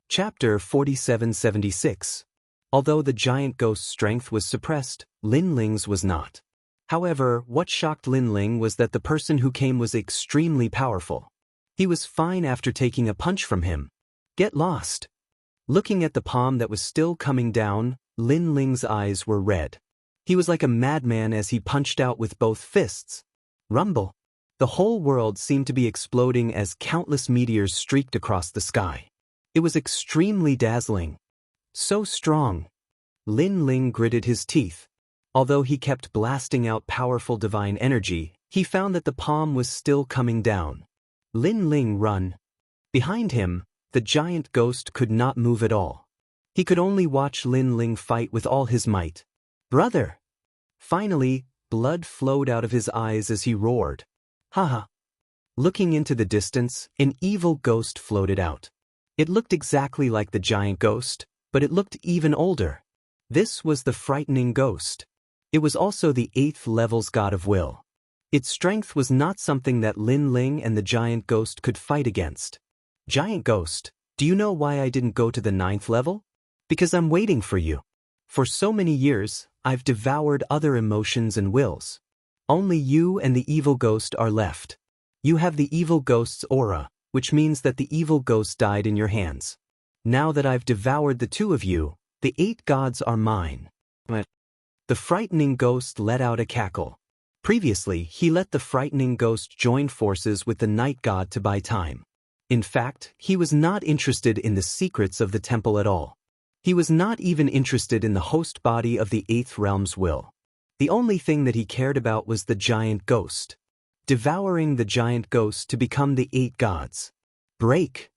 Chapter 4776. Although the giant ghost's strength was suppressed, Lin Ling's was not. However, what shocked Lin Ling was that the person who came was extremely powerful. He was fine after taking a punch from him. Get lost. Looking at the palm that was still coming down, Lin Ling's eyes were red. He was like a madman as he punched out with both fists. Rumble. The whole world seemed to be exploding as countless meteors streaked across the sky. It was extremely dazzling. So strong. Lin Ling gritted his teeth. Although he kept blasting out powerful divine energy, he found that the palm was still coming down. Lin Ling run. Behind him, the giant ghost could not move at all. He could only watch Lin Ling fight with all his might. Brother! Finally, blood flowed out of his eyes as he roared. Haha. Looking into the distance, an evil ghost floated out. It looked exactly like the giant ghost, but it looked even older. This was the frightening ghost. It was also the 8th level's god of will. Its strength was not something that Lin Ling and the giant ghost could fight against. Giant ghost, do you know why I didn't go to the 9th level? Because I'm waiting for you. For so many years, I've devoured other emotions and wills. Only you and the evil ghost are left. You have the evil ghost's aura, which means that the evil ghost died in your hands. Now that I've devoured the two of you, the 8 gods are mine. The frightening ghost let out a cackle. Previously, he let the frightening ghost join forces with the night god to buy time. In fact, he was not interested in the secrets of the temple at all. He was not even interested in the host body of the 8th realm's will. The only thing that he cared about was the giant ghost. Devouring the giant ghost to become the 8 gods. Break!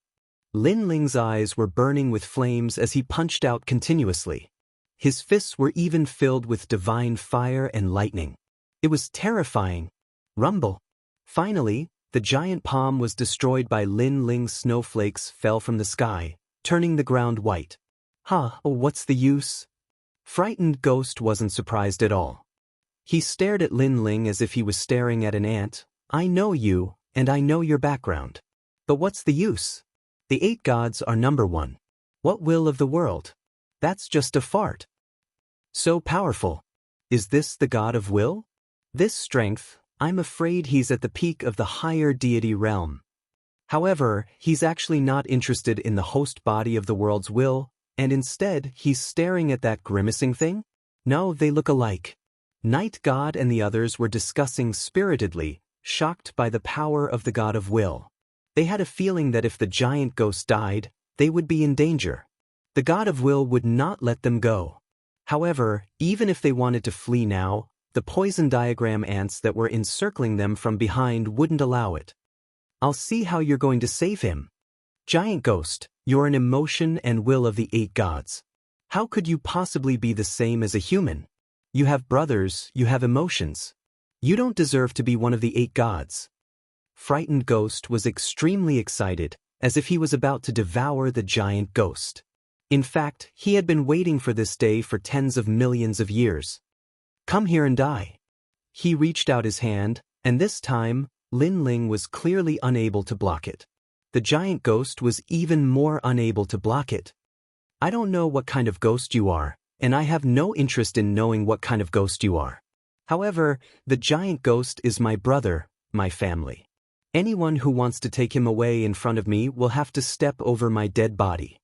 Lin Ling's eyes were burning with flames as he punched out continuously. His fists were even filled with divine fire and lightning. It was terrifying. Rumble. Finally, the giant palm was destroyed by Lin Ling's snowflakes fell from the sky, turning the ground white. What's the use? Frightened ghost wasn't surprised at all. He stared at Lin Ling as if he was staring at an ant. I know you, and I know your background. But what's the use? The 8 gods are number 1. What will of the world? That's just a fart. So powerful. Is this the god of will? This strength, I'm afraid he's at the peak of the higher deity realm. However, he's actually not interested in the host body of the world's will, and instead he's staring at that grimacing thing? No, they look alike. Night God and the others were discussing spiritedly, shocked by the power of the god of will. They had a feeling that if the giant ghost died, they would be in danger. The god of will would not let them go. However, even if they wanted to flee now, the poison diagram ants that were encircling them from behind wouldn't allow it. I'll see how you're going to save him. Giant ghost, you're an emotion and will of the 8 gods. How could you possibly be the same as a human? You have brothers, you have emotions. You don't deserve to be one of the 8 gods. Frightened ghost was extremely excited, as if he was about to devour the giant ghost. In fact, he had been waiting for this day for tens of millions of years. Come here and die. He reached out his hand, and this time, Lin Ling was clearly unable to block it. The giant ghost was even more unable to block it. I don't know what kind of ghost you are, and I have no interest in knowing what kind of ghost you are. However, the giant ghost is my brother, my family. Anyone who wants to take him away in front of me will have to step over my dead body.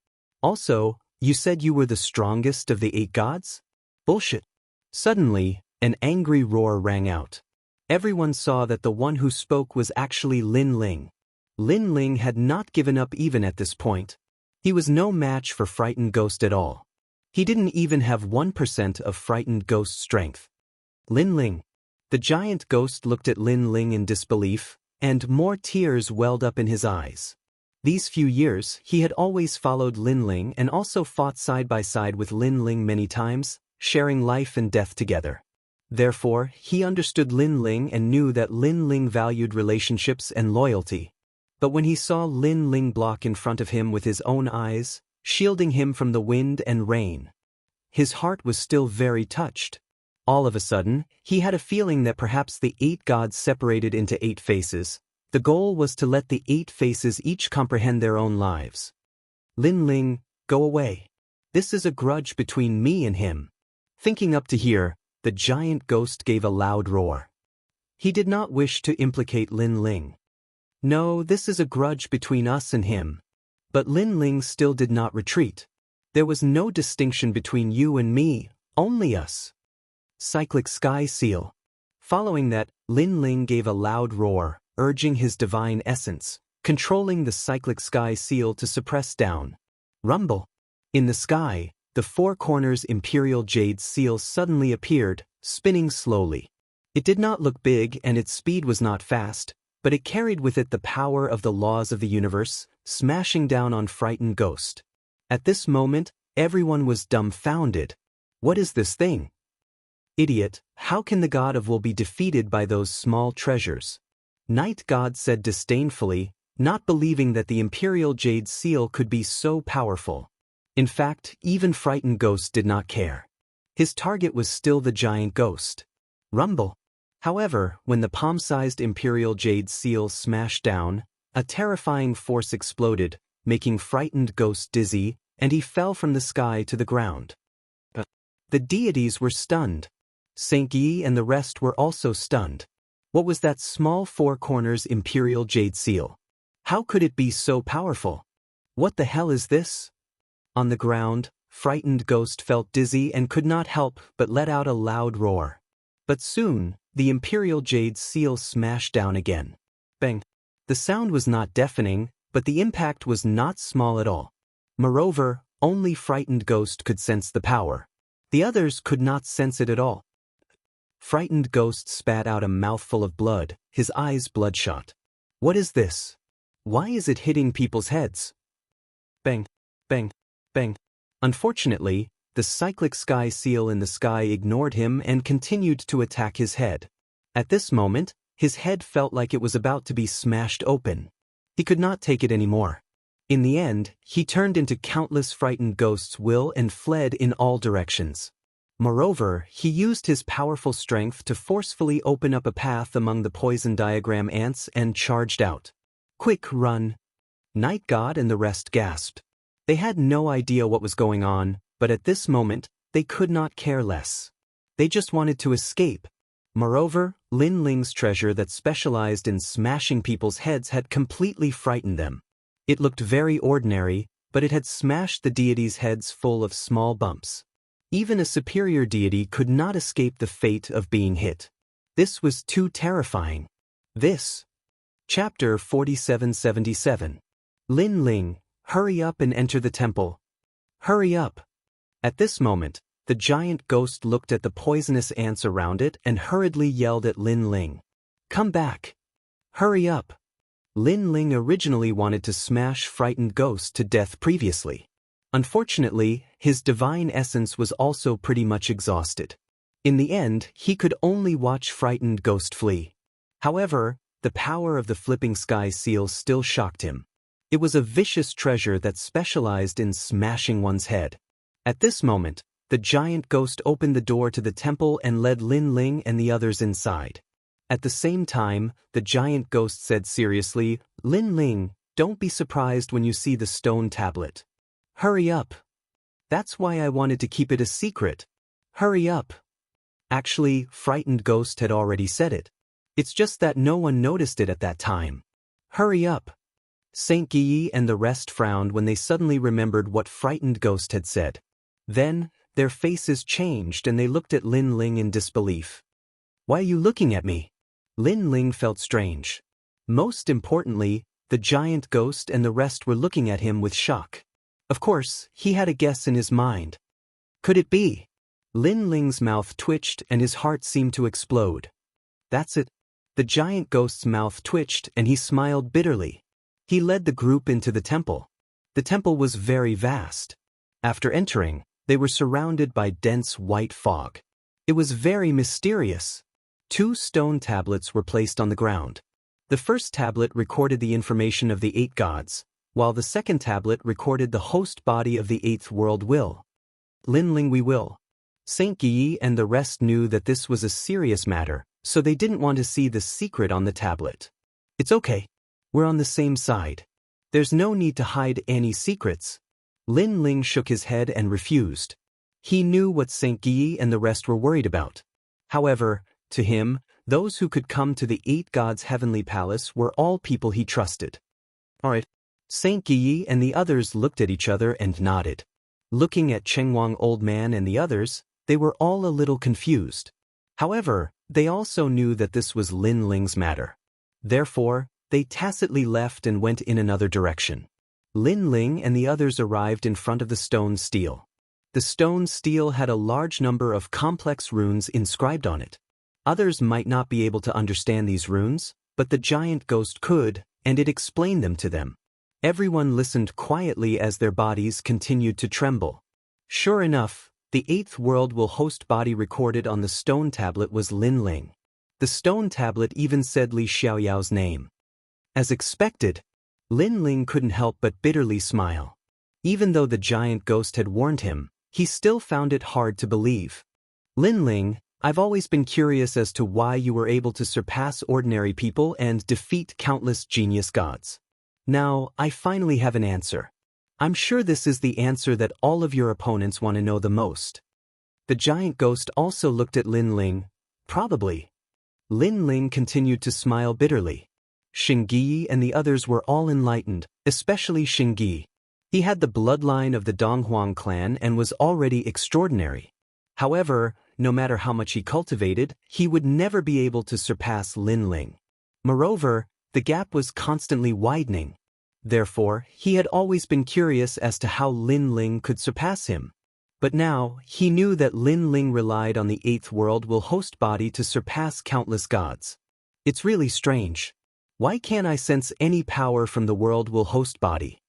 Also, you said you were the strongest of the 8 gods? Bullshit. Suddenly, an angry roar rang out. Everyone saw that the one who spoke was actually Lin Ling. Lin Ling had not given up even at this point. He was no match for Frightened Ghost at all. He didn't even have 1% of Frightened Ghost strength. Lin Ling. The giant ghost looked at Lin Ling in disbelief, and more tears welled up in his eyes. These few years, he had always followed Lin Ling and also fought side by side with Lin Ling many times, sharing life and death together. Therefore, he understood Lin Ling and knew that Lin Ling valued relationships and loyalty. But when he saw Lin Ling block in front of him with his own eyes, shielding him from the wind and rain, his heart was still very touched. All of a sudden, he had a feeling that perhaps the 8 gods separated into 8 faces. The goal was to let the 8 faces each comprehend their own lives. Lin Ling, go away. This is a grudge between me and him. Thinking up to here, the giant ghost gave a loud roar. He did not wish to implicate Lin Ling. No, this is a grudge between us and him. But Lin Ling still did not retreat. There was no distinction between you and me, only us. Cyclic Sky Seal. Following that, Lin Ling gave a loud roar, urging his divine essence, controlling the cyclic sky seal to suppress down. Rumble. In the sky, the four corners imperial jade seal suddenly appeared, spinning slowly. It did not look big and its speed was not fast, but it carried with it the power of the laws of the universe, smashing down on frightened ghost. At this moment, everyone was dumbfounded. What is this thing? Idiot, how can the god of will be defeated by those small treasures? Night God said disdainfully, not believing that the imperial jade seal could be so powerful. In fact, even frightened ghost did not care. His target was still the giant ghost. Rumble. However, when the palm-sized imperial jade seal smashed down, a terrifying force exploded, making frightened ghost dizzy, and he fell from the sky to the ground. The deities were stunned. Xianxia and the rest were also stunned. What was that small four corners imperial jade seal? How could it be so powerful? What the hell is this? On the ground, frightened ghost felt dizzy and could not help but let out a loud roar. But soon, the imperial jade seal smashed down again. Bang! The sound was not deafening, but the impact was not small at all. Moreover, only frightened ghost could sense the power. The others could not sense it at all. Frightened ghost spat out a mouthful of blood, his eyes bloodshot. What is this? Why is it hitting people's heads? Bang, bang, bang. Unfortunately, the cyclic sky seal in the sky ignored him and continued to attack his head. At this moment, his head felt like it was about to be smashed open. He could not take it anymore. In the end, he turned into countless frightened ghosts' will and fled in all directions. Moreover, he used his powerful strength to forcefully open up a path among the poison diagram ants and charged out. Quick, run! Night God and the rest gasped. They had no idea what was going on, but at this moment, they could not care less. They just wanted to escape. Moreover, Lin Ling's treasure that specialized in smashing people's heads had completely frightened them. It looked very ordinary, but it had smashed the deities' heads full of small bumps. Even a superior deity could not escape the fate of being hit. This was too terrifying. Chapter 4777. Lin Ling, hurry up and enter the temple. Hurry up. At this moment, the giant ghost looked at the poisonous ants around it and hurriedly yelled at Lin Ling. Come back. Hurry up. Lin Ling originally wanted to smash frightened ghost to death previously. Unfortunately, his divine essence was also pretty much exhausted. In the end, he could only watch frightened ghost flee. However, the power of the flipping sky seal still shocked him. It was a vicious treasure that specialized in smashing one's head. At this moment, the giant ghost opened the door to the temple and led Lin Ling and the others inside. At the same time, the giant ghost said seriously, Lin Ling, don't be surprised when you see the stone tablet. Hurry up. That's why I wanted to keep it a secret. Hurry up. Actually, frightened ghost had already said it. It's just that no one noticed it at that time. Hurry up. Xianxia and the rest frowned when they suddenly remembered what frightened ghost had said. Then, their faces changed and they looked at Lin Ling in disbelief. Why are you looking at me? Lin Ling felt strange. Most importantly, the giant ghost and the rest were looking at him with shock. Of course, he had a guess in his mind. Could it be? Lin Ling's mouth twitched and his heart seemed to explode. That's it. The giant ghost's mouth twitched and he smiled bitterly. He led the group into the temple. The temple was very vast. After entering, they were surrounded by dense white fog. It was very mysterious. 2 stone tablets were placed on the ground. The first tablet recorded the information of the 8 gods, while the second tablet recorded the host body of the 8th world will. Lin Ling we will. Xianxia and the rest knew that this was a serious matter, so they didn't want to see the secret on the tablet. It's okay. We're on the same side. There's no need to hide any secrets. Lin Ling shook his head and refused. He knew what Saint Guy and the rest were worried about. However, to him, those who could come to the 8 gods' heavenly palace were all people he trusted. Alright. Saint Guy and the others looked at each other and nodded. Looking at Chengwang Old Man and the others, they were all a little confused. However, they also knew that this was Lin Ling's matter. Therefore, they tacitly left and went in another direction. Lin Ling and the others arrived in front of the stone stele. The stone stele had a large number of complex runes inscribed on it. Others might not be able to understand these runes, but the giant ghost could, and it explained them to them. Everyone listened quietly as their bodies continued to tremble. Sure enough, the 8th world will host body recorded on the stone tablet was Lin Ling. The stone tablet even said Li Xiaoyao's name. As expected, Lin Ling couldn't help but bitterly smile. Even though the giant ghost had warned him, he still found it hard to believe. Lin Ling, I've always been curious as to why you were able to surpass ordinary people and defeat countless genius gods. Now, I finally have an answer. I'm sure this is the answer that all of your opponents want to know the most. The giant ghost also looked at Lin Ling. Probably. Lin Ling continued to smile bitterly. Xingyi and the others were all enlightened, especially Xingyi. He had the bloodline of the Donghuang clan and was already extraordinary. However, no matter how much he cultivated, he would never be able to surpass Lin Ling. Moreover, the gap was constantly widening. Therefore, he had always been curious as to how Lin Ling could surpass him. But now, he knew that Lin Ling relied on the 8th world will host body to surpass countless gods. It's really strange. Why can't I sense any power from the world will host body?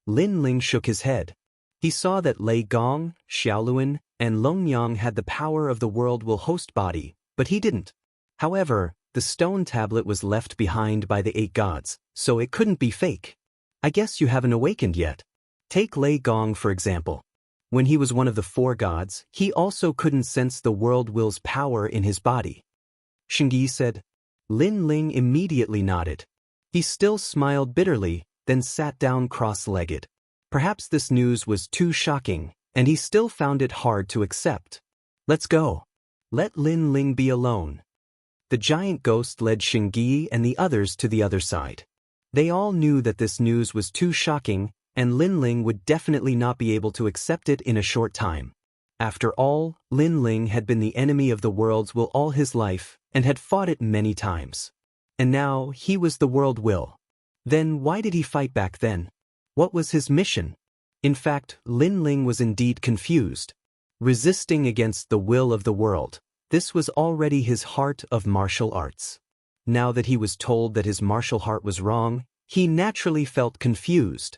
Lin Ling shook his head. He saw that Lei Gong, Xiaoluan, and Longyang had the power of the world will host body, but he didn't. However, the stone tablet was left behind by the 8 gods, so it couldn't be fake. I guess you haven't awakened yet. Take Lei Gong for example. When he was one of the 4 gods, he also couldn't sense the world will's power in his body. Xingyi said. Lin Ling immediately nodded. He still smiled bitterly, then sat down cross-legged. Perhaps this news was too shocking, and he still found it hard to accept. Let's go. Let Lin Ling be alone. The giant ghost led Xingyi and the others to the other side. They all knew that this news was too shocking, and Lin Ling would definitely not be able to accept it in a short time. After all, Lin Ling had been the enemy of the world's will all his life, and had fought it many times. And now, he was the world will. Then why did he fight back then? What was his mission? In fact, Lin Ling was indeed confused. Resisting against the will of the world, this was already his heart of martial arts. Now that he was told that his martial heart was wrong, he naturally felt confused.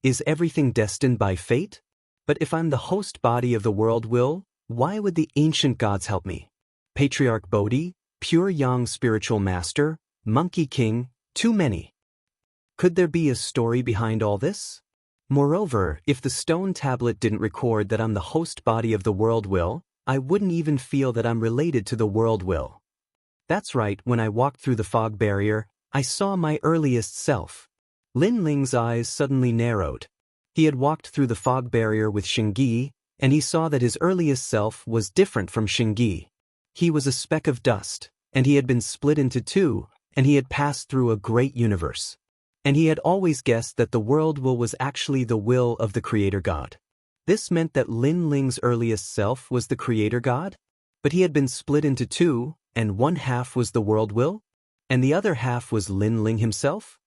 Is everything destined by fate? But if I'm the host body of the world will, why would the ancient gods help me? Patriarch Bodhi, Pure Yang Spiritual Master, Monkey King, too many. Could there be a story behind all this? Moreover, if the stone tablet didn't record that I'm the host body of the world will, I wouldn't even feel that I'm related to the world will. That's right, when I walked through the fog barrier, I saw my earliest self. Lin Ling's eyes suddenly narrowed. He had walked through the fog barrier with Xingyi, and he saw that his earliest self was different from Xingyi. He was a speck of dust, and he had been split into 2, and he had passed through a great universe. And he had always guessed that the world will was actually the will of the Creator God. This meant that Lin Ling's earliest self was the Creator God? But he had been split into 2, and one half was the world will? And the other half was Lin Ling himself?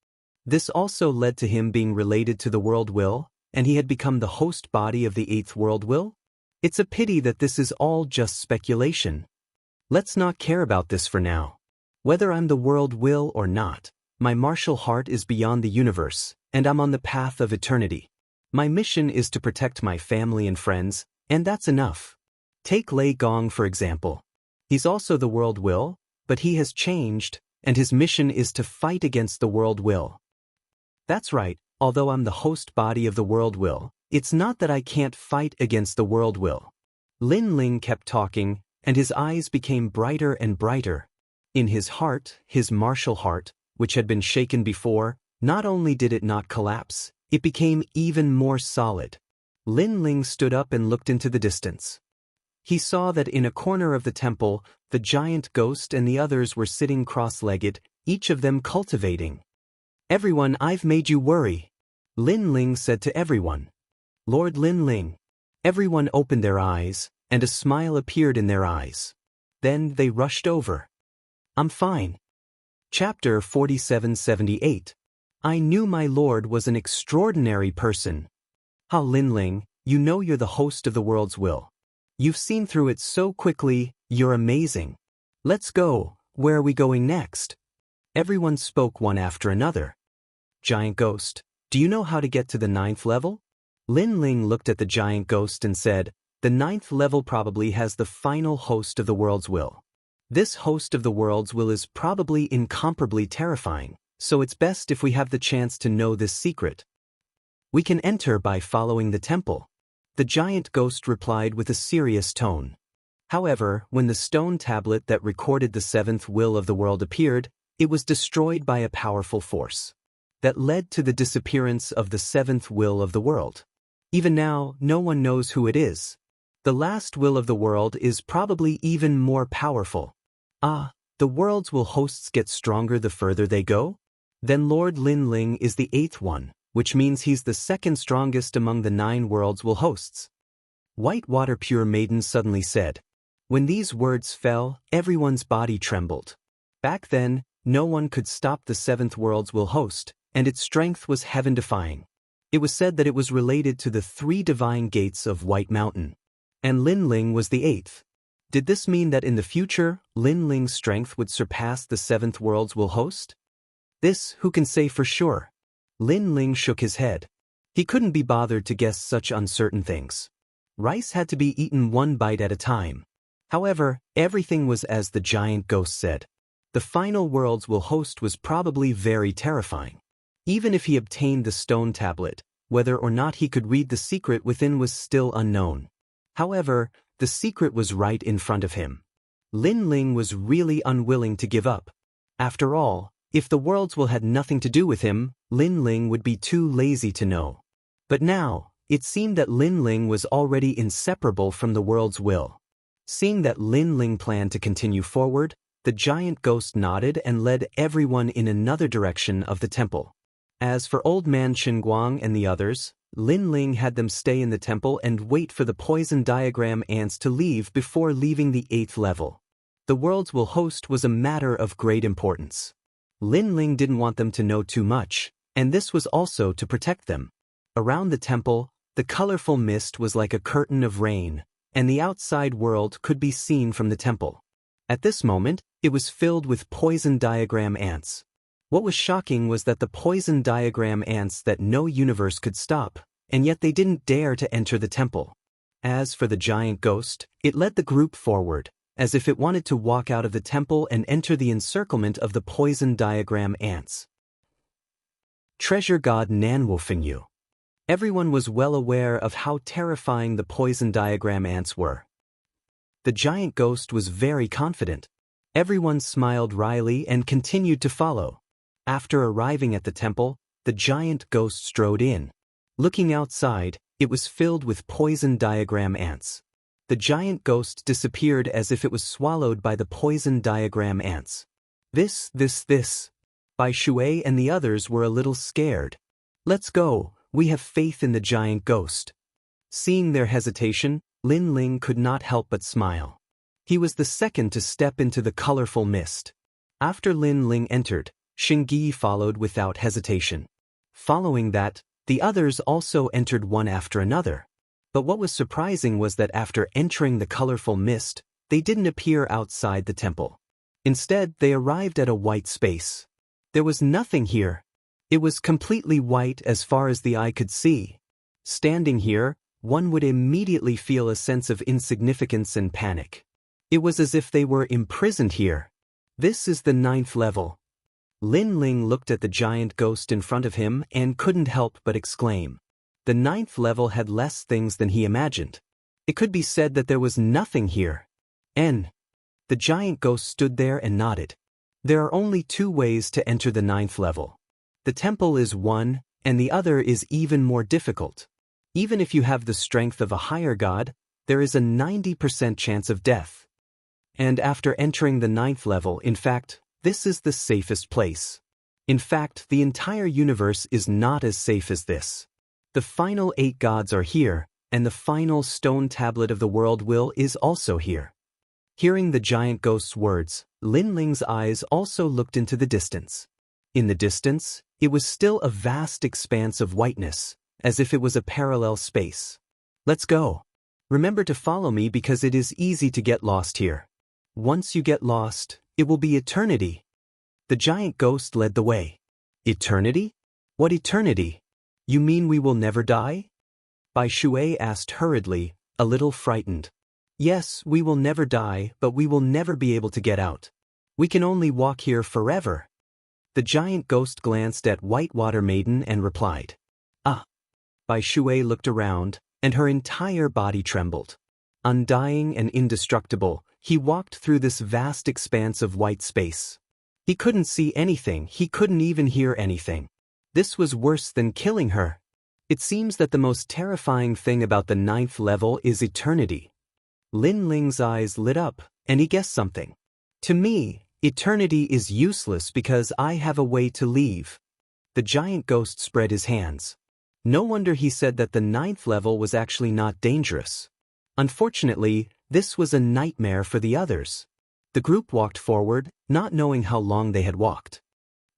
This also led to him being related to the world will, and he had become the host body of the 8th world will? It's a pity that this is all just speculation. Let's not care about this for now. Whether I'm the world will or not, my martial heart is beyond the universe, and I'm on the path of eternity. My mission is to protect my family and friends, and that's enough. Take Lei Gong for example. He's also the world will, but he has changed, and his mission is to fight against the world will. That's right, although I'm the host body of the world will, it's not that I can't fight against the world will. Lin Ling kept talking, and his eyes became brighter and brighter. In his heart, his martial heart, which had been shaken before, not only did it not collapse, it became even more solid. Lin Ling stood up and looked into the distance. He saw that in a corner of the temple, the giant ghost and the others were sitting cross-legged, each of them cultivating. "Everyone, I've made you worry," Lin Ling said to everyone. "Lord Lin Ling." Everyone opened their eyes, and a smile appeared in their eyes. Then they rushed over. "I'm fine." Chapter 4778. I knew my lord was an extraordinary person. "Ha Lin Ling, you know you're the host of the world's will. You've seen through it so quickly, you're amazing. Let's go, where are we going next?" Everyone spoke one after another. "Giant Ghost, do you know how to get to the 9th level?" Lin Ling looked at the giant ghost and said, "The 9th level probably has the final host of the world's will. This host of the world's will is probably incomparably terrifying, so it's best if we have the chance to know this secret. We can enter by following the temple." The giant ghost replied with a serious tone. However, when the stone tablet that recorded the 7th will of the world appeared, it was destroyed by a powerful force that led to the disappearance of the 7th will of the world. Even now, no one knows who it is. The last will of the world is probably even more powerful. The world's will hosts get stronger the further they go? Then Lord Lin Ling is the 8th one, which means he's the 2nd strongest among the 9 world's will hosts. Whitewater Pure Maiden suddenly said. When these words fell, everyone's body trembled. Back then, no one could stop the 7th world's will host, and its strength was heaven-defying. It was said that it was related to the 3 divine gates of White Mountain. And Lin Ling was the 8th. Did this mean that in the future, Lin Ling's strength would surpass the 7th world's will host? This, who can say for sure? Lin Ling shook his head. He couldn't be bothered to guess such uncertain things. Rice had to be eaten one bite at a time. However, everything was as the giant ghost said. The final world's will host was probably very terrifying. Even if he obtained the stone tablet, whether or not he could read the secret within was still unknown. However, the secret was right in front of him. Lin Ling was really unwilling to give up. After all, if the world's will had nothing to do with him, Lin Ling would be too lazy to know. But now, it seemed that Lin Ling was already inseparable from the world's will. Seeing that Lin Ling planned to continue forward, the giant ghost nodded and led everyone in another direction of the temple. As for Old Man Qinguang and the others, Lin Ling had them stay in the temple and wait for the poison diagram ants to leave before leaving the 8th level. The world's will host was a matter of great importance. Lin Ling didn't want them to know too much, and this was also to protect them. Around the temple, the colorful mist was like a curtain of rain, and the outside world could be seen from the temple. At this moment, it was filled with poison diagram ants. What was shocking was that the poison diagram ants that no universe could stop, and yet they didn't dare to enter the temple. As for the giant ghost, it led the group forward, as if it wanted to walk out of the temple and enter the encirclement of the poison diagram ants. Treasure God Nanwufengyu. Everyone was well aware of how terrifying the poison diagram ants were. The giant ghost was very confident. Everyone smiled wryly and continued to follow. After arriving at the temple, the giant ghost strode in. Looking outside, it was filled with poison diagram ants. The giant ghost disappeared as if it was swallowed by the poison diagram ants. This. Bai Shui and the others were a little scared. "Let's go, we have faith in the giant ghost." Seeing their hesitation, Lin Ling could not help but smile. He was the second to step into the colorful mist. After Lin Ling entered, Xingyi followed without hesitation. Following that, the others also entered one after another. But what was surprising was that after entering the colorful mist, they didn't appear outside the temple. Instead, they arrived at a white space. There was nothing here. It was completely white as far as the eye could see. Standing here, one would immediately feel a sense of insignificance and panic. It was as if they were imprisoned here. This is the 9th level. Lin Ling looked at the giant ghost in front of him and couldn't help but exclaim. The 9th level had less things than he imagined. It could be said that there was nothing here. The giant ghost stood there and nodded. There are only 2 ways to enter the 9th level. The temple is one, and the other is even more difficult. Even if you have the strength of a higher god, there is a 90% chance of death. And after entering the 9th level, in fact, this is the safest place. In fact, the entire universe is not as safe as this. The final 8 gods are here, and the final stone tablet of the world will is also here. Hearing the giant ghost's words, Lin Ling's eyes also looked into the distance. In the distance, it was still a vast expanse of whiteness, as if it was a parallel space. Let's go. Remember to follow me because it is easy to get lost here. Once you get lost, it will be eternity. The giant ghost led the way. Eternity? What eternity? You mean we will never die? Bai Shui asked hurriedly, a little frightened. Yes, we will never die, but we will never be able to get out. We can only walk here forever. The giant ghost glanced at Whitewater Maiden and replied. Ah. Bai Shui looked around, and her entire body trembled. Undying and indestructible, he walked through this vast expanse of white space. He couldn't see anything, he couldn't even hear anything. This was worse than killing her. It seems that the most terrifying thing about the 9th level is eternity. Lin Ling's eyes lit up, and he guessed something. To me, eternity is useless because I have a way to leave. The giant ghost spread his hands. No wonder he said that the 9th level was actually not dangerous. Unfortunately, this was a nightmare for the others. The group walked forward, not knowing how long they had walked.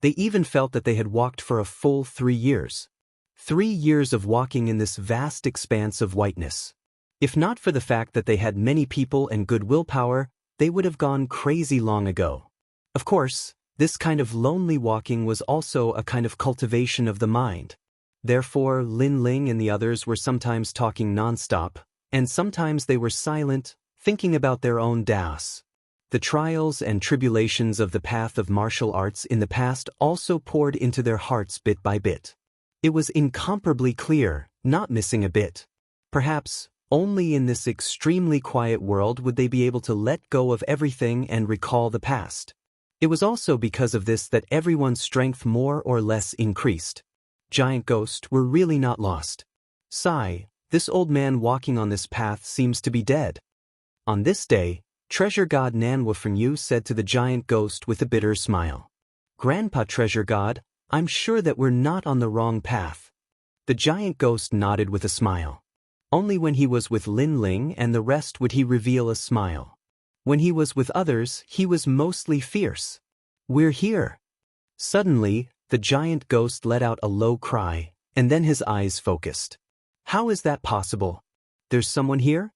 They even felt that they had walked for a full 3 years. 3 years of walking in this vast expanse of whiteness. If not for the fact that they had many people and good willpower, they would have gone crazy long ago. Of course, this kind of lonely walking was also a kind of cultivation of the mind. Therefore, Lin Ling and the others were sometimes talking non-stop, and sometimes they were silent, thinking about their own das. The trials and tribulations of the path of martial arts in the past also poured into their hearts bit by bit. It was incomparably clear, not missing a bit. Perhaps, only in this extremely quiet world would they be able to let go of everything and recall the past. It was also because of this that everyone's strength more or less increased. Giant Ghost were really not lost. Sigh, this old man walking on this path seems to be dead. On this day, Treasure God Nanwa from Yu said to the giant ghost with a bitter smile. Grandpa Treasure God, I'm sure that we're not on the wrong path. The giant ghost nodded with a smile. Only when he was with Lin Ling and the rest would he reveal a smile. When he was with others, he was mostly fierce. We're here. Suddenly, the giant ghost let out a low cry, and then his eyes focused. How is that possible? There's someone here?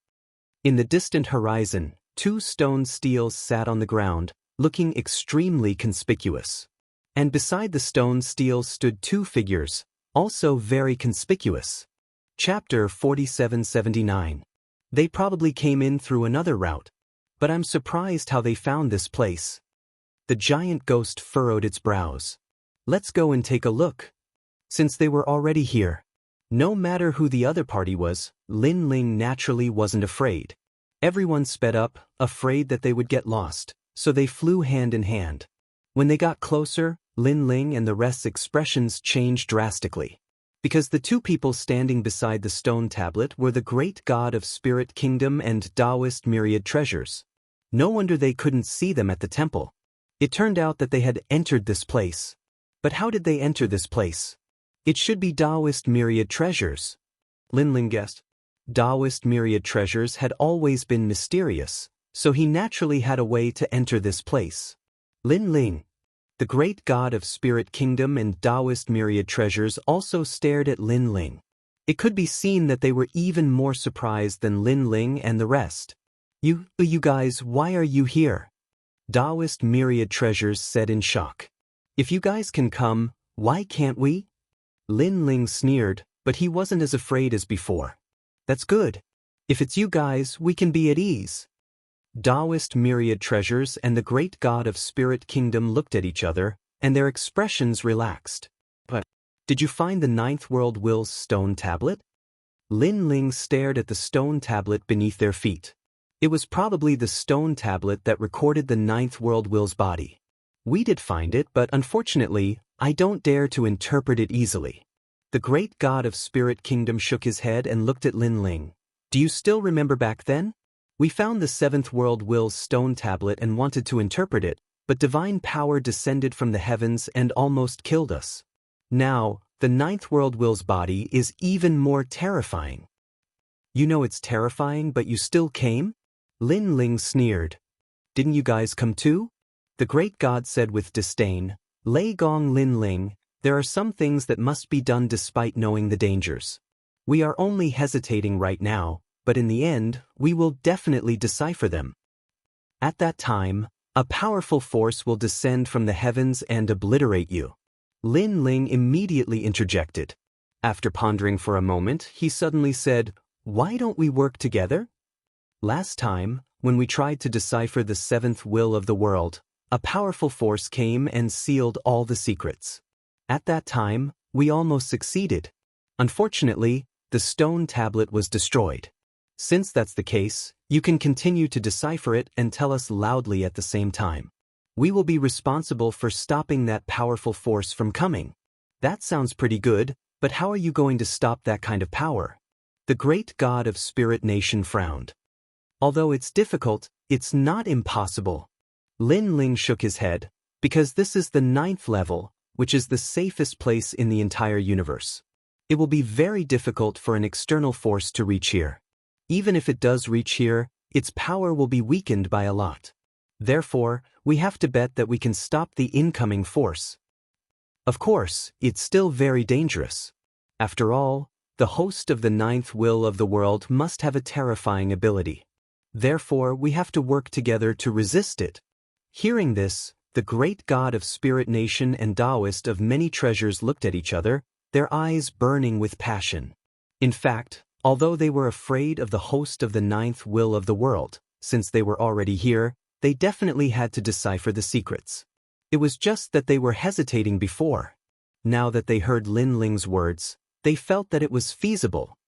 In the distant horizon, 2 stone steels sat on the ground, looking extremely conspicuous. And beside the stone steels stood 2 figures, also very conspicuous. Chapter 4779. They probably came in through another route, but I'm surprised how they found this place. The giant ghost furrowed its brows. Let's go and take a look. Since they were already here, no matter who the other party was, Lin Ling naturally wasn't afraid. Everyone sped up, afraid that they would get lost, so they flew hand in hand. When they got closer, Lin Ling and the rest's expressions changed drastically. Because the 2 people standing beside the stone tablet were the great god of Spirit Kingdom and Taoist myriad treasures. No wonder they couldn't see them at the temple. It turned out that they had entered this place. But how did they enter this place? It should be Taoist myriad treasures. Lin Ling guessed. Taoist myriad treasures had always been mysterious, so he naturally had a way to enter this place. Lin Ling, the great god of Spirit Kingdom and Taoist myriad treasures, also stared at Lin Ling. It could be seen that they were even more surprised than Lin Ling and the rest. You guys, why are you here? Taoist myriad treasures said in shock. If you guys can come, why can't we? Lin Ling sneered, but he wasn't as afraid as before. That's good. If it's you guys, we can be at ease. Taoist myriad treasures and the great god of Spirit Kingdom looked at each other, and their expressions relaxed. But, did you find the 9th World Will's stone tablet? Lin Ling stared at the stone tablet beneath their feet. It was probably the stone tablet that recorded the 9th World Will's body. We did find it, but unfortunately, I don't dare to interpret it easily. The great god of Spirit Kingdom shook his head and looked at Lin Ling. Do you still remember back then? We found the seventh world will's stone tablet and wanted to interpret it, but divine power descended from the heavens and almost killed us. Now, the ninth world will's body is even more terrifying. You know it's terrifying, but you still came? Lin Ling sneered. Didn't you guys come too? The great god said with disdain. Lei Gong Lin Ling, there are some things that must be done despite knowing the dangers. We are only hesitating right now, but in the end, we will definitely decipher them. At that time, a powerful force will descend from the heavens and obliterate you. Lin Ling immediately interjected. After pondering for a moment, he suddenly said, "Why don't we work together?" Last time, when we tried to decipher the seventh will of the world, a powerful force came and sealed all the secrets. At that time, we almost succeeded. Unfortunately, the stone tablet was destroyed. Since that's the case, you can continue to decipher it and tell us loudly at the same time. We will be responsible for stopping that powerful force from coming. That sounds pretty good, but how are you going to stop that kind of power? The great god of Spirit Nation frowned. Although it's difficult, it's not impossible. Lin Ling shook his head, because this is the ninth level, which is the safest place in the entire universe. It will be very difficult for an external force to reach here. Even if it does reach here, its power will be weakened by a lot. Therefore, we have to bet that we can stop the incoming force. Of course, it's still very dangerous. After all, the host of the ninth will of the world must have a terrifying ability. Therefore, we have to work together to resist it. Hearing this, the great god of Spirit Nation and Taoist of many treasures looked at each other, their eyes burning with passion. In fact, although they were afraid of the host of the ninth will of the world, since they were already here, they definitely had to decipher the secrets. It was just that they were hesitating before. Now that they heard Lin Ling's words, they felt that it was feasible.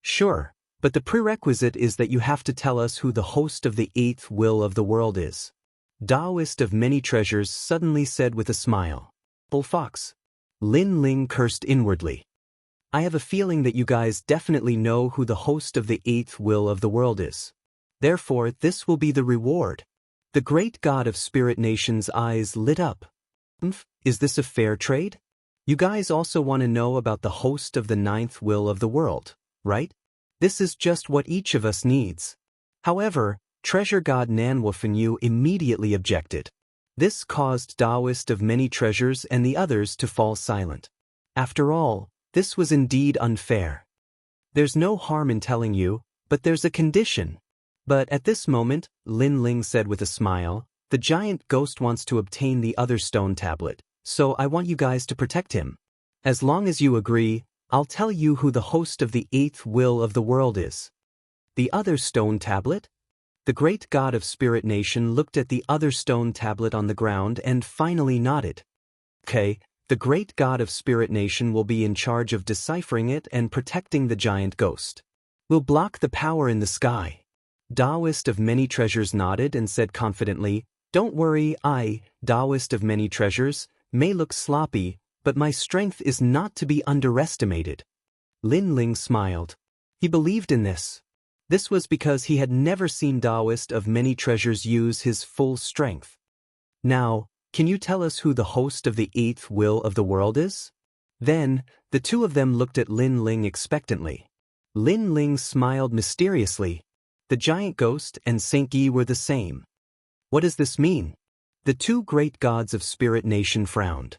Sure, but the prerequisite is that you have to tell us who the host of the eighth will of the world is. Taoist of many treasures suddenly said with a smile. Bull Fox. Lin Ling cursed inwardly. I have a feeling that you guys definitely know who the host of the eighth will of the world is. Therefore, this will be the reward. The great god of Spirit Nation's eyes lit up. Is this a fair trade? You guys also want to know about the host of the ninth will of the world, right? This is just what each of us needs. However, treasure god Nanwufenyu immediately objected. This caused Taoist of many treasures and the others to fall silent. After all, this was indeed unfair. There's no harm in telling you, but there's a condition. But at this moment, Lin Ling said with a smile, the giant ghost wants to obtain the other stone tablet, so I want you guys to protect him. As long as you agree, I'll tell you who the host of the eighth will of the world is. The other stone tablet? The great god of Spirit Nation looked at the other stone tablet on the ground and finally nodded. Okay, the great god of Spirit Nation will be in charge of deciphering it and protecting the giant ghost. We'll block the power in the sky. Taoist of many treasures nodded and said confidently, Don't worry, Taoist of many treasures, may look sloppy, but my strength is not to be underestimated. Lin Ling smiled. He believed in this. This was because he had never seen Taoist of many treasures use his full strength. Now, can you tell us who the host of the eighth will of the world is? Then, the two of them looked at Lin Ling expectantly. Lin Ling smiled mysteriously. The giant ghost and Xianxia were the same. What does this mean? The two great gods of Spirit Nation frowned.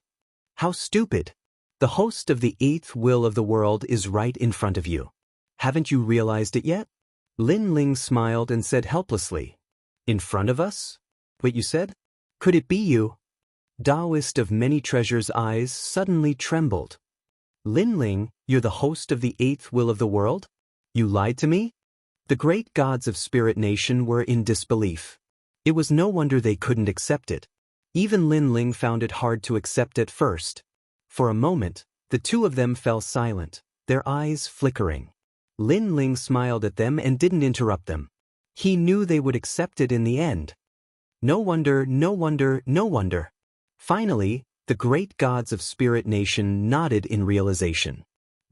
How stupid! The host of the eighth will of the world is right in front of you. Haven't you realized it yet? Lin Ling smiled and said helplessly. In front of us? What you said? Could it be you? Taoist of many treasures' eyes suddenly trembled. Lin Ling, you're the host of the eighth will of the world? You lied to me? The great gods of Spirit Nation were in disbelief. It was no wonder they couldn't accept it. Even Lin Ling found it hard to accept at first. For a moment, the two of them fell silent, their eyes flickering. Lin Ling smiled at them and didn't interrupt them. He knew they would accept it in the end. No wonder, no wonder, no wonder. Finally, the great gods of Spirit Nation nodded in realization.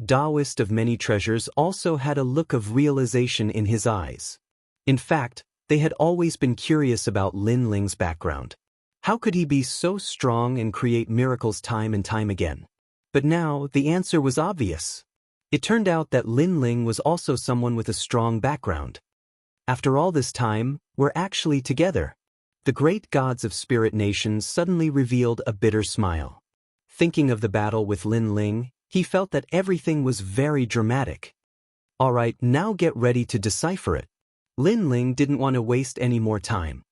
Taoist of many treasures also had a look of realization in his eyes. In fact, they had always been curious about Lin Ling's background. How could he be so strong and create miracles time and time again? But now, the answer was obvious. It turned out that Lin Ling was also someone with a strong background. After all this time, we're actually together. The great gods of spirit nations suddenly revealed a bitter smile. Thinking of the battle with Lin Ling, he felt that everything was very dramatic. All right, now get ready to decipher it. Lin Ling didn't want to waste any more time.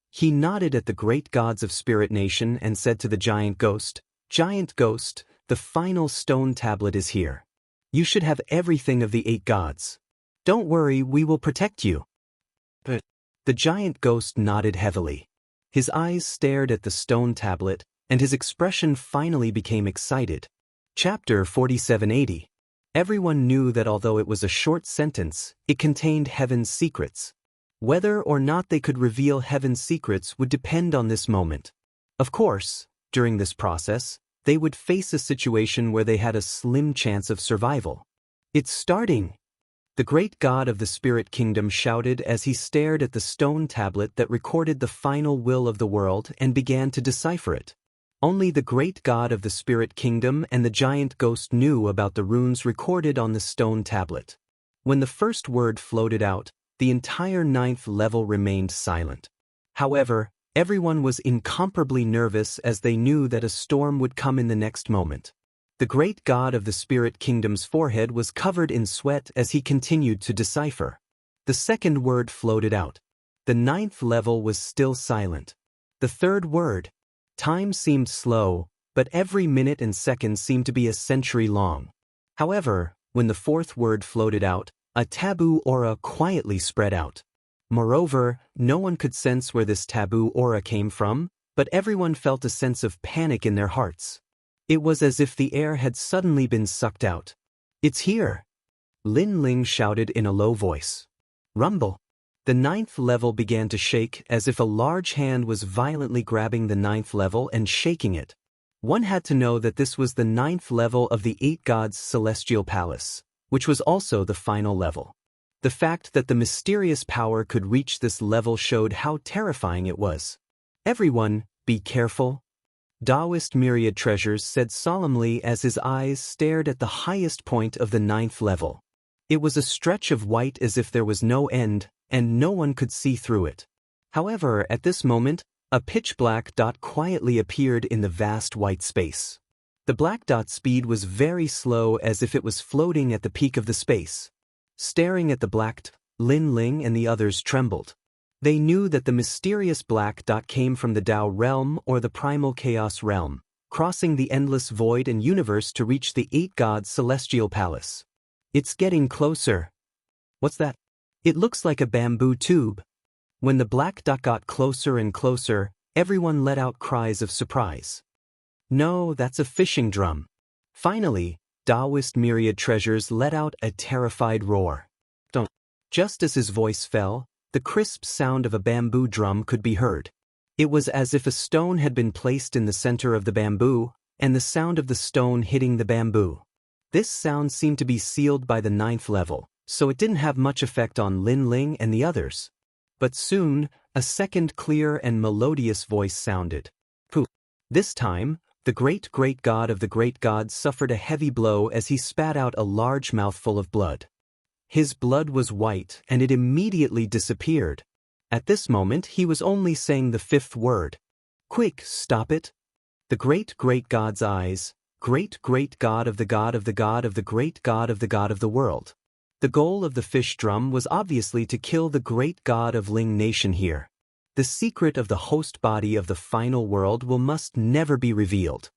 He nodded at the great gods of Spirit Nation and said to the giant ghost, "Giant ghost, the final stone tablet is here. You should have everything of the 8 gods. Don't worry, we will protect you." But the giant ghost nodded heavily. His eyes stared at the stone tablet, and his expression finally became excited. Chapter 4780. Everyone knew that although it was a short sentence, it contained heaven's secrets. Whether or not they could reveal heaven's secrets would depend on this moment. Of course, during this process, they would face a situation where they had a slim chance of survival. "It's starting!" The great god of the spirit kingdom shouted as he stared at the stone tablet that recorded the final will of the world and began to decipher it. Only the great god of the spirit kingdom and the giant ghost knew about the runes recorded on the stone tablet. When the first word floated out, the entire 9th level remained silent. However, everyone was incomparably nervous as they knew that a storm would come in the next moment. The great god of the spirit kingdom's forehead was covered in sweat as he continued to decipher. The second word floated out. The 9th level was still silent. The third word. Time seemed slow, but every minute and second seemed to be a century long. However, when the fourth word floated out, a taboo aura quietly spread out. Moreover, no one could sense where this taboo aura came from, but everyone felt a sense of panic in their hearts. It was as if the air had suddenly been sucked out. "It's here!" Lin Ling shouted in a low voice. Rumble. The 9th level began to shake as if a large hand was violently grabbing the 9th level and shaking it. One had to know that this was the 9th level of the 8 gods' celestial palace, which was also the final level. The fact that the mysterious power could reach this level showed how terrifying it was. "Everyone, be careful." Taoist Myriad Treasures said solemnly as his eyes stared at the highest point of the 9th level. It was a stretch of white as if there was no end, and no one could see through it. However, at this moment, a pitch-black dot quietly appeared in the vast white space. The black dot's speed was very slow as if it was floating at the peak of the space. Staring at the black dot, Lin Ling and the others trembled. They knew that the mysterious black dot came from the Tao realm or the primal chaos realm, crossing the endless void and universe to reach the 8 gods' celestial palace. "It's getting closer." "What's that?" "It looks like a bamboo tube." When the black dot got closer and closer, everyone let out cries of surprise. "No, that's a fishing drum." Finally, Taoist Myriad Treasures let out a terrified roar. "Don't." Just as his voice fell, the crisp sound of a bamboo drum could be heard. It was as if a stone had been placed in the center of the bamboo, and the sound of the stone hitting the bamboo. This sound seemed to be sealed by the 9th level, so it didn't have much effect on Lin Ling and the others. But soon, a second clear and melodious voice sounded. Pooh! This time, the great god of the great gods suffered a heavy blow as he spat out a large mouthful of blood. His blood was white and it immediately disappeared. At this moment he was only saying the 5th word. "Quick, stop it!" The great god's eyes, great god of the god of the god of the great god of the god of the world. The goal of the fish drum was obviously to kill the great god of Ling Nation here. The secret of the host body of the final world must never be revealed.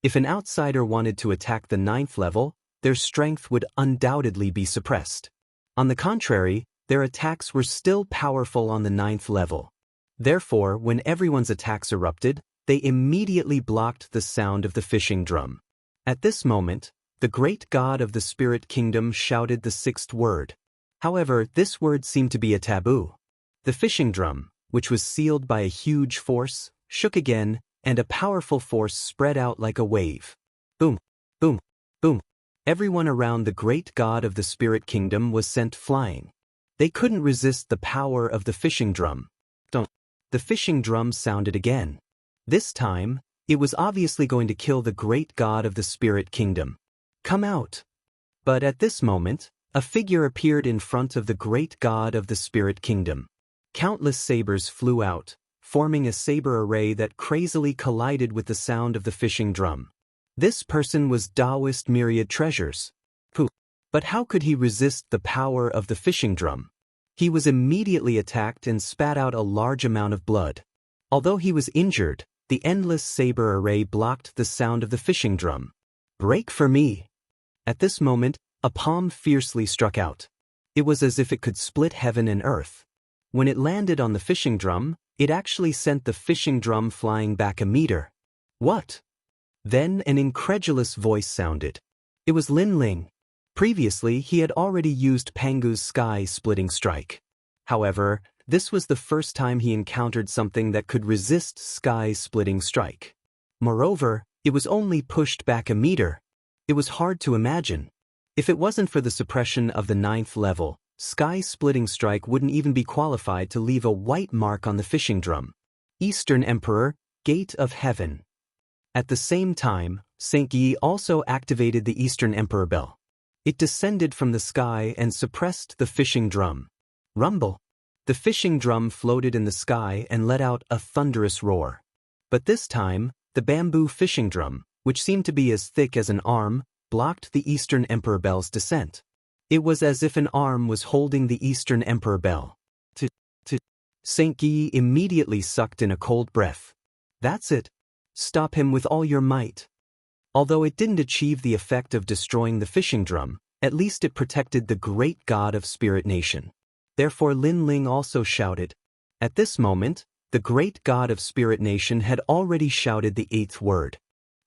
If an outsider wanted to attack the 9th level, their strength would undoubtedly be suppressed. On the contrary, their attacks were still powerful on the 9th level. Therefore, when everyone's attacks erupted, they immediately blocked the sound of the fishing drum. At this moment, the great god of the spirit kingdom shouted the 6th word. However, this word seemed to be a taboo. The fishing drum, which was sealed by a huge force, shook again, and a powerful force spread out like a wave. Boom, boom, boom. Everyone around the great god of the spirit kingdom was sent flying. They couldn't resist the power of the fishing drum. Don't. The fishing drum sounded again. This time, it was obviously going to kill the great god of the spirit kingdom. Come out. But at this moment, a figure appeared in front of the great god of the spirit kingdom. Countless sabers flew out, forming a saber array that crazily collided with the sound of the fishing drum. This person was Taoist Myriad Treasures. Pooh. But how could he resist the power of the fishing drum? He was immediately attacked and spat out a large amount of blood. Although he was injured, the endless saber array blocked the sound of the fishing drum. Break for me! At this moment, a palm fiercely struck out. It was as if it could split heaven and earth. When it landed on the fishing drum, it actually sent the fishing drum flying back a meter. What? Then an incredulous voice sounded. It was Lin Ling. Previously, he had already used Pangu's sky-splitting strike. However, this was the first time he encountered something that could resist sky-splitting strike. Moreover, it was only pushed back a meter. It was hard to imagine. If it wasn't for the suppression of the 9th level, sky-splitting strike wouldn't even be qualified to leave a white mark on the fishing drum. Eastern Emperor, Gate of Heaven. At the same time, Xianxia also activated the Eastern Emperor Bell. It descended from the sky and suppressed the fishing drum. Rumble. The fishing drum floated in the sky and let out a thunderous roar. But this time, the bamboo fishing drum, which seemed to be as thick as an arm, blocked the Eastern Emperor Bell's descent. It was as if an arm was holding the Eastern Emperor Bell. Xianxia immediately sucked in a cold breath. That's it. Stop him with all your might. Although it didn't achieve the effect of destroying the fishing drum, at least it protected the great god of Spirit Nation. Therefore Lin Ling also shouted. At this moment, the great god of Spirit Nation had already shouted the 8th word.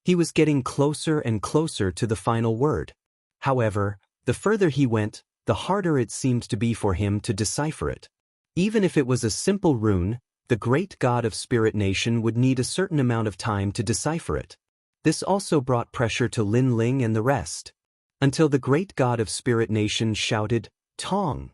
He was getting closer and closer to the final word. However, the further he went, the harder it seemed to be for him to decipher it. Even if it was a simple rune, the great god of Spirit Nation would need a certain amount of time to decipher it. This also brought pressure to Lin Ling and the rest. Until the great god of Spirit Nation shouted, Tong!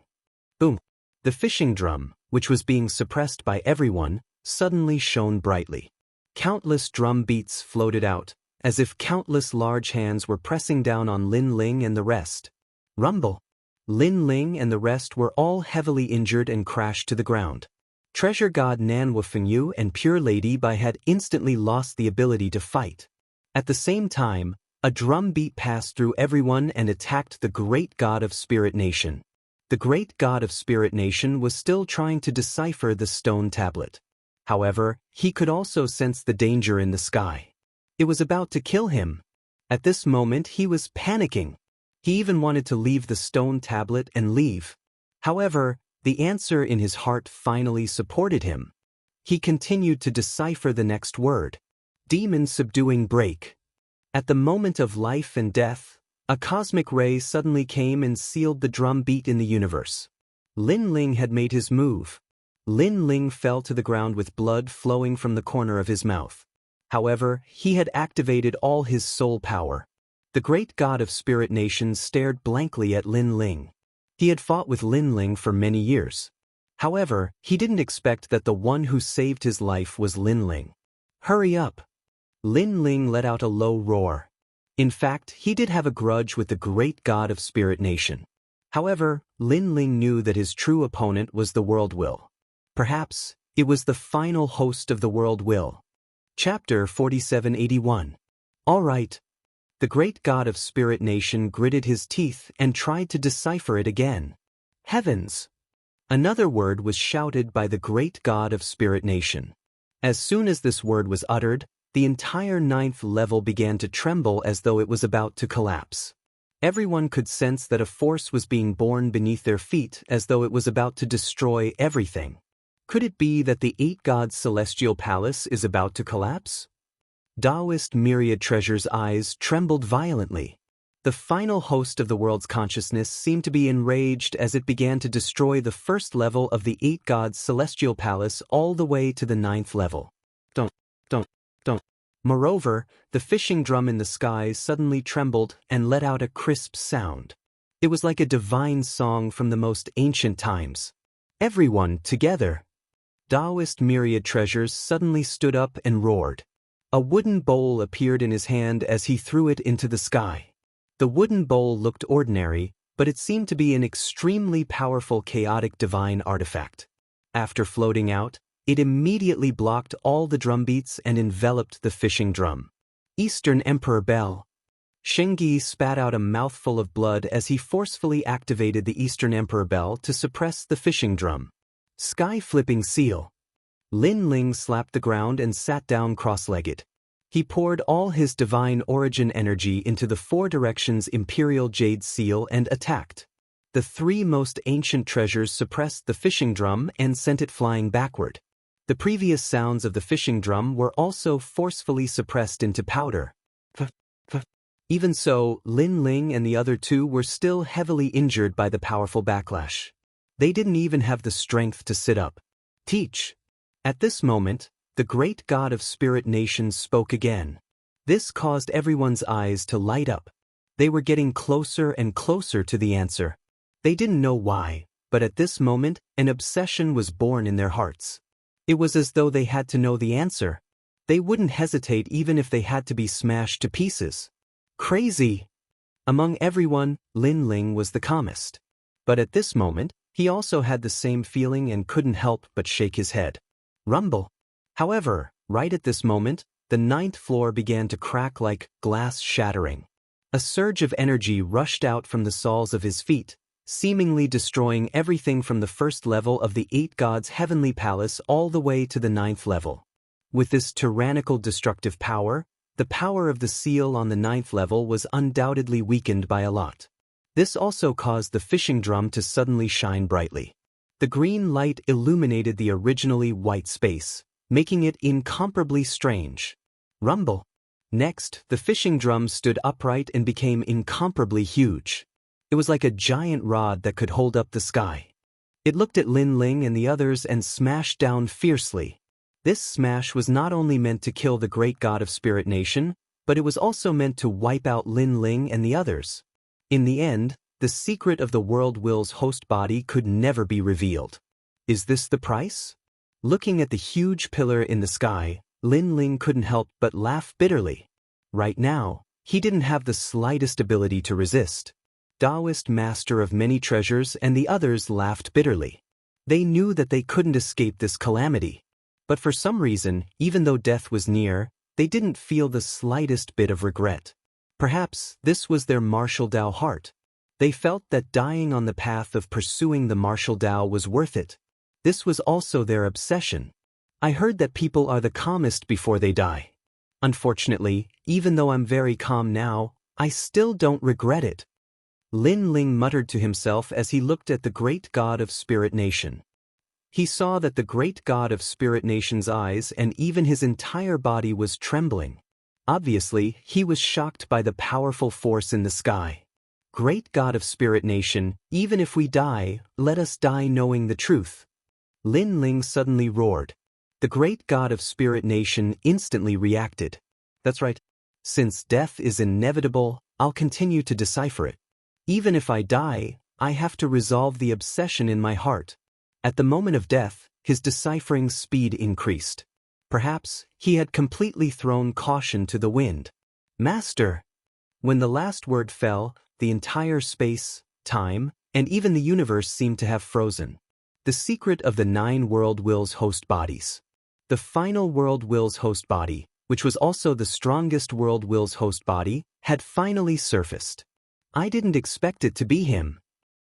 Boom! The fishing drum, which was being suppressed by everyone, suddenly shone brightly. Countless drum beats floated out, as if countless large hands were pressing down on Lin Ling and the rest. Rumble! Lin Ling and the rest were all heavily injured and crashed to the ground. Treasure God Nanhua Fengyu and Pure Lady Bai had instantly lost the ability to fight. At the same time, a drum beat passed through everyone and attacked the great god of Spirit Nation. The great god of Spirit Nation was still trying to decipher the stone tablet. However, he could also sense the danger in the sky. It was about to kill him. At this moment he was panicking. He even wanted to leave the stone tablet and leave. However, the answer in his heart finally supported him. He continued to decipher the next word. Demon subduing break. At the moment of life and death, a cosmic ray suddenly came and sealed the drum beat in the universe. Lin Ling had made his move. Lin Ling fell to the ground with blood flowing from the corner of his mouth. However, he had activated all his soul power. The great god of Spirit Nation stared blankly at Lin Ling. He had fought with Lin Ling for many years. However, he didn't expect that the one who saved his life was Lin Ling. Hurry up! Lin Ling let out a low roar. In fact, he did have a grudge with the great god of Spirit Nation. However, Lin Ling knew that his true opponent was the World Will. Perhaps, it was the final host of the World Will. Chapter 4781. All right. The great god of Spirit Nation gritted his teeth and tried to decipher it again. Heavens! Another word was shouted by the great god of Spirit Nation. As soon as this word was uttered, the entire 9th level began to tremble as though it was about to collapse. Everyone could sense that a force was being born beneath their feet as though it was about to destroy everything. Could it be that the 8 gods' celestial palace is about to collapse? Taoist Myriad Treasure's eyes trembled violently. The final host of the world's consciousness seemed to be enraged as it began to destroy the first level of the 8 gods' celestial palace all the way to the 9th level. Don't. Moreover, the fishing drum in the skies suddenly trembled and let out a crisp sound. It was like a divine song from the most ancient times. Everyone, together! Taoist myriad treasures suddenly stood up and roared. A wooden bowl appeared in his hand as he threw it into the sky. The wooden bowl looked ordinary, but it seemed to be an extremely powerful chaotic divine artifact. After floating out, it immediately blocked all the drumbeats and enveloped the fishing drum. Eastern Emperor Bell. Xianxia spat out a mouthful of blood as he forcefully activated the Eastern Emperor Bell to suppress the fishing drum. Sky-flipping seal. Lin Ling slapped the ground and sat down cross-legged. He poured all his divine origin energy into the four directions Imperial Jade Seal and attacked. The three most ancient treasures suppressed the fishing drum and sent it flying backward. The previous sounds of the fishing drum were also forcefully suppressed into powder. Even so, Lin Ling and the other two were still heavily injured by the powerful backlash. They didn't even have the strength to sit up. Teach. At this moment, the great god of spirit nations spoke again. This caused everyone's eyes to light up. They were getting closer and closer to the answer. They didn't know why, but at this moment, an obsession was born in their hearts. It was as though they had to know the answer. They wouldn't hesitate even if they had to be smashed to pieces. Crazy! Among everyone, Lin Ling was the calmest. But at this moment, he also had the same feeling and couldn't help but shake his head. Rumble. However, right at this moment, the ninth floor began to crack like glass shattering. A surge of energy rushed out from the soles of his feet, seemingly destroying everything from the first level of the eight gods' heavenly palace all the way to the ninth level. With this tyrannical destructive power, the power of the seal on the ninth level was undoubtedly weakened by a lot. This also caused the fishing drum to suddenly shine brightly. The green light illuminated the originally white space, making it incomparably strange. Rumble. Next, the fishing drum stood upright and became incomparably huge. It was like a giant rod that could hold up the sky. It looked at Lin Ling and the others and smashed down fiercely. This smash was not only meant to kill the great god of Spirit Nation, but it was also meant to wipe out Lin Ling and the others. In the end, the secret of the World Will's host body could never be revealed. Is this the price? Looking at the huge pillar in the sky, Lin Ling couldn't help but laugh bitterly. Right now, he didn't have the slightest ability to resist. Taoist master of many treasures and the others laughed bitterly. They knew that they couldn't escape this calamity. But for some reason, even though death was near, they didn't feel the slightest bit of regret. Perhaps this was their martial Dao heart. They felt that dying on the path of pursuing the martial Dao was worth it. This was also their obsession. I heard that people are the calmest before they die. Unfortunately, even though I'm very calm now, I still don't regret it. Lin Ling muttered to himself as he looked at the great god of Spirit Nation. He saw that the great god of Spirit Nation's eyes and even his entire body was trembling. Obviously, he was shocked by the powerful force in the sky. Great god of Spirit Nation, even if we die, let us die knowing the truth. Lin Ling suddenly roared. The great god of Spirit Nation instantly reacted. That's right. Since death is inevitable, I'll continue to decipher it. Even if I die, I have to resolve the obsession in my heart. At the moment of death, his deciphering speed increased. Perhaps he had completely thrown caution to the wind. Master! When the last word fell, the entire space, time, and even the universe seemed to have frozen. The secret of the 9 World Will's host bodies. The final World Will's host body, which was also the strongest World Will's host body, had finally surfaced. I didn't expect it to be him.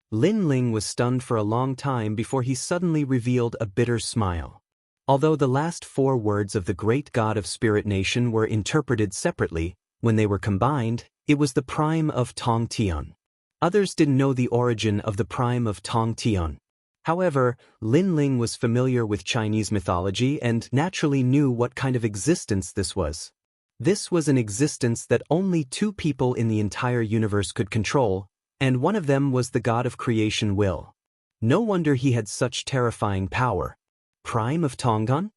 Lin Ling was stunned for a long time before he suddenly revealed a bitter smile. Although the last 4 words of the great god of Spirit Nation were interpreted separately, when they were combined, it was the prime of Tong Tian. Others didn't know the origin of the prime of Tong Tian. However, Lin Ling was familiar with Chinese mythology and naturally knew what kind of existence this was. This was an existence that only 2 people in the entire universe could control, and one of them was the god of creation Will. No wonder he had such terrifying power. Prime of Tonggon?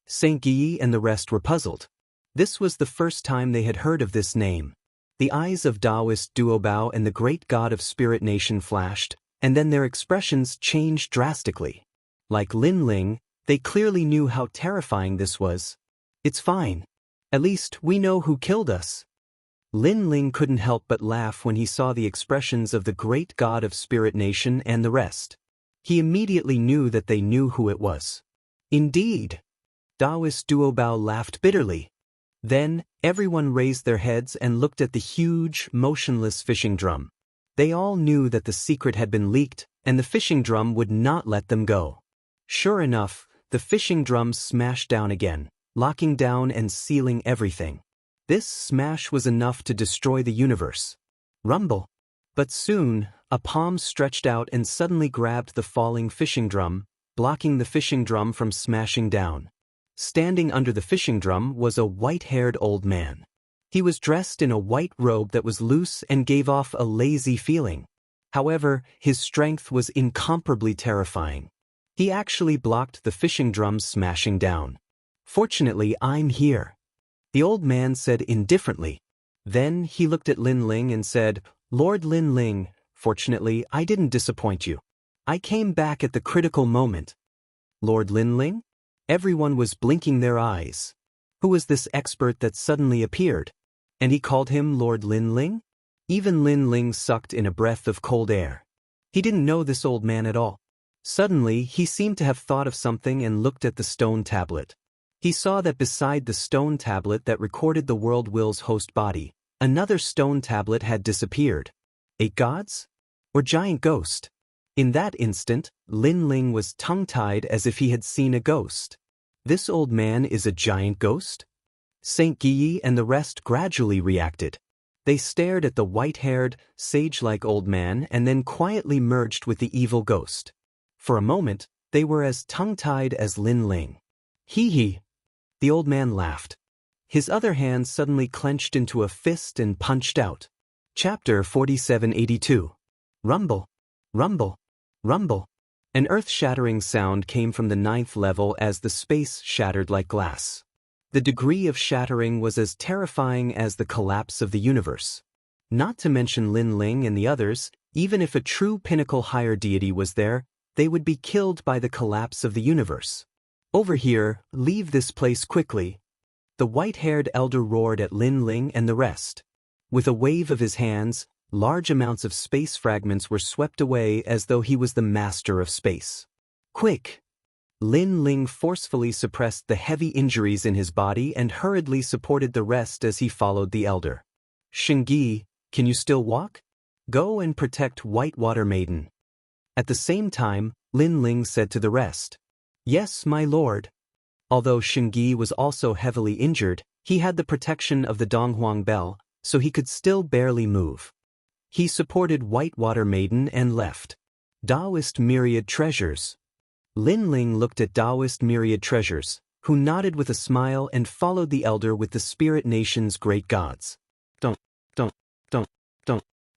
Xianxia and the rest were puzzled. This was the first time they had heard of this name. The eyes of Taoist Duobao and the great god of Spirit Nation flashed, and then their expressions changed drastically. Like Lin Ling, they clearly knew how terrifying this was. It's fine. At least we know who killed us. Lin Ling couldn't help but laugh when he saw the expressions of the great god of Spirit Nation and the rest. He immediately knew that they knew who it was. Indeed. Taoist Duobao laughed bitterly. Then, everyone raised their heads and looked at the huge, motionless fishing drum. They all knew that the secret had been leaked, and the fishing drum would not let them go. Sure enough, the fishing drum smashed down again, locking down and sealing everything. This smash was enough to destroy the universe. Rumble. But soon, a palm stretched out and suddenly grabbed the falling fishing drum, blocking the fishing drum from smashing down. Standing under the fishing drum was a white-haired old man. He was dressed in a white robe that was loose and gave off a lazy feeling. However, his strength was incomparably terrifying. He actually blocked the fishing drum smashing down. Fortunately, I'm here, the old man said indifferently. Then he looked at Lin Ling and said, Lord Lin Ling, fortunately, I didn't disappoint you. I came back at the critical moment. Lord Lin Ling? Everyone was blinking their eyes. Who was this expert that suddenly appeared? And he called him Lord Lin Ling? Even Lin Ling sucked in a breath of cold air. He didn't know this old man at all. Suddenly, he seemed to have thought of something and looked at the stone tablet. He saw that beside the stone tablet that recorded the world will's host body, another stone tablet had disappeared. 8 gods? Or giant ghost? In that instant, Lin Ling was tongue-tied as if he had seen a ghost. This old man is a giant ghost? Saint Guyi and the rest gradually reacted. They stared at the white-haired, sage-like old man and then quietly merged with the evil ghost. For a moment, they were as tongue-tied as Lin Ling. Hee. The old man laughed. His other hand suddenly clenched into a fist and punched out. Chapter 4782. Rumble. Rumble. Rumble. An earth-shattering sound came from the 9th level as the space shattered like glass. The degree of shattering was as terrifying as the collapse of the universe. Not to mention Lin Ling and the others, even if a true pinnacle higher deity was there, they would be killed by the collapse of the universe. Over here, leave this place quickly. The white-haired elder roared at Lin Ling and the rest. With a wave of his hands, large amounts of space fragments were swept away as though he was the master of space. Quick! Lin Ling forcefully suppressed the heavy injuries in his body and hurriedly supported the rest as he followed the elder. Shengyi, can you still walk? Go and protect Whitewater Maiden. At the same time, Lin Ling said to the rest. Yes, my lord. Although Shengyi was also heavily injured, he had the protection of the Donghuang Bell, so he could still barely move. He supported Whitewater Maiden and left. Taoist Myriad Treasures. Lin Ling looked at Taoist Myriad Treasures, who nodded with a smile and followed the elder with the Spirit Nation's great gods. Don't.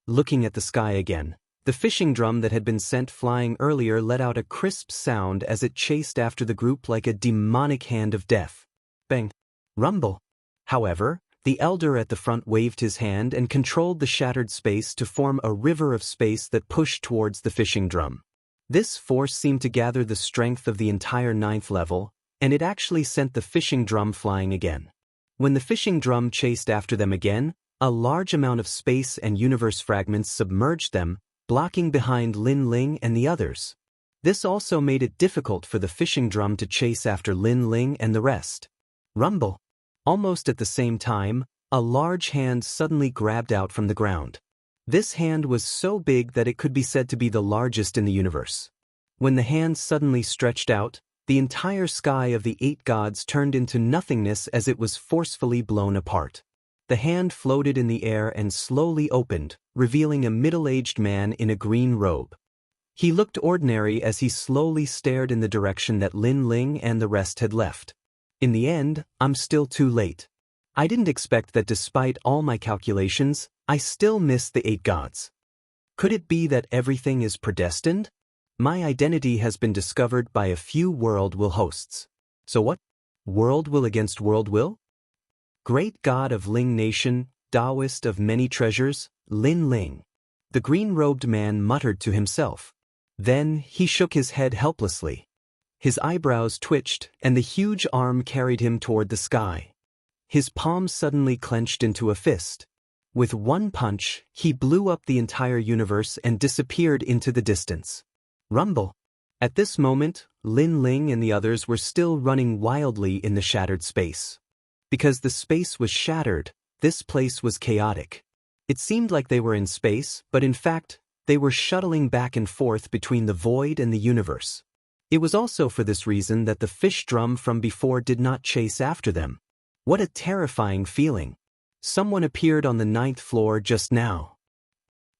Looking at the sky again, the fishing drum that had been sent flying earlier let out a crisp sound as it chased after the group like a demonic hand of death. Bang. Rumble. However, the elder at the front waved his hand and controlled the shattered space to form a river of space that pushed towards the fishing drum. This force seemed to gather the strength of the entire 9th level, and it actually sent the fishing drum flying again. When the fishing drum chased after them again, a large amount of space and universe fragments submerged them, blocking behind Lin Ling and the others. This also made it difficult for the fishing drum to chase after Lin Ling and the rest. Rumble. Almost at the same time, a large hand suddenly grabbed out from the ground. This hand was so big that it could be said to be the largest in the universe. When the hand suddenly stretched out, the entire sky of the 8 gods turned into nothingness as it was forcefully blown apart. The hand floated in the air and slowly opened, revealing a middle-aged man in a green robe. He looked ordinary as he slowly stared in the direction that Lin Ling and the rest had left. In the end, I'm still too late. I didn't expect that despite all my calculations, I still missed the 8 gods. Could it be that everything is predestined? My identity has been discovered by a few world will hosts. So what? World will against world will? Great god of Ling Nation, Taoist of many treasures, Lin Ling. The green-robed man muttered to himself. Then he shook his head helplessly. His eyebrows twitched, and the huge arm carried him toward the sky. His palm suddenly clenched into a fist. With one punch, he blew up the entire universe and disappeared into the distance. Rumble. At this moment, Lin Ling and the others were still running wildly in the shattered space. Because the space was shattered, this place was chaotic. It seemed like they were in space, but in fact, they were shuttling back and forth between the void and the universe. It was also for this reason that the fish drum from before did not chase after them. What a terrifying feeling. Someone appeared on the 9th floor just now.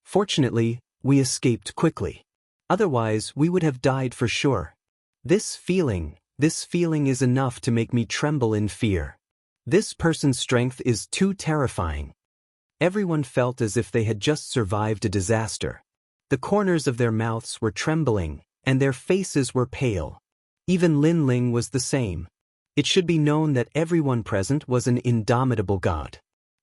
Fortunately, we escaped quickly. Otherwise, we would have died for sure. This feeling is enough to make me tremble in fear. This person's strength is too terrifying. Everyone felt as if they had just survived a disaster. The corners of their mouths were trembling, and their faces were pale. Even Lin Ling was the same. It should be known that everyone present was an indomitable god.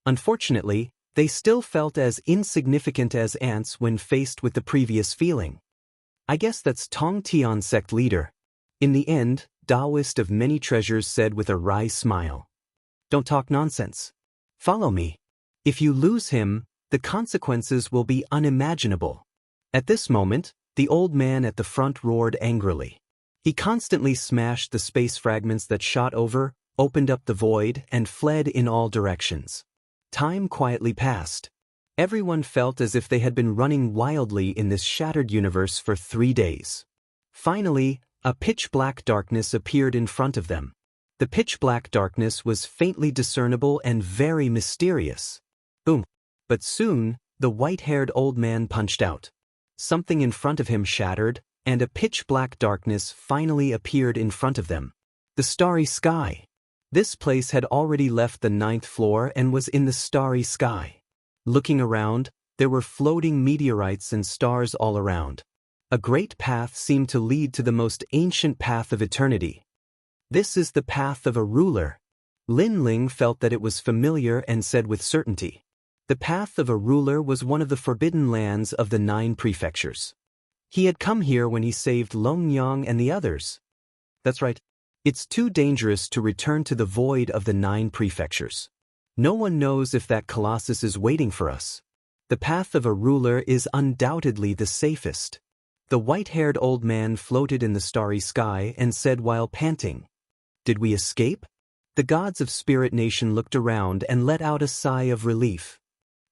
Unfortunately, they still felt as insignificant as ants when faced with the previous feeling. I guess that's Tong Tian sect leader. In the end, Taoist of many treasures said with a wry smile. Don't talk nonsense. Follow me. If you lose him, the consequences will be unimaginable. At this moment, the old man at the front roared angrily. He constantly smashed the space fragments that shot over, opened up the void, and fled in all directions. Time quietly passed. Everyone felt as if they had been running wildly in this shattered universe for 3 days. Finally, a pitch-black darkness appeared in front of them. The pitch-black darkness was faintly discernible and very mysterious. Boom! But soon, the white-haired old man punched out. Something in front of him shattered, and a pitch-black darkness finally appeared in front of them. The starry sky. This place had already left the 9th floor and was in the starry sky. Looking around, there were floating meteorites and stars all around. A great path seemed to lead to the most ancient path of eternity. This is the path of a ruler. Lin Ling felt that it was familiar and said with certainty. The path of a ruler was one of the forbidden lands of the 9 prefectures. He had come here when he saved Long Yang and the others. That's right. It's too dangerous to return to the void of the 9 prefectures. No one knows if that colossus is waiting for us. The path of a ruler is undoubtedly the safest. The white-haired old man floated in the starry sky and said while panting, "Did we escape?" The gods of Spirit Nation looked around and let out a sigh of relief.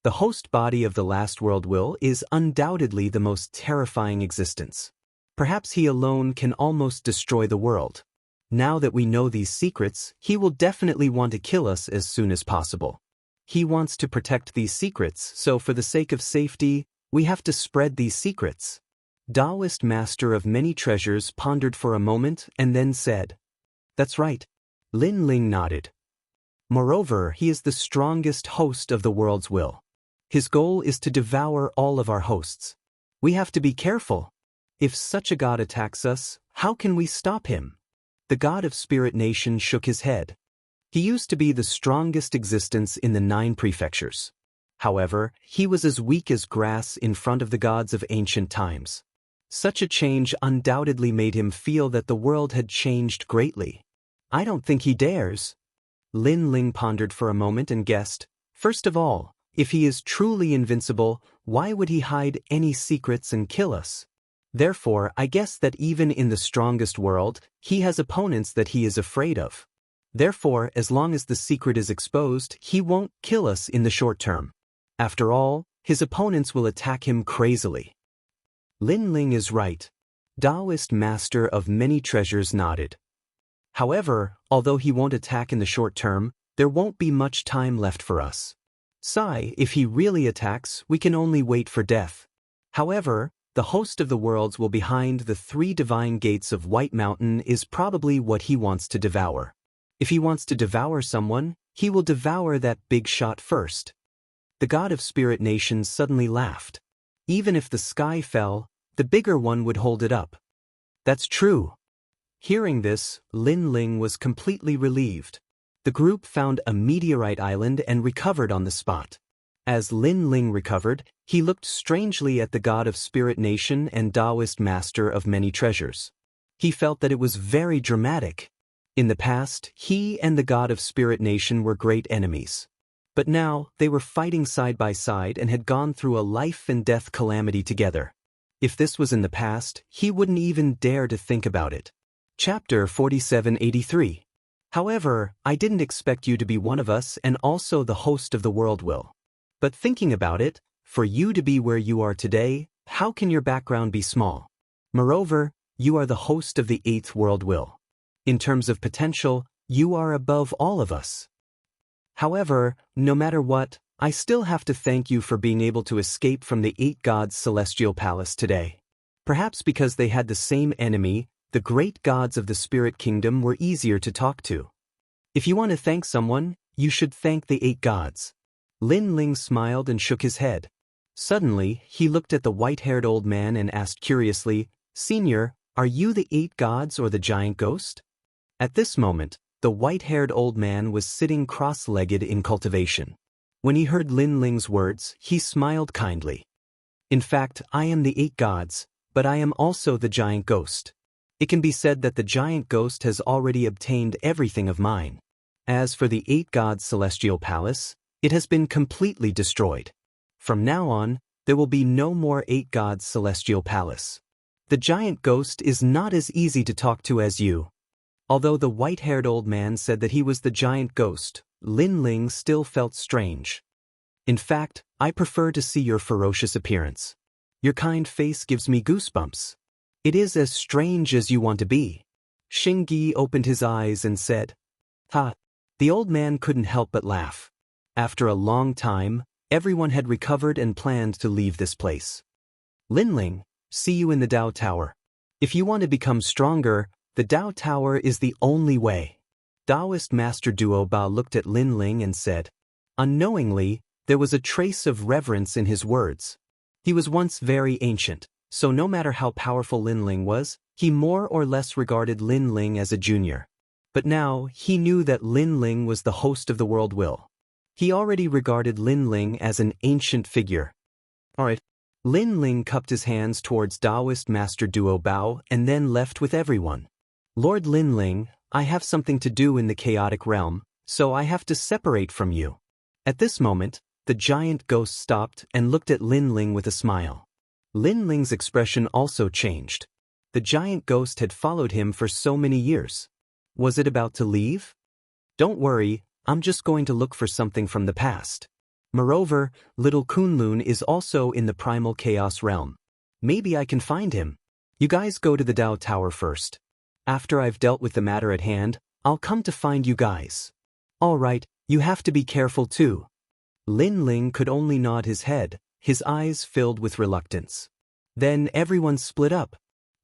The host body of the last world will is undoubtedly the most terrifying existence. Perhaps he alone can almost destroy the world. Now that we know these secrets, he will definitely want to kill us as soon as possible. He wants to protect these secrets, so for the sake of safety, we have to spread these secrets. Taoist master of many treasures pondered for a moment and then said, "That's right." Lin Ling nodded. Moreover, he is the strongest host of the world's will. His goal is to devour all of our hosts. We have to be careful. If such a god attacks us, how can we stop him? The god of Spirit Nation shook his head. He used to be the strongest existence in the 9 prefectures. However, he was as weak as grass in front of the gods of ancient times. Such a change undoubtedly made him feel that the world had changed greatly. I don't think he dares. Lin Ling pondered for a moment and guessed, first of all, if he is truly invincible, why would he hide any secrets and kill us? Therefore, I guess that even in the strongest world, he has opponents that he is afraid of. Therefore, as long as the secret is exposed, he won't kill us in the short term. After all, his opponents will attack him crazily. Lin Ling is right. Taoist master of many treasures nodded. However, although he won't attack in the short term, there won't be much time left for us. Sai, if he really attacks, we can only wait for death. However, the host of the worlds will behind the 3 divine gates of White Mountain is probably what he wants to devour. If he wants to devour someone, he will devour that big shot first. The god of Spirit Nation suddenly laughed. Even if the sky fell, the bigger one would hold it up. That's true. Hearing this, Lin Ling was completely relieved. The group found a meteorite island and recovered on the spot. As Lin Ling recovered, he looked strangely at the god of Spirit Nation and Taoist master of many treasures. He felt that it was very dramatic. In the past, he and the god of Spirit Nation were great enemies. But now, they were fighting side by side and had gone through a life and death calamity together. If this was in the past, he wouldn't even dare to think about it. Chapter 4783. However, I didn't expect you to be one of us and also the host of the world will. But thinking about it, for you to be where you are today, how can your background be small? Moreover, you are the host of the 8th world will. In terms of potential, you are above all of us. However, no matter what, I still have to thank you for being able to escape from the 8 gods' celestial palace today. Perhaps because they had the same enemy, the great gods of the spirit kingdom were easier to talk to. If you want to thank someone, you should thank the 8 gods. Lin Ling smiled and shook his head. Suddenly, he looked at the white-haired old man and asked curiously, "Senior, are you the 8 gods or the giant ghost?" At this moment, the white-haired old man was sitting cross-legged in cultivation. When he heard Lin Ling's words, he smiled kindly. "In fact, I am the 8 gods, but I am also the giant ghost. It can be said that the giant ghost has already obtained everything of mine. As for the 8 gods' celestial palace, it has been completely destroyed. From now on, there will be no more 8 gods' celestial palace. The giant ghost is not as easy to talk to as you." Although the white-haired old man said that he was the giant ghost, Lin Ling still felt strange. "In fact, I prefer to see your ferocious appearance. Your kind face gives me goosebumps. It is as strange as you want to be." Xingyi opened his eyes and said, "Ha." The old man couldn't help but laugh. After a long time, everyone had recovered and planned to leave this place. "Lin Ling, see you in the Dao Tower. If you want to become stronger, the Dao Tower is the only way." Taoist Master Duo Bao looked at Lin Ling and said. Unknowingly, there was a trace of reverence in his words. He was once very ancient, so no matter how powerful Lin Ling was, he more or less regarded Lin Ling as a junior. But now, he knew that Lin Ling was the host of the world will. He already regarded Lin Ling as an ancient figure. "Alright." Lin Ling cupped his hands towards Taoist Master Duo Bao and then left with everyone. "Lord Lin Ling, I have something to do in the chaotic realm, so I have to separate from you." At this moment, the giant ghost stopped and looked at Lin Ling with a smile. Lin Ling's expression also changed. The giant ghost had followed him for so many years. Was it about to leave? "Don't worry, I'm just going to look for something from the past. Moreover, little Kunlun is also in the primal chaos realm. Maybe I can find him. You guys go to the Dao Tower first. After I've dealt with the matter at hand, I'll come to find you guys." "Alright, you have to be careful too." Lin Ling could only nod his head, his eyes filled with reluctance. Then everyone split up.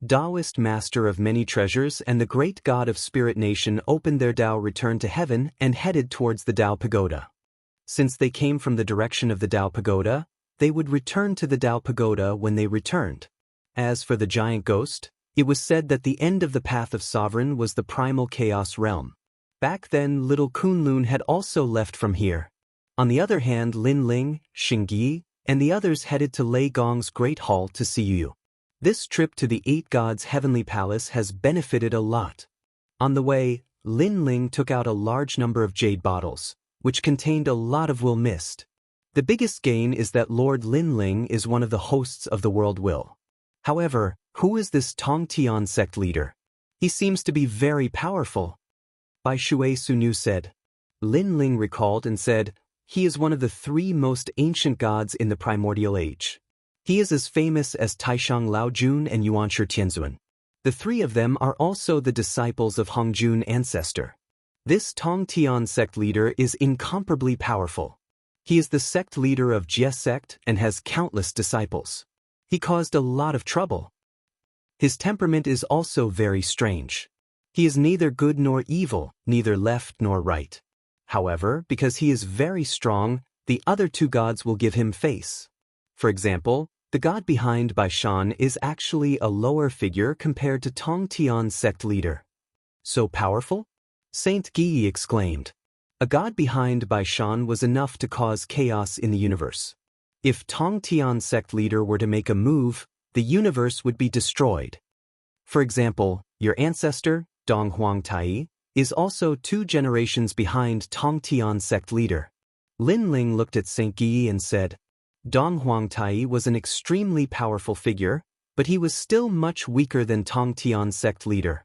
Taoist Master of Many Treasures and the Great God of Spirit Nation opened their Dao returned to heaven and headed towards the Dao Pagoda. Since they came from the direction of the Dao Pagoda, they would return to the Dao Pagoda when they returned. As for the giant ghost, it was said that the end of the path of sovereign was the primal chaos realm. Back then, little Kunlun had also left from here. On the other hand, Lin Ling, Xingyi, and the others headed to Lei Gong's Great Hall to see you. This trip to the 8 gods' heavenly palace has benefited a lot. On the way, Lin Ling took out a large number of jade bottles, which contained a lot of will mist. The biggest gain is that Lord Lin Ling is one of the hosts of the world will. However, who is this Tongtian sect leader? He seems to be very powerful. Bai Shui Sunu said. Lin Ling recalled and said, "He is one of the 3 most ancient gods in the primordial age. He is as famous as Taishang Laojun and Yuanshi Tianzuan. The 3 of them are also the disciples of Hongjun ancestor. This Tongtian sect leader is incomparably powerful. He is the sect leader of Jie sect and has countless disciples. He caused a lot of trouble. His temperament is also very strange. He is neither good nor evil, neither left nor right. However, because he is very strong, the other 2 gods will give him face. For example, the god behind Bai Shan is actually a lower figure compared to Tongtian sect leader." "So powerful?" Saint Guy exclaimed. A god behind by Shan was enough to cause chaos in the universe. If Tongtian sect leader were to make a move, the universe would be destroyed. For example, your ancestor, Dong Huangtai, is also 2 generations behind Tongtian sect leader. Lin Ling looked at Xianxia and said, Dong Huangtai was an extremely powerful figure, but he was still much weaker than Tongtian sect leader.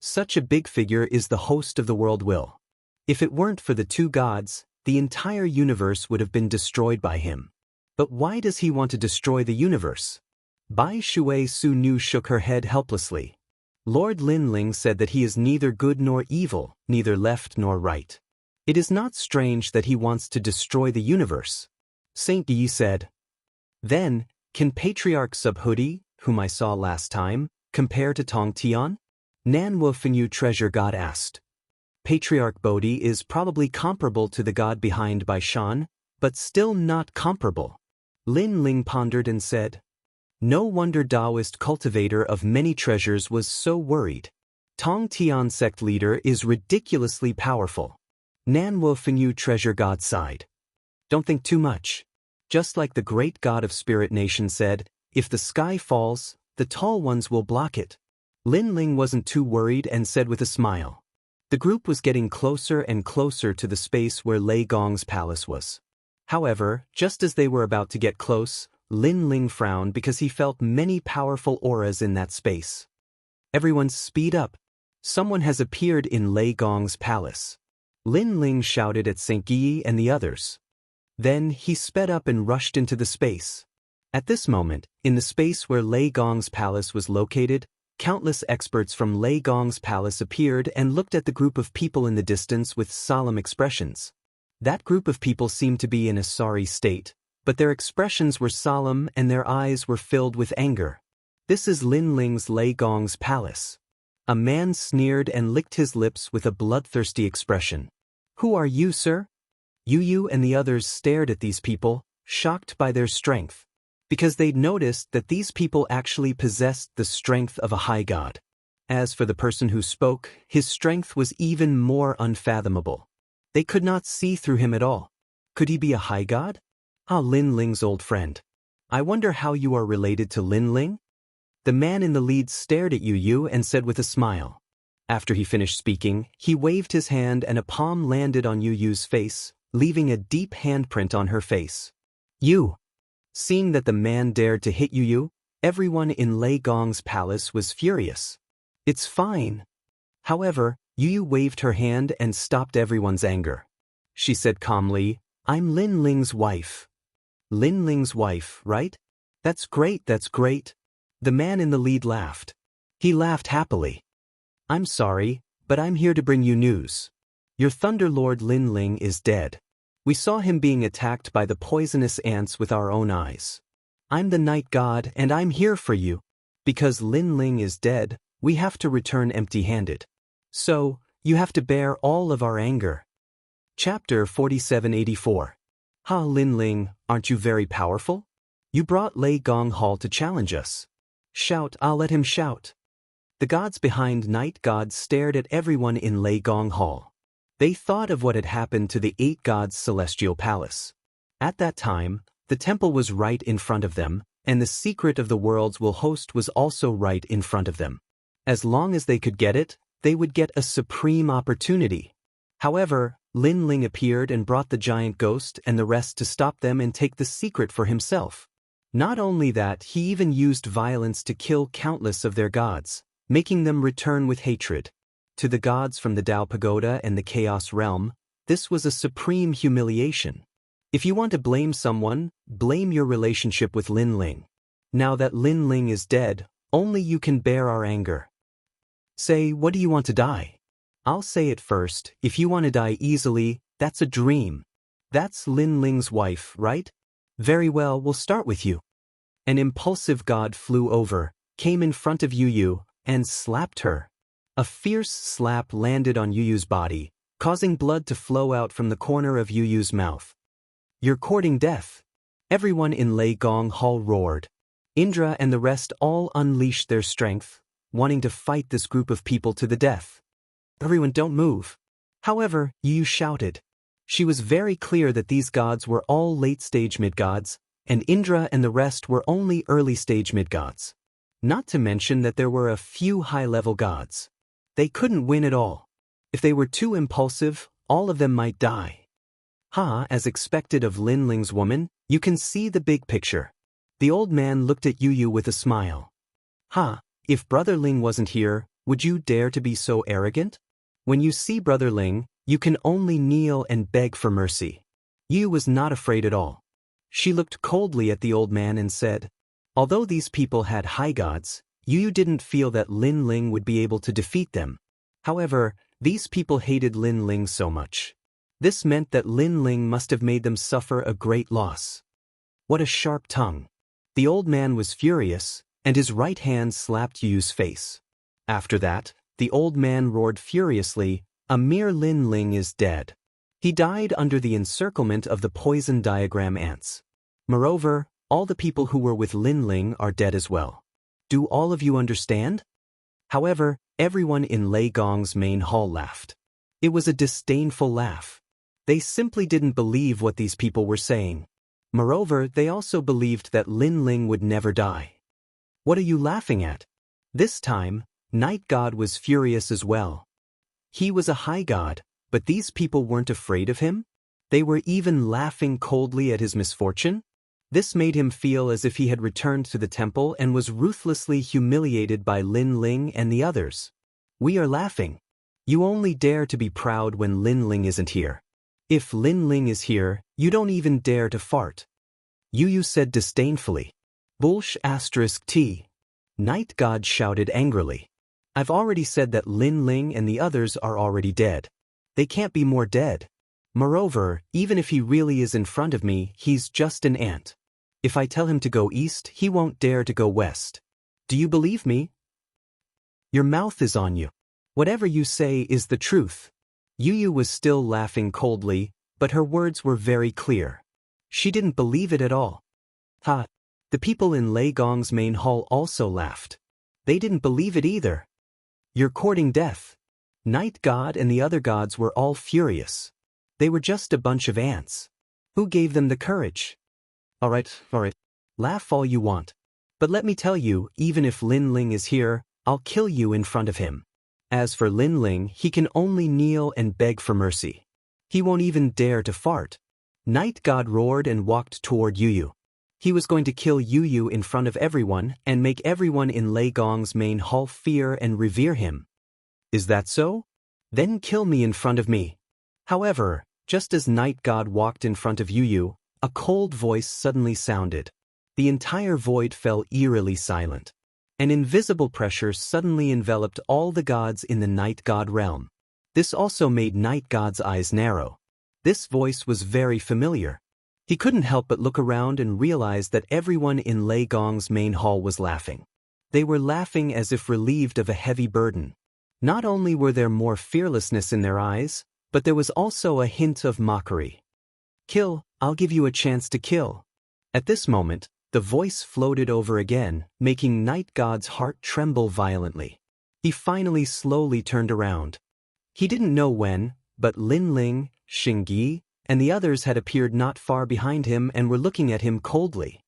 Such a big figure is the host of the world will. If it weren't for the 2 gods, the entire universe would have been destroyed by him. But why does he want to destroy the universe? Bai Shui Su Nu shook her head helplessly. Lord Linling said that he is neither good nor evil, neither left nor right. It is not strange that he wants to destroy the universe. Saint Yi said. Then, can Patriarch Subhuti, whom I saw last time, compare to Tongtian? Nan Wufenyu Treasure God asked. Patriarch Bodhi is probably comparable to the god behind by Shan, but still not comparable. Lin Ling pondered and said, no wonder Taoist cultivator of many treasures was so worried. Tongtian sect leader is ridiculously powerful. Nan Wufenyu Treasure God sighed. Don't think too much. Just like the great god of Spirit Nation said, if the sky falls, the tall ones will block it. Lin Ling wasn't too worried and said with a smile. The group was getting closer and closer to the space where Lei Gong's palace was. However, just as they were about to get close, Lin Ling frowned because he felt many powerful auras in that space. Everyone speed up. Someone has appeared in Lei Gong's palace. Lin Ling shouted at Xianxia and the others. Then he sped up and rushed into the space. At this moment, in the space where Lei Gong's palace was located, countless experts from Lei Gong's palace appeared and looked at the group of people in the distance with solemn expressions. That group of people seemed to be in a sorry state, but their expressions were solemn and their eyes were filled with anger. This is Lin Ling's Lei Gong's palace. A man sneered and licked his lips with a bloodthirsty expression. Who are you, sir? Yu and the others stared at these people, shocked by their strength, because they'd noticed that these people actually possessed the strength of a high god. As for the person who spoke, his strength was even more unfathomable. They could not see through him at all. Could he be a high god? Ah, Lin Ling's old friend. I wonder how you are related to Lin Ling? The man in the lead stared at Yu and said with a smile. After he finished speaking, he waved his hand and a palm landed on Yu's face, leaving a deep handprint on her face. Yu. Seeing that the man dared to hit Yu, everyone in Lei Gong's palace was furious. It's fine. However, Yu waved her hand and stopped everyone's anger. She said calmly, I'm Lin Ling's wife. Lin Ling's wife, right? That's great, that's great. The man in the lead laughed. He laughed happily. I'm sorry, but I'm here to bring you news. Your Thunder Lord Lin Ling is dead. We saw him being attacked by the poisonous ants with our own eyes. I'm the night god and I'm here for you. Because Lin Ling is dead, we have to return empty-handed. So, you have to bear all of our anger. Chapter 4784. Ha Lin Ling, aren't you very powerful? You brought Lei Gong Hall to challenge us. Shout, I'll let him shout. The gods behind Night God stared at everyone in Lei Gong Hall. They thought of what had happened to the 8 gods' celestial palace. At that time, the temple was right in front of them, and the secret of the worlds will host was also right in front of them. As long as they could get it, they would get a supreme opportunity. However, Lin Ling appeared and brought the giant ghost and the rest to stop them and take the secret for himself. Not only that, he even used violence to kill countless of their gods, making them return with hatred. To the gods from the Tao Pagoda and the Chaos Realm, this was a supreme humiliation. If you want to blame someone, blame your relationship with Lin Ling. Now that Lin Ling is dead, only you can bear our anger. Say, what do you want to die? I'll say it first, if you want to die easily, that's a dream. That's Lin Ling's wife, right? Very well, we'll start with you. An impulsive god flew over, came in front of Yu, and slapped her. A fierce slap landed on Yu's body, causing blood to flow out from the corner of Yu's mouth. You're courting death. Everyone in Lei Gong Hall roared. Indra and the rest all unleashed their strength, wanting to fight this group of people to the death. Everyone don't move. However, Yu shouted. She was very clear that these gods were all late-stage mid-gods, and Indra and the rest were only early-stage mid-gods. Not to mention that there were a few high-level gods. They couldn't win at all. If they were too impulsive, all of them might die. As expected of Lin Ling's woman, you can see the big picture. The old man looked at Yu with a smile. If Brother Ling wasn't here, would you dare to be so arrogant? When you see Brother Ling, you can only kneel and beg for mercy. Yu was not afraid at all. She looked coldly at the old man and said, although these people had high gods, Yu didn't feel that Lin Ling would be able to defeat them. However, these people hated Lin Ling so much. This meant that Lin Ling must have made them suffer a great loss. What a sharp tongue. The old man was furious, and his right hand slapped Yu's face. After that, the old man roared furiously, Amir Lin Ling is dead. He died under the encirclement of the poison diagram ants. Moreover, all the people who were with Lin Ling are dead as well. Do all of you understand? However, everyone in Lei Gong's main hall laughed. It was a disdainful laugh. They simply didn't believe what these people were saying. Moreover, they also believed that Lin Ling would never die. What are you laughing at? This time, Night God was furious as well. He was a high god, but these people weren't afraid of him? They were even laughing coldly at his misfortune? This made him feel as if he had returned to the temple and was ruthlessly humiliated by Lin Ling and the others. We are laughing. You only dare to be proud when Lin Ling isn't here. If Lin Ling is here, you don't even dare to fart. Yu said disdainfully. Bullsh *T. Night God shouted angrily. I've already said that Lin Ling and the others are already dead. They can't be more dead. Moreover, even if he really is in front of me, he's just an ant. If I tell him to go east, he won't dare to go west. Do you believe me? Your mouth is on you. Whatever you say is the truth. Yu was still laughing coldly, but her words were very clear. She didn't believe it at all. The people in Lei Gong's main hall also laughed. They didn't believe it either. You're courting death. Night God and the other gods were all furious. They were just a bunch of ants. Who gave them the courage? All right. Laugh all you want. But let me tell you, even if Lin Ling is here, I'll kill you in front of him. As for Lin Ling, he can only kneel and beg for mercy. He won't even dare to fart. Night God roared and walked toward Yu. He was going to kill Yu in front of everyone and make everyone in Lei Gong's main hall fear and revere him. Is that so? Then kill me in front of me. However, just as Night God walked in front of Yu, a cold voice suddenly sounded. The entire void fell eerily silent. An invisible pressure suddenly enveloped all the gods in the Night God realm. This also made Night God's eyes narrow. This voice was very familiar. He couldn't help but look around and realize that everyone in Lei Gong's main hall was laughing. They were laughing as if relieved of a heavy burden. Not only were there more fearlessness in their eyes, but there was also a hint of mockery. Kill, I'll give you a chance to kill. At this moment, the voice floated over again, making Night God's heart tremble violently. He finally slowly turned around. He didn't know when, but Lin Ling, Xingyi, and the others had appeared not far behind him and were looking at him coldly.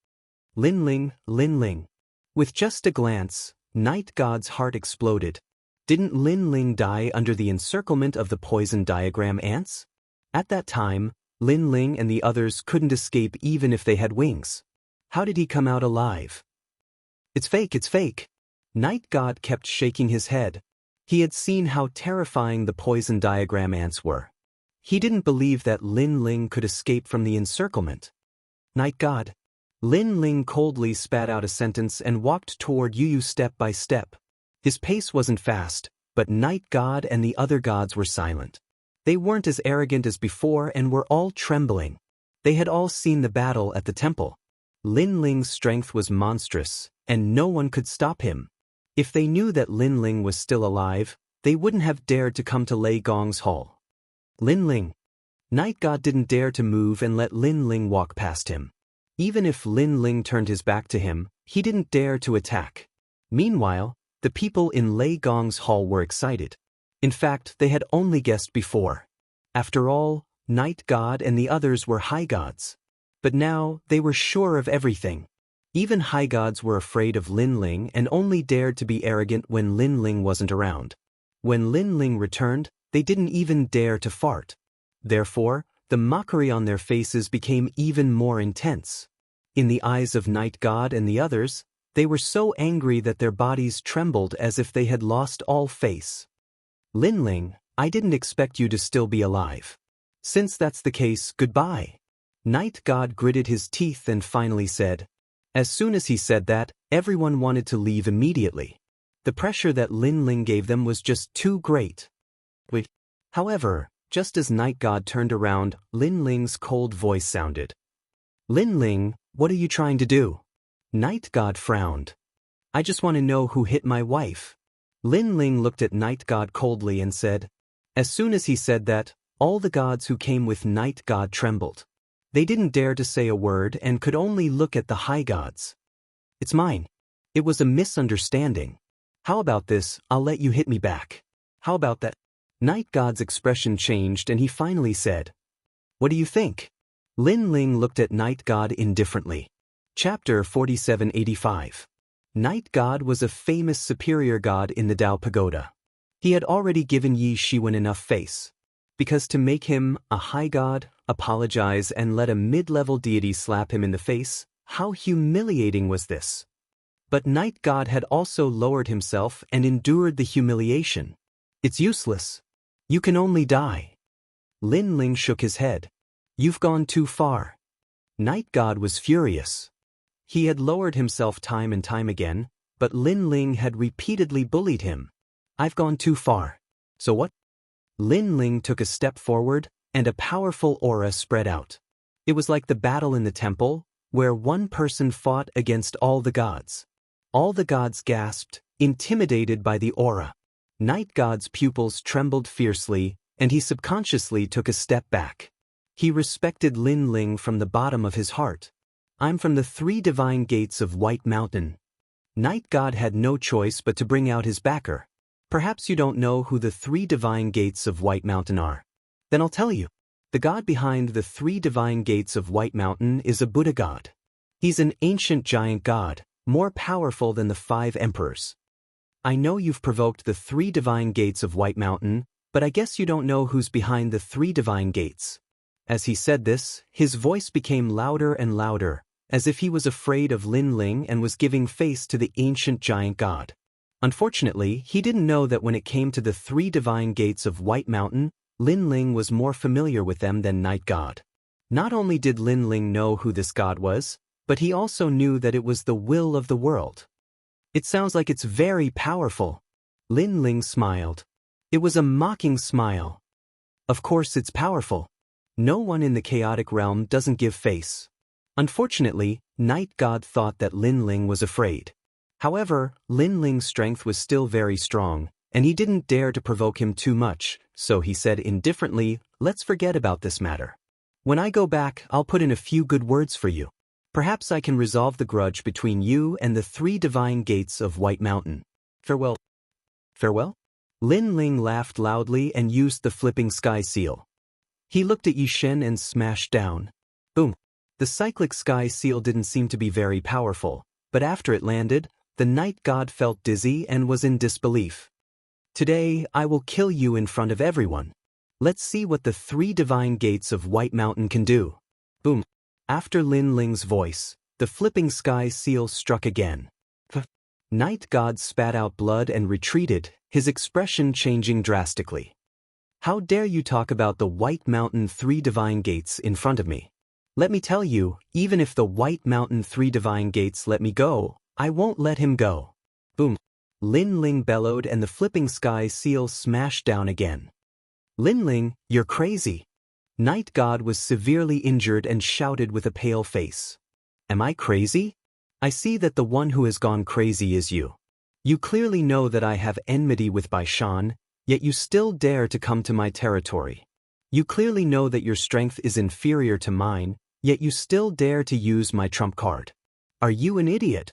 Lin Ling. With just a glance, Night God's heart exploded. Didn't Lin Ling die under the encirclement of the poison diagram ants? At that time, Lin Ling and the others couldn't escape even if they had wings. How did he come out alive? It's fake. Night God kept shaking his head. He had seen how terrifying the poison diagram ants were. He didn't believe that Lin Ling could escape from the encirclement. Night God. Lin Ling coldly spat out a sentence and walked toward Yu step by step. His pace wasn't fast, but Night God and the other gods were silent. They weren't as arrogant as before and were all trembling. They had all seen the battle at the temple. Lin Ling's strength was monstrous, and no one could stop him. If they knew that Lin Ling was still alive, they wouldn't have dared to come to Lei Gong's hall. Lin Ling. Night God didn't dare to move and let Lin Ling walk past him. Even if Lin Ling turned his back to him, he didn't dare to attack. Meanwhile, the people in Lei Gong's hall were excited. In fact, they had only guessed before. After all, Night God and the others were high gods. But now, they were sure of everything. Even high gods were afraid of Lin Ling and only dared to be arrogant when Lin Ling wasn't around. When Lin Ling returned, they didn't even dare to fart. Therefore, the mockery on their faces became even more intense. In the eyes of Night God and the others, they were so angry that their bodies trembled as if they had lost all face. Lin Ling, I didn't expect you to still be alive. Since that's the case, goodbye. Night God gritted his teeth and finally said. As soon as he said that, everyone wanted to leave immediately. The pressure that Lin Ling gave them was just too great. However, just as Night God turned around, Lin Ling's cold voice sounded. Lin Ling, what are you trying to do? Night God frowned. I just want to know who hit my wife. Lin Ling looked at Night God coldly and said. As soon as he said that, all the gods who came with Night God trembled. They didn't dare to say a word and could only look at the high gods. It's mine. It was a misunderstanding. How about this, I'll let you hit me back. How about that? Night God's expression changed and he finally said. What do you think? Lin Ling looked at Night God indifferently. Chapter 4785. Night God was a famous superior god in the Tao Pagoda. He had already given Yi Shiwen enough face. Because to make him, a high god, apologize and let a mid-level deity slap him in the face, how humiliating was this? But Night God had also lowered himself and endured the humiliation. It's useless. You can only die. Lin Ling shook his head. You've gone too far. Night God was furious. He had lowered himself time and time again, but Lin Ling had repeatedly bullied him. I've gone too far. So what? Lin Ling took a step forward, and a powerful aura spread out. It was like the battle in the temple, where one person fought against all the gods. All the gods gasped, intimidated by the aura. Night God's pupils trembled fiercely, and he subconsciously took a step back. He respected Lin Ling from the bottom of his heart. I'm from the 3 divine gates of White Mountain. Night God had no choice but to bring out his backer. Perhaps you don't know who the 3 divine gates of White Mountain are. Then I'll tell you. The god behind the 3 divine gates of White Mountain is a Buddha god. He's an ancient giant god, more powerful than the 5 emperors. I know you've provoked the 3 divine gates of White Mountain, but I guess you don't know who's behind the 3 divine gates. As he said this, his voice became louder and louder, as if he was afraid of Lin Ling and was giving face to the ancient giant god. Unfortunately, he didn't know that when it came to the 3 divine gates of White Mountain, Lin Ling was more familiar with them than Night God. Not only did Lin Ling know who this god was, but he also knew that it was the will of the world. It sounds like it's very powerful. Lin Ling smiled. It was a mocking smile. Of course it's powerful. No one in the chaotic realm doesn't give face. Unfortunately, Night God thought that Lin Ling was afraid. However, Lin Ling's strength was still very strong, and he didn't dare to provoke him too much, so he said indifferently, let's forget about this matter. When I go back, I'll put in a few good words for you. Perhaps I can resolve the grudge between you and the 3 divine gates of White Mountain. Farewell. Farewell? Lin Ling laughed loudly and used the flipping sky seal. He looked at Yishen and smashed down. Boom. The cyclic sky seal didn't seem to be very powerful, but after it landed, the Night God felt dizzy and was in disbelief. Today, I will kill you in front of everyone. Let's see what the 3 divine gates of White Mountain can do. Boom. After Lin Ling's voice, the flipping sky seal struck again. Night God spat out blood and retreated, his expression changing drastically. How dare you talk about the White Mountain 3 divine gates in front of me? Let me tell you, even if the White Mountain 3 divine gates let me go, I won't let him go. Boom. Lin Ling bellowed and the flipping sky seal smashed down again. Lin Ling, you're crazy. Night God was severely injured and shouted with a pale face. Am I crazy? I see that the one who has gone crazy is you. You clearly know that I have enmity with Baishan, yet you still dare to come to my territory. You clearly know that your strength is inferior to mine, yet you still dare to use my trump card. Are you an idiot?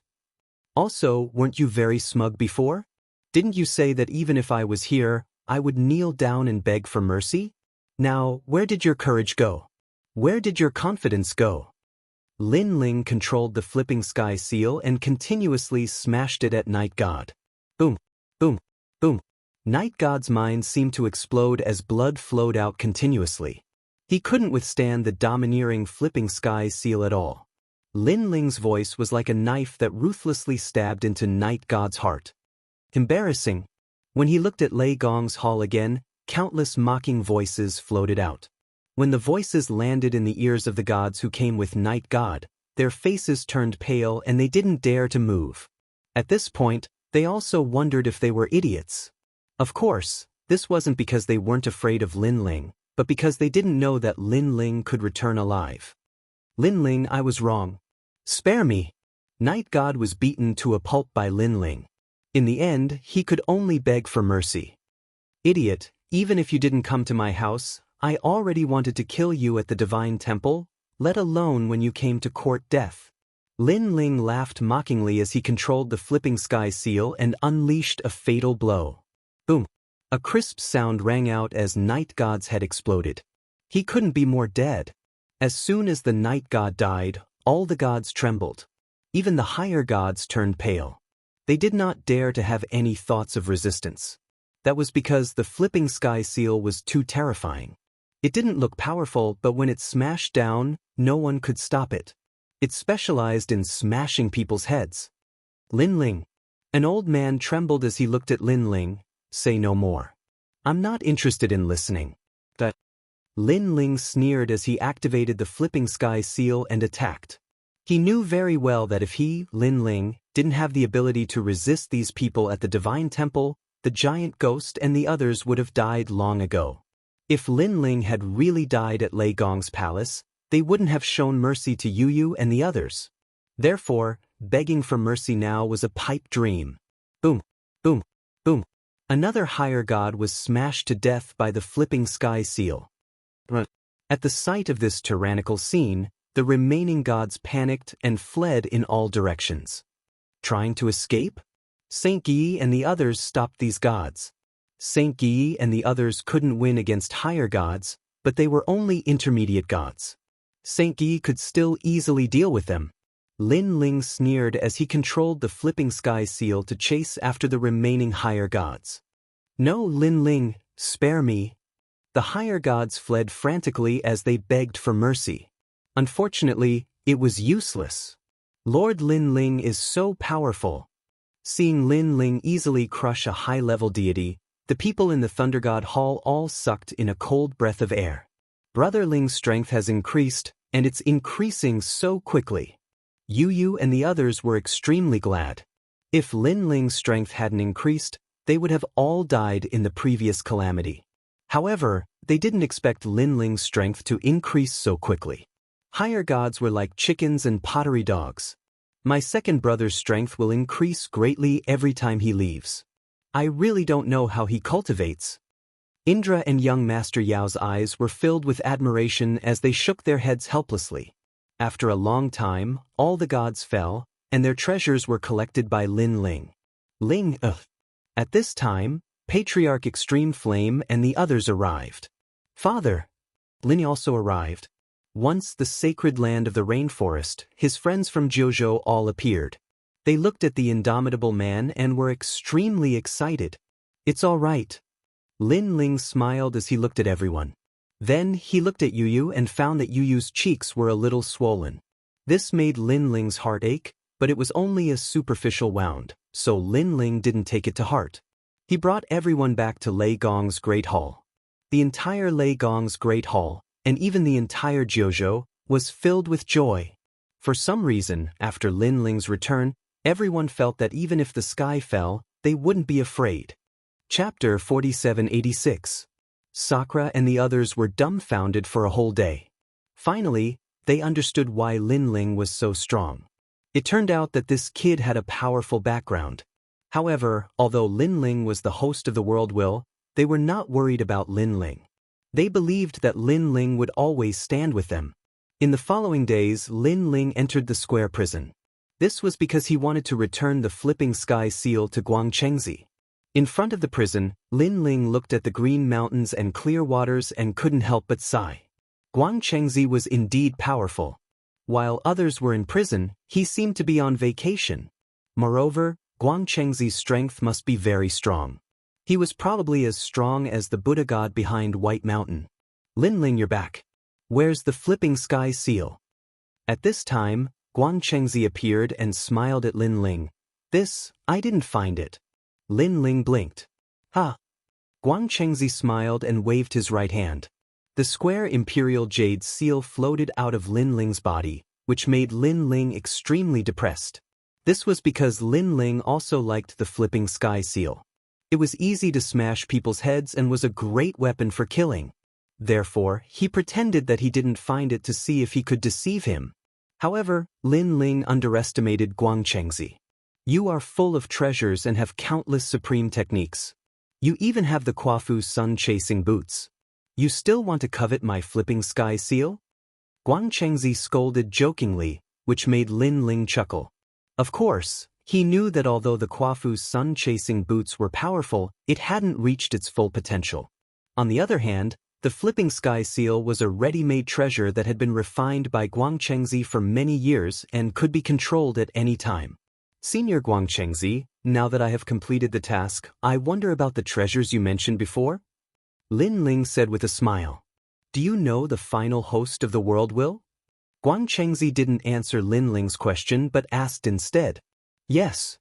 Also, weren't you very smug before? Didn't you say that even if I was here, I would kneel down and beg for mercy? Now, where did your courage go? Where did your confidence go? Lin Ling controlled the flipping sky seal and continuously smashed it at Night God. Boom, boom, boom. Night God's mind seemed to explode as blood flowed out continuously. He couldn't withstand the domineering flipping sky seal at all. Lin Ling's voice was like a knife that ruthlessly stabbed into Night God's heart. Embarrassing. When he looked at Lei Gong's hall again, countless mocking voices floated out. When the voices landed in the ears of the gods who came with Night God, their faces turned pale and they didn't dare to move. At this point, they also wondered if they were idiots. Of course, this wasn't because they weren't afraid of Lin Ling, but because they didn't know that Lin Ling could return alive. Lin Ling, I was wrong. Spare me. Night God was beaten to a pulp by Lin Ling. In the end, he could only beg for mercy. Idiot, even if you didn't come to my house, I already wanted to kill you at the Divine Temple, let alone when you came to court death. Lin Ling laughed mockingly as he controlled the flipping sky seal and unleashed a fatal blow. Boom! A crisp sound rang out as Night God's head exploded. He couldn't be more dead. As soon as the Night God died, all the gods trembled. Even the higher gods turned pale. They did not dare to have any thoughts of resistance. That was because the flipping sky seal was too terrifying. It didn't look powerful, but when it smashed down, no one could stop it. It specialized in smashing people's heads. Lin Ling. An old man trembled as he looked at Lin Ling. Say no more. I'm not interested in listening. That. Lin Ling sneered as he activated the flipping sky seal and attacked. He knew very well that if he, Lin Ling, didn't have the ability to resist these people at the Divine Temple, the giant ghost and the others would have died long ago. If Lin Ling had really died at Lei Gong's palace, they wouldn't have shown mercy to Yu and the others. Therefore, begging for mercy now was a pipe dream. Boom, boom, boom. Another higher god was smashed to death by the flipping sky seal. At the sight of this tyrannical scene, the remaining gods panicked and fled in all directions. Trying to escape? Saint Yi and the others stopped these gods. Saint Yi and the others couldn't win against higher gods, but they were only intermediate gods. Saint Yi could still easily deal with them. Lin Ling sneered as he controlled the flipping sky seal to chase after the remaining higher gods. No, Lin Ling, spare me. The higher gods fled frantically as they begged for mercy. Unfortunately, it was useless. Lord Lin Ling is so powerful. Seeing Lin Ling easily crush a high-level deity, the people in the Thunder God Hall all sucked in a cold breath of air. Brother Ling's strength has increased, and it's increasing so quickly. Yu and the others were extremely glad. If Lin Ling's strength hadn't increased, they would have all died in the previous calamity. However, they didn't expect Lin Ling's strength to increase so quickly. Higher gods were like chickens and pottery dogs. My second brother's strength will increase greatly every time he leaves. I really don't know how he cultivates. Indra and young Master Yao's eyes were filled with admiration as they shook their heads helplessly. After a long time, all the gods fell, and their treasures were collected by Lin Ling. At this time, Patriarch Extreme Flame and the others arrived. Father! Lin also arrived. Once the sacred land of the rainforest, his friends from Jiuzhou all appeared. They looked at the indomitable man and were extremely excited. It's all right. Lin Ling smiled as he looked at everyone. Then he looked at Yu and found that Yu's cheeks were a little swollen. This made Lin Ling's heart ache, but it was only a superficial wound, so Lin Ling didn't take it to heart. He brought everyone back to Lei Gong's Great Hall. The entire Lei Gong's Great Hall, and even the entire Jiuzhou, was filled with joy. For some reason, after Lin Ling's return, everyone felt that even if the sky fell, they wouldn't be afraid. Chapter 4786. Sakura and the others were dumbfounded for a whole day. Finally, they understood why Lin Ling was so strong. It turned out that this kid had a powerful background. However, although Lin Ling was the host of the World Will, they were not worried about Lin Ling. They believed that Lin Ling would always stand with them. In the following days, Lin Ling entered the square prison. This was because he wanted to return the flipping sky seal to Guangchengzi. In front of the prison, Lin Ling looked at the green mountains and clear waters and couldn't help but sigh. Guang Chengzi was indeed powerful. While others were in prison, he seemed to be on vacation. Moreover, Guang Chengzi's strength must be very strong. He was probably as strong as the Buddha god behind White Mountain. Lin Ling, you're back. Where's the flipping sky seal? At this time, Guang Chengzi appeared and smiled at Lin Ling. I didn't find it. Lin Ling blinked. Ha! Guang Chengzi smiled and waved his right hand. The square imperial jade seal floated out of Lin Ling's body, which made Lin Ling extremely depressed. This was because Lin Ling also liked the flipping sky seal. It was easy to smash people's heads and was a great weapon for killing. Therefore, he pretended that he didn't find it to see if he could deceive him. However, Lin Ling underestimated Guang Chengzi. You are full of treasures and have countless supreme techniques. You even have the Quafu sun-chasing boots. You still want to covet my flipping sky seal? Guang Chengzi scolded jokingly, which made Lin Ling chuckle. Of course, he knew that although the Quafu's sun-chasing boots were powerful, it hadn't reached its full potential. On the other hand, the flipping sky seal was a ready-made treasure that had been refined by Guang Chengzi for many years and could be controlled at any time. Senior Guang Chengzi, now that I have completed the task, I wonder about the treasures you mentioned before? Lin Ling said with a smile. Do you know the final host of the world will? Guang Chengzi didn't answer Lin Ling's question but asked instead. Yes.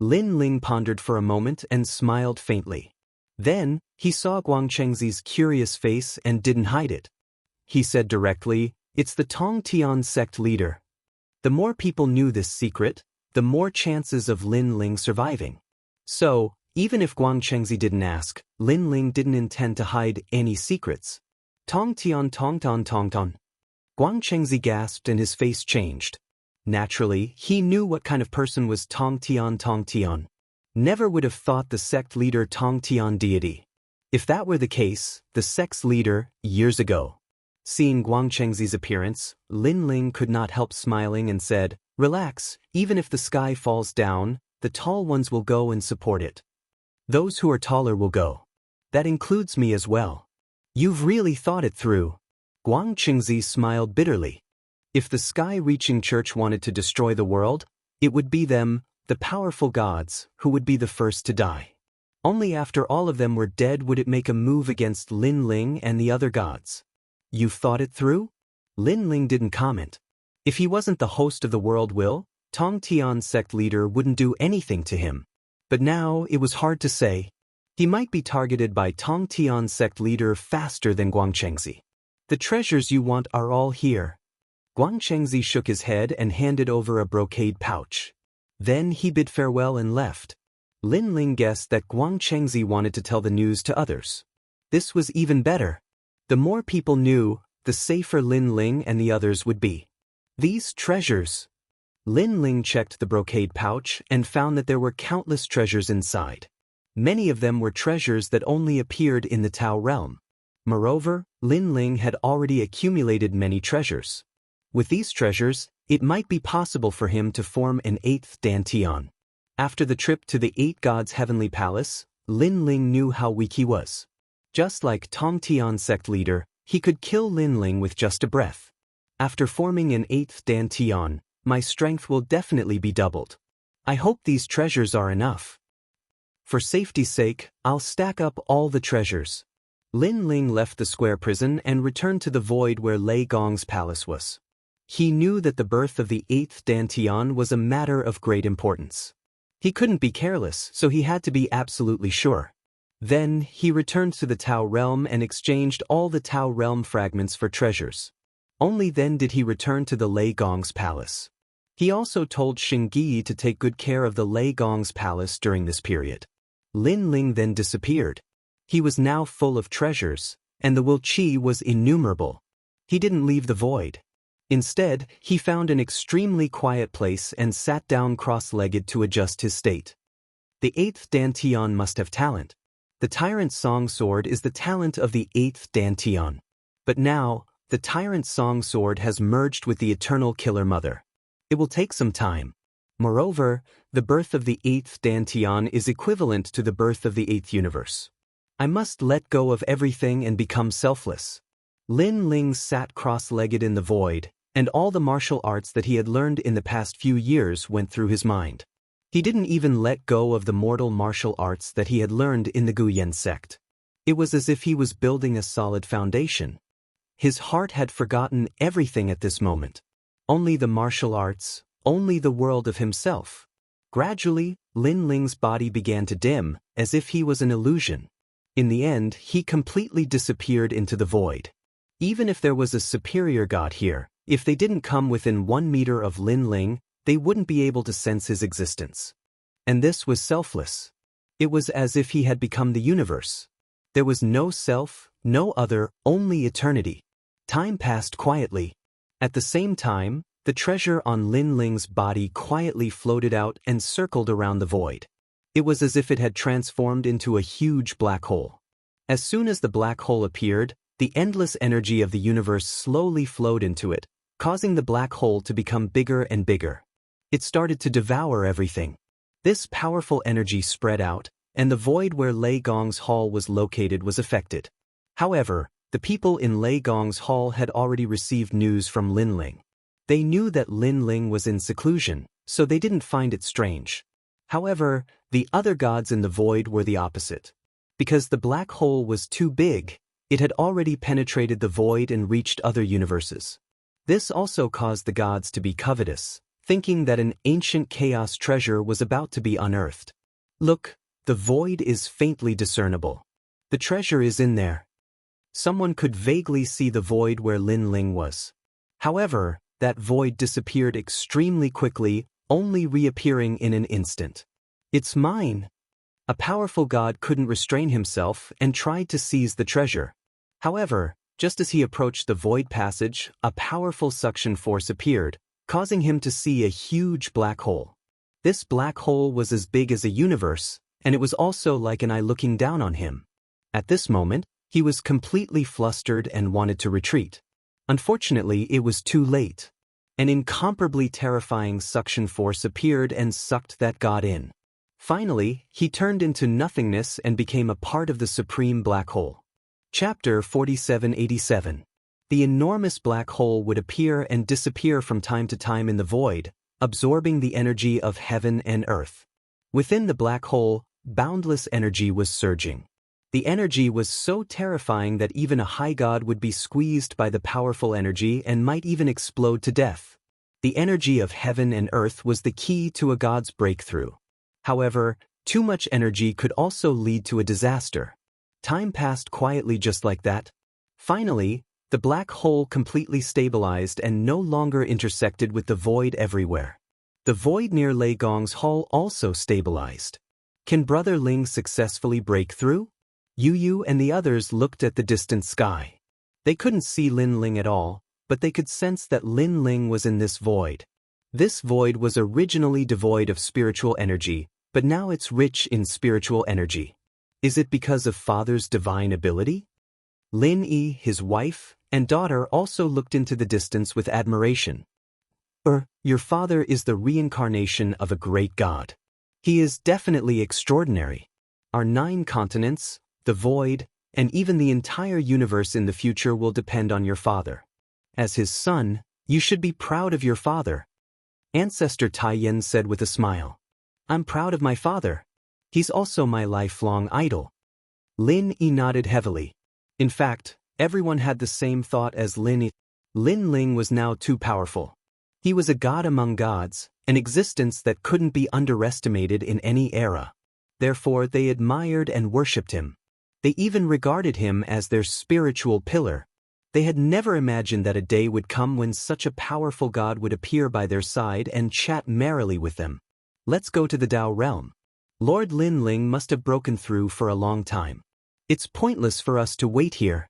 Lin Ling pondered for a moment and smiled faintly. Then, he saw Guang Chengzi's curious face and didn't hide it. He said directly, it's the Tong Tian sect leader. The more people knew this secret, the more chances of Lin Ling surviving. So, even if Guang Chengzi didn't ask, Lin Ling didn't intend to hide any secrets. Tong Tian Tong Ton Tong Ton. Guang Chengzi gasped and his face changed. Naturally, he knew what kind of person was Tong Tian Tong Tian. Never would have thought the sect leader Tong Tian deity. If that were the case, the sect's leader, years ago. Seeing Guang Chengzi's appearance, Lin Ling could not help smiling and said, Relax, even if the sky falls down, the tall ones will go and support it. Those who are taller will go. That includes me as well. You've really thought it through. Guang Chengzi smiled bitterly. If the sky-reaching church wanted to destroy the world, it would be them, the powerful gods, who would be the first to die. Only after all of them were dead would it make a move against Lin Ling and the other gods. You've thought it through? Lin Ling didn't comment. If he wasn't the host of the world will, Tong Tian sect leader wouldn't do anything to him. But now it was hard to say. He might be targeted by Tong Tian sect leader faster than Guang Chengzi. The treasures you want are all here. Guang Chengzi shook his head and handed over a brocade pouch. Then he bid farewell and left. Lin Ling guessed that Guang Chengzi wanted to tell the news to others. This was even better. The more people knew, the safer Lin Ling and the others would be. These treasures. Lin Ling checked the brocade pouch and found that there were countless treasures inside. Many of them were treasures that only appeared in the Tao realm. Moreover, Lin Ling had already accumulated many treasures. With these treasures, it might be possible for him to form an 8th Dantian. After the trip to the 8 Gods' heavenly palace, Lin Ling knew how weak he was. Just like Tong Tian sect leader, he could kill Lin Ling with just a breath. After forming an 8th Dantian, my strength will definitely be doubled. I hope these treasures are enough. For safety's sake, I'll stack up all the treasures. Lin Ling left the square prison and returned to the void where Lei Gong's palace was. He knew that the birth of the 8th Dantian was a matter of great importance. He couldn't be careless, so he had to be absolutely sure. Then, he returned to the Tao realm and exchanged all the Tao realm fragments for treasures. Only then did he return to the Lei Gong's palace. He also told Xingyi to take good care of the Lei Gong's palace during this period. Lin Ling then disappeared. He was now full of treasures, and the Wuxia was innumerable. He didn't leave the void. Instead, he found an extremely quiet place and sat down cross-legged to adjust his state. The 8th Dantian must have talent. The Tyrant Song Sword is the talent of the 8th Dantian. But now, the Tyrant Song Sword has merged with the Eternal Killer Mother. It will take some time. Moreover, the birth of the 8th Dantian is equivalent to the birth of the 8th universe. I must let go of everything and become selfless. Lin Ling sat cross-legged in the void, and all the martial arts that he had learned in the past few years went through his mind. He didn't even let go of the mortal martial arts that he had learned in the Guyan sect. It was as if he was building a solid foundation. His heart had forgotten everything at this moment. Only the martial arts, only the world of himself. Gradually, Lin Ling's body began to dim, as if he was an illusion. In the end, he completely disappeared into the void. Even if there was a superior god here, if they didn't come within 1 meter of Lin Ling, they wouldn't be able to sense his existence. And this was selfless. It was as if he had become the universe. There was no self, no other, only eternity. Time passed quietly. At the same time, the treasure on Lin Ling's body quietly floated out and circled around the void. It was as if it had transformed into a huge black hole. As soon as the black hole appeared, the endless energy of the universe slowly flowed into it, causing the black hole to become bigger and bigger. It started to devour everything. This powerful energy spread out, and the void where Lei Gong's hall was located was affected. However, the people in Lei Gong's hall had already received news from Lin Ling. They knew that Lin Ling was in seclusion, so they didn't find it strange. However, the other gods in the void were the opposite. Because the black hole was too big, it had already penetrated the void and reached other universes. This also caused the gods to be covetous, thinking that an ancient chaos treasure was about to be unearthed. Look, the void is faintly discernible. The treasure is in there. Someone could vaguely see the void where Lin Ling was. However, that void disappeared extremely quickly, only reappearing in an instant. It's mine. A powerful god couldn't restrain himself and tried to seize the treasure. However, just as he approached the void passage, a powerful suction force appeared, causing him to see a huge black hole. This black hole was as big as a universe, and it was also like an eye looking down on him. At this moment, he was completely flustered and wanted to retreat. Unfortunately, it was too late. An incomparably terrifying suction force appeared and sucked that god in. Finally, he turned into nothingness and became a part of the supreme black hole. Chapter 4787. The enormous black hole would appear and disappear from time to time in the void, absorbing the energy of heaven and earth. Within the black hole, boundless energy was surging. The energy was so terrifying that even a high god would be squeezed by the powerful energy and might even explode to death. The energy of heaven and earth was the key to a god's breakthrough. However, too much energy could also lead to a disaster. Time passed quietly just like that. Finally, the black hole completely stabilized and no longer intersected with the void everywhere. The void near Lei Gong's hall also stabilized. Can Brother Ling successfully break through? Yu Yu and the others looked at the distant sky. They couldn't see Lin Ling at all, but they could sense that Lin Ling was in this void. This void was originally devoid of spiritual energy, but now it's rich in spiritual energy. Is it because of Father's divine ability? Lin Yi, his wife, and daughter also looked into the distance with admiration. Your father is the reincarnation of a great god. He is definitely extraordinary. Our 9 continents, the void, and even the entire universe in the future will depend on your father. As his son, you should be proud of your father. Ancestor Taiyan said with a smile. I'm proud of my father. He's also my lifelong idol. Lin Yi nodded heavily. In fact, everyone had the same thought as Lin Yi. Lin Ling was now too powerful. He was a god among gods, an existence that couldn't be underestimated in any era. Therefore, they admired and worshipped him. They even regarded him as their spiritual pillar. They had never imagined that a day would come when such a powerful god would appear by their side and chat merrily with them. Let's go to the Dao realm. Lord Lin Ling must have broken through for a long time. It's pointless for us to wait here.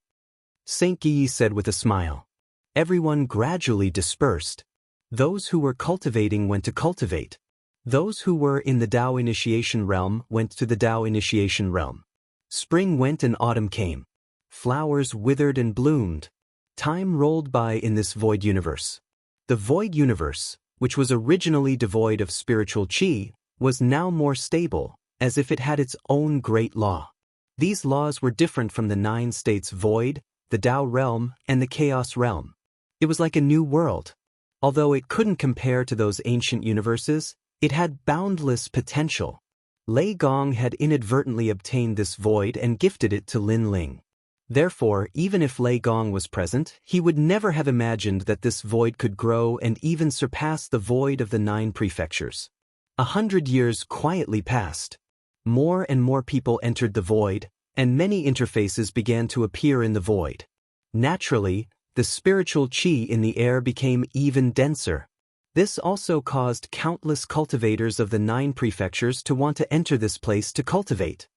Saint Yi said with a smile. Everyone gradually dispersed. Those who were cultivating went to cultivate. Those who were in the Dao initiation realm went to the Dao initiation realm. Spring went and autumn came. Flowers withered and bloomed. Time rolled by in this void universe. The void universe, which was originally devoid of spiritual qi, was now more stable, as if it had its own great law. These laws were different from the 9 states void, the Tao realm, and the chaos realm. It was like a new world. Although it couldn't compare to those ancient universes, it had boundless potential. Lei Gong had inadvertently obtained this void and gifted it to Lin Ling. Therefore, even if Lei Gong was present, he would never have imagined that this void could grow and even surpass the void of the 9 prefectures. 100 years quietly passed. More and more people entered the void, and many interfaces began to appear in the void. Naturally, the spiritual qi in the air became even denser. This also caused countless cultivators of the 9 prefectures to want to enter this place to cultivate.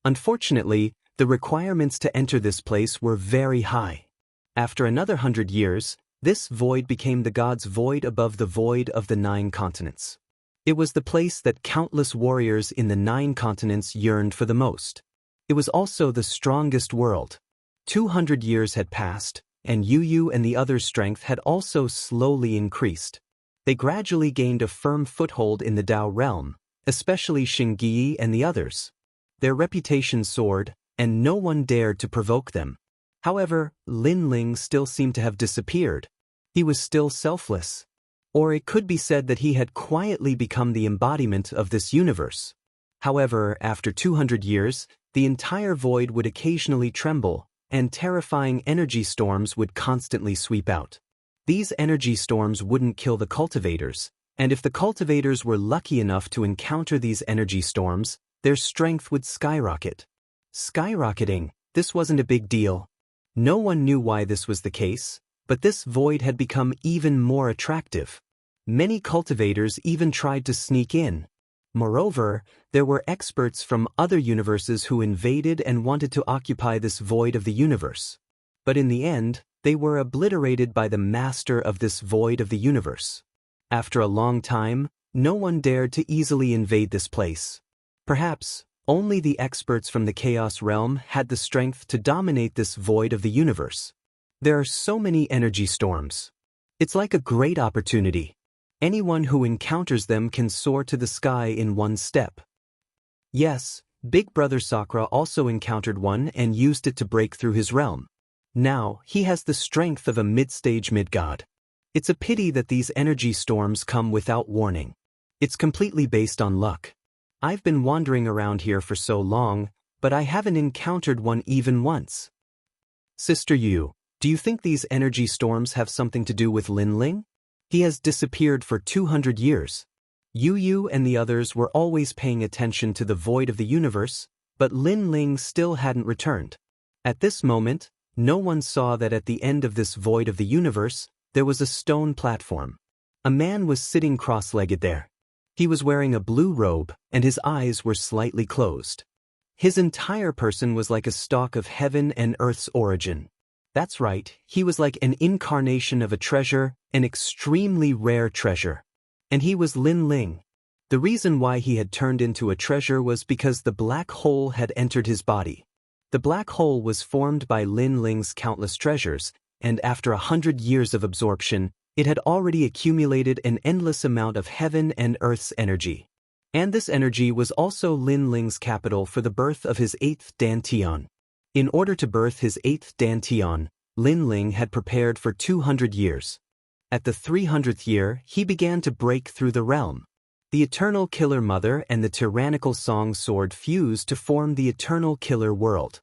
Unfortunately, the requirements to enter this place were very high. After another 100 years, this void became the god's void above the void of the 9 continents. It was the place that countless warriors in the 9 continents yearned for the most. It was also the strongest world. 200 years had passed, and Yu and the others' strength had also slowly increased. They gradually gained a firm foothold in the Tao realm, especially Xingyi and the others. Their reputation soared, and no one dared to provoke them. However, Lin Ling still seemed to have disappeared. He was still selfless. Or it could be said that he had quietly become the embodiment of this universe. However, after 200 years, the entire void would occasionally tremble, and terrifying energy storms would constantly sweep out. These energy storms wouldn't kill the cultivators, and if the cultivators were lucky enough to encounter these energy storms, their strength would skyrocket. Skyrocketing, this wasn't a big deal. No one knew why this was the case, but this void had become even more attractive. Many cultivators even tried to sneak in. Moreover, there were experts from other universes who invaded and wanted to occupy this void of the universe. But in the end, they were obliterated by the master of this void of the universe. After a long time, no one dared to easily invade this place. Perhaps, only the experts from the chaos realm had the strength to dominate this void of the universe. There are so many energy storms. It's like a great opportunity. Anyone who encounters them can soar to the sky in one step. Yes, Big Brother Sakura also encountered one and used it to break through his realm. Now, he has the strength of a mid-stage mid-god. It's a pity that these energy storms come without warning. It's completely based on luck. I've been wandering around here for so long, but I haven't encountered one even once. Sister Yu, do you think these energy storms have something to do with Lin Ling? He has disappeared for 200 years. Yu and the others were always paying attention to the void of the universe, but Lin Ling still hadn't returned. At this moment, no one saw that at the end of this void of the universe, there was a stone platform. A man was sitting cross-legged there. He was wearing a blue robe, and his eyes were slightly closed. His entire person was like a stalk of heaven and earth's origin. That's right, he was like an incarnation of a treasure, an extremely rare treasure. And he was Lin Ling. The reason why he had turned into a treasure was because the black hole had entered his body. The black hole was formed by Lin Ling's countless treasures, and after 100 years of absorption, it had already accumulated an endless amount of heaven and earth's energy. And this energy was also Lin Ling's capital for the birth of his 8th Dantian. In order to birth his 8th Dantian, Lin Ling had prepared for 200 years. At the 300th year, he began to break through the realm. The Eternal Killer Mother and the tyrannical Song Sword fused to form the Eternal Killer World.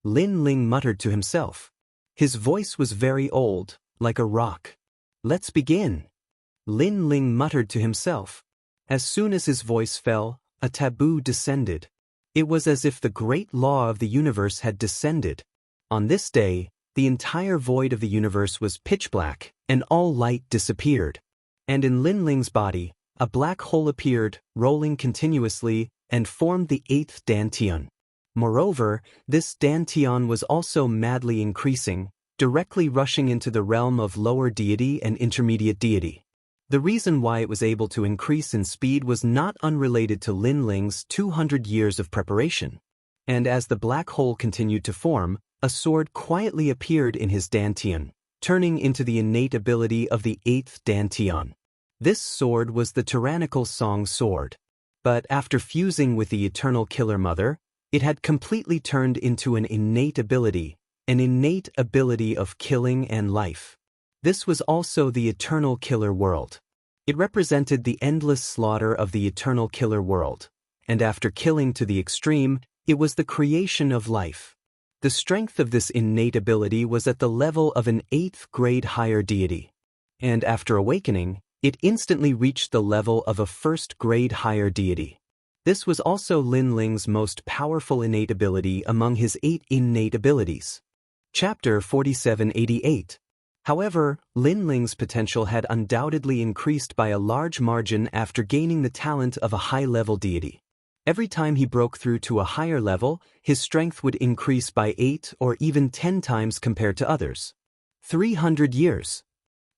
Lin Ling muttered to himself. His voice was very old, like a rock. Let's begin. Lin Ling muttered to himself. As soon as his voice fell, a taboo descended. It was as if the great law of the universe had descended. On this day, the entire void of the universe was pitch black, and all light disappeared. And in Lin Ling's body, a black hole appeared, rolling continuously, and formed the 8th Dantian. Moreover, this Dantian was also madly increasing, directly rushing into the realm of lower deity and intermediate deity. The reason why it was able to increase in speed was not unrelated to Lin Ling's 200 years of preparation. And as the black hole continued to form, a sword quietly appeared in his Dantian, turning into the innate ability of the 8th Dantian. This sword was the tyrannical Song sword. But after fusing with the eternal Killer Mother, it had completely turned into an innate ability of killing and life. This was also the eternal killer world. It represented the endless slaughter of the eternal killer world, and after killing to the extreme, it was the creation of life. The strength of this innate ability was at the level of an 8th grade higher deity, and after awakening, it instantly reached the level of a 1st grade higher deity. This was also Lin Ling's most powerful innate ability among his 8 innate abilities. Chapter 4788. However, Lin Ling's potential had undoubtedly increased by a large margin after gaining the talent of a high-level deity. Every time he broke through to a higher level, his strength would increase by 8 or even 10 times compared to others. 300 years.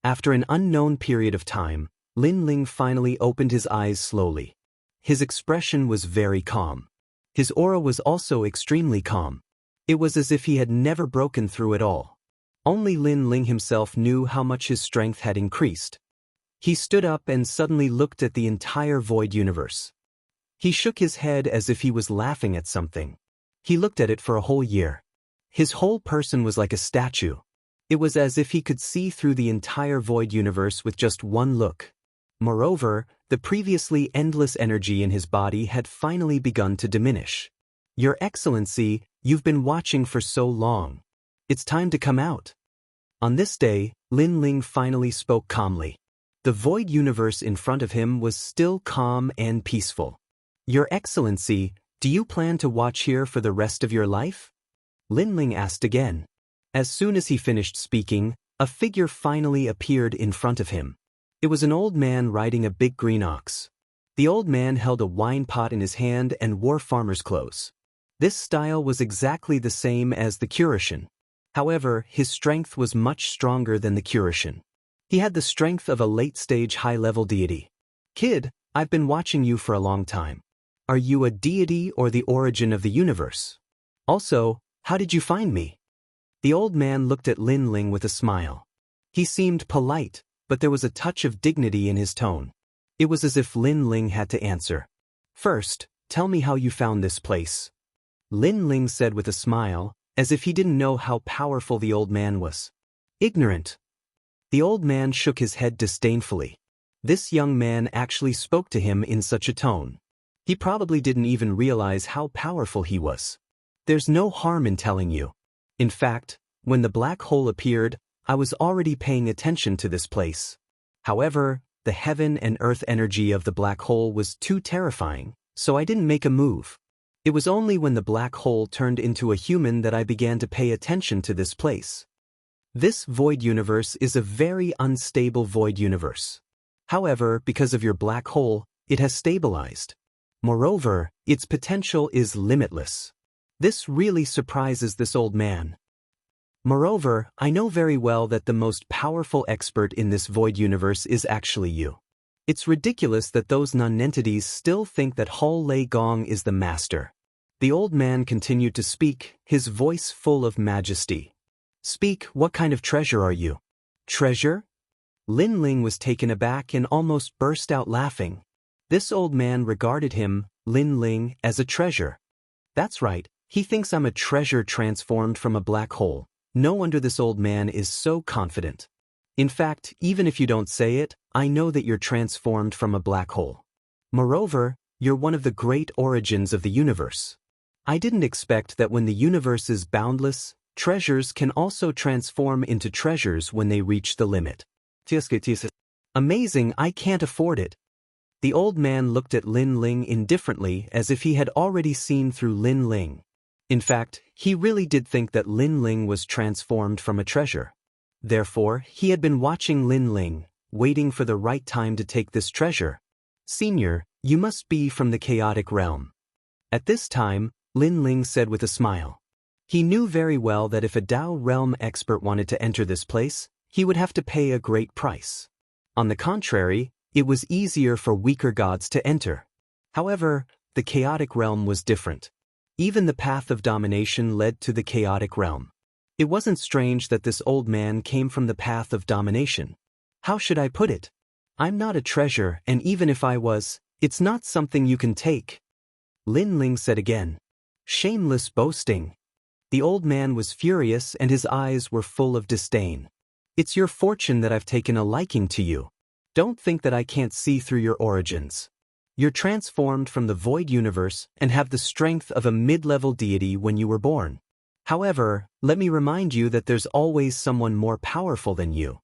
After an unknown period of time, Lin Ling finally opened his eyes slowly. His expression was very calm. His aura was also extremely calm. It was as if he had never broken through at all. Only Lin Ling himself knew how much his strength had increased. He stood up and suddenly looked at the entire void universe. He shook his head as if he was laughing at something. He looked at it for a whole year. His whole person was like a statue. It was as if he could see through the entire void universe with just one look. Moreover, the previously endless energy in his body had finally begun to diminish. "Your Excellency, you've been watching for so long. It's time to come out." On this day, Lin Ling finally spoke calmly. The void universe in front of him was still calm and peaceful. "Your Excellency, do you plan to watch here for the rest of your life?" Lin Ling asked again. As soon as he finished speaking, a figure finally appeared in front of him. It was an old man riding a big green ox. The old man held a wine pot in his hand and wore farmer's clothes. This style was exactly the same as the Kurishin. However, his strength was much stronger than the Kurishin. He had the strength of a late-stage high-level deity. "Kid, I've been watching you for a long time. Are you a deity or the origin of the universe? Also, how did you find me?" The old man looked at Lin Ling with a smile. He seemed polite, but there was a touch of dignity in his tone. It was as if Lin Ling had to answer. "First, tell me how you found this place." Lin Ling said with a smile, as if he didn't know how powerful the old man was. "Ignorant." The old man shook his head disdainfully. This young man actually spoke to him in such a tone. He probably didn't even realize how powerful he was. "There's no harm in telling you. In fact, when the black hole appeared, I was already paying attention to this place. However, the heaven and earth energy of the black hole was too terrifying, so I didn't make a move. It was only when the black hole turned into a human that I began to pay attention to this place. This void universe is a very unstable void universe. However, because of your black hole, it has stabilized. Moreover, its potential is limitless. This really surprises this old man. Moreover, I know very well that the most powerful expert in this void universe is actually you. It's ridiculous that those nonentities still think that Hall Lei Gong is the master." The old man continued to speak, his voice full of majesty. "Speak, what kind of treasure are you?" "Treasure?" Lin Ling was taken aback and almost burst out laughing. This old man regarded him, Lin Ling, as a treasure. That's right, he thinks I'm a treasure transformed from a black hole. No wonder this old man is so confident. In fact, even if you don't say it, I know that you're transformed from a black hole. Moreover, you're one of the great origins of the universe. I didn't expect that when the universe is boundless, treasures can also transform into treasures when they reach the limit. Amazing, I can't afford it. The old man looked at Lin Ling indifferently as if he had already seen through Lin Ling. In fact, he really did think that Lin Ling was transformed from a treasure. Therefore, he had been watching Lin Ling, waiting for the right time to take this treasure. "Senior, you must be from the chaotic realm." At this time, Lin Ling said with a smile. He knew very well that if a Dao realm expert wanted to enter this place, he would have to pay a great price. On the contrary, it was easier for weaker gods to enter. However, the chaotic realm was different. Even the path of domination led to the chaotic realm. It wasn't strange that this old man came from the path of domination. How should I put it? I'm not a treasure, and even if I was, it's not something you can take. Lin Ling said again. Shameless boasting. The old man was furious and his eyes were full of disdain. It's your fortune that I've taken a liking to you. Don't think that I can't see through your origins. You're transformed from the void universe and have the strength of a mid-level deity when you were born. However, let me remind you that there's always someone more powerful than you.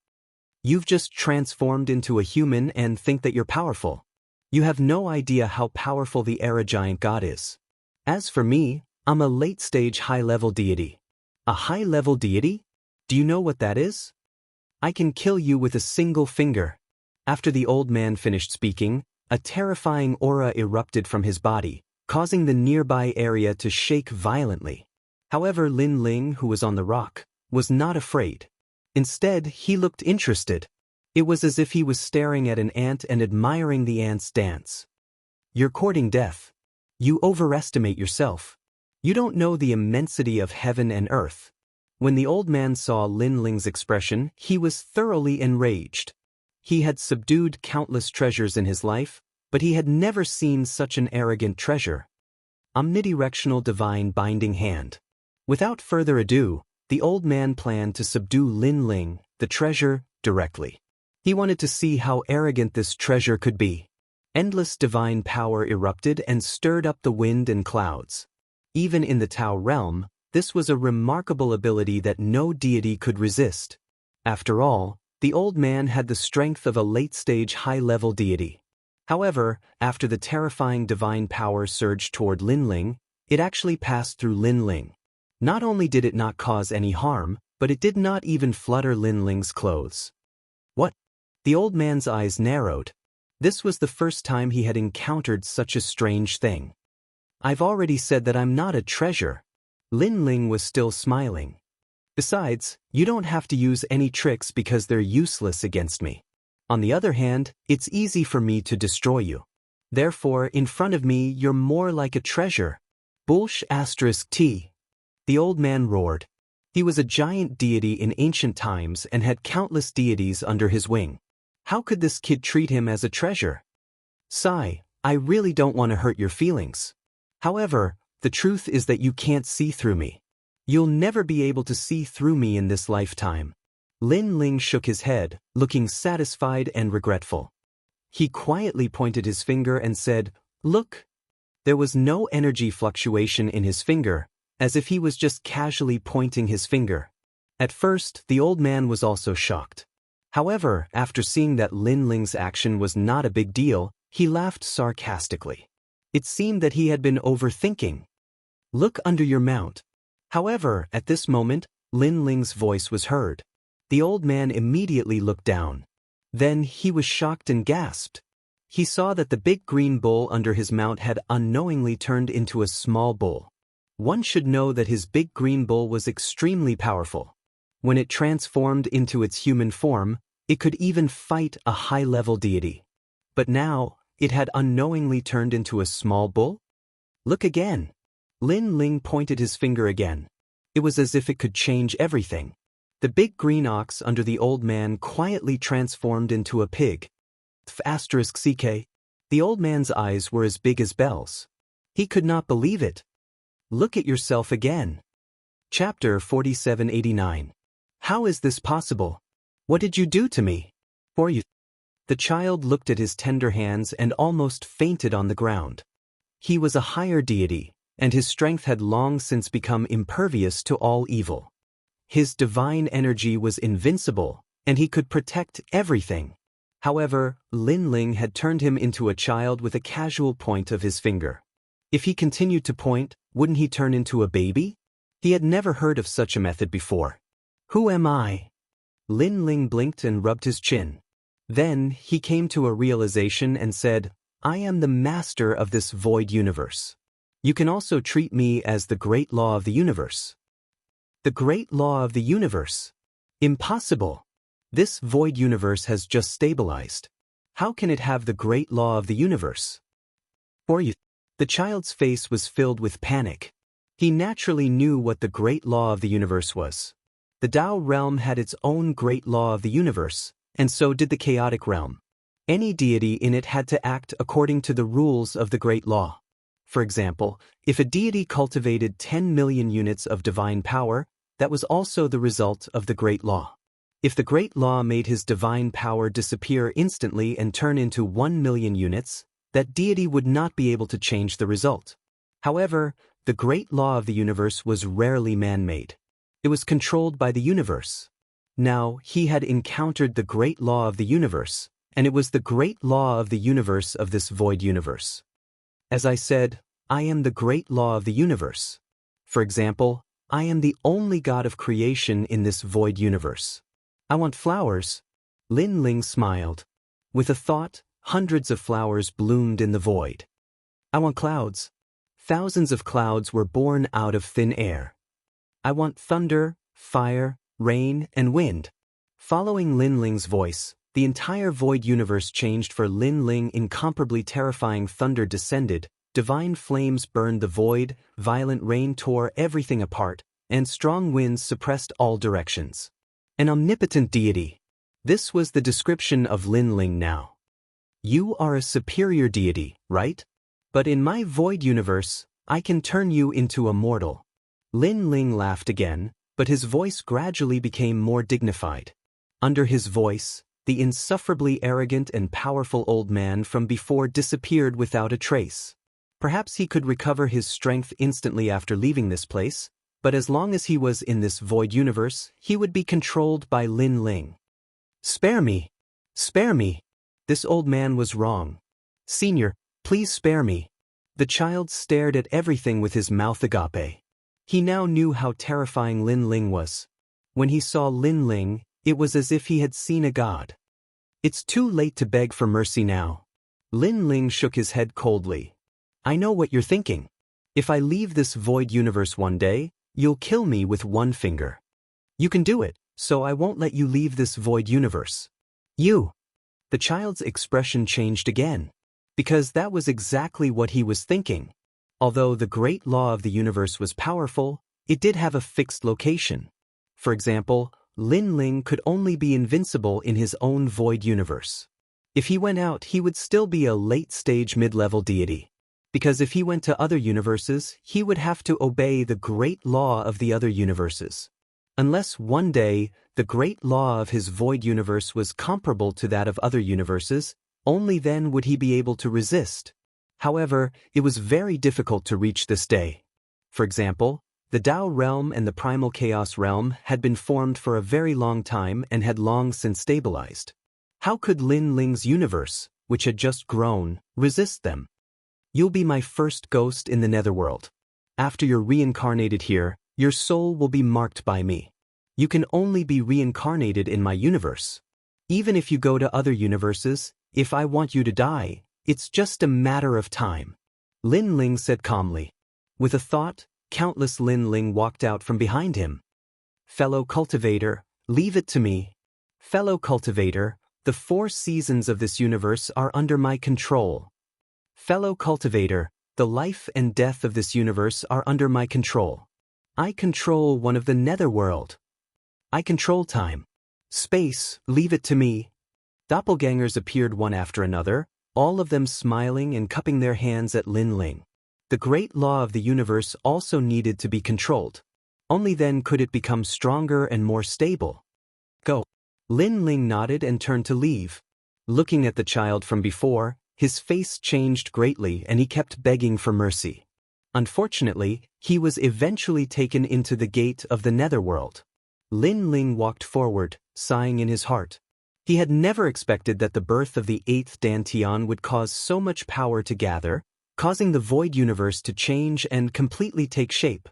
You've just transformed into a human and think that you're powerful. You have no idea how powerful the Era Giant God is. As for me, I'm a late-stage high-level deity. A high-level deity? Do you know what that is? I can kill you with a single finger. After the old man finished speaking, a terrifying aura erupted from his body, causing the nearby area to shake violently. However, Lin Ling, who was on the rock, was not afraid. Instead, he looked interested. It was as if he was staring at an ant and admiring the ant's dance. You're courting death. You overestimate yourself. You don't know the immensity of heaven and earth. When the old man saw Lin Ling's expression, he was thoroughly enraged. He had subdued countless treasures in his life, but he had never seen such an arrogant treasure. Omnidirectional divine binding hand. Without further ado, the old man planned to subdue Lin Ling, the treasure, directly. He wanted to see how arrogant this treasure could be. Endless divine power erupted and stirred up the wind and clouds. Even in the Tao realm, this was a remarkable ability that no deity could resist. After all, the old man had the strength of a late-stage high-level deity. However, after the terrifying divine power surged toward Lin Ling, it actually passed through Lin Ling. Not only did it not cause any harm, but it did not even flutter Lin Ling's clothes. What? The old man's eyes narrowed. This was the first time he had encountered such a strange thing. I've already said that I'm not a treasure. Lin Ling was still smiling. Besides, you don't have to use any tricks because they're useless against me. On the other hand, it's easy for me to destroy you. Therefore, in front of me, you're more like a treasure. T. The old man roared. He was a giant deity in ancient times and had countless deities under his wing. How could this kid treat him as a treasure? Sigh, I really don't want to hurt your feelings. However, the truth is that you can't see through me. You'll never be able to see through me in this lifetime. Lin Ling shook his head, looking satisfied and regretful. He quietly pointed his finger and said, "Look." There was no energy fluctuation in his finger, as if he was just casually pointing his finger. At first, the old man was also shocked. However, after seeing that Lin Ling's action was not a big deal, he laughed sarcastically. It seemed that he had been overthinking. Look under your mount. However, at this moment, Lin Ling's voice was heard. The old man immediately looked down. Then he was shocked and gasped. He saw that the big green bull under his mount had unknowingly turned into a small bull. One should know that his big green bull was extremely powerful. When it transformed into its human form, it could even fight a high-level deity. But now, it had unknowingly turned into a small bull? Look again. Lin Ling pointed his finger again. It was as if it could change everything. The big green ox under the old man quietly transformed into a pig. *CK. The old man's eyes were as big as bells. He could not believe it. Look at yourself again. Chapter 4789. How is this possible? What did you do to me? For you. The child looked at his tender hands and almost fainted on the ground. He was a higher deity, and his strength had long since become impervious to all evil. His divine energy was invincible, and he could protect everything. However, Lin Ling had turned him into a child with a casual point of his finger. If he continued to point, wouldn't he turn into a baby? He had never heard of such a method before. Who am I? Lin Ling blinked and rubbed his chin. Then, he came to a realization and said, I am the master of this void universe. You can also treat me as the great law of the universe. The great law of the universe? Impossible. This void universe has just stabilized. How can it have the great law of the universe? For you. The child's face was filled with panic. He naturally knew what the great law of the universe was. The Tao realm had its own great law of the universe, and so did the chaotic realm. Any deity in it had to act according to the rules of the Great Law. For example, if a deity cultivated 10 million units of divine power, that was also the result of the Great Law. If the Great Law made his divine power disappear instantly and turn into 1 million units, that deity would not be able to change the result. However, the Great Law of the universe was rarely man-made. It was controlled by the universe. Now, he had encountered the Great Law of the universe, and it was the Great Law of the universe of this void universe. As I said, I am the Great Law of the universe. For example, I am the only God of creation in this void universe. I want flowers. Lin Ling smiled. With a thought, hundreds of flowers bloomed in the void. I want clouds. Thousands of clouds were born out of thin air. I want thunder, fire, rain, and wind. Following Lin Ling's voice, the entire void universe changed. For Lin Ling, incomparably terrifying thunder descended, divine flames burned the void, violent rain tore everything apart, and strong winds suppressed all directions. An omnipotent deity. This was the description of Lin Ling now. You are a superior deity, right? But in my void universe, I can turn you into a mortal. Lin Ling laughed again, but his voice gradually became more dignified. Under his voice, the insufferably arrogant and powerful old man from before disappeared without a trace. Perhaps he could recover his strength instantly after leaving this place, but as long as he was in this void universe, he would be controlled by Lin Ling. Spare me! Spare me! This old man was wrong. Senior, please spare me. The child stared at everything with his mouth agape. He now knew how terrifying Lin Ling was. When he saw Lin Ling, it was as if he had seen a god. It's too late to beg for mercy now. Lin Ling shook his head coldly. I know what you're thinking. If I leave this void universe one day, you'll kill me with one finger. You can do it, so I won't let you leave this void universe. You! The child's expression changed again, because that was exactly what he was thinking. Although the Great Law of the universe was powerful, it did have a fixed location. For example, Lin Ling could only be invincible in his own void universe. If he went out, he would still be a late-stage mid-level deity. Because if he went to other universes, he would have to obey the Great Law of the other universes. Unless one day, the Great Law of his void universe was comparable to that of other universes, only then would he be able to resist. However, it was very difficult to reach this day. For example, the Tao realm and the Primal Chaos realm had been formed for a very long time and had long since stabilized. How could Lin Ling's universe, which had just grown, resist them? You'll be my first ghost in the netherworld. After you're reincarnated here, your soul will be marked by me. You can only be reincarnated in my universe. Even if you go to other universes, if I want you to die, it's just a matter of time. Lin Ling said calmly. With a thought, countless Lin Ling walked out from behind him. Fellow cultivator, leave it to me. Fellow cultivator, the 4 seasons of this universe are under my control. Fellow cultivator, the life and death of this universe are under my control. I control one of the netherworld. I control time. Space, leave it to me. Doppelgangers appeared one after another, all of them smiling and cupping their hands at Lin Ling. The Great Law of the universe also needed to be controlled. Only then could it become stronger and more stable. Go. Lin Ling nodded and turned to leave. Looking at the child from before, his face changed greatly and he kept begging for mercy. Unfortunately, he was eventually taken into the gate of the netherworld. Lin Ling walked forward, sighing in his heart. He had never expected that the birth of the 8th Dantian would cause so much power to gather, causing the void universe to change and completely take shape.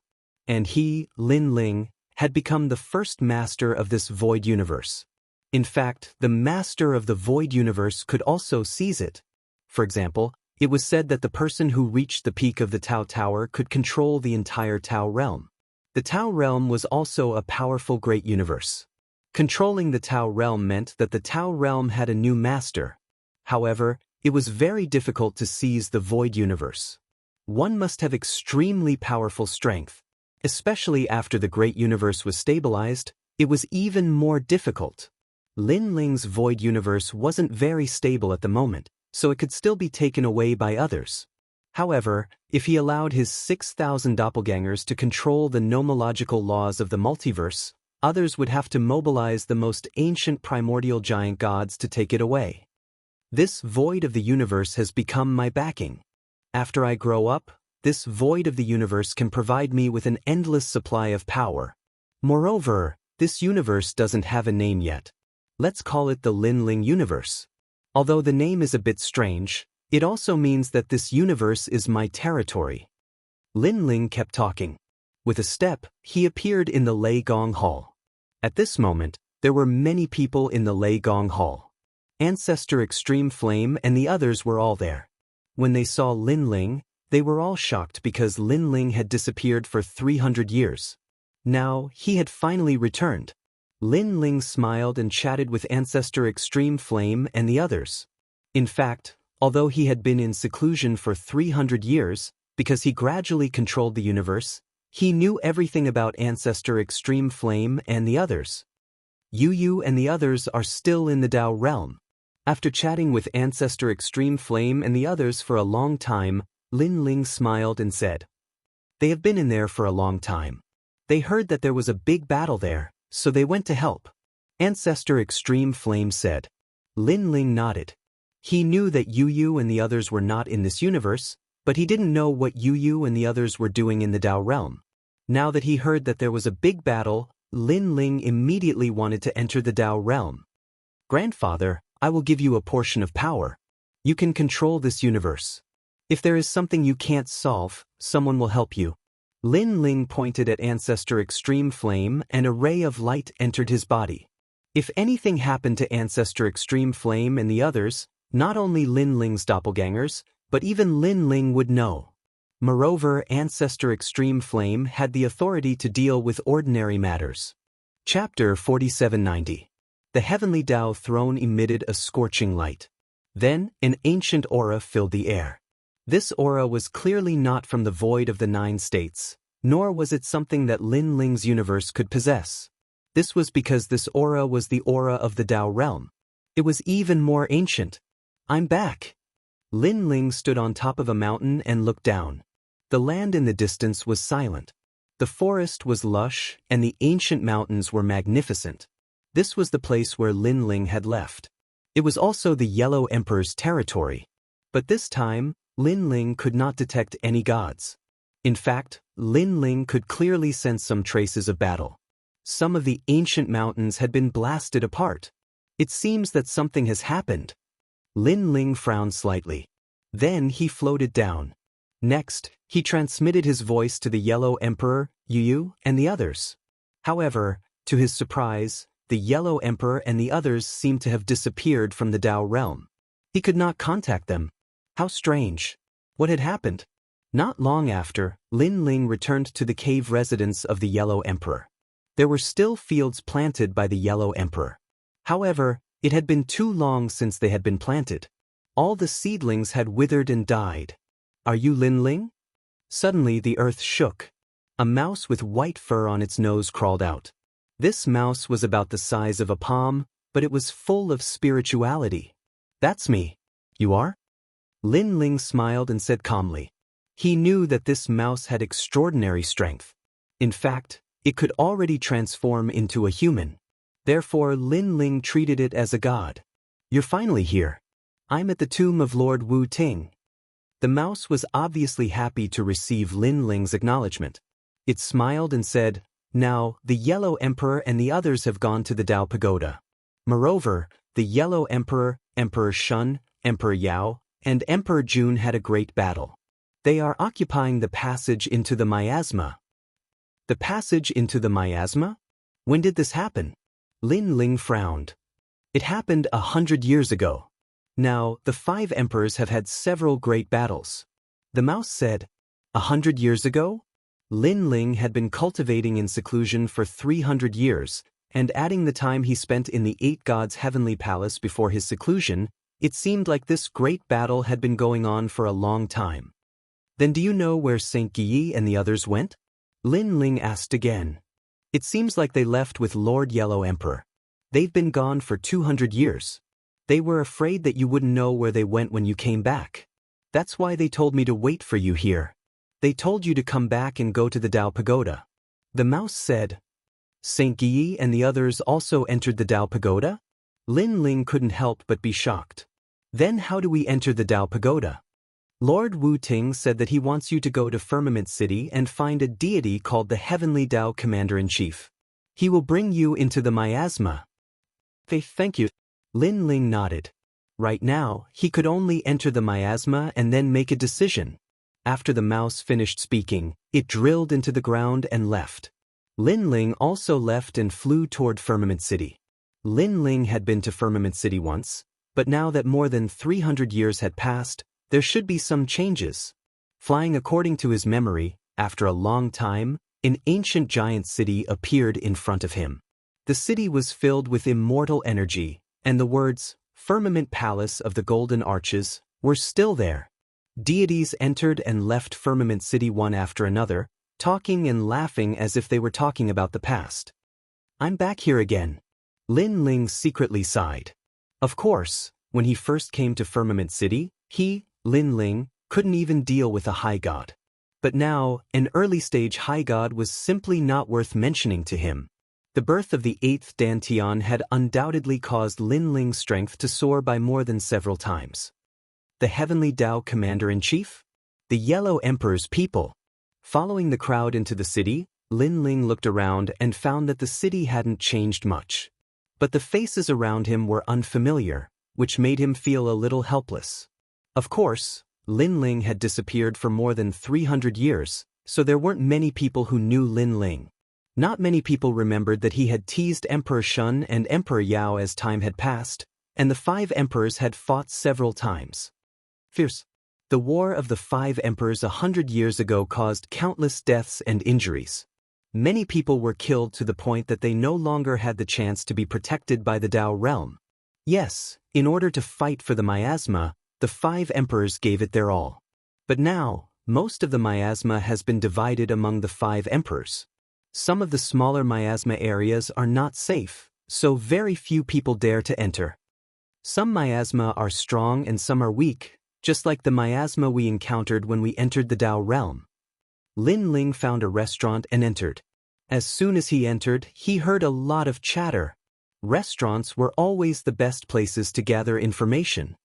And he, Lin Ling, had become the first master of this void universe. In fact, the master of the void universe could also seize it. For example, it was said that the person who reached the peak of the Tao Tower could control the entire Tao realm. The Tao realm was also a powerful great universe. Controlling the Tao realm meant that the Tao realm had a new master. However, it was very difficult to seize the void universe. One must have extremely powerful strength. Especially after the great universe was stabilized, it was even more difficult. Lin Ling's void universe wasn't very stable at the moment, so it could still be taken away by others. However, if he allowed his 6,000 doppelgangers to control the nomological laws of the multiverse, others would have to mobilize the most ancient primordial giant gods to take it away. This void of the universe has become my backing. After I grow up, this void of the universe can provide me with an endless supply of power. Moreover, this universe doesn't have a name yet. Let's call it the Lin Ling universe. Although the name is a bit strange, it also means that this universe is my territory. Lin Ling kept talking. With a step, he appeared in the Lei Gong Hall. At this moment, there were many people in the Lei Gong Hall. Ancestor Extreme Flame and the others were all there. When they saw Lin Ling, they were all shocked because Lin Ling had disappeared for 300 years. Now, he had finally returned. Lin Ling smiled and chatted with Ancestor Extreme Flame and the others. In fact, although he had been in seclusion for 300 years, because he gradually controlled the universe, he knew everything about Ancestor Extreme Flame and the others. Yu and the others are still in the Dao realm. After chatting with Ancestor Extreme Flame and the others for a long time, Lin Ling smiled and said, "They have been in there for a long time. They heard that there was a big battle there, so they went to help." Ancestor Extreme Flame said. Lin Ling nodded. He knew that Yu and the others were not in this universe, but he didn't know what Yu and the others were doing in the Dao realm. Now that he heard that there was a big battle, Lin Ling immediately wanted to enter the Dao realm. "Grandfather, I will give you a portion of power. You can control this universe. If there is something you can't solve, someone will help you." Lin Ling pointed at Ancestor Extreme Flame and a ray of light entered his body. If anything happened to Ancestor Extreme Flame and the others, not only Lin Ling's doppelgangers, but even Lin Ling would know. Moreover, Ancestor Extreme Flame had the authority to deal with ordinary matters. Chapter 4790. The heavenly Dao throne emitted a scorching light. Then, an ancient aura filled the air. This aura was clearly not from the void of the 9 states, nor was it something that Lin Ling's universe could possess. This was because this aura was the aura of the Dao realm. It was even more ancient. "I'm back." Lin Ling stood on top of a mountain and looked down. The land in the distance was silent. The forest was lush, and the ancient mountains were magnificent. This was the place where Lin Ling had left. It was also the Yellow Emperor's territory. But this time, Lin Ling could not detect any gods. In fact, Lin Ling could clearly sense some traces of battle. Some of the ancient mountains had been blasted apart. It seems that something has happened. Lin Ling frowned slightly. Then he floated down. Next, he transmitted his voice to the Yellow Emperor, Yu, and the others. However, to his surprise, the Yellow Emperor and the others seemed to have disappeared from the Dao realm. He could not contact them. How strange. What had happened? Not long after, Lin Ling returned to the cave residence of the Yellow Emperor. There were still fields planted by the Yellow Emperor. However, it had been too long since they had been planted. All the seedlings had withered and died. "Are you Lin Ling?" Suddenly the earth shook. A mouse with white fur on its nose crawled out. This mouse was about the size of a palm, but it was full of spirituality. "That's me." "You are?" Lin Ling smiled and said calmly. He knew that this mouse had extraordinary strength. In fact, it could already transform into a human. Therefore, Lin Ling treated it as a god. "You're finally here. I'm at the tomb of Lord Wu Ting." The mouse was obviously happy to receive Lin Ling's acknowledgement. It smiled and said, "Now, the Yellow Emperor and the others have gone to the Dao Pagoda. Moreover, the Yellow Emperor, Emperor Shun, Emperor Yao, and Emperor Jun had a great battle. They are occupying the passage into the miasma." "The passage into the miasma? When did this happen?" Lin Ling frowned. "It happened 100 years ago. Now, the 5 emperors have had several great battles." The mouse said, 100 years ago? Lin Ling had been cultivating in seclusion for 300 years, and adding the time he spent in the 8 gods' heavenly palace before his seclusion, it seemed like this great battle had been going on for a long time. "Then do you know where Saint Guyi and the others went?" Lin Ling asked again. "It seems like they left with Lord Yellow Emperor." They've been gone for 200 years. They were afraid that you wouldn't know where they went when you came back. That's why they told me to wait for you here. They told you to come back and go to the Dao Pagoda." The mouse said. "Saint Guyi and the others also entered the Dao Pagoda?" Lin Ling couldn't help but be shocked. "Then how do we enter the Dao Pagoda?" "Lord Wu Ting said that he wants you to go to Firmament City and find a deity called the Heavenly Dao Commander-in-Chief. He will bring you into the miasma." Thank you." Lin Ling nodded. Right now, he could only enter the miasma and then make a decision. After the mouse finished speaking, it drilled into the ground and left. Lin Ling also left and flew toward Firmament City. Lin Ling had been to Firmament City once, but now that more than 300 years had passed, there should be some changes. Flying according to his memory, after a long time, an ancient giant city appeared in front of him. The city was filled with immortal energy, and the words, "Firmament Palace of the Golden Arches," were still there. Deities entered and left Firmament City one after another, talking and laughing as if they were talking about the past. "I'm back here again." Lin Ling secretly sighed. Of course, when he first came to Firmament City, he, Lin Ling, couldn't even deal with a high god. But now, an early-stage high god was simply not worth mentioning to him. The birth of the 8th Dantian had undoubtedly caused Lin Ling's strength to soar by more than several times. The Heavenly Dao Commander-in-Chief? The Yellow Emperor's people. Following the crowd into the city, Lin Ling looked around and found that the city hadn't changed much. But the faces around him were unfamiliar, which made him feel a little helpless. Of course, Lin Ling had disappeared for more than 300 years, so there weren't many people who knew Lin Ling. Not many people remembered that he had teased Emperor Shun and Emperor Yao as time had passed, and the 5 emperors had fought several times. Fierce. The War of the 5 Emperors 100 years ago caused countless deaths and injuries. Many people were killed to the point that they no longer had the chance to be protected by the Dao realm. Yes, in order to fight for the miasma, the 5 emperors gave it their all. But now, most of the miasma has been divided among the 5 emperors. Some of the smaller miasma areas are not safe, so very few people dare to enter. Some miasma are strong and some are weak, just like the miasma we encountered when we entered the Dao realm. Lin Ling found a restaurant and entered. As soon as he entered, he heard a lot of chatter. Restaurants were always the best places to gather information.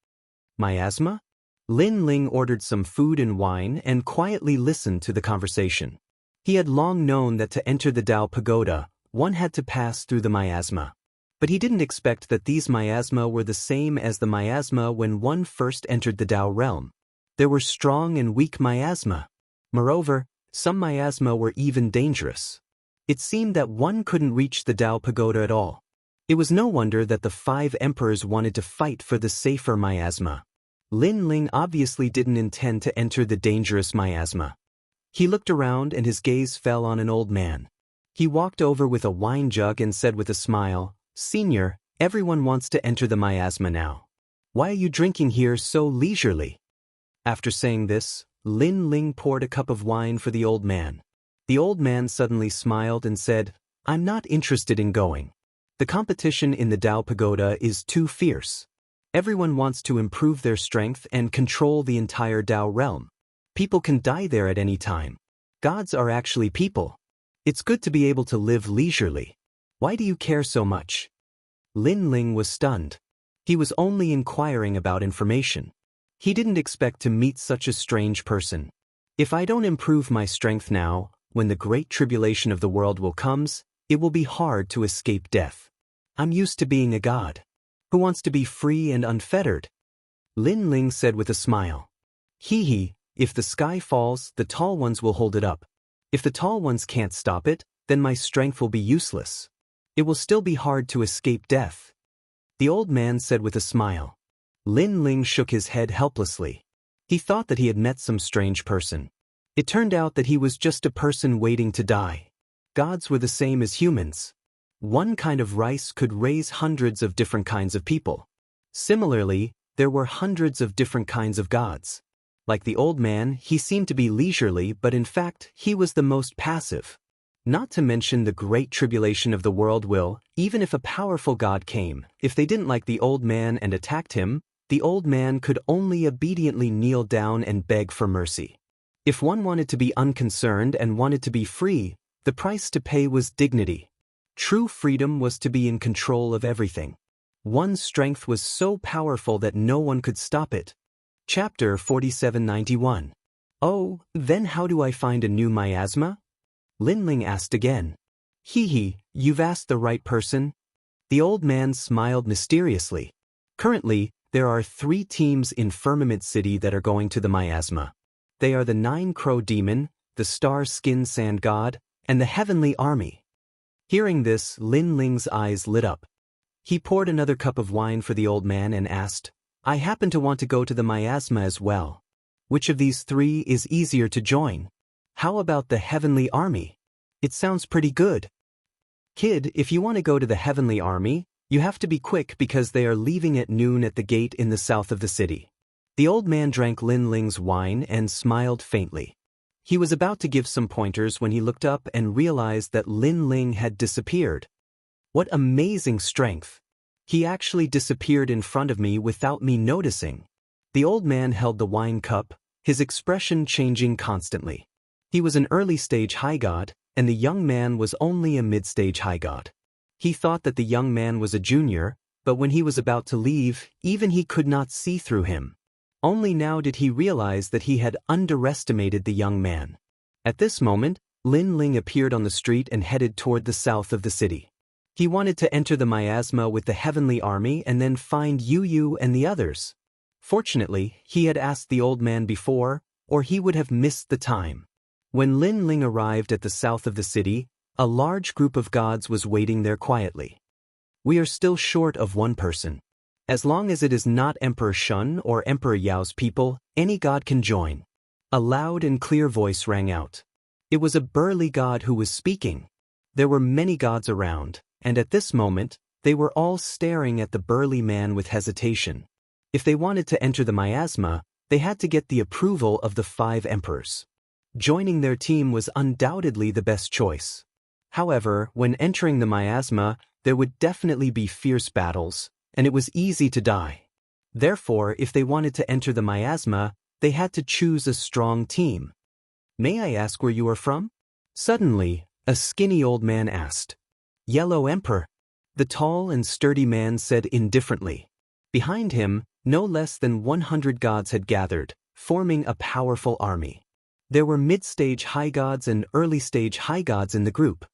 Miasma? Lin Ling ordered some food and wine and quietly listened to the conversation. He had long known that to enter the Dao Pagoda, one had to pass through the miasma. But he didn't expect that these miasma were the same as the miasma when one first entered the Dao realm. There were strong and weak miasma. Moreover, some miasma were even dangerous. It seemed that one couldn't reach the Dao Pagoda at all. It was no wonder that the 5 emperors wanted to fight for the safer miasma. Lin Ling obviously didn't intend to enter the dangerous miasma. He looked around and his gaze fell on an old man. He walked over with a wine jug and said with a smile, "Senior, everyone wants to enter the miasma now. Why are you drinking here so leisurely?" After saying this, Lin Ling poured a cup of wine for the old man. The old man suddenly smiled and said, "I'm not interested in going. The competition in the Dao Pagoda is too fierce. Everyone wants to improve their strength and control the entire Dao realm. People can die there at any time. Gods are actually people. It's good to be able to live leisurely. Why do you care so much?" Lin Ling was stunned. He was only inquiring about information. He didn't expect to meet such a strange person. "If I don't improve my strength now, when the great tribulation of the world will comes, it will be hard to escape death. I'm used to being a god. Who wants to be free and unfettered?" Lin Ling said with a smile. Hee. If the sky falls, the tall ones will hold it up. If the tall ones can't stop it, then my strength will be useless. It will still be hard to escape death." The old man said with a smile. Lin Ling shook his head helplessly. He thought that he had met some strange person. It turned out that he was just a person waiting to die. Gods were the same as humans. One kind of rice could raise hundreds of different kinds of people. Similarly, there were hundreds of different kinds of gods. Like the old man, he seemed to be leisurely, but in fact, he was the most passive. Not to mention the great tribulation of the world will, even if a powerful god came, if they didn't like the old man and attacked him, the old man could only obediently kneel down and beg for mercy. If one wanted to be unconcerned and wanted to be free, the price to pay was dignity. True freedom was to be in control of everything. One's strength was so powerful that no one could stop it. Chapter 4791. Oh, then how do I find a new miasma? Linling asked again. Hee, you've asked the right person. The old man smiled mysteriously. Currently, there are 3 teams in Firmament City that are going to the miasma. They are the 9-Crow Demon, the Star-Skin Sand God, and the Heavenly Army. Hearing this, Linling's eyes lit up. He poured another cup of wine for the old man and asked, I happen to want to go to the miasma as well. Which of these 3 is easier to join? How about the Heavenly Army? It sounds pretty good. Kid, if you want to go to the Heavenly Army, you have to be quick because they are leaving at noon at the gate in the south of the city. The old man drank Linling's wine and smiled faintly. He was about to give some pointers when he looked up and realized that Linling had disappeared. What amazing strength! He actually disappeared in front of me without me noticing. The old man held the wine cup, his expression changing constantly. He was an early-stage high god, and the young man was only a mid-stage high god. He thought that the young man was a junior, but when he was about to leave, even he could not see through him. Only now did he realize that he had underestimated the young man. At this moment, Linling appeared on the street and headed toward the south of the city. He wanted to enter the miasma with the Heavenly Army and then find Yu and the others. Fortunately, he had asked the old man before, or he would have missed the time. When Linling arrived at the south of the city, a large group of gods was waiting there quietly. We are still short of 1 person. As long as it is not Emperor Shun or Emperor Yao's people, any god can join. A loud and clear voice rang out. It was a burly god who was speaking. There were many gods around, and at this moment, they were all staring at the burly man with hesitation. If they wanted to enter the miasma, they had to get the approval of the 5 emperors. Joining their team was undoubtedly the best choice. However, when entering the miasma, there would definitely be fierce battles, and it was easy to die. Therefore, if they wanted to enter the miasma, they had to choose a strong team. May I ask where you are from? Suddenly, a skinny old man asked. Yellow Emperor. The tall and sturdy man said indifferently. Behind him, no less than 100 gods had gathered, forming a powerful army. There were mid-stage high gods and early-stage high gods in the group.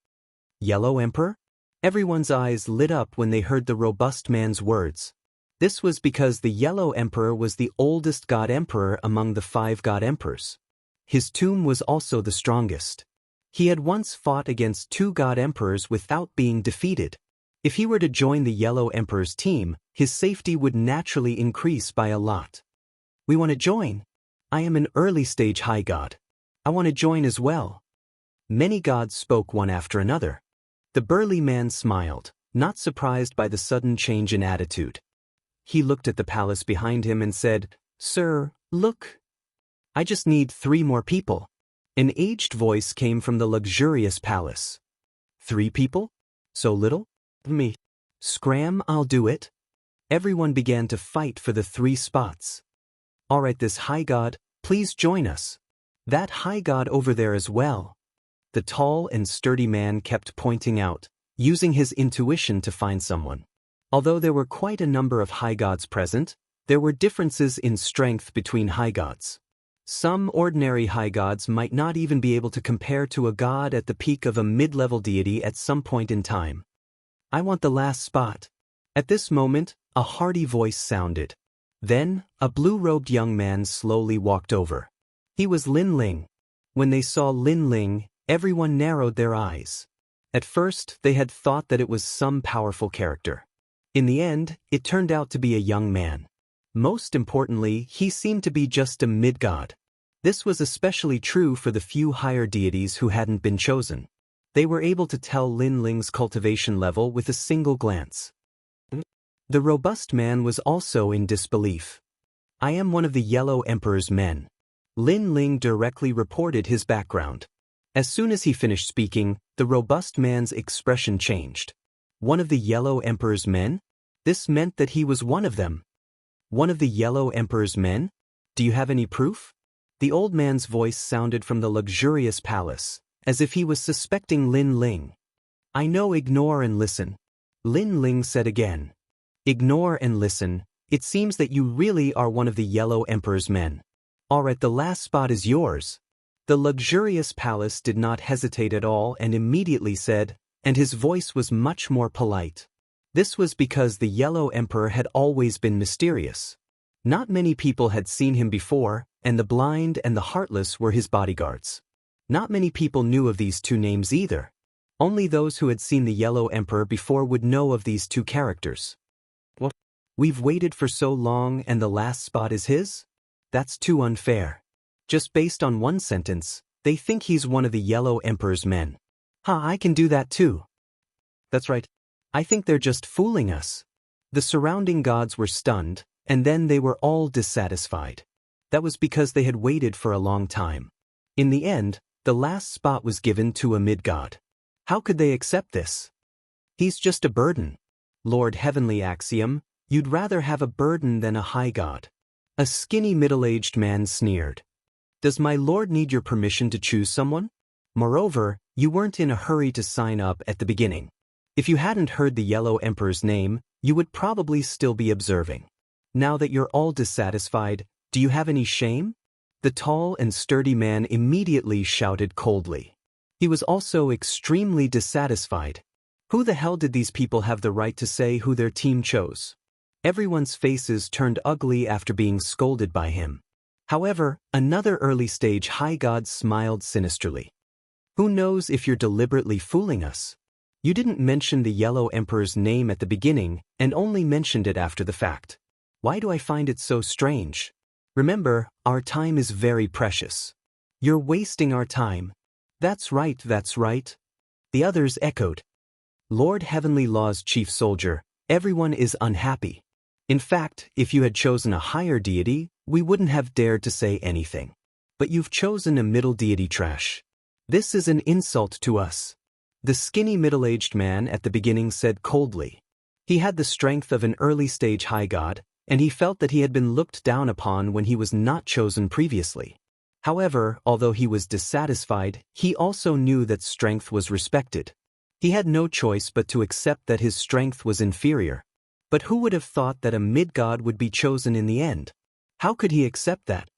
Yellow Emperor? Everyone's eyes lit up when they heard the robust man's words. This was because the Yellow Emperor was the oldest god emperor among the 5 god emperors. His tomb was also the strongest. He had once fought against 2 god emperors without being defeated. If he were to join the Yellow Emperor's team, his safety would naturally increase by a lot. We want to join. I am an early-stage high god. I want to join as well. Many gods spoke one after another. The burly man smiled, not surprised by the sudden change in attitude. He looked at the palace behind him and said, Sir, look. I just need 3 more people. An aged voice came from the luxurious palace. 3 people? So little? Me. Scram, I'll do it. Everyone began to fight for the 3 spots. All right, this high god, please join us. That high god over there as well. The tall and sturdy man kept pointing out, using his intuition to find someone. Although there were quite a number of high gods present, there were differences in strength between high gods. Some ordinary high gods might not even be able to compare to a god at the peak of a mid-level deity at some point in time. I want the last spot. At this moment, a hearty voice sounded. Then, a blue-robed young man slowly walked over. He was Linling. When they saw Linling, everyone narrowed their eyes. At first, they had thought that it was some powerful character. In the end, it turned out to be a young man. Most importantly, he seemed to be just a mid-god. This was especially true for the few higher deities who hadn't been chosen. They were able to tell Linling's cultivation level with a single glance. The robust man was also in disbelief. I am one of the Yellow Emperor's men. Linling directly reported his background. As soon as he finished speaking, the robust man's expression changed. One of the Yellow Emperor's men? This meant that he was one of them. One of the Yellow Emperor's men? Do you have any proof? The old man's voice sounded from the luxurious palace, as if he was suspecting Lin Ling. I know, ignore and listen. Lin Ling said again. Ignore and listen. It seems that you really are one of the Yellow Emperor's men. Alright, the last spot is yours. The luxurious palace did not hesitate at all and immediately said, and his voice was much more polite. This was because the Yellow Emperor had always been mysterious. Not many people had seen him before, and the blind and the heartless were his bodyguards. Not many people knew of these two names either. Only those who had seen the Yellow Emperor before would know of these two characters. What? We've waited for so long and the last spot is his? That's too unfair. Just based on one sentence, they think he's one of the Yellow Emperor's men. I can do that too. That's right. I think they're just fooling us. The surrounding gods were stunned, and then they were all dissatisfied. That was because they had waited for a long time. In the end, the last spot was given to a mid-god. How could they accept this? He's just a burden. Lord Heavenly Axiom, you'd rather have a burden than a high god. A skinny middle-aged man sneered. Does my lord need your permission to choose someone? Moreover, you weren't in a hurry to sign up at the beginning. If you hadn't heard the Yellow Emperor's name, you would probably still be observing. Now that you're all dissatisfied, do you have any shame? The tall and sturdy man immediately shouted coldly. He was also extremely dissatisfied. Who the hell did these people have the right to say who their team chose? Everyone's faces turned ugly after being scolded by him. However, another early-stage high god smiled sinisterly. Who knows if you're deliberately fooling us? You didn't mention the Yellow Emperor's name at the beginning and only mentioned it after the fact. Why do I find it so strange? Remember, our time is very precious. You're wasting our time. That's right, that's right. The others echoed. Lord Heavenly Law's chief soldier, everyone is unhappy. In fact, if you had chosen a higher deity, we wouldn't have dared to say anything. But you've chosen a middle deity trash. This is an insult to us. The skinny middle-aged man at the beginning said coldly. He had the strength of an early-stage high god, and he felt that he had been looked down upon when he was not chosen previously. However, although he was dissatisfied, he also knew that strength was respected. He had no choice but to accept that his strength was inferior. But who would have thought that a mid-god would be chosen in the end? How could he accept that?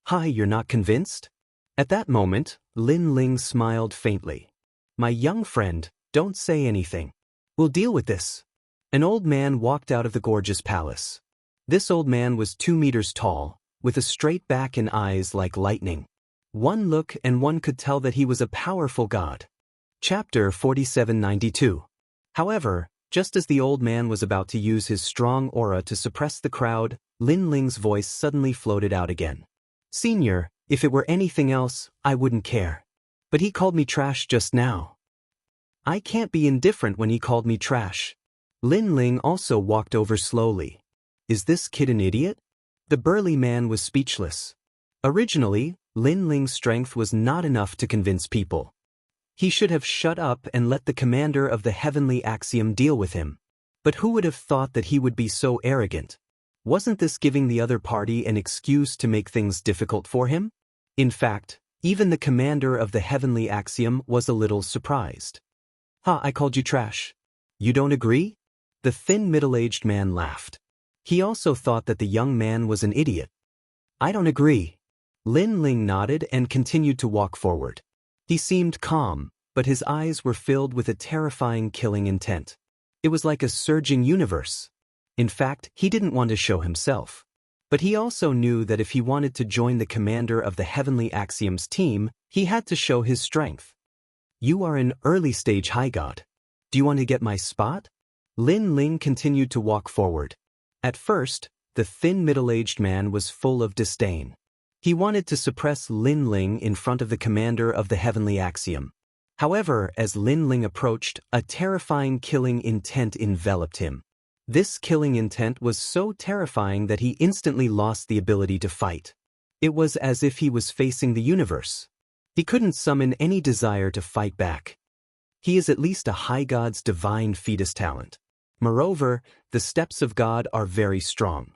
Hi, you're not convinced? At that moment, Lin Ling smiled faintly. My young friend, don't say anything. We'll deal with this. An old man walked out of the gorgeous palace. This old man was 2 meters tall, with a straight back and eyes like lightning. One look and one could tell that he was a powerful god. Chapter 4792. However, just as the old man was about to use his strong aura to suppress the crowd, Lin Ling's voice suddenly floated out again. Senior, if it were anything else, I wouldn't care. But he called me trash just now. I can't be indifferent when he called me trash. Lin Ling also walked over slowly. Is this kid an idiot? The burly man was speechless. Originally, Lin Ling's strength was not enough to convince people. He should have shut up and let the commander of the Heavenly Axiom deal with him. But who would have thought that he would be so arrogant? Wasn't this giving the other party an excuse to make things difficult for him? In fact, even the commander of the Heavenly Axiom was a little surprised. I called you trash. You don't agree? The thin middle-aged man laughed. He also thought that the young man was an idiot. I don't agree. Lin Ling nodded and continued to walk forward. He seemed calm, but his eyes were filled with a terrifying killing intent. It was like a surging universe. In fact, he didn't want to show himself. But he also knew that if he wanted to join the commander of the Heavenly Axiom's team, he had to show his strength. You are an early-stage high god. Do you want to get my spot? Lin Ling continued to walk forward. At first, the thin middle-aged man was full of disdain. He wanted to suppress Lin Ling in front of the commander of the Heavenly Axiom. However, as Lin Ling approached, a terrifying killing intent enveloped him. This killing intent was so terrifying that he instantly lost the ability to fight. It was as if he was facing the universe. He couldn't summon any desire to fight back. He is at least a high god's divine fetus talent. Moreover, the steps of God are very strong.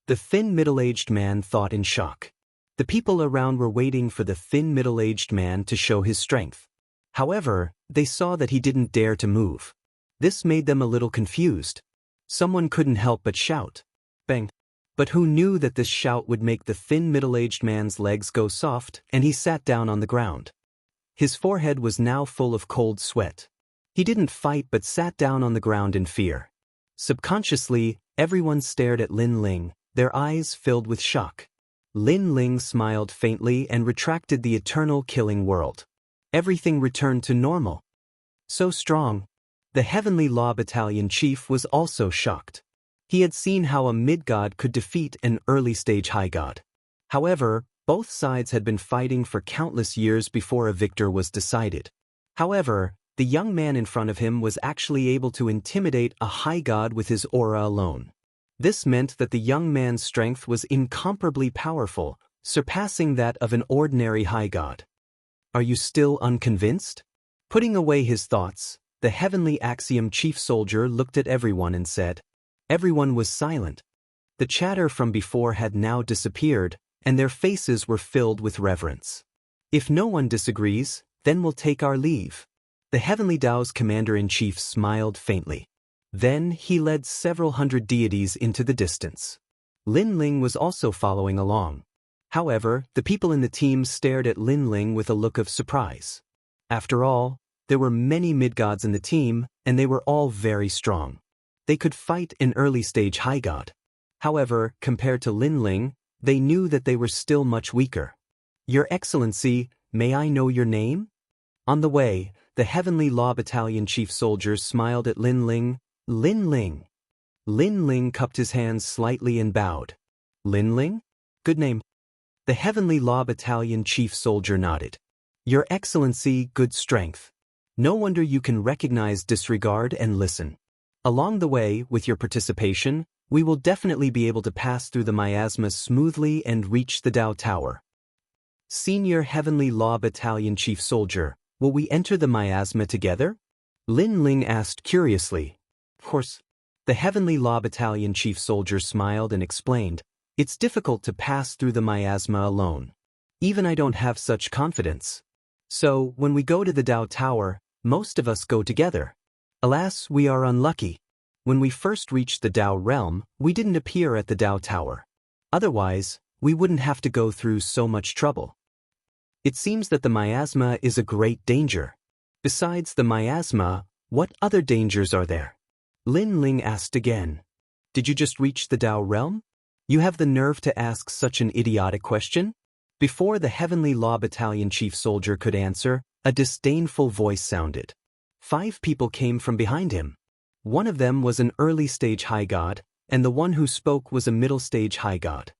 The thin middle-aged man thought in shock. The people around were waiting for the thin middle-aged man to show his strength. However, they saw that he didn't dare to move. This made them a little confused. Someone couldn't help but shout, "Bang!" But who knew that this shout would make the thin middle-aged man's legs go soft, and he sat down on the ground. His forehead was now full of cold sweat. He didn't fight but sat down on the ground in fear. Subconsciously, everyone stared at Lin Ling, their eyes filled with shock. Lin Ling smiled faintly and retracted the eternal killing world. Everything returned to normal. So strong. The Heavenly Law Battalion chief was also shocked. He had seen how a mid-god could defeat an early-stage high god. However, both sides had been fighting for countless years before a victor was decided. However, the young man in front of him was actually able to intimidate a high god with his aura alone. This meant that the young man's strength was incomparably powerful, surpassing that of an ordinary high god. Are you still unconvinced? Putting away his thoughts, the Heavenly Axiom chief soldier looked at everyone and said. Everyone was silent. The chatter from before had now disappeared, and their faces were filled with reverence. If no one disagrees, then we'll take our leave. The Heavenly Dao's commander-in-chief smiled faintly. Then he led several hundred deities into the distance. Lin Ling was also following along. However, the people in the team stared at Lin Ling with a look of surprise. After all, there were many mid-gods in the team, and they were all very strong. They could fight an early-stage high god. However, compared to Lin Ling, they knew that they were still much weaker. Your Excellency, may I know your name? On the way, the Heavenly Law Battalion chief soldier smiled at Lin Ling. Lin Ling. Lin Ling cupped his hands slightly and bowed. Lin Ling? Good name. The Heavenly Law Battalion chief soldier nodded. Your Excellency, good strength. No wonder you can recognize disregard and listen. Along the way, with your participation, we will definitely be able to pass through the miasma smoothly and reach the Dao Tower. Senior Heavenly Law Battalion chief soldier, will we enter the miasma together? Lin Ling asked curiously. Of course. The Heavenly Law Battalion chief soldier smiled and explained, it's difficult to pass through the miasma alone. Even I don't have such confidence. So, when we go to the Dao Tower, most of us go together. Alas, we are unlucky. When we first reached the Dao realm, we didn't appear at the Dao Tower. Otherwise, we wouldn't have to go through so much trouble. It seems that the miasma is a great danger. Besides the miasma, what other dangers are there? Lin Ling asked again. Did you just reach the Dao realm? You have the nerve to ask such an idiotic question? Before the Heavenly Law Battalion chief soldier could answer, a disdainful voice sounded. 5 people came from behind him. One of them was an early-stage high god, and the one who spoke was a middle-stage high god.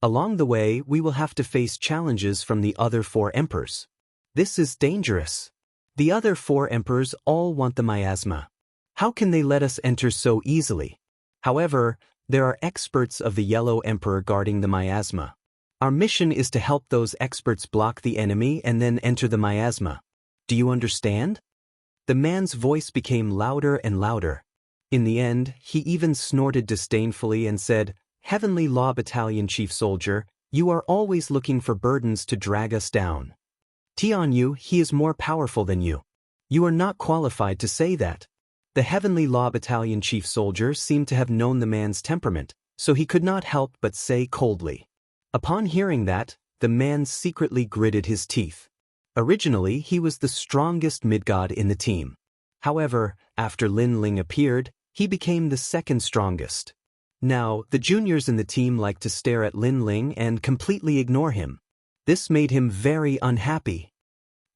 Along the way, we will have to face challenges from the other 4 emperors. This is dangerous. The other 4 emperors all want the miasma. How can they let us enter so easily? However, there are experts of the Yellow Emperor guarding the miasma. Our mission is to help those experts block the enemy and then enter the miasma. Do you understand? The man's voice became louder and louder. In the end, he even snorted disdainfully and said, Heavenly Law Battalion chief soldier, you are always looking for burdens to drag us down. Tianyu, he is more powerful than you. You are not qualified to say that. The Heavenly Law Battalion chief soldier seemed to have known the man's temperament, so he could not help but say coldly. Upon hearing that, the man secretly gritted his teeth. Originally, he was the strongest mid-god in the team. However, after Lin Ling appeared, he became the second strongest. Now, the juniors in the team liked to stare at Lin Ling and completely ignore him. This made him very unhappy.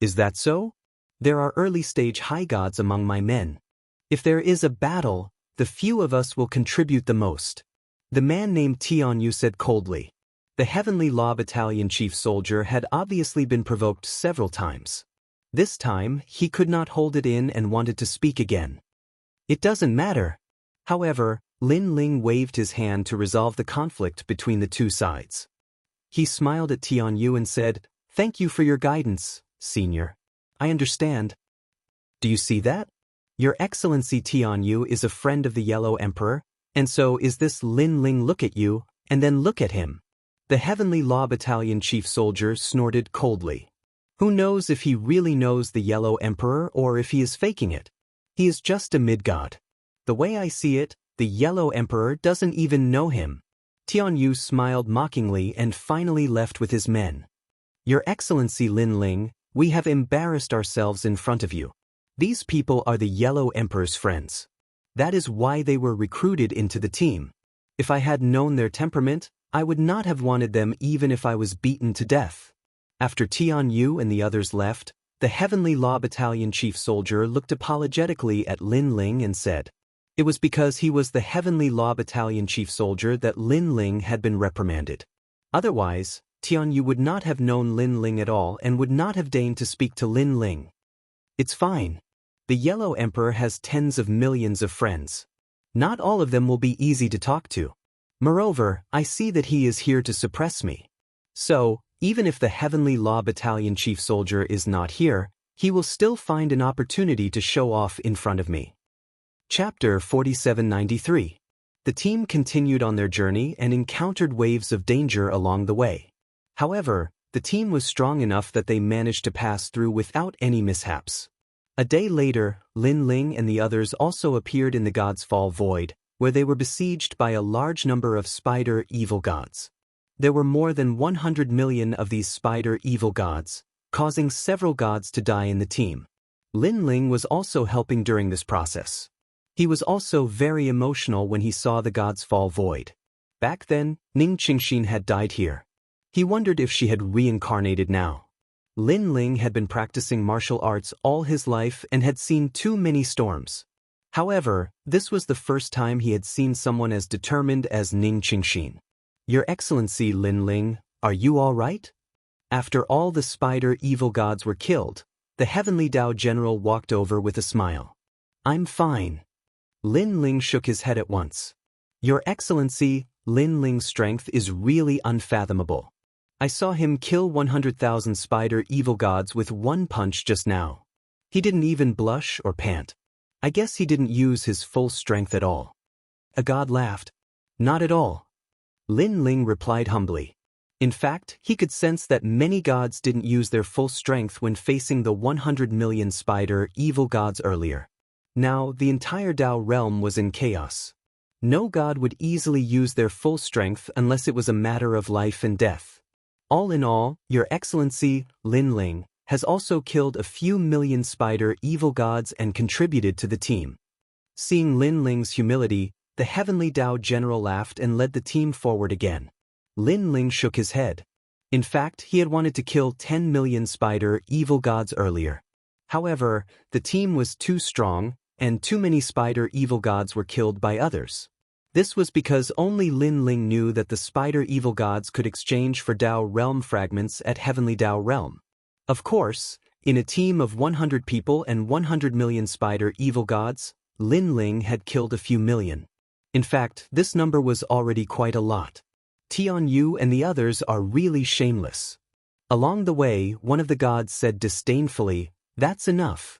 Is that so? There are early-stage high gods among my men. If there is a battle, the few of us will contribute the most. The man named Tianyu said coldly. The Heavenly Law Battalion chief soldier had obviously been provoked several times. This time, he could not hold it in and wanted to speak again. It doesn't matter. However, Lin Ling waved his hand to resolve the conflict between the two sides. He smiled at Tianyu and said, Thank you for your guidance, Senior. I understand. Do you see that? Your Excellency Tianyu is a friend of the Yellow Emperor, and so is this Lin Ling. Look at you, and then look at him. The Heavenly Law Battalion chief soldier snorted coldly. Who knows if he really knows the Yellow Emperor or if he is faking it? He is just a mid-god. The way I see it, the Yellow Emperor doesn't even know him. Tianyu smiled mockingly and finally left with his men. Your Excellency Lin Ling, we have embarrassed ourselves in front of you. These people are the Yellow Emperor's friends. That is why they were recruited into the team. If I had known their temperament, I would not have wanted them even if I was beaten to death. After Tianyu and the others left, the Heavenly Law Battalion chief soldier looked apologetically at Lin Ling and said, it was because he was the Heavenly Law Battalion chief soldier that Lin Ling had been reprimanded. Otherwise, Tianyu would not have known Lin Ling at all and would not have deigned to speak to Lin Ling. It's fine. The Yellow Emperor has tens of millions of friends. Not all of them will be easy to talk to. Moreover, I see that he is here to suppress me. So, even if the Heavenly Law Battalion chief soldier is not here, he will still find an opportunity to show off in front of me. Chapter 4793. The team continued on their journey and encountered waves of danger along the way. However, the team was strong enough that they managed to pass through without any mishaps. A day later, Lin Ling and the others also appeared in the God's Fall Void, where they were besieged by a large number of spider evil gods. There were more than 100 million of these spider evil gods, causing several gods to die in the team. Lin Ling was also helping during this process. He was also very emotional when he saw the God's Fall Void. Back then, Ning Qingxin had died here. He wondered if she had reincarnated now. Lin Ling had been practicing martial arts all his life and had seen too many storms. However, this was the first time he had seen someone as determined as Ning Qingxin. Your Excellency Lin Ling, are you all right? After all the spider evil gods were killed, the Heavenly Dao General walked over with a smile. I'm fine. Lin Ling shook his head at once. Your Excellency, Lin Ling's strength is really unfathomable. I saw him kill 100,000 spider evil gods with one punch just now. He didn't even blush or pant. I guess he didn't use his full strength at all. A god laughed. Not at all. Lin Ling replied humbly. In fact, he could sense that many gods didn't use their full strength when facing the 100 million spider evil gods earlier. Now, the entire Dao realm was in chaos. No god would easily use their full strength unless it was a matter of life and death. All in all, Your Excellency, Lin Ling, has also killed a few million spider evil gods and contributed to the team. Seeing Lin Ling's humility, the Heavenly Dao General laughed and led the team forward again. Lin Ling shook his head. In fact, he had wanted to kill 10 million spider evil gods earlier. However, the team was too strong, and too many spider evil gods were killed by others. This was because only Lin Ling knew that the spider evil gods could exchange for Dao realm fragments at Heavenly Dao realm. Of course, in a team of 100 people and 100 million spider evil gods, Lin Ling had killed a few million. In fact, this number was already quite a lot. Tianyu and the others are really shameless. Along the way, one of the gods said disdainfully, "That's enough.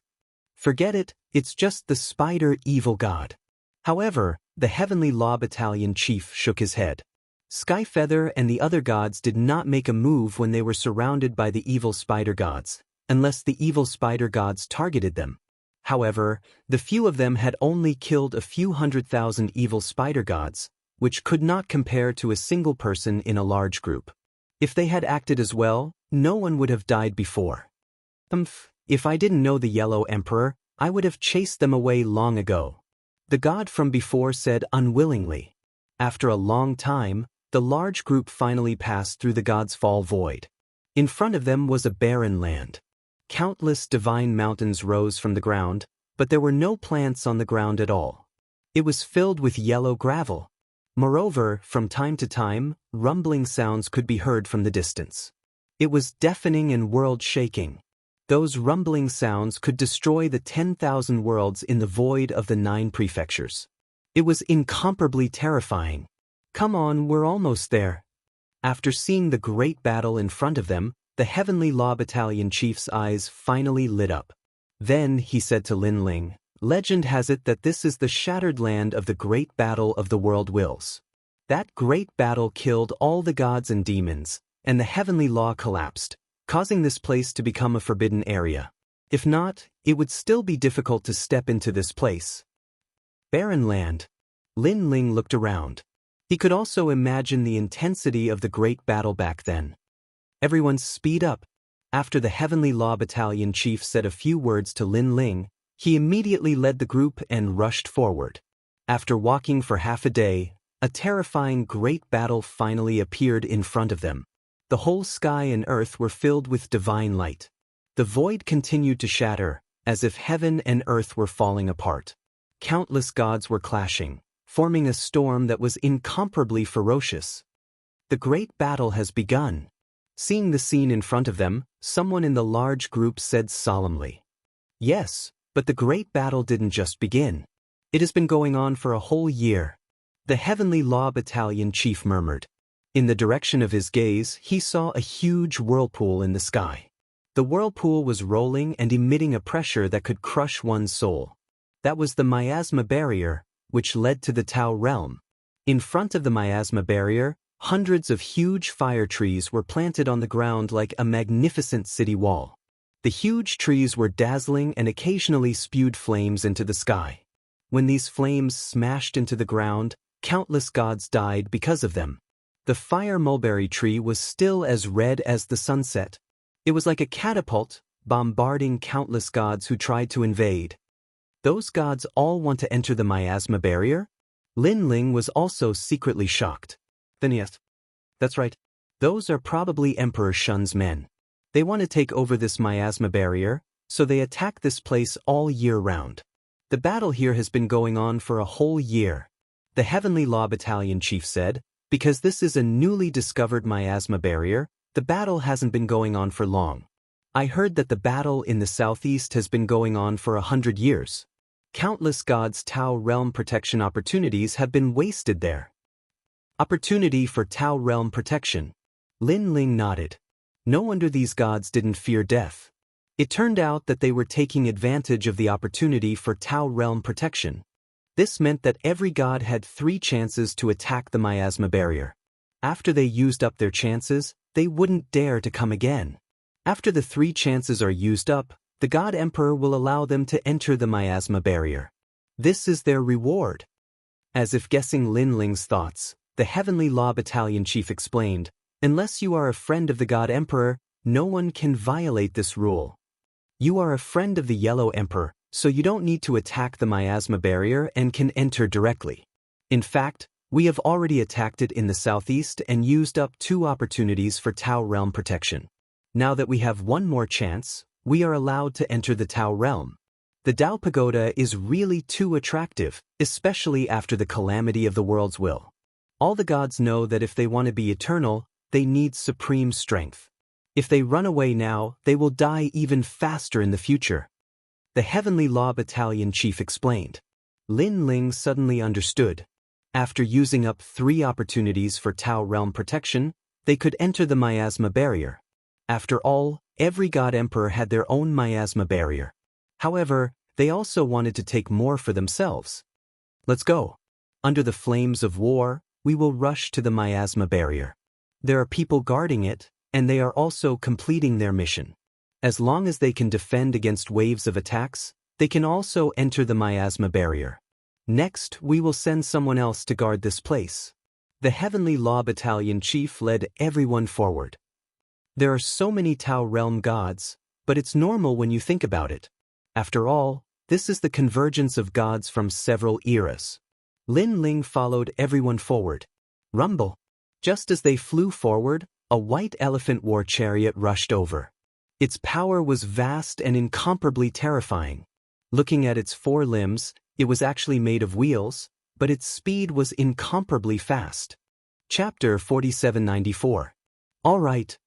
Forget it, it's just the spider evil god." However, the Heavenly Law Battalion chief shook his head. Skyfeather and the other gods did not make a move when they were surrounded by the evil spider gods, unless the evil spider gods targeted them. However, the few of them had only killed a few 100,000 evil spider gods, which could not compare to a single person in a large group. If they had acted as well, no one would have died before. If I didn't know the Yellow Emperor, I would have chased them away long ago. The god from before said unwillingly. After a long time, the large group finally passed through the God's Fall Void. In front of them was a barren land. Countless divine mountains rose from the ground, but there were no plants on the ground at all. It was filled with yellow gravel. Moreover, from time to time, rumbling sounds could be heard from the distance. It was deafening and world-shaking. Those rumbling sounds could destroy the 10,000 worlds in the void of the 9 prefectures. It was incomparably terrifying. Come on, we're almost there. After seeing the great battle in front of them, The Heavenly Law Battalion chief's eyes finally lit up. Then he said to Lin Ling, "Legend has it that this is the shattered land of the great battle of the world wills. That great battle killed all the gods and demons, and the heavenly law collapsed, causing this place to become a forbidden area. If not, it would still be difficult to step into this place." Barren land. Lin Ling looked around. He could also imagine the intensity of the great battle back then. Everyone speed up. After the Heavenly Law Battalion chief said a few words to Lin Ling, he immediately led the group and rushed forward. After walking for half a day, a terrifying great battle finally appeared in front of them. The whole sky and earth were filled with divine light. The void continued to shatter, as if heaven and earth were falling apart. Countless gods were clashing, forming a storm that was incomparably ferocious. The great battle has begun. Seeing the scene in front of them, someone in the large group said solemnly, "Yes, but the great battle didn't just begin. It has been going on for a whole year." The Heavenly Law Battalion chief murmured. In the direction of his gaze, he saw a huge whirlpool in the sky. The whirlpool was rolling and emitting a pressure that could crush one's soul. That was the miasma barrier, which led to the Tao realm. In front of the miasma barrier, hundreds of huge fire trees were planted on the ground like a magnificent city wall. The huge trees were dazzling and occasionally spewed flames into the sky. When these flames smashed into the ground, countless gods died because of them. The fire mulberry tree was still as red as the sunset. It was like a catapult, bombarding countless gods who tried to invade. Those gods all want to enter the miasma barrier? Lin Ling was also secretly shocked. Then yes. That's right. Those are probably Emperor Shun's men. They want to take over this miasma barrier, so they attack this place all year round. The battle here has been going on for a whole year. The Heavenly Law Battalion chief said, "Because this is a newly discovered miasma barrier, the battle hasn't been going on for long. I heard that the battle in the southeast has been going on for 100 years. Countless gods' Tao realm protection opportunities have been wasted there." Opportunity for Tao realm protection. Lin Ling nodded. No wonder these gods didn't fear death. It turned out that they were taking advantage of the opportunity for Tao realm protection. This meant that every god had 3 chances to attack the miasma barrier. After they used up their chances, they wouldn't dare to come again. After the 3 chances are used up, the God Emperor will allow them to enter the miasma barrier. This is their reward. As if guessing Lin Ling's thoughts, the Heavenly Law Battalion chief explained, "Unless you are a friend of the God Emperor, no one can violate this rule. You are a friend of the Yellow Emperor, so you don't need to attack the miasma barrier and can enter directly. In fact, we have already attacked it in the southeast and used up 2 opportunities for Tao realm protection. Now that we have one more chance, we are allowed to enter the Tao realm. The Tao Pagoda is really too attractive, especially after the calamity of the world's will. All the gods know that if they want to be eternal, they need supreme strength. If they run away now, they will die even faster in the future." The Heavenly Law Battalion chief explained. Lin Ling suddenly understood. After using up 3 opportunities for Tao realm protection, they could enter the miasma barrier. After all, every god emperor had their own miasma barrier. However, they also wanted to take more for themselves. "Let's go. Under the flames of war, we will rush to the miasma barrier. There are people guarding it, and they are also completing their mission. As long as they can defend against waves of attacks, they can also enter the miasma barrier. Next, we will send someone else to guard this place." The Heavenly Law Battalion chief led everyone forward. There are so many Tao realm gods, but it's normal when you think about it. After all, this is the convergence of gods from several eras. Lin Ling followed everyone forward. Rumble. Just as they flew forward, a white elephant war chariot rushed over. Its power was vast and incomparably terrifying. Looking at its 4 limbs, it was actually made of wheels, but its speed was incomparably fast. Chapter 4794. All right.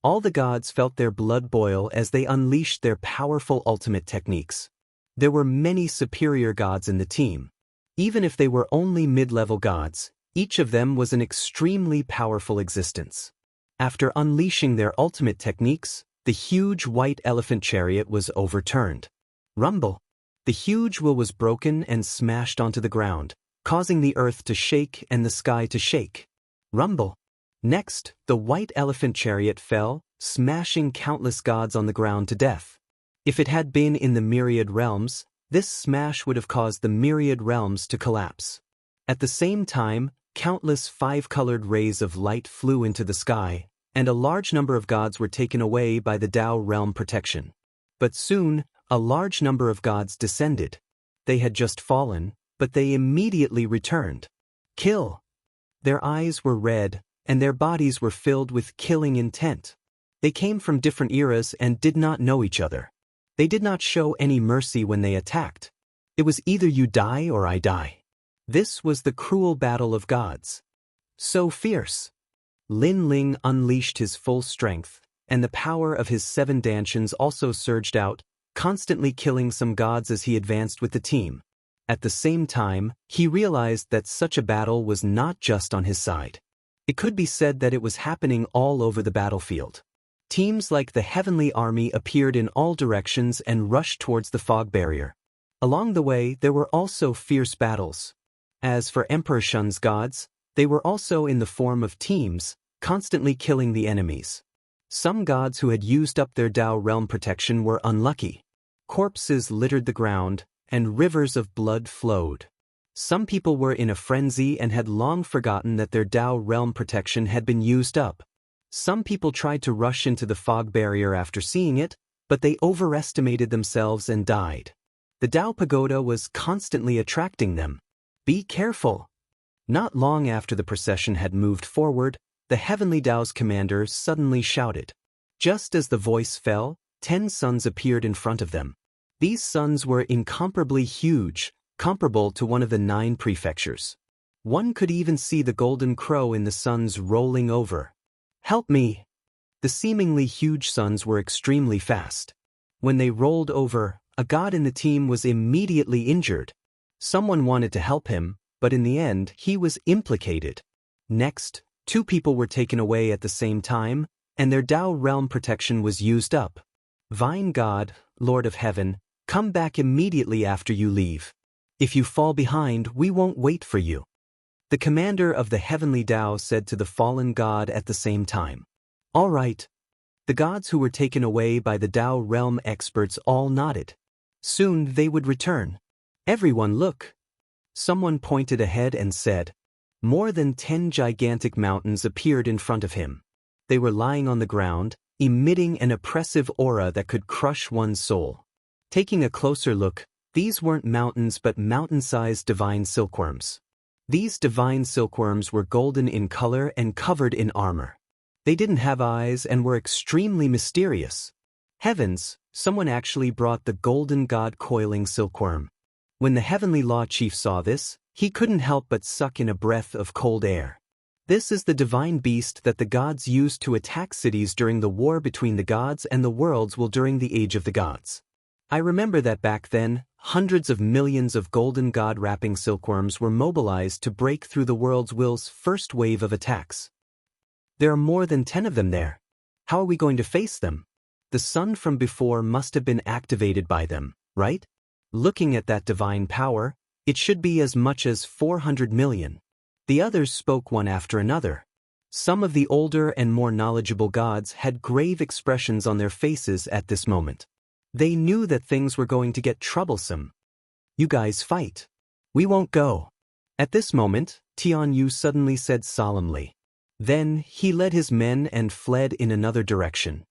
All the gods felt their blood boil as they unleashed their powerful ultimate techniques. There were many superior gods in the team. Even if they were only mid-level gods, each of them was an extremely powerful existence. After unleashing their ultimate techniques, the huge white elephant chariot was overturned. Rumble! The huge wheel was broken and smashed onto the ground, causing the earth to shake and the sky to shake. Rumble! Next, the white elephant chariot fell, smashing countless gods on the ground to death. If it had been in the myriad realms, this smash would have caused the myriad realms to collapse. At the same time, countless five-colored rays of light flew into the sky, and a large number of gods were taken away by the Tao realm protection. But soon, a large number of gods descended. They had just fallen, but they immediately returned. Kill! Their eyes were red, and their bodies were filled with killing intent. They came from different eras and did not know each other. They did not show any mercy when they attacked. It was either you die or I die. This was the cruel battle of gods. So fierce. Lin Ling unleashed his full strength, and the power of his 7 dantians also surged out, constantly killing some gods as he advanced with the team. At the same time, he realized that such a battle was not just on his side. It could be said that it was happening all over the battlefield. Teams like the Heavenly Army appeared in all directions and rushed towards the fog barrier. Along the way, there were also fierce battles. As for Emperor Shun's gods, they were also in the form of teams, constantly killing the enemies. Some gods who had used up their Tao realm protection were unlucky. Corpses littered the ground, and rivers of blood flowed. Some people were in a frenzy and had long forgotten that their Tao realm protection had been used up. Some people tried to rush into the fog barrier after seeing it, but they overestimated themselves and died. The Tao pagoda was constantly attracting them. Be careful! Not long after the procession had moved forward, the Heavenly Tao's commander suddenly shouted. Just as the voice fell, 10 suns appeared in front of them. These suns were incomparably huge, comparable to one of the 9 prefectures. One could even see the golden crow in the suns rolling over. Help me! The seemingly huge suns were extremely fast. When they rolled over, a god in the team was immediately injured. Someone wanted to help him, but in the end, he was implicated. Next, 2 people were taken away at the same time, and their Tao realm protection was used up. Vine God, Lord of Heaven, come back immediately after you leave. If you fall behind, we won't wait for you. The commander of the Heavenly Tao said to the fallen god at the same time. All right. The gods who were taken away by the Tao realm experts all nodded. Soon they would return. Everyone look. Someone pointed ahead and said. More than 10 gigantic mountains appeared in front of him. They were lying on the ground, emitting an oppressive aura that could crush one's soul. Taking a closer look, these weren't mountains but mountain-sized divine silkworms. These divine silkworms were golden in color and covered in armor. They didn't have eyes and were extremely mysterious. Heavens, someone actually brought the golden god coiling silkworm. When the Heavenly Law Chief saw this, he couldn't help but suck in a breath of cold air. This is the divine beast that the gods used to attack cities during the war between the gods and the worlds during the Age of the Gods. I remember that back then, hundreds of millions of golden god-wrapping silkworms were mobilized to break through the world's will's first wave of attacks. There are more than 10 of them there. How are we going to face them? The sun from before must have been activated by them, right? Looking at that divine power, it should be as much as 400 million. The others spoke one after another. Some of the older and more knowledgeable gods had grave expressions on their faces at this moment. They knew that things were going to get troublesome. You guys fight. We won't go. At this moment, Tianyu suddenly said solemnly. Then, he led his men and fled in another direction.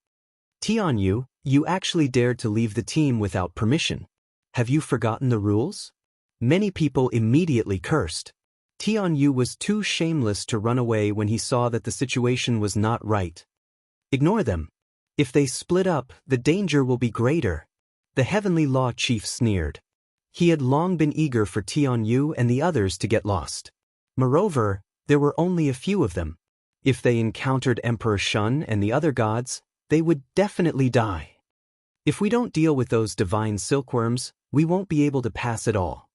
Tianyu, you actually dared to leave the team without permission. Have you forgotten the rules? Many people immediately cursed. Tianyu was too shameless to run away when he saw that the situation was not right. Ignore them. If they split up, the danger will be greater. The Heavenly Law Chief sneered. He had long been eager for Tianyu and the others to get lost. Moreover, there were only a few of them. If they encountered Emperor Shun and the other gods, they would definitely die. If we don't deal with those divine silkworms, we won't be able to pass at all.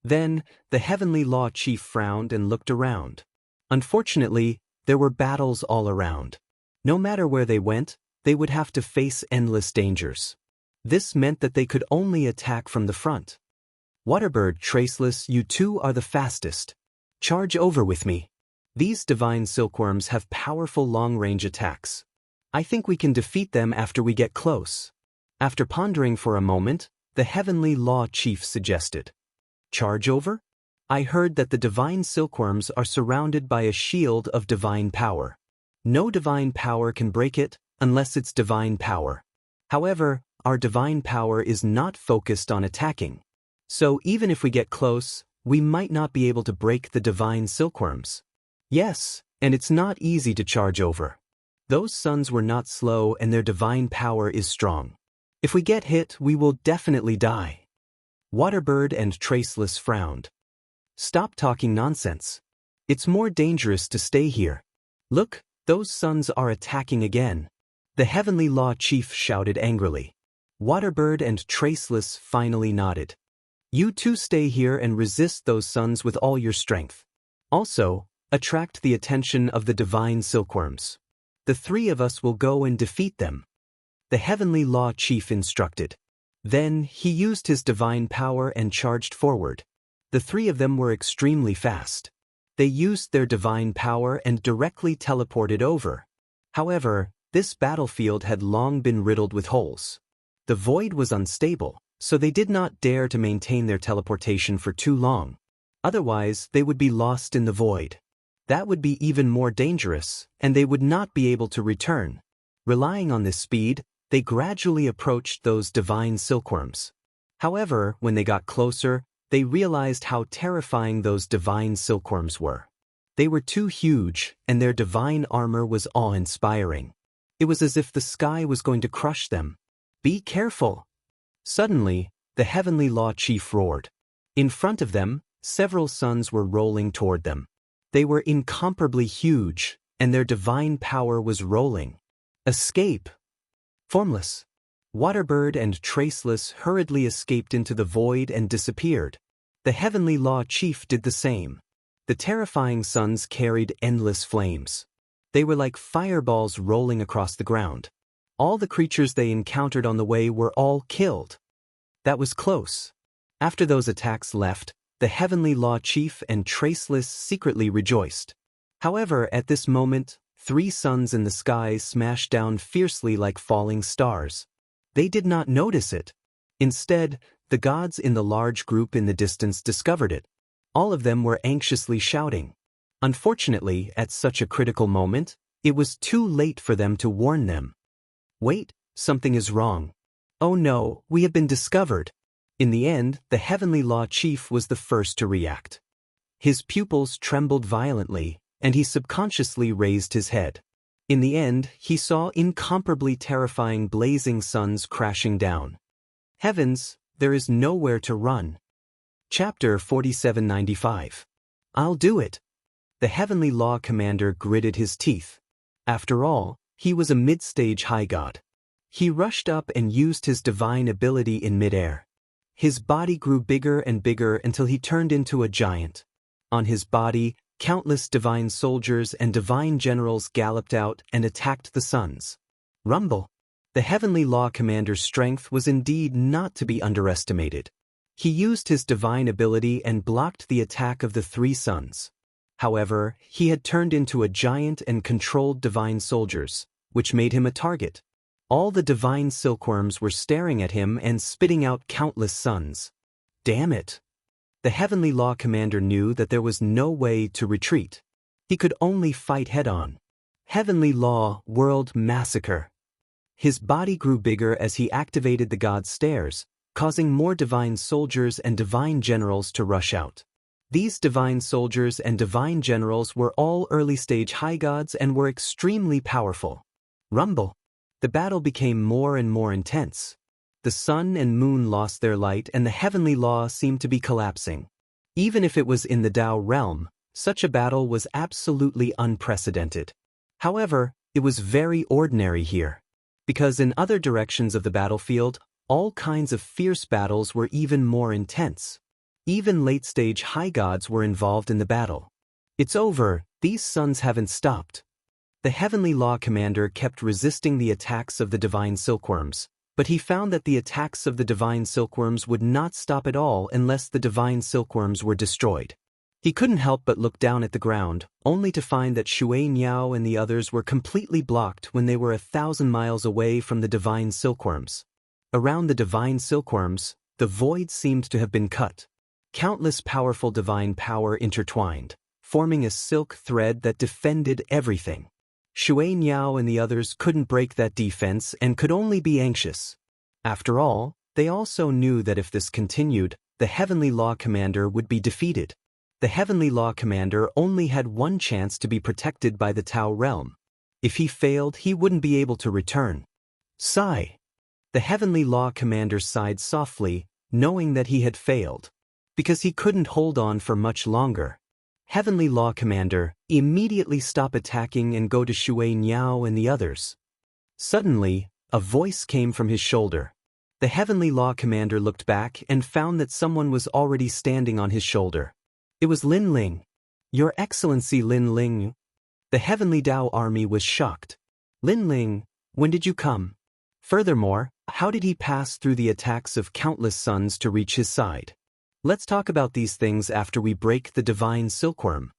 Then, the Heavenly Law Chief frowned and looked around. Unfortunately, there were battles all around. No matter where they went, they would have to face endless dangers. This meant that they could only attack from the front. Waterbird, Traceless, you two are the fastest. Charge over with me. These divine silkworms have powerful long-range attacks. I think we can defeat them after we get close. After pondering for a moment, the Heavenly Law Chief suggested. Charge over? I heard that the divine silkworms are surrounded by a shield of divine power. No divine power can break it unless it's divine power. However, our divine power is not focused on attacking. So even if we get close, we might not be able to break the divine silkworms. Yes, and it's not easy to charge over. Those suns were not slow and their divine power is strong. If we get hit, we will definitely die. Waterbird and Traceless frowned. Stop talking nonsense. It's more dangerous to stay here. Look, those suns are attacking again. The Heavenly Law Chief shouted angrily. Waterbird and Traceless finally nodded. You two stay here and resist those suns with all your strength. Also, attract the attention of the divine silkworms. The three of us will go and defeat them. The Heavenly Law Chief instructed. Then he used his divine power and charged forward. The three of them were extremely fast. They used their divine power and directly teleported over. However, this battlefield had long been riddled with holes. The void was unstable, so they did not dare to maintain their teleportation for too long. Otherwise, they would be lost in the void. That would be even more dangerous, and they would not be able to return. Relying on this speed, they gradually approached those divine silkworms. However, when they got closer, they realized how terrifying those divine silkworms were. They were too huge, and their divine armor was awe-inspiring. It was as if the sky was going to crush them. Be careful! Suddenly, the Heavenly Law Chief roared. In front of them, several suns were rolling toward them. They were incomparably huge, and their divine power was rolling. Escape! Formless. Waterbird and Traceless hurriedly escaped into the void and disappeared. The Heavenly Law Chief did the same. The terrifying suns carried endless flames. They were like fireballs rolling across the ground. All the creatures they encountered on the way were all killed. That was close. After those attacks left, the Heavenly Law Chief and Traceless secretly rejoiced. However, at this moment, 3 suns in the sky smashed down fiercely like falling stars. They did not notice it. Instead, the gods in the large group in the distance discovered it. All of them were anxiously shouting. Unfortunately, at such a critical moment, it was too late for them to warn them. Wait, something is wrong. Oh no, we have been discovered. In the end, the Heavenly Law Chief was the first to react. His pupils trembled violently, and he subconsciously raised his head. In the end, he saw incomparably terrifying blazing suns crashing down. Heavens, there is nowhere to run. Chapter 4795. I'll do it. The Heavenly Law Commander gritted his teeth. After all, he was a mid-stage high god. He rushed up and used his divine ability in midair. His body grew bigger and bigger until he turned into a giant. On his body, countless divine soldiers and divine generals galloped out and attacked the suns. Rumble. The Heavenly Law Commander's strength was indeed not to be underestimated. He used his divine ability and blocked the attack of the 3 suns. However, he had turned into a giant and controlled divine soldiers, which made him a target. All the divine silkworms were staring at him and spitting out countless suns. Damn it! The Heavenly Law Commander knew that there was no way to retreat. He could only fight head-on. Heavenly Law World Massacre. His body grew bigger as he activated the god's stairs, causing more divine soldiers and divine generals to rush out. These divine soldiers and divine generals were all early-stage high gods and were extremely powerful. Rumble. The battle became more and more intense. The sun and moon lost their light and the Heavenly Law seemed to be collapsing. Even if it was in the Tao realm, such a battle was absolutely unprecedented. However, it was very ordinary here. Because in other directions of the battlefield, all kinds of fierce battles were even more intense. Even late-stage high gods were involved in the battle. It's over, these suns haven't stopped. The Heavenly Law Commander kept resisting the attacks of the divine silkworms, but he found that the attacks of the divine silkworms would not stop at all unless the divine silkworms were destroyed. He couldn't help but look down at the ground, only to find that Xianxia and the others were completely blocked when they were 1,000 miles away from the divine silkworms. Around the divine silkworms, the void seemed to have been cut. Countless powerful divine power intertwined, forming a silk thread that defended everything. Xianxia and the others couldn't break that defense and could only be anxious. After all, they also knew that if this continued, the Heavenly Law Commander would be defeated. The Heavenly Law Commander only had one chance to be protected by the Tao realm. If he failed, he wouldn't be able to return. Sigh. The Heavenly Law Commander sighed softly, knowing that he had failed, because he couldn't hold on for much longer. Heavenly Law Commander, immediately stop attacking and go to Xianxia and the others. Suddenly, a voice came from his shoulder. The Heavenly Law Commander looked back and found that someone was already standing on his shoulder. It was Lin Ling. Your Excellency Lin Ling. The Heavenly Tao Army was shocked. Lin Ling, when did you come? Furthermore, how did he pass through the attacks of countless suns to reach his side? Let's talk about these things after we break the divine silkworm.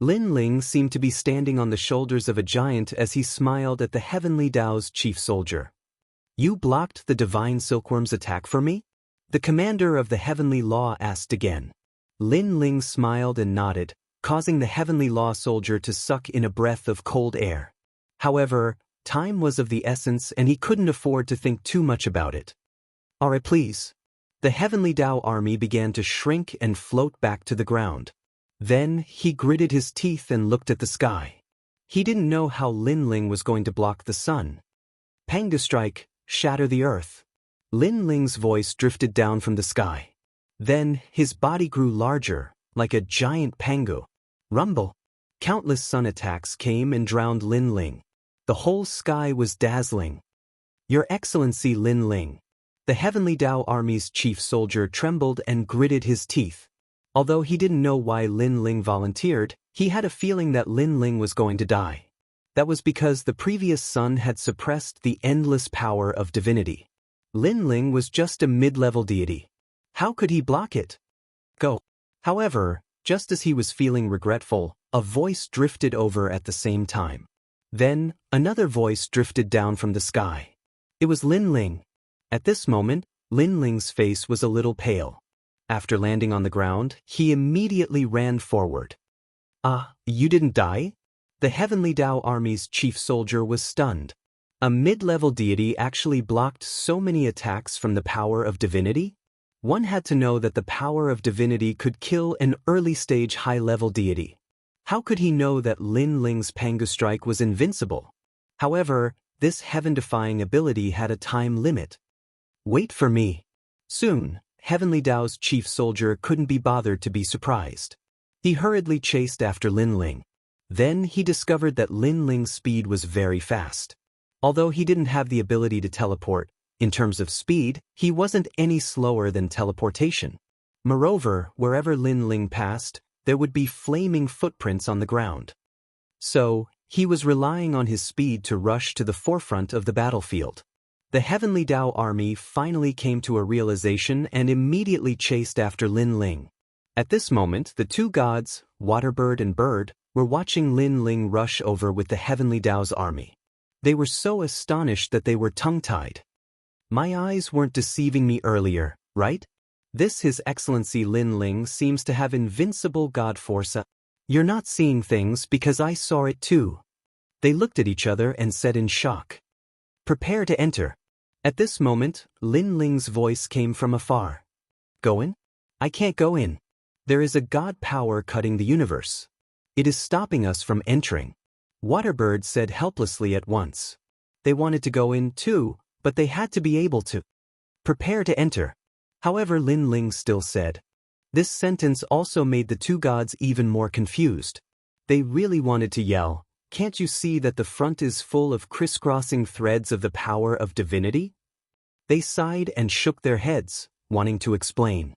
Lin Ling seemed to be standing on the shoulders of a giant as he smiled at the Heavenly Tao's chief soldier. You blocked the divine silkworm's attack for me? The commander of the Heavenly Law asked again. Lin Ling smiled and nodded, causing the Heavenly Law soldier to suck in a breath of cold air. However, time was of the essence and he couldn't afford to think too much about it. Alright, please. The Heavenly Tao Army began to shrink and float back to the ground. Then, he gritted his teeth and looked at the sky. He didn't know how Lin Ling was going to block the sun. Panga strike, shatter the earth. Lin Ling's voice drifted down from the sky. Then, his body grew larger, like a giant pangu. Rumble. Countless sun attacks came and drowned Lin Ling. The whole sky was dazzling. Your Excellency Lin Ling. The Heavenly Tao Army's chief soldier trembled and gritted his teeth. Although he didn't know why Lin Ling volunteered, he had a feeling that Lin Ling was going to die. That was because the previous sun had suppressed the endless power of divinity. Lin Ling was just a mid-level deity. How could he block it? Go. However, just as he was feeling regretful, a voice drifted over at the same time. Then, another voice drifted down from the sky. It was Lin Ling. At this moment, Lin Ling's face was a little pale. After landing on the ground, he immediately ran forward. You didn't die? The Heavenly Tao Army's chief soldier was stunned. A mid-level deity actually blocked so many attacks from the power of divinity? One had to know that the power of divinity could kill an early-stage high-level deity. How could he know that Lin Ling's Panga Strike was invincible? However, this heaven-defying ability had a time limit. Wait for me. Soon, Heavenly Tao's chief soldier couldn't be bothered to be surprised. He hurriedly chased after Lin Ling. Then he discovered that Lin Ling's speed was very fast. Although he didn't have the ability to teleport, in terms of speed, he wasn't any slower than teleportation. Moreover, wherever Lin Ling passed, there would be flaming footprints on the ground. So, he was relying on his speed to rush to the forefront of the battlefield. The Heavenly Tao Army finally came to a realization and immediately chased after Lin Ling. At this moment, the two gods, Waterbird and Bird, were watching Lin Ling rush over with the Heavenly Tao's army. They were so astonished that they were tongue-tied. My eyes weren't deceiving me earlier, right? This His Excellency Lin Ling seems to have invincible god force. You're not seeing things because I saw it too. They looked at each other and said in shock. Prepare to enter. At this moment, Lin Ling's voice came from afar. Go in? I can't go in. There is a god power cutting the universe. It is stopping us from entering. Waterbird said helplessly at once. They wanted to go in too, but they had to be able to. Prepare to enter. However, Lin Ling still said. This sentence also made the two gods even more confused. They really wanted to yell, can't you see that the front is full of crisscrossing threads of the power of divinity? They sighed and shook their heads, wanting to explain.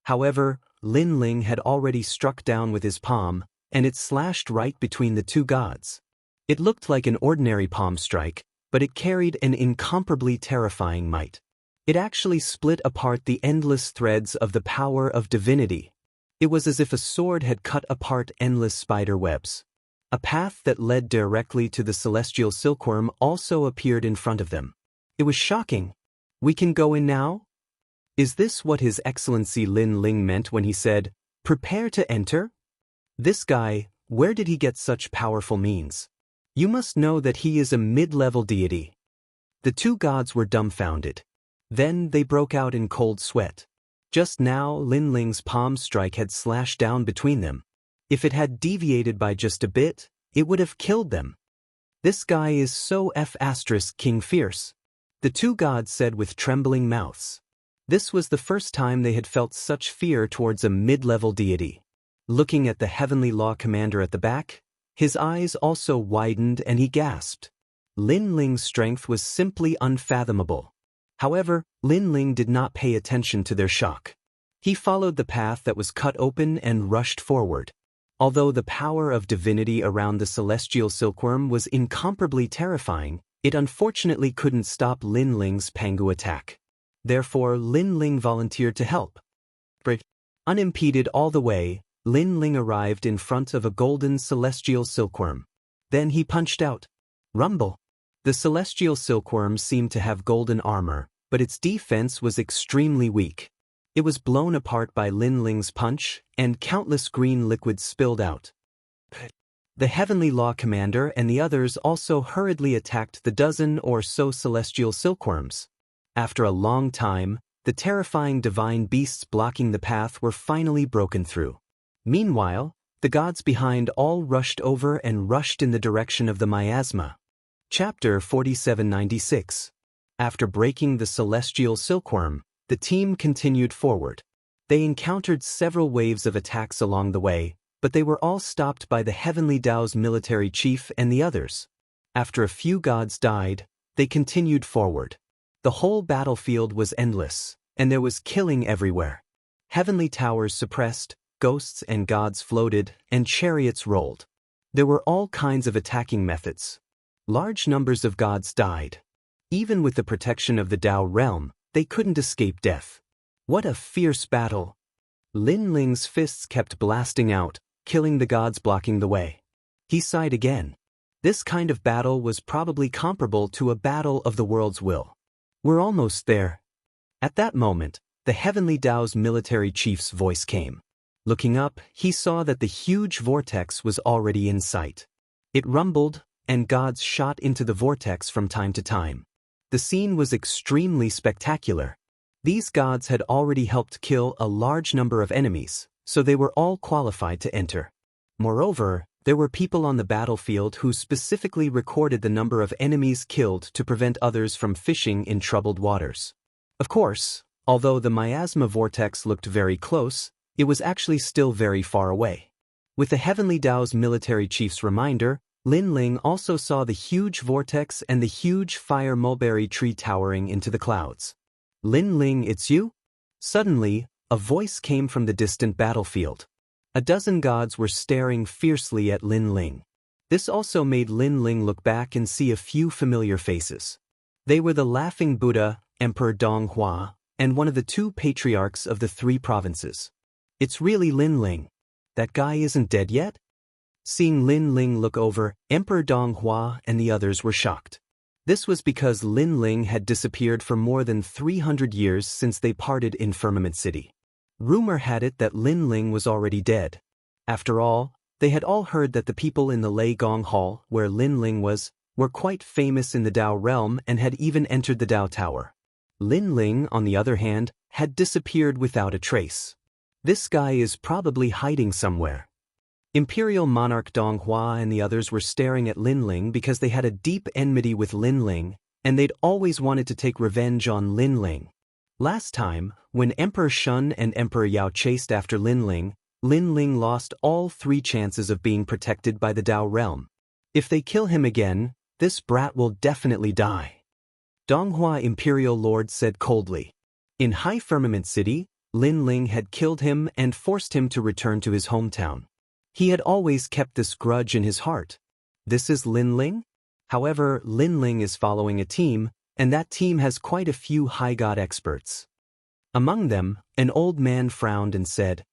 However, Lin Ling had already struck down with his palm, and it slashed right between the two gods. It looked like an ordinary palm strike, but it carried an incomparably terrifying might. It actually split apart the endless threads of the power of divinity. It was as if a sword had cut apart endless spider webs. A path that led directly to the celestial silkworm also appeared in front of them. It was shocking. "We can go in now?" Is this what His Excellency Lin Ling meant when he said, "Prepare to enter"? This guy, where did he get such powerful means? You must know that he is a mid-level deity. The two gods were dumbfounded. Then they broke out in cold sweat. Just now Lin Ling's palm strike had slashed down between them. If it had deviated by just a bit, it would have killed them. "This guy is so King fierce," the two gods said with trembling mouths. This was the first time they had felt such fear towards a mid-level deity. Looking at the heavenly law commander at the back, his eyes also widened and he gasped. Lin Ling's strength was simply unfathomable. However, Lin Ling did not pay attention to their shock. He followed the path that was cut open and rushed forward. Although the power of divinity around the celestial silkworm was incomparably terrifying, it unfortunately couldn't stop Lin Ling's Pangu attack. Therefore, Lin Ling volunteered to help. Unimpeded all the way, Lin Ling arrived in front of a golden celestial silkworm. Then he punched out. Rumble. The celestial silkworm seemed to have golden armor, but its defense was extremely weak. It was blown apart by Lin Ling's punch, and countless green liquids spilled out. The heavenly law commander and the others also hurriedly attacked the dozen or so celestial silkworms. After a long time, the terrifying divine beasts blocking the path were finally broken through. Meanwhile, the gods behind all rushed over and rushed in the direction of the miasma. Chapter 4796. After breaking the celestial silkworm, the team continued forward. They encountered several waves of attacks along the way, but they were all stopped by the Heavenly Dao's military chief and the others. After a few gods died, they continued forward. The whole battlefield was endless, and there was killing everywhere. Heavenly towers suppressed, ghosts and gods floated, and chariots rolled. There were all kinds of attacking methods. Large numbers of gods died. Even with the protection of the Dao realm, they couldn't escape death. What a fierce battle! Lin Ling's fists kept blasting out, killing the gods blocking the way. He sighed again. This kind of battle was probably comparable to a battle of the world's will. "We're almost there." At that moment, the Heavenly Dao's military chief's voice came. Looking up, he saw that the huge vortex was already in sight. It rumbled, and gods shot into the vortex from time to time. The scene was extremely spectacular. These gods had already helped kill a large number of enemies, so they were all qualified to enter. Moreover, there were people on the battlefield who specifically recorded the number of enemies killed to prevent others from fishing in troubled waters. Of course, although the miasma vortex looked very close, it was actually still very far away. With the Heavenly Dao's military chief's reminder, Lin Ling also saw the huge vortex and the huge fire mulberry tree towering into the clouds. "Lin Ling, it's you?" Suddenly, a voice came from the distant battlefield. A dozen gods were staring fiercely at Lin Ling. This also made Lin Ling look back and see a few familiar faces. They were the Laughing Buddha, Emperor Donghua, and one of the two patriarchs of the three provinces. "It's really Lin Ling. That guy isn't dead yet?" Seeing Lin Ling look over, Emperor Donghua and the others were shocked. This was because Lin Ling had disappeared for more than 300 years since they parted in Firmament City. Rumor had it that Lin Ling was already dead. After all, they had all heard that the people in the Lei Gong Hall, where Lin Ling was, were quite famous in the Dao realm and had even entered the Dao Tower. Lin Ling, on the other hand, had disappeared without a trace. This guy is probably hiding somewhere. Imperial Monarch Donghua and the others were staring at Lin Ling because they had a deep enmity with Lin Ling, and they'd always wanted to take revenge on Lin Ling. Last time, when Emperor Shun and Emperor Yao chased after Lin Ling lost all 3 chances of being protected by the Dao realm. If they kill him again, this brat will definitely die. Donghua Imperial Lord said coldly. In High Firmament City, Lin Ling had killed him and forced him to return to his hometown. He had always kept this grudge in his heart. This is Lin Ling? However, Lin Ling is following a team, and that team has quite a few high god experts. Among them, an old man frowned and said,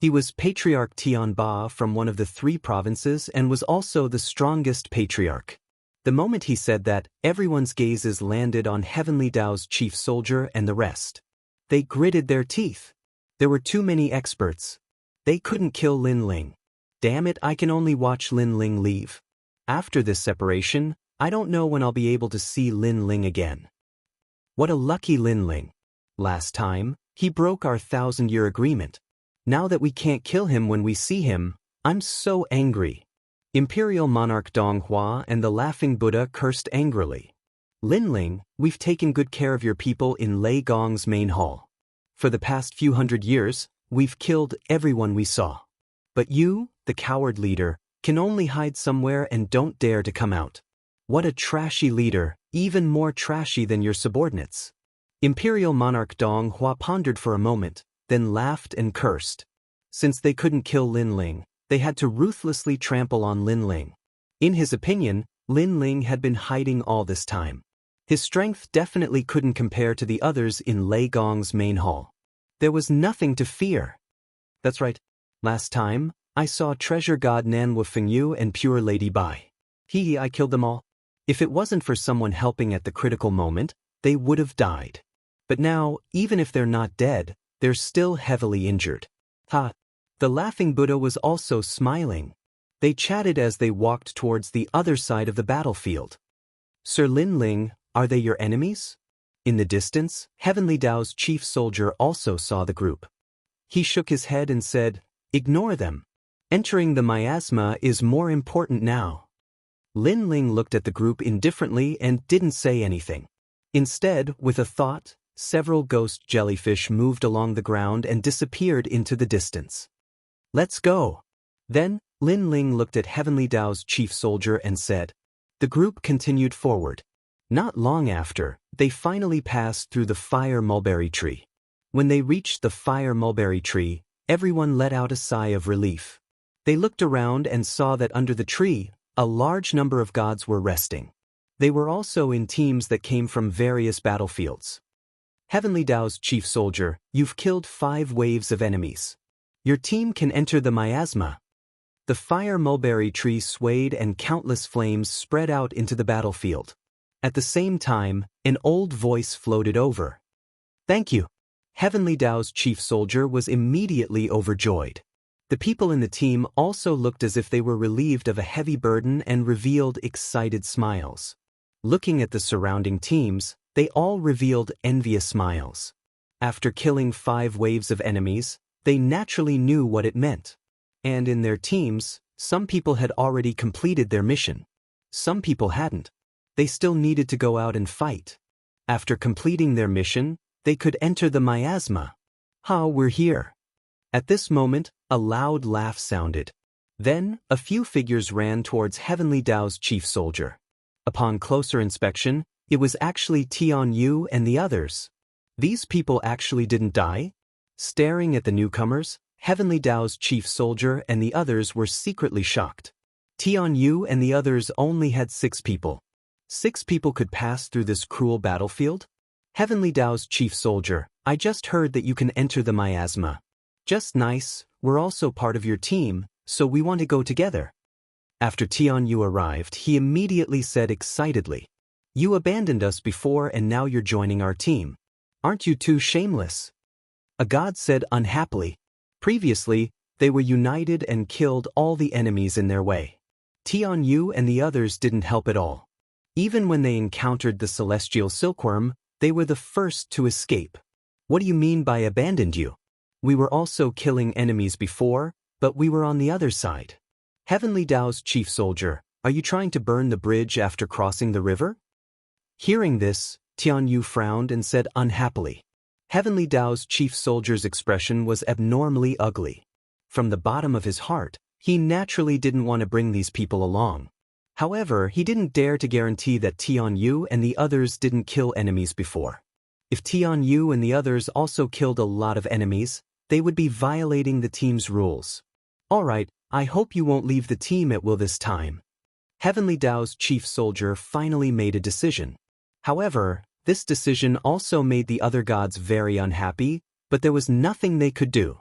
he was Patriarch Tianba from one of the 3 provinces and was also the strongest patriarch. The moment he said that, everyone's gazes landed on Heavenly Dao's chief soldier and the rest. They gritted their teeth. There were too many experts. They couldn't kill Lin Ling. Damn it, I can only watch Lin Ling leave. After this separation, I don't know when I'll be able to see Lin Ling again. What a lucky Lin Ling. Last time, he broke our 1,000-year agreement. Now that we can't kill him when we see him, I'm so angry. Imperial Monarch Donghua and the Laughing Buddha cursed angrily. Lin Ling, we've taken good care of your people in Lei Gong's main hall. For the past few hundred years, we've killed everyone we saw. But you, the coward leader, can only hide somewhere and don't dare to come out. What a trashy leader, even more trashy than your subordinates. Imperial Monarch Donghua pondered for a moment, then laughed and cursed. Since they couldn't kill Lin Ling, they had to ruthlessly trample on Lin Ling. In his opinion, Lin Ling had been hiding all this time. His strength definitely couldn't compare to the others in Lei Gong's main hall. There was nothing to fear. That's right. Last time, I saw Treasure God Nanhua Fengyu and Pure Lady Bai. I killed them all. If it wasn't for someone helping at the critical moment, they would have died. But now, even if they're not dead, they're still heavily injured. Ha! The Laughing Buddha was also smiling. They chatted as they walked towards the other side of the battlefield. Sir Lin Ling, are they your enemies? In the distance, Heavenly Dao's chief soldier also saw the group. He shook his head and said, ignore them. Entering the miasma is more important now. Lin Ling looked at the group indifferently and didn't say anything. Instead, with a thought, several ghost jellyfish moved along the ground and disappeared into the distance. Let's go. Then, Lin Ling looked at Heavenly Dao's chief soldier and said. The group continued forward. Not long after, they finally passed through the fire mulberry tree. When they reached the fire mulberry tree, everyone let out a sigh of relief. They looked around and saw that under the tree, a large number of gods were resting. They were also in teams that came from various battlefields. Heavenly Dao's chief soldier, you've killed 5 waves of enemies. Your team can enter the miasma. The fire mulberry tree swayed and countless flames spread out into the battlefield. At the same time, an old voice floated over. Thank you. Heavenly Dao's chief soldier was immediately overjoyed. The people in the team also looked as if they were relieved of a heavy burden and revealed excited smiles. Looking at the surrounding teams, they all revealed envious smiles. After killing 5 waves of enemies, they naturally knew what it meant. And in their teams, some people had already completed their mission. Some people hadn't. They still needed to go out and fight. After completing their mission, they could enter the miasma. We're here. At this moment, a loud laugh sounded. Then, a few figures ran towards Heavenly Dao's chief soldier. Upon closer inspection, it was actually Tian Yu and the others. These people actually didn't die? Staring at the newcomers, Heavenly Dao's chief soldier and the others were secretly shocked. Tian Yu and the others only had 6 people. 6 people could pass through this cruel battlefield? Heavenly Dao's chief soldier, I just heard that you can enter the miasma. Just nice, we're also part of your team, so we want to go together. After Tian Yu arrived, he immediately said excitedly, you abandoned us before and now you're joining our team. Aren't you too shameless? A god said unhappily. Previously, they were united and killed all the enemies in their way. Tian Yu and the others didn't help at all. Even when they encountered the celestial silkworm, they were the first to escape. What do you mean by abandoned you? We were also killing enemies before, but we were on the other side. Heavenly Dao's chief soldier, are you trying to burn the bridge after crossing the river? Hearing this, Tian Yu frowned and said unhappily. Heavenly Dao's chief soldier's expression was abnormally ugly. From the bottom of his heart, he naturally didn't want to bring these people along. However, he didn't dare to guarantee that Tian Yu and the others didn't kill enemies before. If Tian Yu and the others also killed a lot of enemies, they would be violating the team's rules. Alright, I hope you won't leave the team at will this time. Heavenly Dao's chief soldier finally made a decision. However, this decision also made the other gods very unhappy, but there was nothing they could do.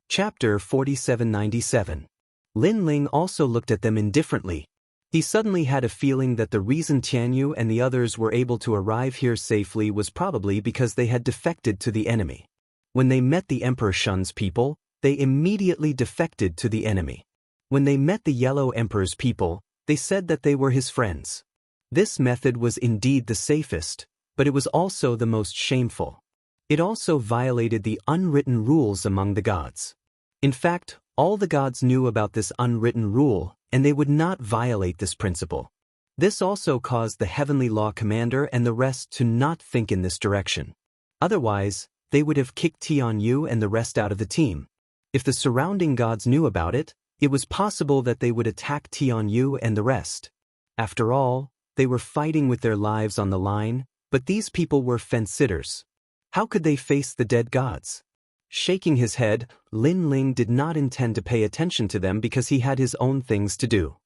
Chapter 4797. Lin Ling also looked at them indifferently. He suddenly had a feeling that the reason Tianyu and the others were able to arrive here safely was probably because they had defected to the enemy. When they met the Emperor Shun's people, they immediately defected to the enemy. When they met the Yellow Emperor's people, they said that they were his friends. This method was indeed the safest, but it was also the most shameful. It also violated the unwritten rules among the gods. In fact, all the gods knew about this unwritten rule, and they would not violate this principle. This also caused the Heavenly Law Commander and the rest to not think in this direction. Otherwise, they would have kicked Tianyu and the rest out of the team. If the surrounding gods knew about it, it was possible that they would attack Tianyu and the rest. After all, they were fighting with their lives on the line, but these people were fence-sitters. How could they face the dead gods? Shaking his head, Lin Ling did not intend to pay attention to them because he had his own things to do.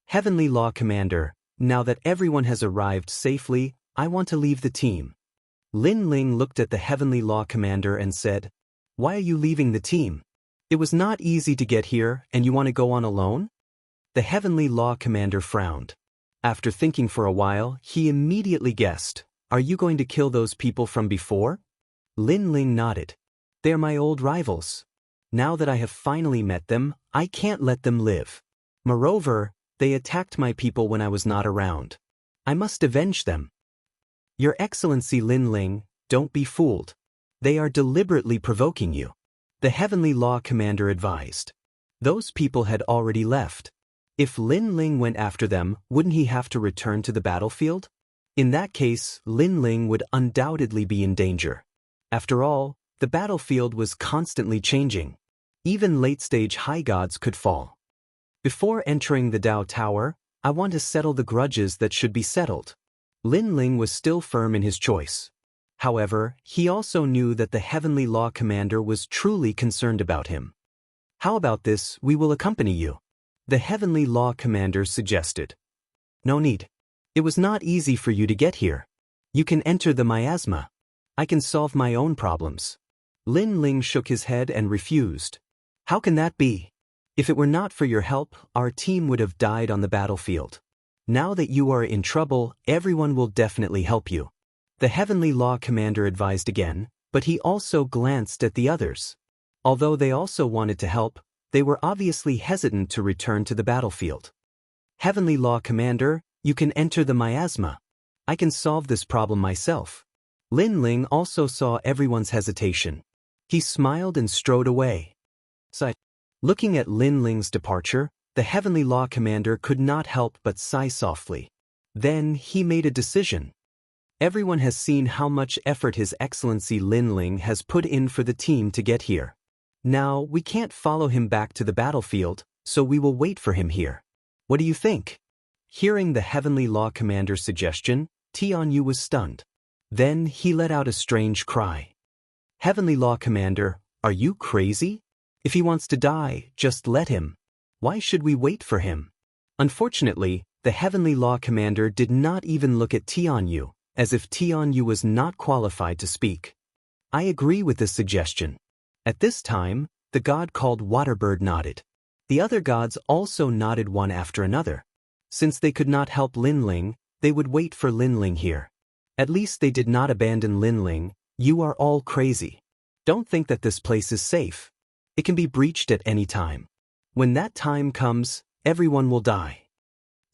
Heavenly Law Commander, now that everyone has arrived safely, I want to leave the team. Lin Ling looked at the Heavenly Law Commander and said, "Why are you leaving the team? It was not easy to get here, and you want to go on alone?" The Heavenly Law Commander frowned. After thinking for a while, he immediately guessed, "Are you going to kill those people from before?" Lin Ling nodded. "They are my old rivals. Now that I have finally met them, I can't let them live. Moreover, they attacked my people when I was not around. I must avenge them." "Your Excellency Lin Ling, don't be fooled. They are deliberately provoking you," the Heavenly Law Commander advised. Those people had already left. If Lin Ling went after them, wouldn't he have to return to the battlefield? In that case, Lin Ling would undoubtedly be in danger. After all, the battlefield was constantly changing. Even late-stage high gods could fall. Before entering the Dao Tower, I want to settle the grudges that should be settled. Lin Ling was still firm in his choice. However, he also knew that the Heavenly Law Commander was truly concerned about him. "How about this, we will accompany you?" the Heavenly Law Commander suggested. "No need. It was not easy for you to get here. You can enter the miasma. I can solve my own problems." Lin Ling shook his head and refused. "How can that be? If it were not for your help, our team would have died on the battlefield. Now that you are in trouble, everyone will definitely help you." The Heavenly Law Commander advised again, but he also glanced at the others. Although they also wanted to help, they were obviously hesitant to return to the battlefield. "Heavenly Law Commander, you can enter the miasma. I can solve this problem myself." Lin Ling also saw everyone's hesitation. He smiled and strode away. Looking at Lin Ling's departure, the Heavenly Law Commander could not help but sigh softly. Then he made a decision. Everyone has seen how much effort His Excellency Lin Ling has put in for the team to get here. Now, we can't follow him back to the battlefield, so we will wait for him here. What do you think? Hearing the Heavenly Law Commander's suggestion, Tianyu was stunned. Then he let out a strange cry. "Heavenly Law Commander, are you crazy? If he wants to die, just let him. Why should we wait for him?" Unfortunately, the Heavenly Law Commander did not even look at Tianyu, as if Tianyu was not qualified to speak. "I agree with this suggestion." At this time, the god called Waterbird nodded. The other gods also nodded one after another. Since they could not help Lin Ling, they would wait for Lin Ling here. At least they did not abandon Lin Ling. "You are all crazy. Don't think that this place is safe. It can be breached at any time. When that time comes, everyone will die."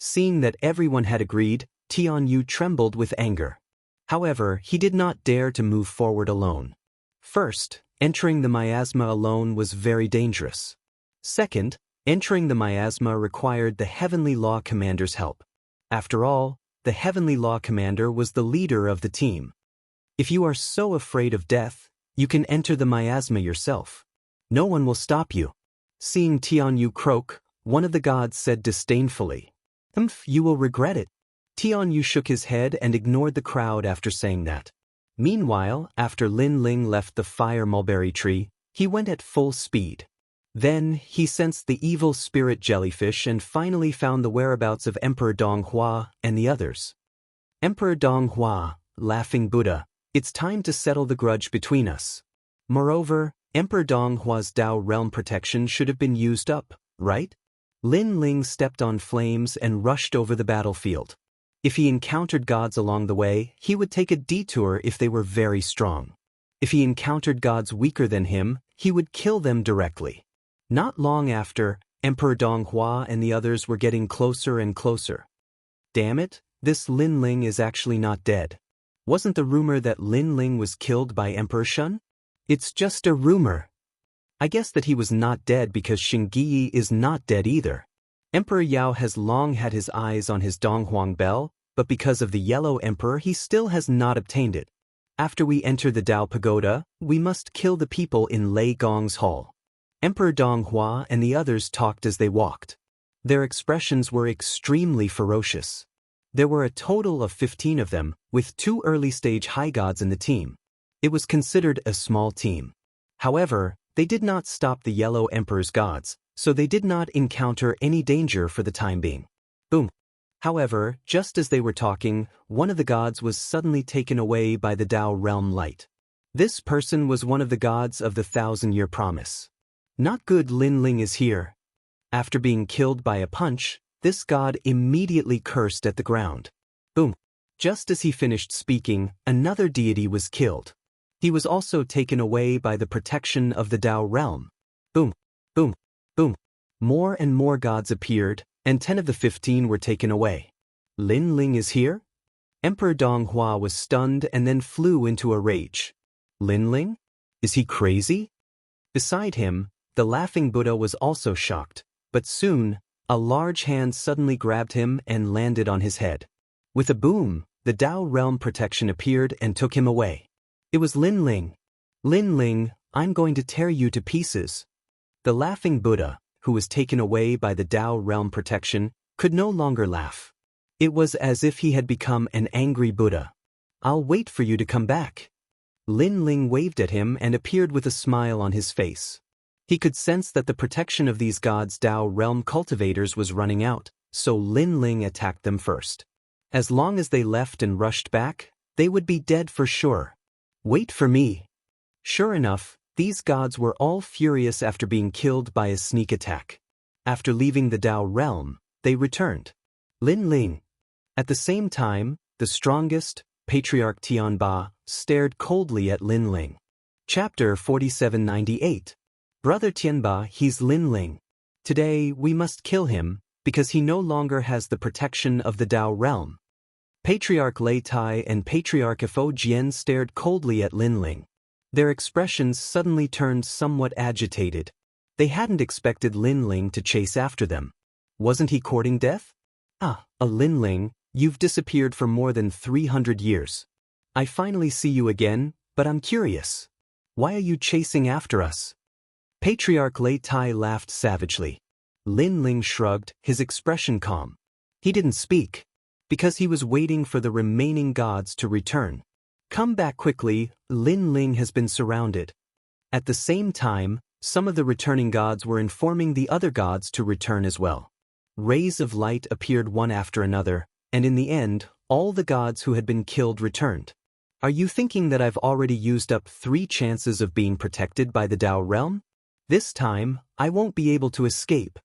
Seeing that everyone had agreed, Tianyu trembled with anger. However, he did not dare to move forward alone. First, entering the miasma alone was very dangerous. Second, entering the miasma required the Heavenly Law Commander's help. After all, the Heavenly Law Commander was the leader of the team. If you are so afraid of death, you can enter the miasma yourself. No one will stop you. Seeing Tianyu croak, one of the gods said disdainfully, You will regret it." Tianyu shook his head and ignored the crowd after saying that. Meanwhile, after Lin Ling left the fire mulberry tree, he went at full speed. Then, he sensed the evil spirit jellyfish and finally found the whereabouts of Emperor Donghua and the others. Emperor Donghua, laughing Buddha, it's time to settle the grudge between us. Moreover, Emperor Donghua's Dao realm protection should have been used up, right? Lin Ling stepped on flames and rushed over the battlefield. If he encountered gods along the way, he would take a detour if they were very strong. If he encountered gods weaker than him, he would kill them directly. Not long after, Emperor Donghua and the others were getting closer and closer. Damn it, this Lin Ling is actually not dead. Wasn't the rumor that Lin Ling was killed by Emperor Shun? It's just a rumor. I guess that he was not dead because Xingyi is not dead either. Emperor Yao has long had his eyes on his Donghuang bell, but because of the Yellow Emperor he still has not obtained it. After we enter the Dao Pagoda, we must kill the people in Lei Gong's hall. Emperor Donghua and the others talked as they walked. Their expressions were extremely ferocious. There were a total of 15 of them, with 2 early-stage high gods in the team. It was considered a small team. However, they did not stop the Yellow Emperor's gods, so they did not encounter any danger for the time being. Boom. However, just as they were talking, one of the gods was suddenly taken away by the Dao realm light. This person was one of the gods of the 1,000-year promise. Not good. Lin Ling is here. After being killed by a punch, this god immediately cursed at the ground. Boom. Just as he finished speaking, another deity was killed. He was also taken away by the protection of the Dao realm. Boom. Boom. Boom. More and more gods appeared, and 10 of the 15 were taken away. Lin Ling is here? Emperor Donghua was stunned and then flew into a rage. Lin Ling? Is he crazy? Beside him, the laughing Buddha was also shocked, but soon, a large hand suddenly grabbed him and landed on his head. With a boom, the Dao realm protection appeared and took him away. It was Lin Ling. Lin Ling, I'm going to tear you to pieces. The laughing Buddha, who was taken away by the Dao realm protection, could no longer laugh. It was as if he had become an angry Buddha. I'll wait for you to come back. Lin Ling waved at him and appeared with a smile on his face. He could sense that the protection of these gods' Dao realm cultivators was running out, so Lin Ling attacked them first. As long as they left and rushed back, they would be dead for sure. Wait for me. Sure enough, these gods were all furious after being killed by a sneak attack. After leaving the Dao realm, they returned. Lin Ling. At the same time, the strongest, Patriarch Tianba, stared coldly at Lin Ling. Chapter 4798. Brother Tianba, he's Lin Ling. Today, we must kill him, because he no longer has the protection of the Dao realm. Patriarch Lei Tai and Patriarch Fo Jian stared coldly at Lin Ling. Their expressions suddenly turned somewhat agitated. They hadn't expected Lin Ling to chase after them. Wasn't he courting death? Ah, Lin Ling, you've disappeared for more than 300 years. I finally see you again, but I'm curious. Why are you chasing after us? Patriarch Lei Tai laughed savagely. Lin Ling shrugged, his expression calm. He didn't speak, because he was waiting for the remaining gods to return. Come back quickly, Lin Ling has been surrounded. At the same time, some of the returning gods were informing the other gods to return as well. Rays of light appeared one after another, and in the end, all the gods who had been killed returned. Are you thinking that I've already used up 3 chances of being protected by the Dao realm? This time, I won't be able to escape.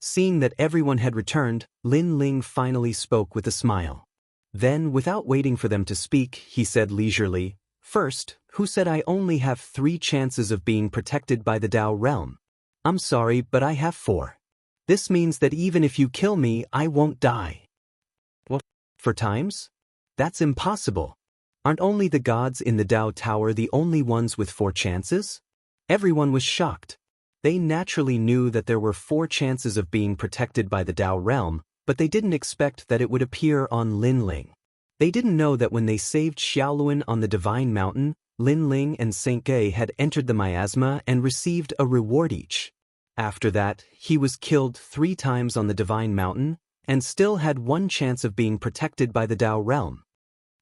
Seeing that everyone had returned, Lin Ling finally spoke with a smile. Then, without waiting for them to speak, he said leisurely, First, who said I only have 3 chances of being protected by the Dao realm? I'm sorry, but I have 4. This means that even if you kill me, I won't die. What? 4 times? That's impossible. Aren't only the gods in the Dao Tower the only ones with 4 chances? Everyone was shocked. They naturally knew that there were 4 chances of being protected by the Dao realm, but they didn't expect that it would appear on Lin Ling. They didn't know that when they saved Xiaoluan on the Divine Mountain, Lin Ling and Saint Gei had entered the miasma and received a reward each. After that, he was killed 3 times on the Divine Mountain, and still had 1 chance of being protected by the Dao realm.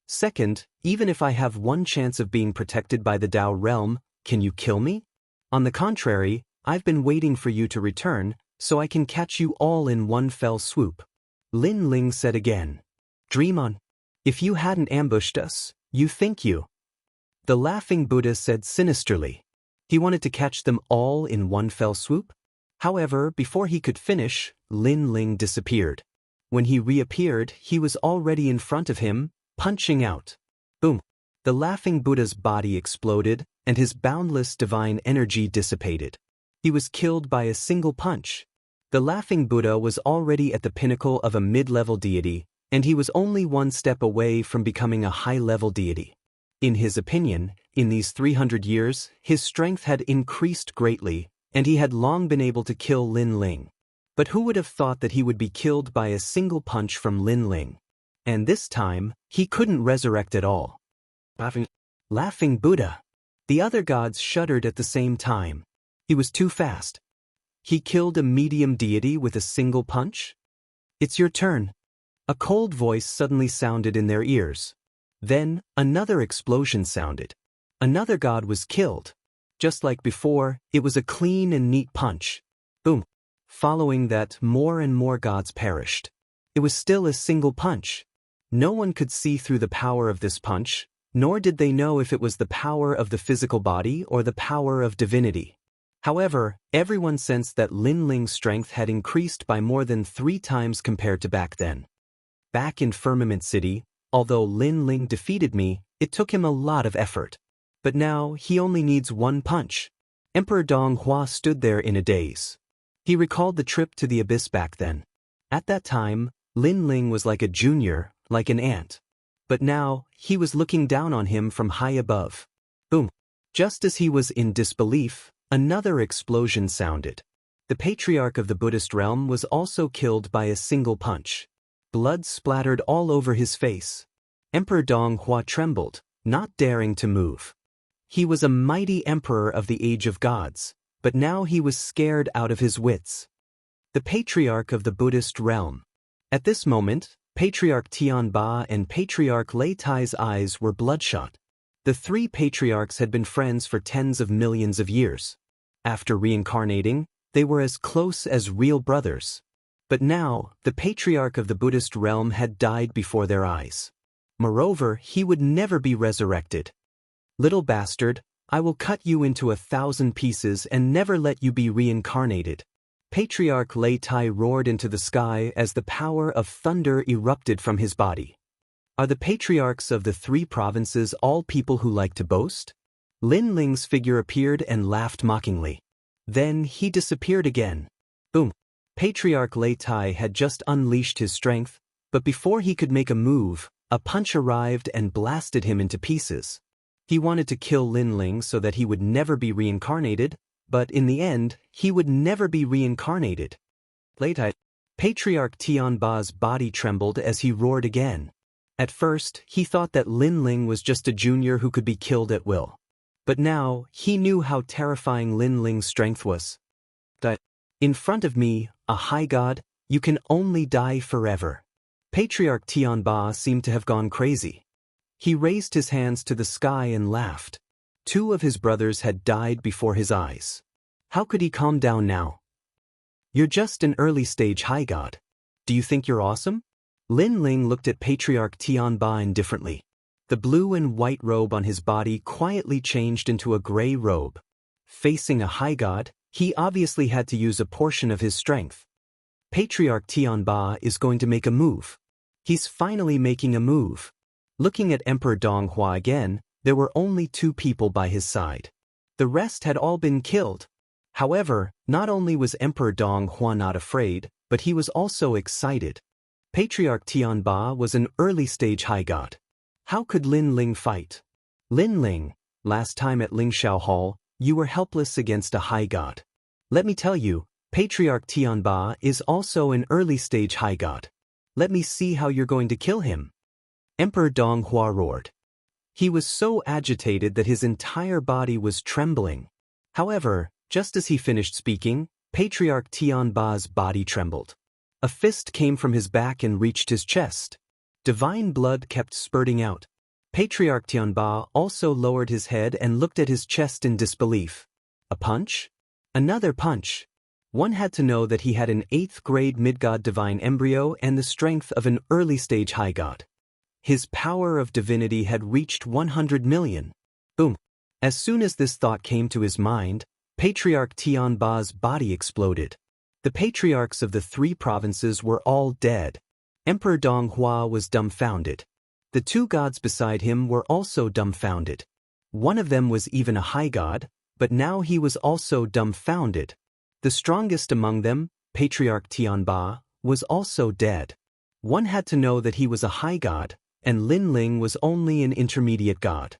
Second, even if I have 1 chance of being protected by the Dao realm, can you kill me? On the contrary, I've been waiting for you to return, so I can catch you all in one fell swoop. Lin Ling said again. Dream on. If you hadn't ambushed us, you think you. The laughing Buddha said sinisterly. He wanted to catch them all in one fell swoop? However, before he could finish, Lin Ling disappeared. When he reappeared, he was already in front of him, punching out. Boom! The laughing Buddha's body exploded, and his boundless divine energy dissipated. He was killed by a single punch. The laughing Buddha was already at the pinnacle of a mid-level deity, and he was only one step away from becoming a high-level deity. In his opinion, in these 300 years, his strength had increased greatly, and he had long been able to kill Lin Ling. But who would have thought that he would be killed by a single punch from Lin Ling? And this time, he couldn't resurrect at all. Laughing Buddha. The other gods shuddered at the same time. He was too fast. He killed a medium deity with a single punch? It's your turn. A cold voice suddenly sounded in their ears. Then, another explosion sounded. Another god was killed. Just like before, it was a clean and neat punch. Boom. Following that, more and more gods perished. It was still a single punch. No one could see through the power of this punch, nor did they know if it was the power of the physical body or the power of divinity. However, everyone sensed that Lin Ling's strength had increased by more than 3 times compared to back then. Back in Firmament City, although Lin Ling defeated me, it took him a lot of effort. But now, he only needs one punch. Emperor Donghua stood there in a daze. He recalled the trip to the abyss back then. At that time, Lin Ling was like a junior, like an ant. But now, he was looking down on him from high above. Boom! Just as he was in disbelief, another explosion sounded. The patriarch of the Buddhist realm was also killed by a single punch. Blood splattered all over his face. Emperor Donghua trembled, not daring to move. He was a mighty emperor of the Age of Gods, but now he was scared out of his wits. The patriarch of the Buddhist realm. At this moment, Patriarch Tianba and Patriarch Lei Tai's eyes were bloodshot. The 3 patriarchs had been friends for tens of millions of years. After reincarnating, they were as close as real brothers. But now, the patriarch of the Buddhist realm had died before their eyes. Moreover, he would never be resurrected. Little bastard, I will cut you into 1,000 pieces and never let you be reincarnated. Patriarch Lei Tai roared into the sky as the power of thunder erupted from his body. Are the patriarchs of the 3 provinces all people who like to boast? Lin Ling's figure appeared and laughed mockingly. Then he disappeared again. Boom! Patriarch Lei Tai had just unleashed his strength, but before he could make a move, a punch arrived and blasted him into pieces. He wanted to kill Lin Ling so that he would never be reincarnated, but in the end, he would never be reincarnated. Later, Patriarch Tianba's body trembled as he roared again. At first, he thought that Lin Ling was just a junior who could be killed at will. But now, he knew how terrifying Lin Ling's strength was. In front of me, a high god, you can only die forever. Patriarch Tianba seemed to have gone crazy. He raised his hands to the sky and laughed. 2 of his brothers had died before his eyes. How could he calm down now? You're just an early-stage high god. Do you think you're awesome? Lin Ling looked at Patriarch Tianba indifferently. The blue and white robe on his body quietly changed into a gray robe. Facing a high god, he obviously had to use a portion of his strength. Patriarch Tianba is going to make a move. He's finally making a move. Looking at Emperor Donghua again, there were only 2 people by his side. The rest had all been killed. However, not only was Emperor Donghua not afraid, but he was also excited. Patriarch Tianba was an early-stage high god. How could Lin Ling fight? Lin Ling, last time at Lingxiao Hall, you were helpless against a high god. Let me tell you, Patriarch Tianba is also an early-stage high god. Let me see how you're going to kill him. Emperor Donghua roared. He was so agitated that his entire body was trembling. However, just as he finished speaking, Patriarch Tianba's body trembled. A fist came from his back and reached his chest. Divine blood kept spurting out. Patriarch Tianba also lowered his head and looked at his chest in disbelief. A punch? Another punch. One had to know that he had an 8th grade mid-god divine embryo and the strength of an early-stage high god. His power of divinity had reached 100 million. Boom. As soon as this thought came to his mind, Patriarch Tianba's body exploded. The patriarchs of the 3 provinces were all dead. Emperor Donghua was dumbfounded. The 2 gods beside him were also dumbfounded. One of them was even a high god, but now he was also dumbfounded. The strongest among them, Patriarch Tianba, was also dead. One had to know that he was a high god, and Lin Ling was only an intermediate god.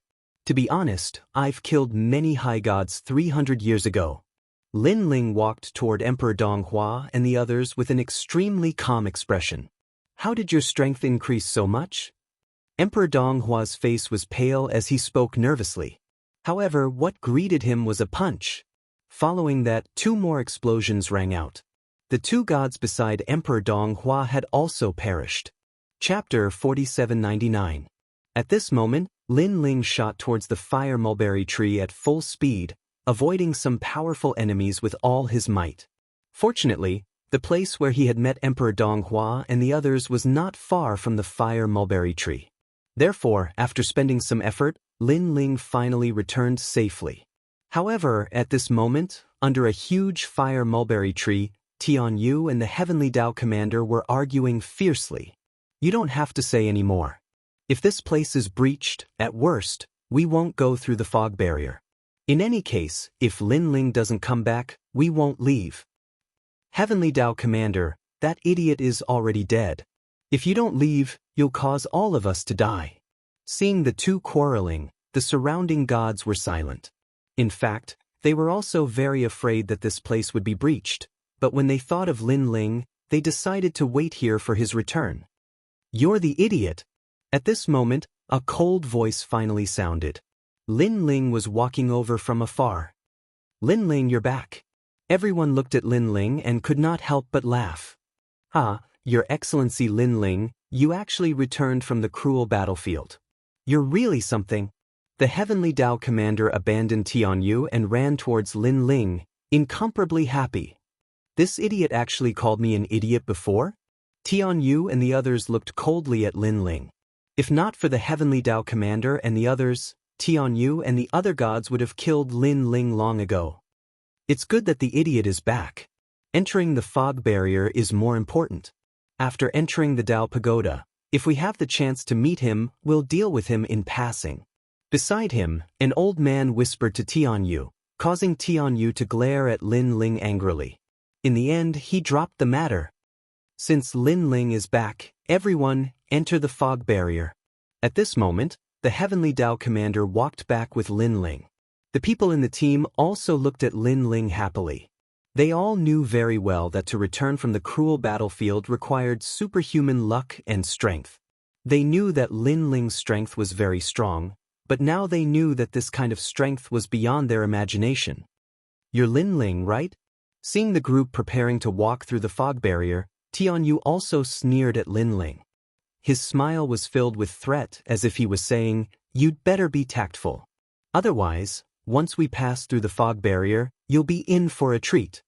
To be honest, I've killed many high gods 300 years ago. Lin Ling walked toward Emperor Donghua and the others with an extremely calm expression. How did your strength increase so much? Emperor Donghua's face was pale as he spoke nervously. However, what greeted him was a punch. Following that, 2 more explosions rang out. The 2 gods beside Emperor Donghua had also perished. Chapter 4799. At this moment, Lin Ling shot towards the fire mulberry tree at full speed, avoiding some powerful enemies with all his might. Fortunately, the place where he had met Emperor Donghua and the others was not far from the fire mulberry tree. Therefore, after spending some effort, Lin Ling finally returned safely. However, at this moment, under a huge fire mulberry tree, Tian Yu and the Heavenly Dao Commander were arguing fiercely. You don't have to say any more. If this place is breached, at worst, we won't go through the fog barrier. In any case, if Lin Ling doesn't come back, we won't leave. Heavenly Dao Commander, that idiot is already dead. If you don't leave, you'll cause all of us to die. Seeing the 2 quarreling, the surrounding gods were silent. In fact, they were also very afraid that this place would be breached, but when they thought of Lin Ling, they decided to wait here for his return. You're the idiot. At this moment, a cold voice finally sounded. Lin Ling was walking over from afar. Lin Ling, you're back. Everyone looked at Lin Ling and could not help but laugh. Ah, Your Excellency Lin Ling, you actually returned from the cruel battlefield. You're really something. The Heavenly Dao Commander abandoned Tian Yu and ran towards Lin Ling, incomparably happy. This idiot actually called me an idiot before? Tian Yu and the others looked coldly at Lin Ling. If not for the Heavenly Dao Commander and the others, Tian Yu and the other gods would have killed Lin Ling long ago. It's good that the idiot is back. Entering the fog barrier is more important. After entering the Dao Pagoda, if we have the chance to meet him, we'll deal with him in passing. Beside him, an old man whispered to Tian Yu, causing Tian Yu to glare at Lin Ling angrily. In the end, he dropped the matter. Since Lin Ling is back, everyone, enter the fog barrier. At this moment, the Heavenly Dao Commander walked back with Lin Ling. The people in the team also looked at Lin Ling happily. They all knew very well that to return from the cruel battlefield required superhuman luck and strength. They knew that Lin Ling's strength was very strong, but now they knew that this kind of strength was beyond their imagination. You're Lin Ling, right? Seeing the group preparing to walk through the fog barrier, Tian Yu also sneered at Lin Ling. His smile was filled with threat as if he was saying, "You'd better be tactful. Otherwise, once we pass through the fog barrier, you'll be in for a treat."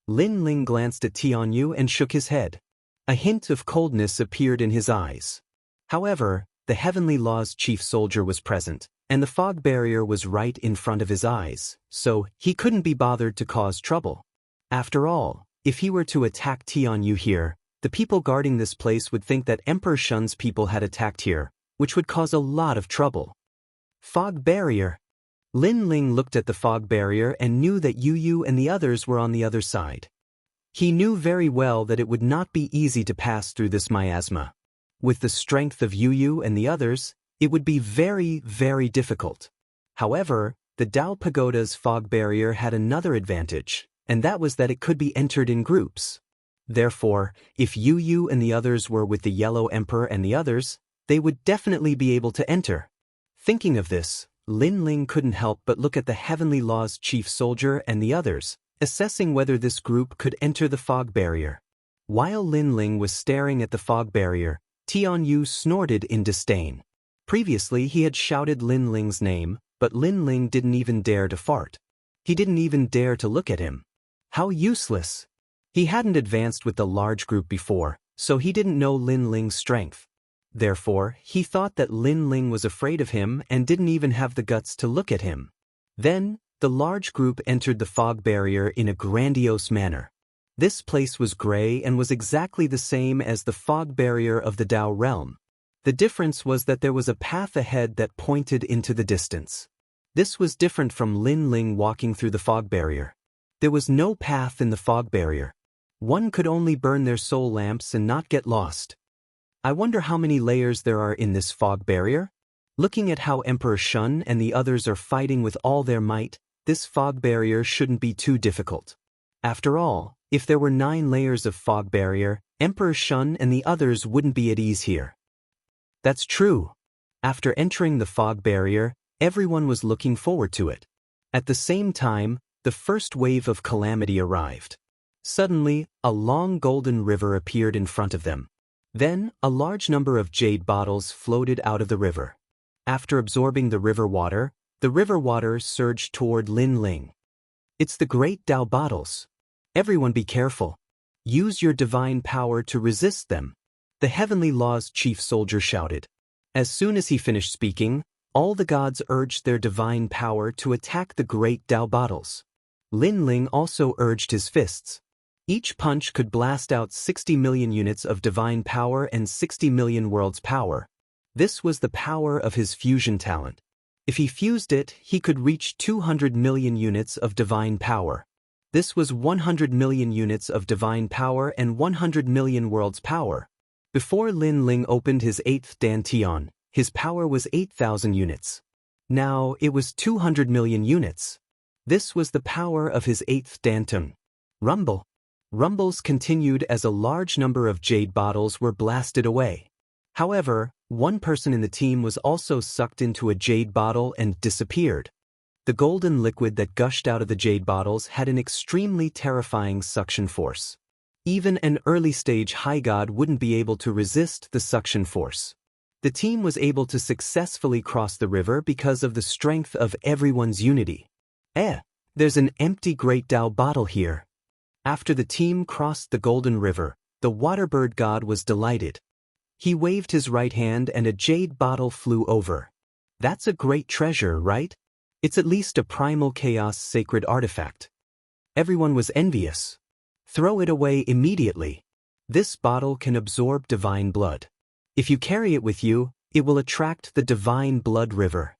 Lin Ling glanced at Tian Yu and shook his head. A hint of coldness appeared in his eyes. However, the Heavenly Law's chief soldier was present, and the fog barrier was right in front of his eyes, so he couldn't be bothered to cause trouble. After all, if he were to attack Tian Yu here, the people guarding this place would think that Emperor Shun's people had attacked here, which would cause a lot of trouble. Fog barrier. Lin Ling looked at the fog barrier and knew that Yu and the others were on the other side. He knew very well that it would not be easy to pass through this miasma. With the strength of Yu and the others, it would be very, very difficult. However, the Dao Pagoda's fog barrier had another advantage, and that was that it could be entered in groups. Therefore, if Yu and the others were with the Yellow Emperor and the others, they would definitely be able to enter. Thinking of this, Lin Ling couldn't help but look at the Heavenly Law's chief soldier and the others, assessing whether this group could enter the fog barrier. While Lin Ling was staring at the fog barrier, Tian Yu snorted in disdain. Previously he had shouted Lin Ling's name, but Lin Ling didn't even dare to fart. He didn't even dare to look at him. How useless! He hadn't advanced with the large group before, so he didn't know Lin Ling's strength. Therefore, he thought that Lin Ling was afraid of him and didn't even have the guts to look at him. Then, the large group entered the fog barrier in a grandiose manner. This place was gray and was exactly the same as the fog barrier of the Dao realm. The difference was that there was a path ahead that pointed into the distance. This was different from Lin Ling walking through the fog barrier. There was no path in the fog barrier. One could only burn their soul lamps and not get lost. I wonder how many layers there are in this fog barrier? Looking at how Emperor Shun and the others are fighting with all their might, this fog barrier shouldn't be too difficult. After all, if there were 9 layers of fog barrier, Emperor Shun and the others wouldn't be at ease here. That's true. After entering the fog barrier, everyone was looking forward to it. At the same time, the first wave of calamity arrived. Suddenly, a long golden river appeared in front of them. Then, a large number of jade bottles floated out of the river. After absorbing the river water surged toward Lin Ling. It's the great Dao bottles. Everyone be careful. Use your divine power to resist them. The Heavenly Law's chief soldier shouted. As soon as he finished speaking, all the gods urged their divine power to attack the great Dao bottles. Lin Ling also urged his fists. Each punch could blast out 60 million units of divine power and 60 million worlds power. This was the power of his fusion talent. If he fused it, he could reach 200 million units of divine power. This was 100 million units of divine power and 100 million worlds power. Before Lin Ling opened his 8th dantian, his power was 8,000 units. Now it was 200 million units. This was the power of his 8th dantian. Rumble. Rumbles continued as a large number of jade bottles were blasted away. However, one person in the team was also sucked into a jade bottle and disappeared. The golden liquid that gushed out of the jade bottles had an extremely terrifying suction force. Even an early-stage high god wouldn't be able to resist the suction force. The team was able to successfully cross the river because of the strength of everyone's unity. There's an empty Great Dao bottle here. After the team crossed the Golden River, the Waterbird god was delighted. He waved his right hand and a jade bottle flew over. That's a great treasure, right? It's at least a primal chaos sacred artifact. Everyone was envious. Throw it away immediately. This bottle can absorb divine blood. If you carry it with you, it will attract the divine blood river.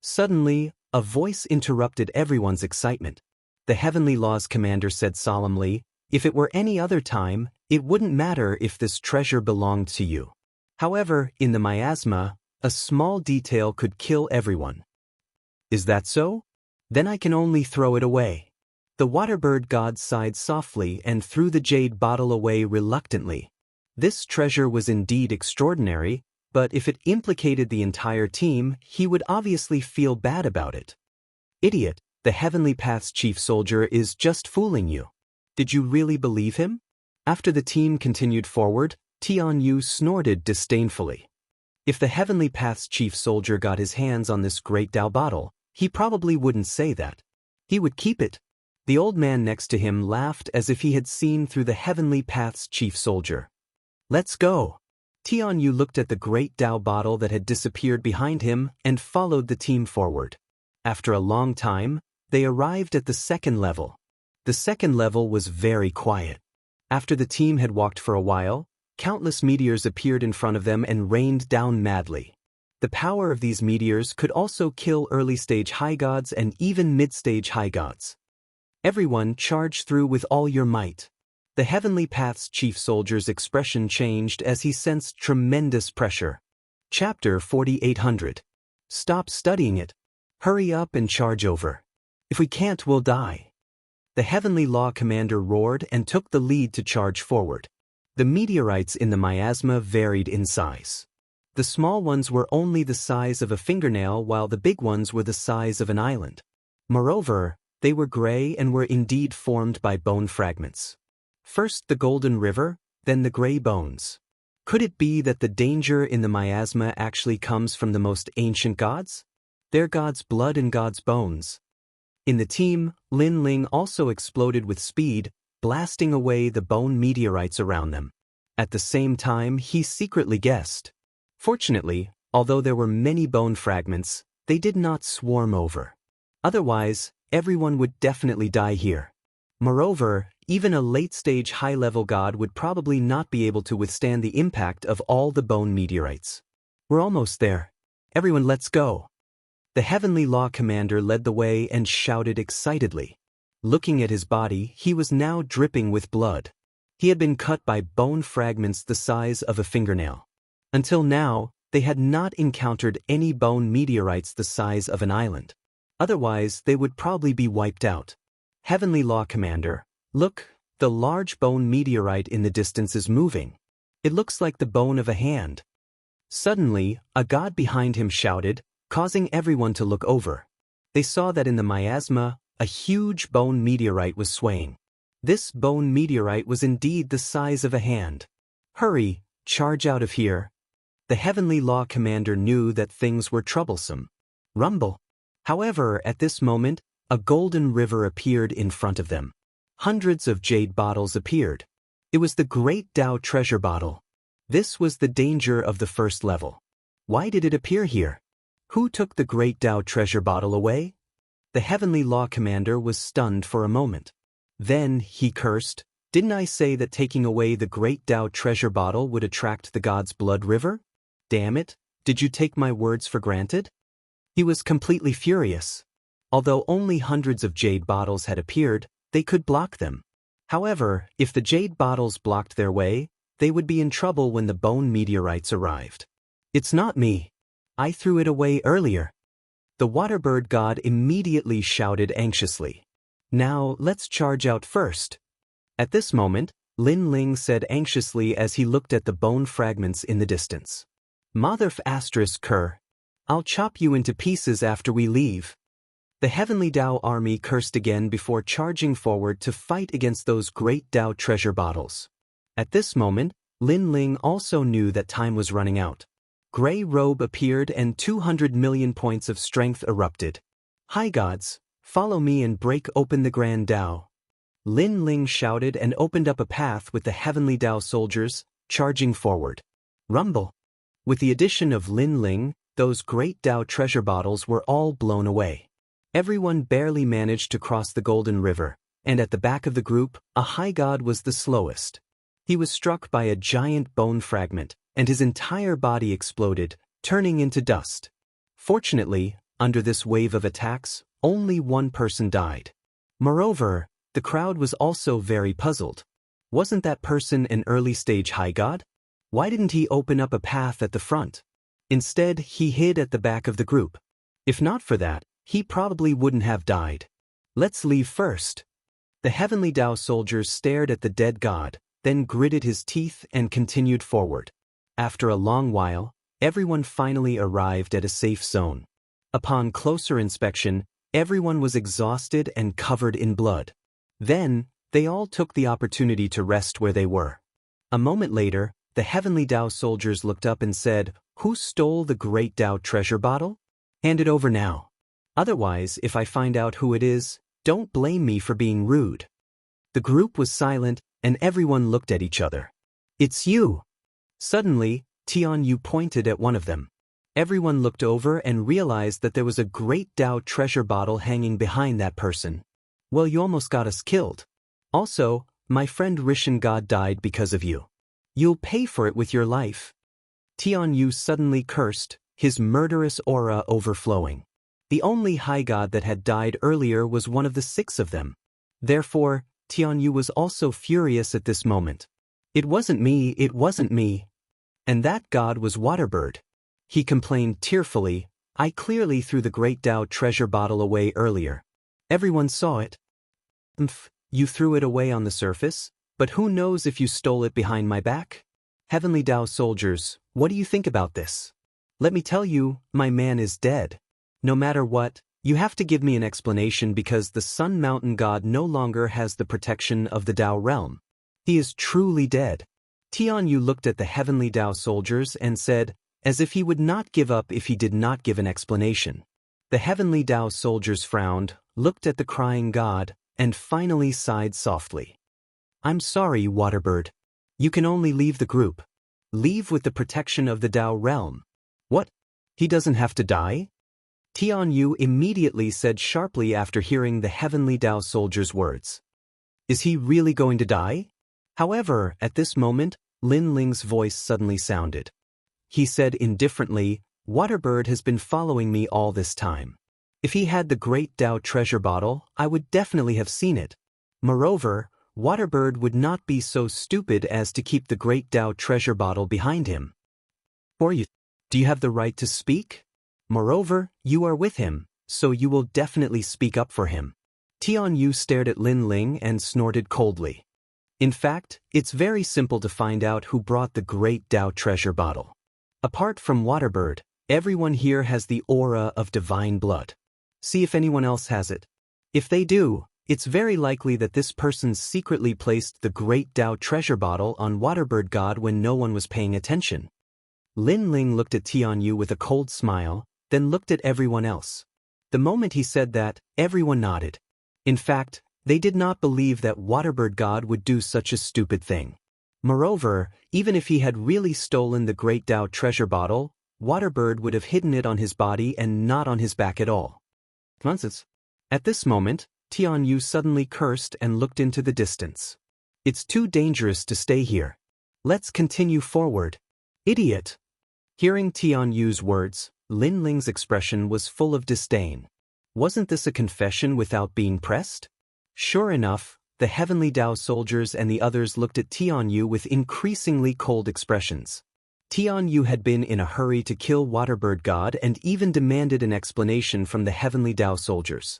Suddenly, a voice interrupted everyone's excitement. The Heavenly Law's commander said solemnly, "If it were any other time, it wouldn't matter if this treasure belonged to you. However, in the miasma, a small detail could kill everyone." Is that so? Then I can only throw it away. The Waterbird god sighed softly and threw the jade bottle away reluctantly. This treasure was indeed extraordinary, but if it implicated the entire team, he would obviously feel bad about it. Idiot, the Heavenly Path's chief soldier is just fooling you. Did you really believe him? After the team continued forward, Tian Yu snorted disdainfully. If the Heavenly Path's chief soldier got his hands on this great Dao bottle, he probably wouldn't say that. He would keep it. The old man next to him laughed as if he had seen through the Heavenly Path's chief soldier. Let's go. Tian Yu looked at the great Dao bottle that had disappeared behind him and followed the team forward. After a long time, they arrived at the second level. The second level was very quiet. After the team had walked for a while, countless meteors appeared in front of them and rained down madly. The power of these meteors could also kill early-stage high gods and even mid-stage high gods. Everyone charge through with all your might. The Heavenly Path's chief soldier's expression changed as he sensed tremendous pressure. Chapter 4800. Stop studying it. Hurry up and charge over. If we can't, we'll die. The Heavenly Law commander roared and took the lead to charge forward. The meteorites in the miasma varied in size. The small ones were only the size of a fingernail while the big ones were the size of an island. Moreover, they were gray and were indeed formed by bone fragments. First the golden river, then the gray bones. Could it be that the danger in the miasma actually comes from the most ancient gods? Their God's blood and God's bones. In the team, Lin Ling also exploded with speed, blasting away the bone meteorites around them. At the same time, he secretly guessed. Fortunately, although there were many bone fragments, they did not swarm over. Otherwise, everyone would definitely die here. Moreover, even a late-stage high-level god would probably not be able to withstand the impact of all the bone meteorites. We're almost there. Everyone, let's go. The Heavenly Law Commander led the way and shouted excitedly. Looking at his body, he was now dripping with blood. He had been cut by bone fragments the size of a fingernail. Until now, they had not encountered any bone meteorites the size of an island. Otherwise, they would probably be wiped out. Heavenly Law Commander, look, the large bone meteorite in the distance is moving. It looks like the bone of a hand. Suddenly, a god behind him shouted, causing everyone to look over. They saw that in the miasma, a huge bone meteorite was swaying. This bone meteorite was indeed the size of a hand. Hurry, charge out of here. The Heavenly Law Commander knew that things were troublesome. Rumble. However, at this moment, a golden river appeared in front of them. Hundreds of jade bottles appeared. It was the Great Tao treasure bottle. This was the danger of the first level. Why did it appear here? Who took the Great Tao treasure bottle away? The Heavenly Law Commander was stunned for a moment. Then he cursed, "Didn't I say that taking away the Great Tao treasure bottle would attract the god's blood river? Damn it, did you take my words for granted?" He was completely furious. Although only hundreds of jade bottles had appeared, they could block them. However, if the jade bottles blocked their way, they would be in trouble when the bone meteorites arrived. "It's not me. I threw it away earlier." The waterbird god immediately shouted anxiously. "Now, let's charge out first." At this moment, Lin Ling said anxiously as he looked at the bone fragments in the distance. "Motherf asterisk cur. I'll chop you into pieces after we leave." The Heavenly Tao army cursed again before charging forward to fight against those Great Tao treasure bottles. At this moment, Lin Ling also knew that time was running out. Gray robe appeared and 200 million points of strength erupted. "Hi gods, follow me and break open the Grand Tao." Lin Ling shouted and opened up a path with the Heavenly Tao soldiers, charging forward. Rumble. With the addition of Lin Ling, those Great Tao treasure bottles were all blown away. Everyone barely managed to cross the Golden River, and at the back of the group, a high god was the slowest. He was struck by a giant bone fragment, and his entire body exploded, turning into dust. Fortunately, under this wave of attacks, only one person died. Moreover, the crowd was also very puzzled. Wasn't that person an early-stage high god? Why didn't he open up a path at the front? Instead, he hid at the back of the group. If not for that, he probably wouldn't have died. "Let's leave first." The Heavenly Tao soldiers stared at the dead god, then gritted his teeth and continued forward. After a long while, everyone finally arrived at a safe zone. Upon closer inspection, everyone was exhausted and covered in blood. Then, they all took the opportunity to rest where they were. A moment later, the Heavenly Tao soldiers looked up and said, "Who stole the Great Tao treasure bottle? Hand it over now. Otherwise, if I find out who it is, don't blame me for being rude." The group was silent, and everyone looked at each other. "It's you." Suddenly, Tian Yu pointed at one of them. Everyone looked over and realized that there was a Great Tao treasure bottle hanging behind that person. "Well, you almost got us killed. Also, my friend Rishan God died because of you. You'll pay for it with your life." Tian Yu suddenly cursed, his murderous aura overflowing. The only high god that had died earlier was one of the 6 of them. Therefore, Tian Yu was also furious at this moment. "It wasn't me, it wasn't me." And that god was Waterbird. He complained tearfully, "I clearly threw the Great Tao treasure bottle away earlier. Everyone saw it." You threw it away on the surface, but who knows if you stole it behind my back?" Heavenly Tao soldiers, what do you think about this? Let me tell you, my man is dead. No matter what, you have to give me an explanation because the Sun Mountain God no longer has the protection of the Tao realm. He is truly dead. Tian Yu looked at the Heavenly Tao soldiers and said, as if he would not give up if he did not give an explanation. The Heavenly Tao soldiers frowned, looked at the crying god, and finally sighed softly. I'm sorry, Waterbird. You can only leave the group. Leave with the protection of the Dao realm. What? He doesn't have to die? Tianyu immediately said sharply after hearing the heavenly Dao soldier's words. Is he really going to die? However, at this moment, Lin Ling's voice suddenly sounded. He said indifferently, Waterbird has been following me all this time. If he had the great Dao treasure bottle, I would definitely have seen it. Moreover, Waterbird would not be so stupid as to keep the great Dao treasure bottle behind him. Or you, do you have the right to speak? Moreover, you are with him, so you will definitely speak up for him. Tianyu stared at Lin Ling and snorted coldly. In fact, it's very simple to find out who brought the great Dao treasure bottle. Apart from Waterbird, everyone here has the aura of divine blood. See if anyone else has it. If they do, it's very likely that this person secretly placed the great Dao treasure bottle on Waterbird God when no one was paying attention. Lin Ling looked at Tianyu with a cold smile, then looked at everyone else. The moment he said that, everyone nodded. In fact, they did not believe that Waterbird God would do such a stupid thing. Moreover, even if he had really stolen the great Dao treasure bottle, Waterbird would have hidden it on his body and not on his back at all. Nonsense. At this moment, Tianyu suddenly cursed and looked into the distance. It's too dangerous to stay here. Let's continue forward. Idiot! Hearing Tianyu's words, Lin Ling's expression was full of disdain. Wasn't this a confession without being pressed? Sure enough, the heavenly Dao soldiers and the others looked at Tianyu with increasingly cold expressions. Tianyu had been in a hurry to kill Waterbird God and even demanded an explanation from the heavenly Dao soldiers.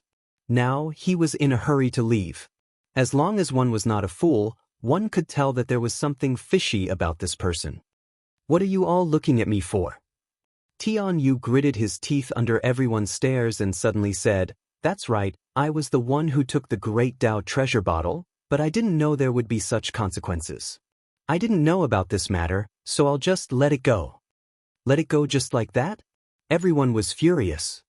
Now he was in a hurry to leave. As long as one was not a fool, one could tell that there was something fishy about this person. What are you all looking at me for? Tianyu gritted his teeth under everyone's stares and suddenly said, That's right, I was the one who took the great Dao treasure bottle, but I didn't know there would be such consequences. I didn't know about this matter, so I'll just let it go. Let it go just like that? Everyone was furious.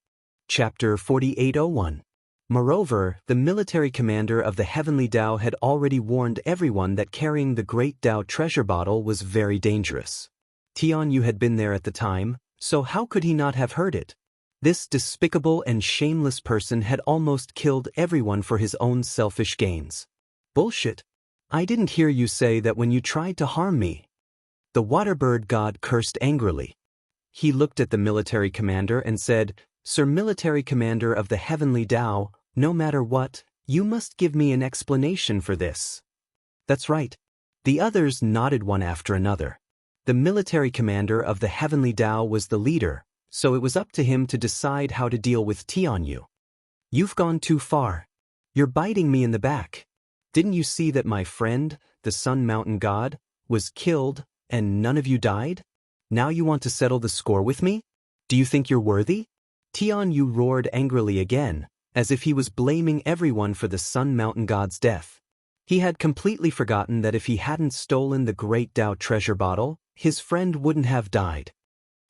Chapter 4801. Moreover, the military commander of the heavenly Dao had already warned everyone that carrying the great Dao treasure bottle was very dangerous. Tianyu had been there at the time, so how could he not have heard it? This despicable and shameless person had almost killed everyone for his own selfish gains. Bullshit. I didn't hear you say that when you tried to harm me. The Waterbird God cursed angrily. He looked at the military commander and said, Sir Military Commander of the Heavenly Dao, no matter what, you must give me an explanation for this. That's right. The others nodded one after another. The military commander of the Heavenly Dao was the leader, so it was up to him to decide how to deal with Tianyu. You've gone too far. You're biting me in the back. Didn't you see that my friend, the Sun Mountain God, was killed, and none of you died? Now you want to settle the score with me? Do you think you're worthy? Tianyu roared angrily again, as if he was blaming everyone for the Sun Mountain God's death. He had completely forgotten that if he hadn't stolen the great Dao treasure bottle, his friend wouldn't have died.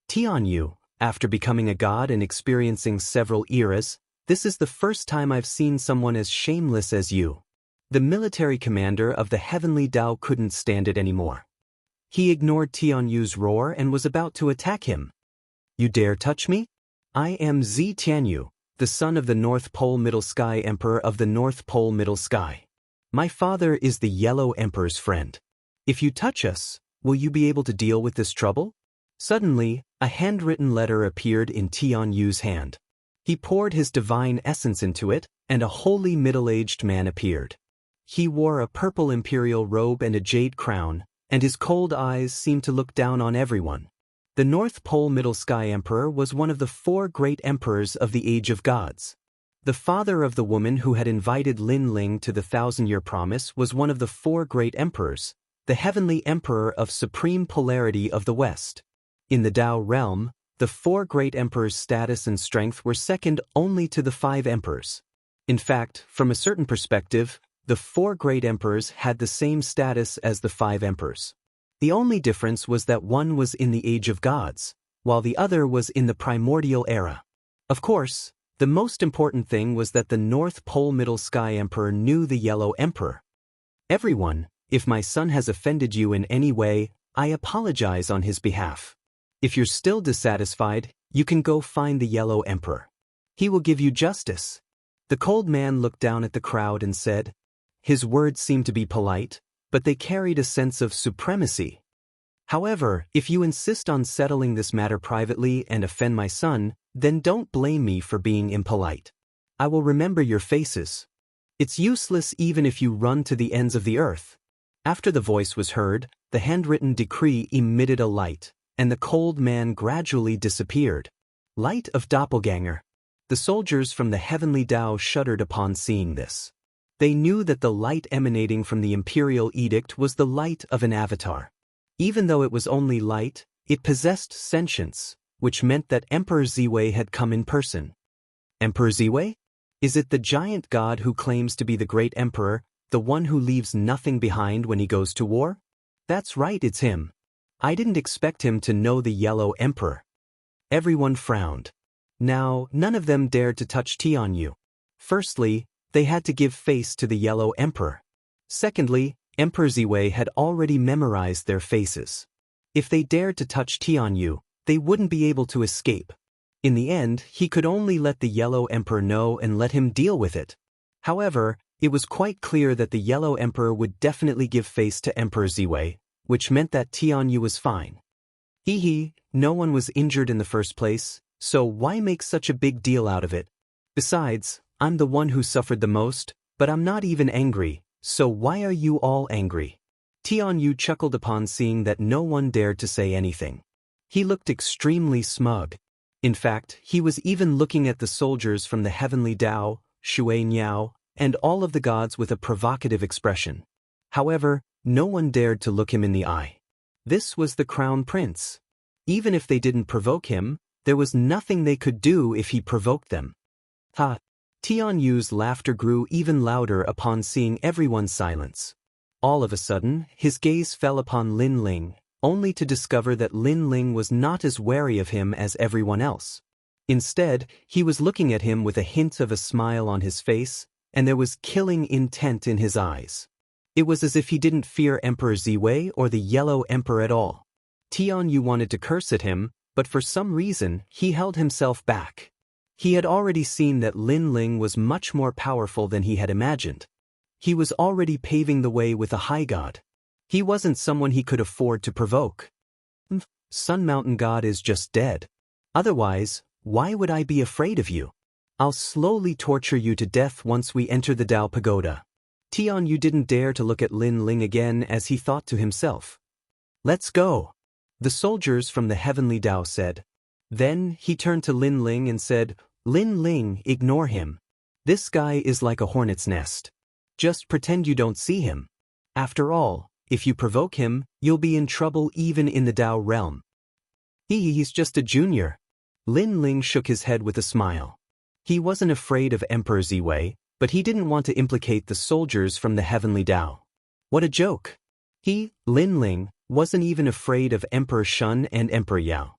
Tianyu, after becoming a god and experiencing several eras, this is the first time I've seen someone as shameless as you. The military commander of the Heavenly Dao couldn't stand it anymore. He ignored Tianyu's roar and was about to attack him. You dare touch me? I am Zi Tianyu, the son of the North Pole Middle Sky Emperor of the North Pole Middle Sky. My father is the Yellow Emperor's friend. If you touch us, will you be able to deal with this trouble? Suddenly, a handwritten letter appeared in Tianyu's hand. He poured his divine essence into it, and a holy middle-aged man appeared. He wore a purple imperial robe and a jade crown, and his cold eyes seemed to look down on everyone. The North Pole Middle Sky Emperor was one of the 4 great emperors of the Age of Gods. The father of the woman who had invited Lin Ling to the 1,000-year promise was one of the 4 great emperors, the heavenly emperor of supreme polarity of the West. In the Dao realm, the 4 great emperors' status and strength were second only to the 5 emperors. In fact, from a certain perspective, the 4 great emperors had the same status as the 5 emperors. The only difference was that one was in the Age of Gods, while the other was in the primordial era. Of course, the The most important thing was that the North Pole Middle Sky Emperor knew the Yellow Emperor. Everyone, if my son has offended you in any way, I apologize on his behalf. If you're still dissatisfied, you can go find the Yellow Emperor. He will give you justice. The cold man looked down at the crowd and said, his words seemed to be polite, but they carried a sense of supremacy. However, if you insist on settling this matter privately and offend my son, then don't blame me for being impolite. I will remember your faces. It's useless even if you run to the ends of the earth. After the voice was heard, the handwritten decree emitted a light, and the cold man gradually disappeared. Light of doppelganger. The soldiers from the heavenly Tao shuddered upon seeing this. They knew that the light emanating from the imperial edict was the light of an avatar. Even though it was only light, it possessed sentience, which meant that Emperor Ziwei had come in person. Emperor Ziwei? Is it the giant god who claims to be the great emperor, the one who leaves nothing behind when he goes to war? That's right, it's him. I didn't expect him to know the Yellow Emperor. Everyone frowned. Now, none of them dared to touch Tianyu. Firstly, they had to give face to the Yellow Emperor. Secondly, Emperor Ziwei had already memorized their faces. If they dared to touch Tianyu, they wouldn't be able to escape. In the end, he could only let the Yellow Emperor know and let him deal with it. However, it was quite clear that the Yellow Emperor would definitely give face to Emperor Ziwei, which meant that Tianyu was fine. No one was injured in the first place, so why make such a big deal out of it? Besides, I'm the one who suffered the most, but I'm not even angry, so why are you all angry? Tianyu chuckled upon seeing that no one dared to say anything. He looked extremely smug. In fact, he was even looking at the soldiers from the heavenly Tao, Shui Niao, and all of the gods with a provocative expression. However, no one dared to look him in the eye. This was the crown prince. Even if they didn't provoke him, there was nothing they could do if he provoked them. Ha! Tianyu's laughter grew even louder upon seeing everyone's silence. All of a sudden, his gaze fell upon Lin Ling, only to discover that Lin Ling was not as wary of him as everyone else. Instead, he was looking at him with a hint of a smile on his face, and there was killing intent in his eyes. It was as if he didn't fear Emperor Ziwei or the Yellow Emperor at all. Tianyu wanted to curse at him, but for some reason, he held himself back. He had already seen that Lin Ling was much more powerful than he had imagined. He was already paving the way with a high god. He wasn't someone he could afford to provoke. Sun Mountain God is just dead. Otherwise, why would I be afraid of you? I'll slowly torture you to death once we enter the Tao Pagoda. Tianyu didn't dare to look at Lin Ling again as he thought to himself. Let's go. The soldiers from the heavenly Tao said. Then he turned to Lin Ling and said, Lin Ling, ignore him. This guy is like a hornet's nest. Just pretend you don't see him. After all, if you provoke him, you'll be in trouble even in the Tao realm. He's just a junior. Lin Ling shook his head with a smile. He wasn't afraid of Emperor Ziwei, but he didn't want to implicate the soldiers from the heavenly Tao. What a joke. Lin Ling, wasn't even afraid of Emperor Shun and Emperor Yao.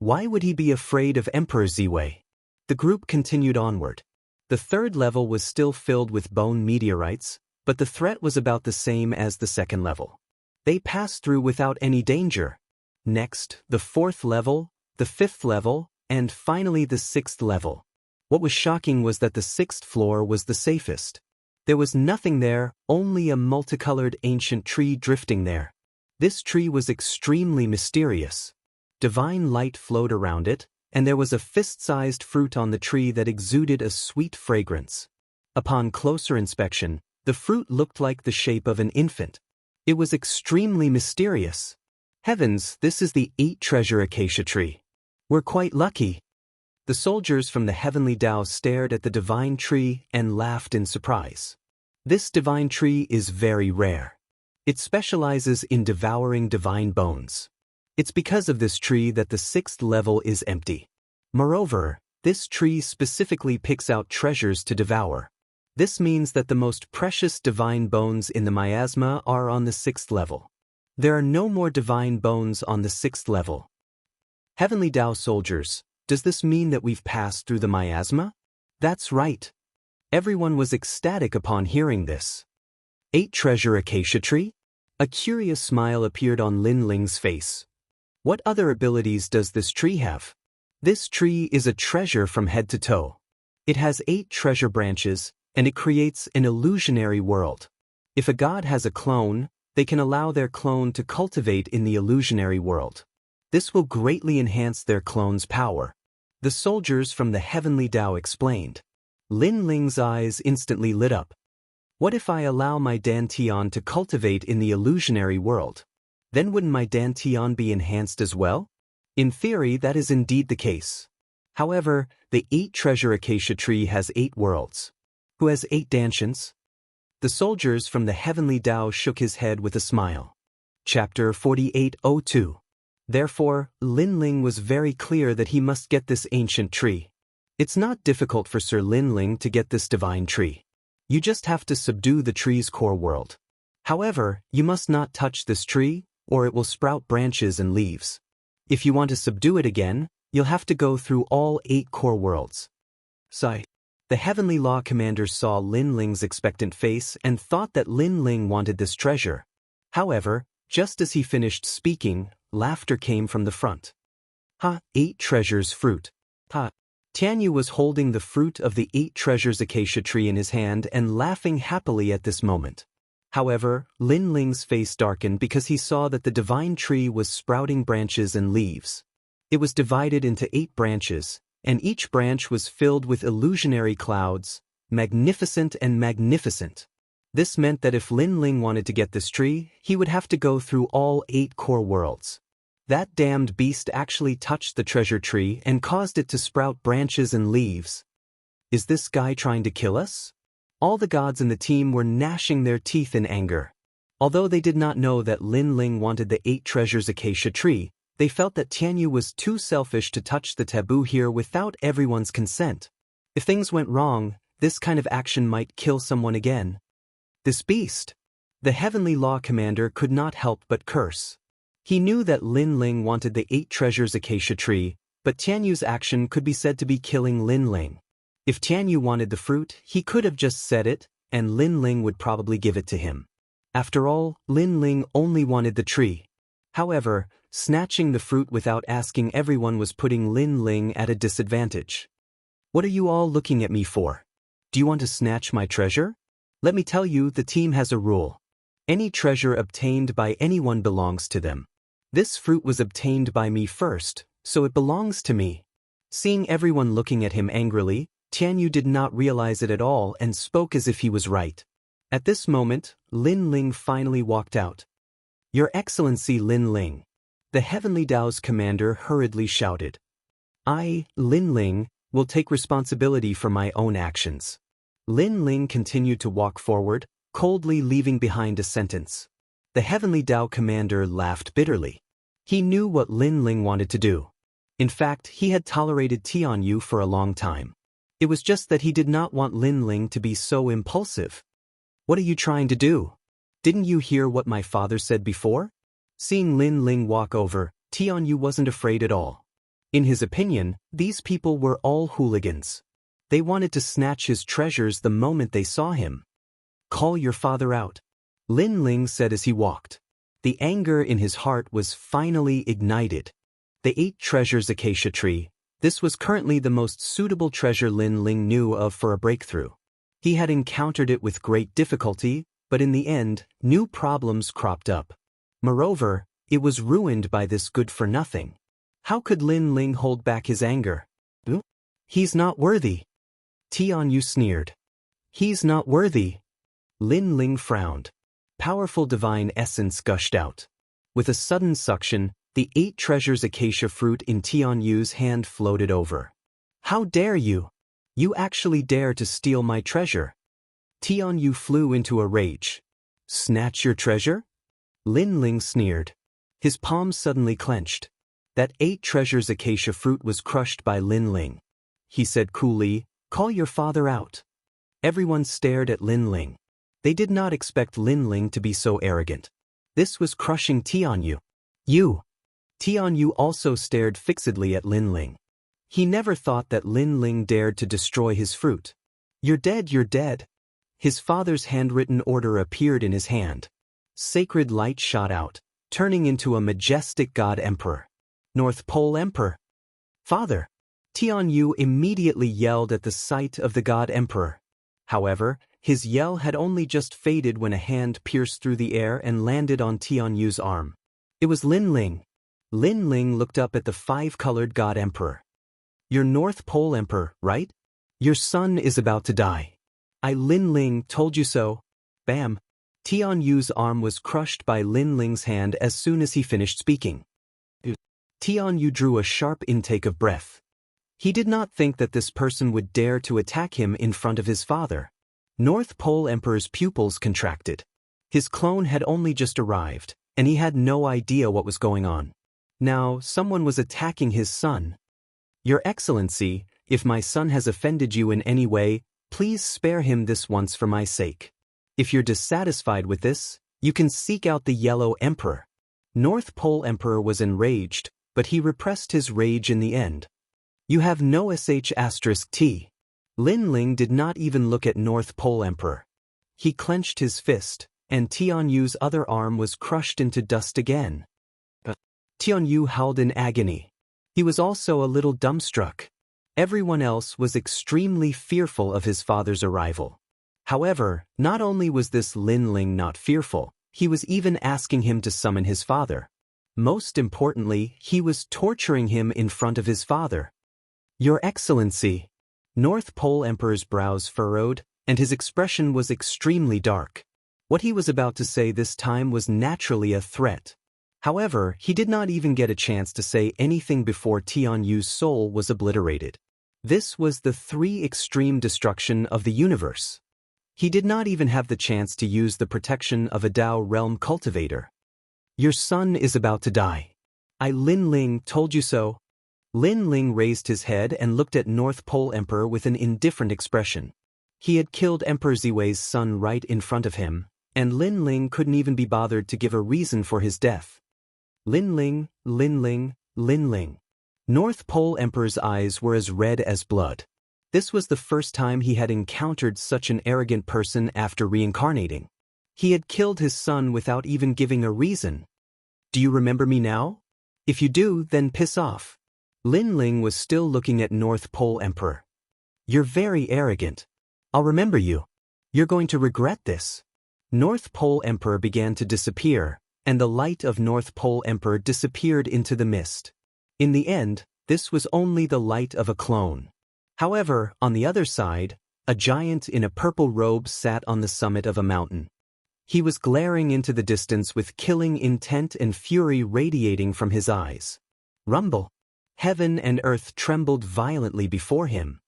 Why would he be afraid of Emperor Ziwei? The group continued onward. The third level was still filled with bone meteorites, but the threat was about the same as the second level. They passed through without any danger. Next, the fourth level, the fifth level, and finally the sixth level. What was shocking was that the sixth floor was the safest. There was nothing there, only a multicolored ancient tree drifting there. This tree was extremely mysterious. Divine light flowed around it, and there was a fist-sized fruit on the tree that exuded a sweet fragrance. Upon closer inspection, the fruit looked like the shape of an infant. It was extremely mysterious. Heavens, this is the 8-treasure acacia tree. We're quite lucky. The soldiers from the heavenly Tao stared at the divine tree and laughed in surprise. This divine tree is very rare. It specializes in devouring divine bones. It's because of this tree that the 6th level is empty. Moreover, this tree specifically picks out treasures to devour. This means that the most precious divine bones in the miasma are on the 6th level. There are no more divine bones on the 6th level. Heavenly Tao soldiers, does this mean that we've passed through the miasma? That's right. Everyone was ecstatic upon hearing this. 8 treasure acacia tree? A curious smile appeared on Lin Ling's face. What other abilities does this tree have? This tree is a treasure from head to toe. It has 8 treasure branches, and it creates an illusionary world. If a god has a clone, they can allow their clone to cultivate in the illusionary world. This will greatly enhance their clone's power. The soldiers from the heavenly Tao explained. Lin Ling's eyes instantly lit up. What if I allow my dantian to cultivate in the illusionary world? Then wouldn't my dantian be enhanced as well? In theory, that is indeed the case. However, the 8 treasure acacia tree has 8 worlds. Who has 8 dantians? The soldiers from the heavenly Tao shook his head with a smile. Chapter 4802. Therefore, Lin Ling was very clear that he must get this ancient tree. It's not difficult for Sir Lin Ling to get this divine tree. You just have to subdue the tree's core world. However, you must not touch this tree, or it will sprout branches and leaves. If you want to subdue it again, you'll have to go through all 8 core worlds. Sigh. The Heavenly Law Commander saw Lin Ling's expectant face and thought that Lin Ling wanted this treasure. However, just as he finished speaking, laughter came from the front. 8 treasures fruit. Tianyu was holding the fruit of the 8 treasures acacia tree in his hand and laughing happily at this moment. However, Lin Ling's face darkened because he saw that the divine tree was sprouting branches and leaves. It was divided into 8 branches, and each branch was filled with illusionary clouds, magnificent and magnificent. This meant that if Lin Ling wanted to get this tree, he would have to go through all 8 core worlds. That damned beast actually touched the treasure tree and caused it to sprout branches and leaves. Is this guy trying to kill us? All the gods in the team were gnashing their teeth in anger. Although they did not know that Lin Ling wanted the 8 treasures acacia tree, they felt that Tianyu was too selfish to touch the taboo here without everyone's consent. If things went wrong, this kind of action might kill someone again. This beast! The Heavenly Law Commander could not help but curse. He knew that Lin Ling wanted the 8 treasures acacia tree, but Tianyu's action could be said to be killing Lin Ling. If Tianyu wanted the fruit, he could have just said it, and Lin Ling would probably give it to him. After all, Lin Ling only wanted the tree. However, snatching the fruit without asking everyone was putting Lin Ling at a disadvantage. What are you all looking at me for? Do you want to snatch my treasure? Let me tell you, the team has a rule. Any treasure obtained by anyone belongs to them. This fruit was obtained by me first, so it belongs to me. Seeing everyone looking at him angrily, Tianyu did not realize it at all and spoke as if he was right. At this moment, Lin Ling finally walked out. Your Excellency Lin Ling. The Heavenly Tao's commander hurriedly shouted. I, Lin Ling, will take responsibility for my own actions. Lin Ling continued to walk forward, coldly leaving behind a sentence. The Heavenly Tao commander laughed bitterly. He knew what Lin Ling wanted to do. In fact, he had tolerated Tianyu for a long time. It was just that he did not want Lin Ling to be so impulsive. What are you trying to do? Didn't you hear what my father said before? Seeing Lin Ling walk over, Tianyu wasn't afraid at all. In his opinion, these people were all hooligans. They wanted to snatch his treasures the moment they saw him. Call your father out, Lin Ling said as he walked. The anger in his heart was finally ignited. The 8 treasures acacia tree. This was currently the most suitable treasure Lin Ling knew of for a breakthrough. He had encountered it with great difficulty, but in the end, new problems cropped up. Moreover, it was ruined by this good-for-nothing. How could Lin Ling hold back his anger? He's not worthy. Tianyu sneered. He's not worthy. Lin Ling frowned. Powerful divine essence gushed out. With a sudden suction, the 8 treasures acacia fruit in Tianyu's hand floated over. How dare you? You actually dare to steal my treasure. Tianyu flew into a rage. Snatch your treasure? Lin Ling sneered. His palms suddenly clenched. That 8 treasures acacia fruit was crushed by Lin Ling. He said coolly, call your father out. Everyone stared at Lin Ling. They did not expect Lin Ling to be so arrogant. This was crushing Tianyu. You! Tianyu also stared fixedly at Lin Ling. He never thought that Lin Ling dared to destroy his fruit. You're dead, you're dead. His father's handwritten order appeared in his hand. Sacred light shot out, turning into a majestic god emperor. North Pole Emperor. Father! Tian Yu immediately yelled at the sight of the god emperor. However, his yell had only just faded when a hand pierced through the air and landed on Tian Yu's arm. It was Lin Ling. Lin Ling looked up at the five-colored god emperor. You're North Pole Emperor, right? Your son is about to die. I Lin Ling told you so. Bam! Tian Yu's arm was crushed by Lin Ling's hand as soon as he finished speaking. Tian Yu drew a sharp intake of breath. He did not think that this person would dare to attack him in front of his father. North Pole Emperor's pupils contracted. His clone had only just arrived, and he had no idea what was going on. Now, someone was attacking his son. Your Excellency, if my son has offended you in any way, please spare him this once for my sake. If you're dissatisfied with this, you can seek out the Yellow Emperor. North Pole Emperor was enraged, but he repressed his rage in the end. You have no sh*t. Lin Ling did not even look at North Pole Emperor. He clenched his fist, and Tian Yu's other arm was crushed into dust again. Tian Yu howled in agony. He was also a little dumbstruck. Everyone else was extremely fearful of his father's arrival. However, not only was this Lin Ling not fearful, he was even asking him to summon his father. Most importantly, he was torturing him in front of his father. Your Excellency! North Pole Emperor's brows furrowed, and his expression was extremely dark. What he was about to say this time was naturally a threat. However, he did not even get a chance to say anything before Tian Yu's soul was obliterated. This was the extreme destruction of the universe. He did not even have the chance to use the protection of a Dao realm cultivator. Your son is about to die. I Lin Ling told you so. Lin Ling raised his head and looked at North Pole Emperor with an indifferent expression. He had killed Emperor Ziwei's son right in front of him, and Lin Ling couldn't even be bothered to give a reason for his death. Lin Ling, Lin Ling, Lin Ling. North Pole Emperor's eyes were as red as blood. This was the first time he had encountered such an arrogant person after reincarnating. He had killed his son without even giving a reason. Do you remember me now? If you do, then piss off. Lin Ling was still looking at North Pole Emperor. You're very arrogant. I'll remember you. You're going to regret this. North Pole Emperor began to disappear, and the light of North Pole Emperor disappeared into the mist. In the end, this was only the light of a clone. However, on the other side, a giant in a purple robe sat on the summit of a mountain. He was glaring into the distance with killing intent and fury radiating from his eyes. Rumble! Heaven and earth trembled violently before him.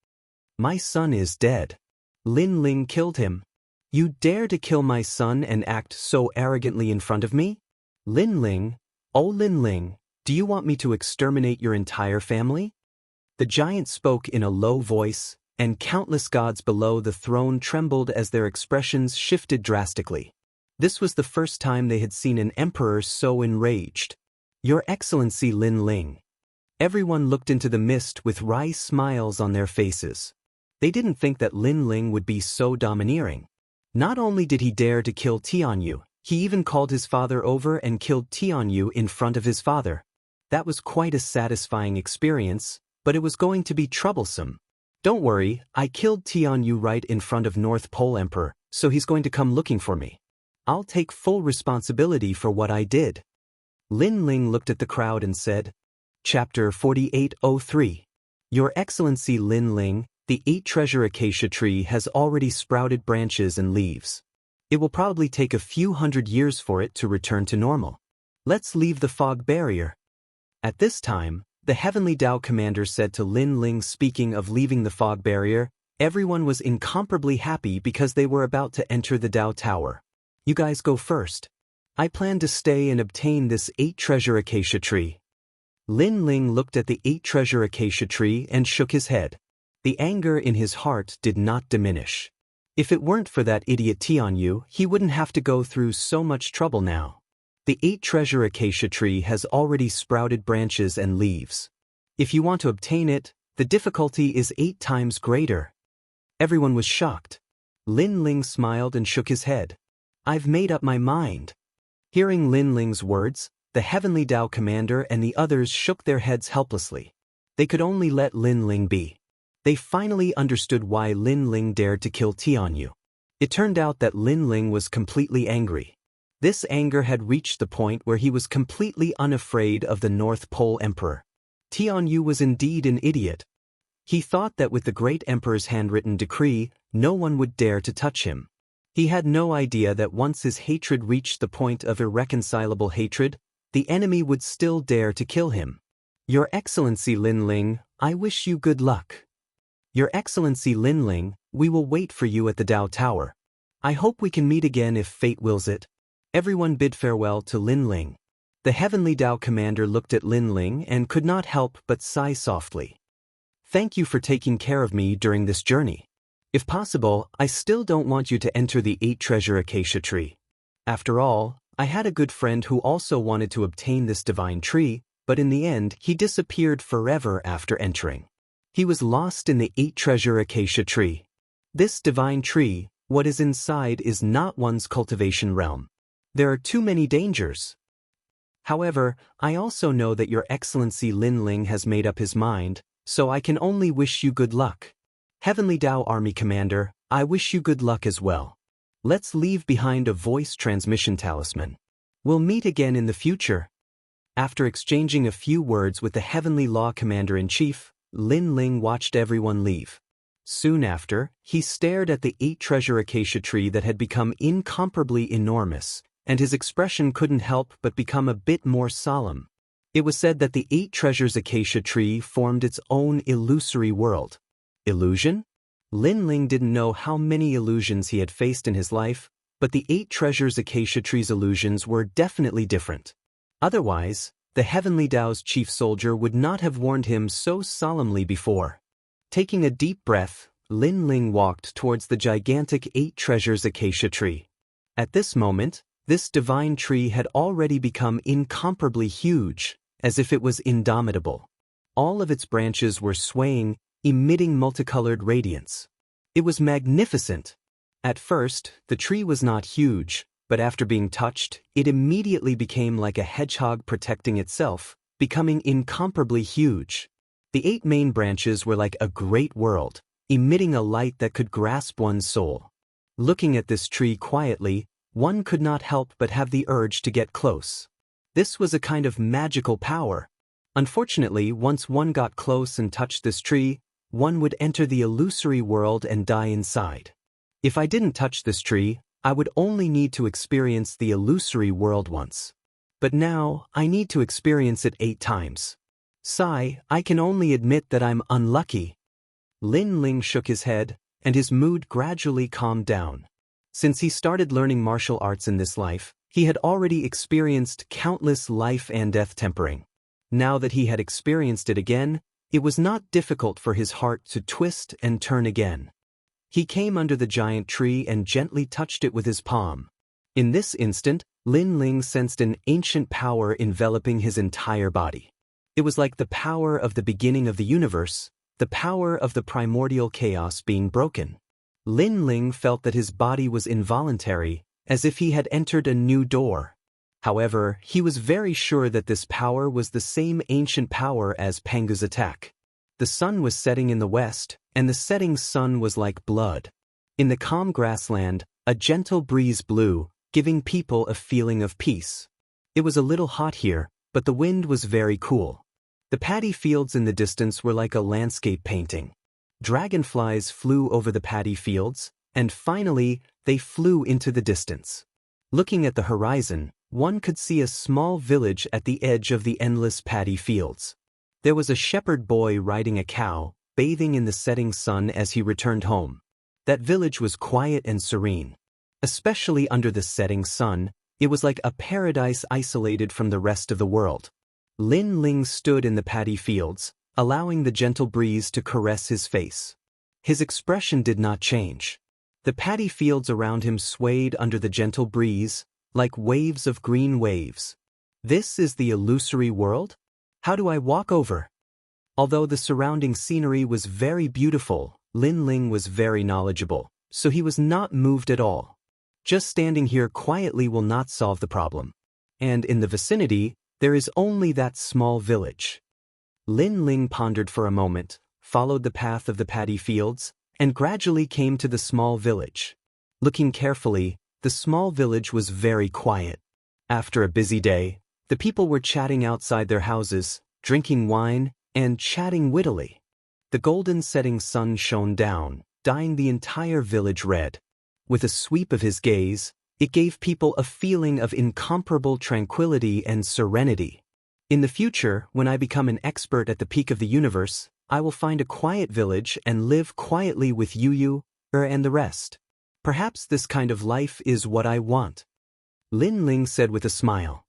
My son is dead. Lin Ling killed him. You dare to kill my son and act so arrogantly in front of me? Lin Ling, oh Lin Ling, do you want me to exterminate your entire family? The giant spoke in a low voice, and countless gods below the throne trembled as their expressions shifted drastically. This was the first time they had seen an emperor so enraged. Your Excellency Lin Ling. Everyone looked into the mist with wry smiles on their faces. They didn't think that Lin Ling would be so domineering. Not only did he dare to kill Tian Yu, he even called his father over and killed Tian Yu in front of his father. That was quite a satisfying experience, but it was going to be troublesome. Don't worry, I killed Tian Yu right in front of North Pole Emperor, so he's going to come looking for me. I'll take full responsibility for what I did. Lin Ling looked at the crowd and said, Chapter 4803. Your Excellency Lin Ling, the 8-treasure acacia tree has already sprouted branches and leaves. It will probably take a few hundred years for it to return to normal. Let's leave the fog barrier. At this time, the Heavenly Dao Commander said to Lin Ling, speaking of leaving the fog barrier, everyone was incomparably happy because they were about to enter the Dao Tower. You guys go first. I plan to stay and obtain this 8-treasure acacia tree. Lin Ling looked at the 8-treasure acacia tree and shook his head. The anger in his heart did not diminish. If it weren't for that idiot Tian Yu, he wouldn't have to go through so much trouble now. The 8-treasure acacia tree has already sprouted branches and leaves. If you want to obtain it, The difficulty is 8 times greater. Everyone was shocked. Lin Ling smiled and shook his head. I've made up my mind. Hearing Lin Ling's words, the Heavenly Dao commander and the others shook their heads helplessly. They could only let Lin Ling be. They finally understood why Lin Ling dared to kill Tianyu. It turned out that Lin Ling was completely angry. This anger had reached the point where he was completely unafraid of the North Pole Emperor. Tianyu was indeed an idiot. He thought that with the great emperor's handwritten decree, no one would dare to touch him. He had no idea that once his hatred reached the point of irreconcilable hatred, the enemy would still dare to kill him. Your Excellency Lin Ling, I wish you good luck. Your Excellency Lin Ling, we will wait for you at the Dao Tower. I hope we can meet again if fate wills it. Everyone bid farewell to Lin Ling. The Heavenly Dao commander looked at Lin Ling and could not help but sigh softly. Thank you for taking care of me during this journey. If possible, I still don't want you to enter the 8-treasure acacia tree. After all, I had a good friend who also wanted to obtain this divine tree, but in the end he disappeared forever after entering. He was lost in the 8-treasure acacia tree. This divine tree, what is inside is not one's cultivation realm. There are too many dangers. However, I also know that Your Excellency Lin Ling has made up his mind, so I can only wish you good luck. Heavenly Dao Army Commander, I wish you good luck as well. Let's leave behind a voice transmission talisman. We'll meet again in the future. After exchanging a few words with the Heavenly Law Commander-in-Chief, Lin Ling watched everyone leave. Soon after, he stared at the 8-treasure acacia tree that had become incomparably enormous, and his expression couldn't help but become a bit more solemn. It was said that the 8 treasures acacia tree formed its own illusory world. Illusion? Lin Ling didn't know how many illusions he had faced in his life, but the 8 treasures acacia tree's illusions were definitely different. Otherwise, the Heavenly Dao's chief soldier would not have warned him so solemnly before. Taking a deep breath, Lin Ling walked towards the gigantic 8 treasures acacia tree. At this moment, this divine tree had already become incomparably huge, as if it was indomitable. All of its branches were swaying, emitting multicolored radiance. It was magnificent. At first, the tree was not huge, but after being touched, it immediately became like a hedgehog protecting itself, becoming incomparably huge. The 8 main branches were like a great world, emitting a light that could grasp one's soul. Looking at this tree quietly, one could not help but have the urge to get close. This was a kind of magical power. Unfortunately, once one got close and touched this tree, one would enter the illusory world and die inside. If I didn't touch this tree, I would only need to experience the illusory world once. But now, I need to experience it 8 times. Sigh, I can only admit that I'm unlucky. Lin Ling shook his head, and his mood gradually calmed down. Since he started learning martial arts in this life, he had already experienced countless life and death tempering. Now that he had experienced it again, it was not difficult for his heart to twist and turn again. He came under the giant tree and gently touched it with his palm. In this instant, Lin Ling sensed an ancient power enveloping his entire body. It was like the power of the beginning of the universe, the power of the primordial chaos being broken. Lin Ling felt that his body was involuntary, as if he had entered a new door. However, he was very sure that this power was the same ancient power as Pangu's attack. The sun was setting in the west, and the setting sun was like blood. In the calm grassland, a gentle breeze blew, giving people a feeling of peace. It was a little hot here, but the wind was very cool. The paddy fields in the distance were like a landscape painting. Dragonflies flew over the paddy fields, and finally, they flew into the distance. Looking at the horizon, one could see a small village at the edge of the endless paddy fields. There was a shepherd boy riding a cow, bathing in the setting sun as he returned home. That village was quiet and serene. Especially under the setting sun, it was like a paradise isolated from the rest of the world. Lin Ling stood in the paddy fields, allowing the gentle breeze to caress his face. His expression did not change. The paddy fields around him swayed under the gentle breeze, like waves of green waves. This is the illusory world? How do I walk over? Although the surrounding scenery was very beautiful, Lin Ling was very knowledgeable, so he was not moved at all. Just standing here quietly will not solve the problem. And in the vicinity, there is only that small village. Lin Ling pondered for a moment, followed the path of the paddy fields, and gradually came to the small village. Looking carefully, the small village was very quiet. After a busy day, the people were chatting outside their houses, drinking wine, and chatting wittily. The golden setting sun shone down, dyeing the entire village red. With a sweep of his gaze, it gave people a feeling of incomparable tranquility and serenity. In the future, when I become an expert at the peak of the universe, I will find a quiet village and live quietly with Yu and the rest. Perhaps this kind of life is what I want. Lin Ling said with a smile.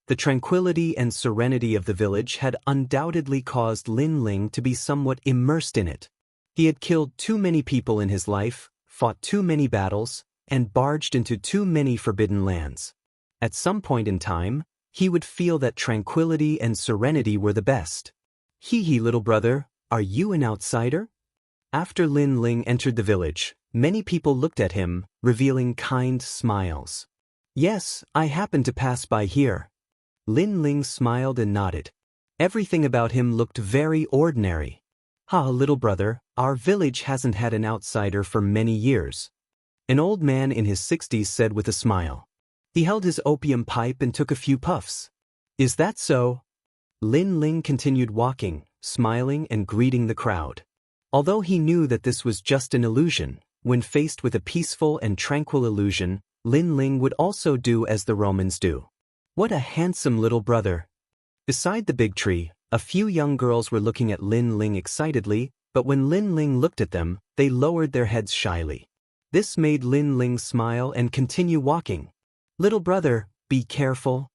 The tranquility and serenity of the village had undoubtedly caused Lin Ling to be somewhat immersed in it. He had killed too many people in his life, fought too many battles, and barged into too many forbidden lands. At some point in time, he would feel that tranquility and serenity were the best. Hee little brother, are you an outsider? After Lin Ling entered the village, many people looked at him, revealing kind smiles. Yes, I happened to pass by here. Lin Ling smiled and nodded. Everything about him looked very ordinary. Little brother, our village hasn't had an outsider for many years. An old man in his 60s said with a smile. He held his opium pipe and took a few puffs. Is that so? Lin Ling continued walking, smiling and greeting the crowd. Although he knew that this was just an illusion, when faced with a peaceful and tranquil illusion, Lin Ling would also do as the Romans do. What a handsome little brother. Beside the big tree, a few young girls were looking at Lin Ling excitedly, but when Lin Ling looked at them, they lowered their heads shyly. This made Lin Ling smile and continue walking. Little brother, be careful.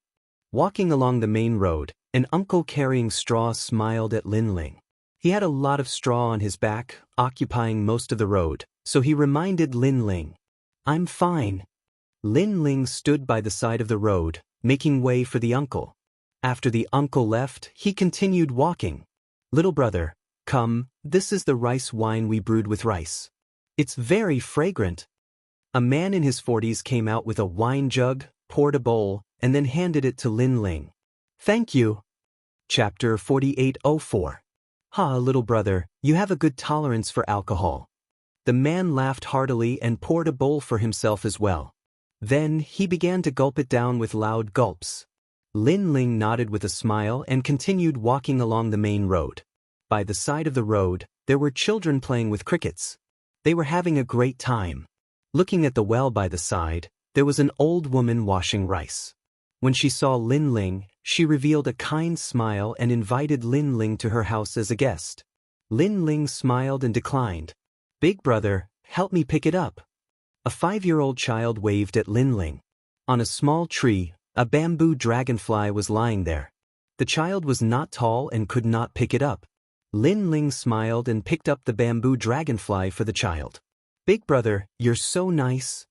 Walking along the main road, an uncle carrying straw smiled at Lin Ling. He had a lot of straw on his back, occupying most of the road, so he reminded Lin Ling. I'm fine. Lin Ling stood by the side of the road, making way for the uncle. After the uncle left, he continued walking. Little brother, come, this is the rice wine we brewed with rice. It's very fragrant. A man in his 40s came out with a wine jug, poured a bowl, and then handed it to Lin Ling. Thank you. Chapter 4804. Little brother, you have a good tolerance for alcohol. The man laughed heartily and poured a bowl for himself as well. Then he began to gulp it down with loud gulps. Lin Ling nodded with a smile and continued walking along the main road. By the side of the road, there were children playing with crickets. They were having a great time. Looking at the well by the side, there was an old woman washing rice. When she saw Lin Ling, she revealed a kind smile and invited Lin Ling to her house as a guest. Lin Ling smiled and declined. Big brother, help me pick it up. A 5-year-old child waved at Lin Ling. On a small tree, a bamboo dragonfly was lying there. The child was not tall and could not pick it up. Lin Ling smiled and picked up the bamboo dragonfly for the child. Big brother, you're so nice.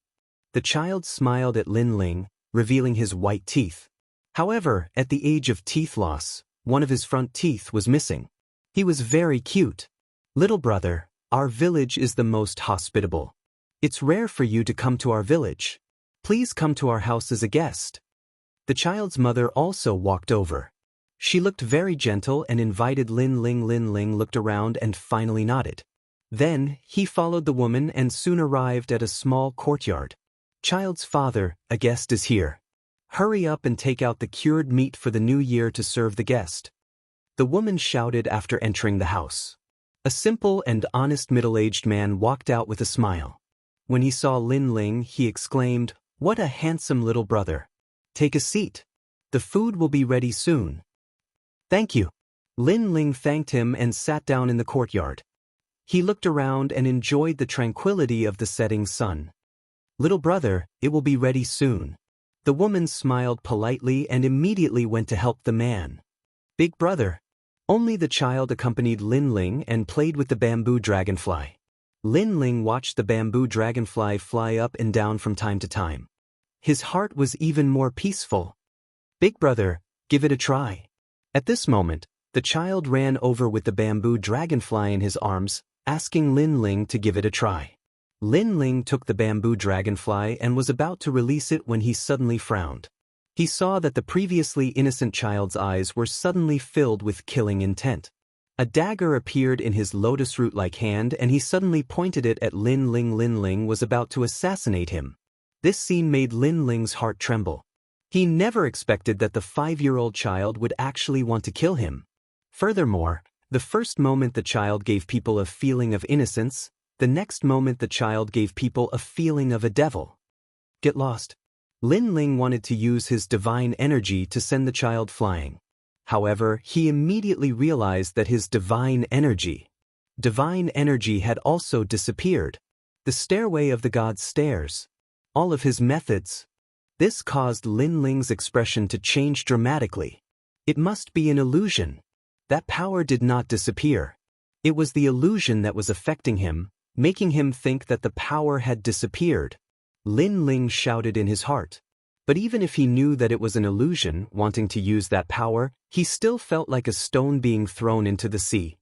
The child smiled at Lin Ling, revealing his white teeth. However, at the age of teeth loss, one of his front teeth was missing. He was very cute. Little brother, our village is the most hospitable. It's rare for you to come to our village. Please come to our house as a guest. The child's mother also walked over. She looked very gentle and invited Lin Ling. Lin Ling looked around and finally nodded. Then, he followed the woman and soon arrived at a small courtyard. Child's father, a guest is here. Hurry up and take out the cured meat for the new year to serve the guest. The woman shouted after entering the house. A simple and honest middle-aged man walked out with a smile. When he saw Lin Ling, he exclaimed, What a handsome little brother. Take a seat. The food will be ready soon. Thank you. Lin Ling thanked him and sat down in the courtyard. He looked around and enjoyed the tranquility of the setting sun. Little brother, it will be ready soon. The woman smiled politely and immediately went to help the man. Big brother. Only the child accompanied Lin Ling and played with the bamboo dragonfly. Lin Ling watched the bamboo dragonfly fly up and down from time to time. His heart was even more peaceful. Big brother, give it a try. At this moment, The child ran over with the bamboo dragonfly in his arms, asking Lin Ling to give it a try. Lin Ling took the bamboo dragonfly and was about to release it when he suddenly frowned. He saw that the previously innocent child's eyes were suddenly filled with killing intent. A dagger appeared in his lotus root-like hand and he suddenly pointed it at Lin Ling. Lin Ling was about to assassinate him. This scene made Lin Ling's heart tremble. He never expected that the 5-year-old child would actually want to kill him. Furthermore, the first moment the child gave people a feeling of innocence, the next moment the child gave people a feeling of a devil. Get lost. Lin Ling wanted to use his divine energy to send the child flying. However, he immediately realized that his divine energy had also disappeared. The stairway of the god's stairs. All of his methods. This caused Lin Ling's expression to change dramatically. It must be an illusion. That power did not disappear. It was the illusion that was affecting him, making him think that the power had disappeared. Lin Ling shouted in his heart. But even if he knew that it was an illusion, wanting to use that power, he still felt like a stone being thrown into the sea.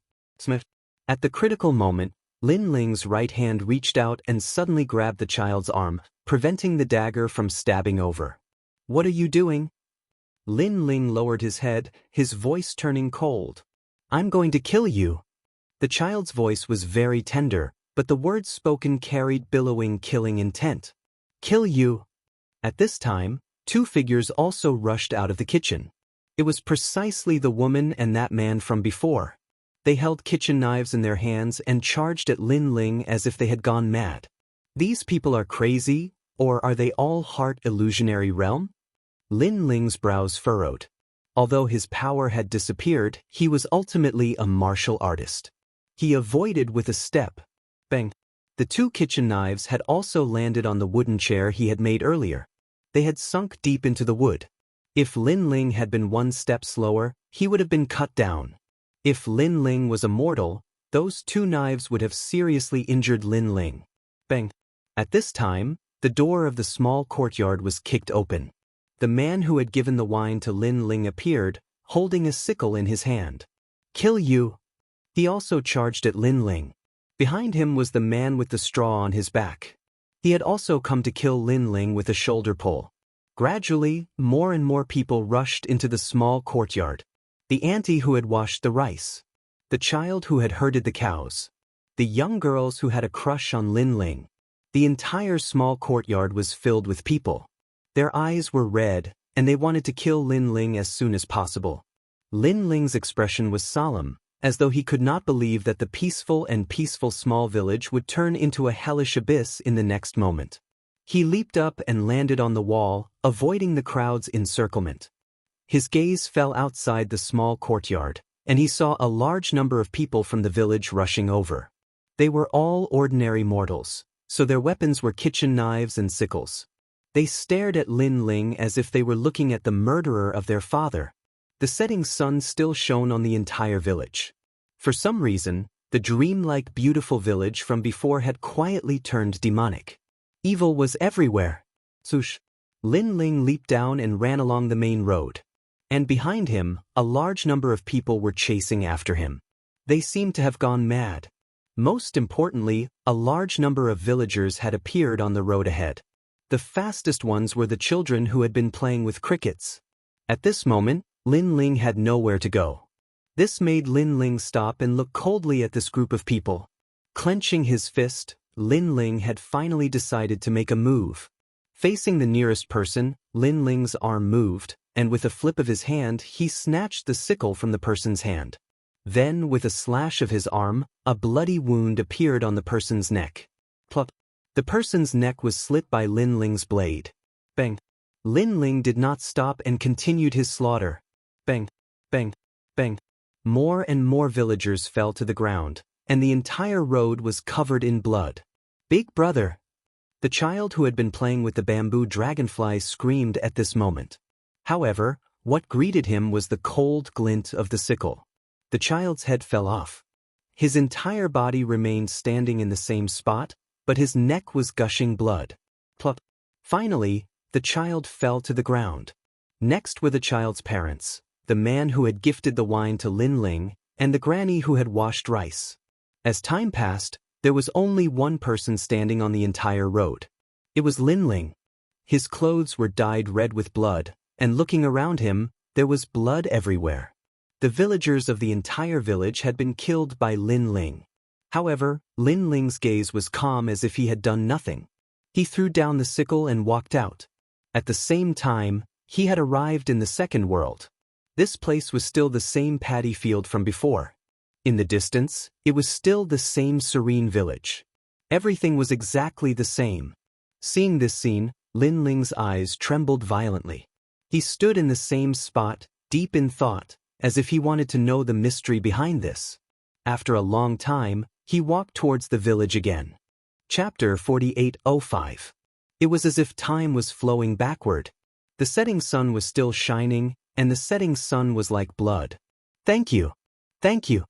At the critical moment, Lin Ling's right hand reached out and suddenly grabbed the child's arm, preventing the dagger from stabbing over. What are you doing? Lin Ling lowered his head, his voice turning cold. I'm going to kill you. The child's voice was very tender, but the words spoken carried billowing killing intent. Kill you. At this time, 2 figures also rushed out of the kitchen. It was precisely the woman and that man from before. They held kitchen knives in their hands and charged at Lin Ling as if they had gone mad. These people are crazy, or are they all heart illusionary realm? Lin Ling's brows furrowed. Although his power had disappeared, he was ultimately a martial artist. He avoided with a step. Bang. The 2 kitchen knives had also landed on the wooden chair he had made earlier. They had sunk deep into the wood. If Lin Ling had been 1 step slower, he would have been cut down. If Lin Ling was immortal, those 2 knives would have seriously injured Lin Ling. Bang. At this time, the door of the small courtyard was kicked open. The man who had given the wine to Lin Ling appeared, holding a sickle in his hand. Kill you. He also charged at Lin Ling. Behind him was the man with the straw on his back. He had also come to kill Lin Ling with a shoulder pull. Gradually, more and more people rushed into the small courtyard. The auntie who had washed the rice. The child who had herded the cows. The young girls who had a crush on Lin Ling. The entire small courtyard was filled with people. Their eyes were red, and they wanted to kill Lin Ling as soon as possible. Lin Ling's expression was solemn, as though he could not believe that the peaceful small village would turn into a hellish abyss in the next moment. He leaped up and landed on the wall, avoiding the crowd's encirclement. His gaze fell outside the small courtyard, and he saw a large number of people from the village rushing over. They were all ordinary mortals, so their weapons were kitchen knives and sickles. They stared at Lin Ling as if they were looking at the murderer of their father. The setting sun still shone on the entire village. For some reason, the dreamlike beautiful village from before had quietly turned demonic. Evil was everywhere. Swoosh! Lin Ling leaped down and ran along the main road. And behind him, a large number of people were chasing after him. They seemed to have gone mad. Most importantly, a large number of villagers had appeared on the road ahead. The fastest ones were the children who had been playing with crickets. At this moment, Lin Ling had nowhere to go. This made Lin Ling stop and look coldly at this group of people. Clenching his fist, Lin Ling had finally decided to make a move. Facing the nearest person, Lin Ling's arm moved, and with a flip of his hand, he snatched the sickle from the person's hand. Then, with a slash of his arm, a bloody wound appeared on the person's neck. Plop! The person's neck was slit by Lin Ling's blade. Bang! Lin Ling did not stop and continued his slaughter. Bang! Bang! Bang! More and more villagers fell to the ground, and the entire road was covered in blood. Big brother! The child who had been playing with the bamboo dragonfly screamed at this moment. However, what greeted him was the cold glint of the sickle. The child's head fell off. His entire body remained standing in the same spot, but his neck was gushing blood. Plop! Finally, the child fell to the ground. Next were the child's parents. the man who had gifted the wine to Lin Ling, and the granny who had washed rice. As time passed, there was only one person standing on the entire road. It was Lin Ling. His clothes were dyed red with blood, and looking around him, there was blood everywhere. The villagers of the entire village had been killed by Lin Ling. However, Lin Ling's gaze was calm as if he had done nothing. He threw down the sickle and walked out. At the same time, he had arrived in the second world. This place was still the same paddy field from before. In the distance, it was still the same serene village. Everything was exactly the same. Seeing this scene, Lin Ling's eyes trembled violently. He stood in the same spot, deep in thought, as if he wanted to know the mystery behind this. After a long time, he walked towards the village again. Chapter 48:05. It was as if time was flowing backward. The setting sun was still shining, and the setting sun was like blood. Thank you. Thank you.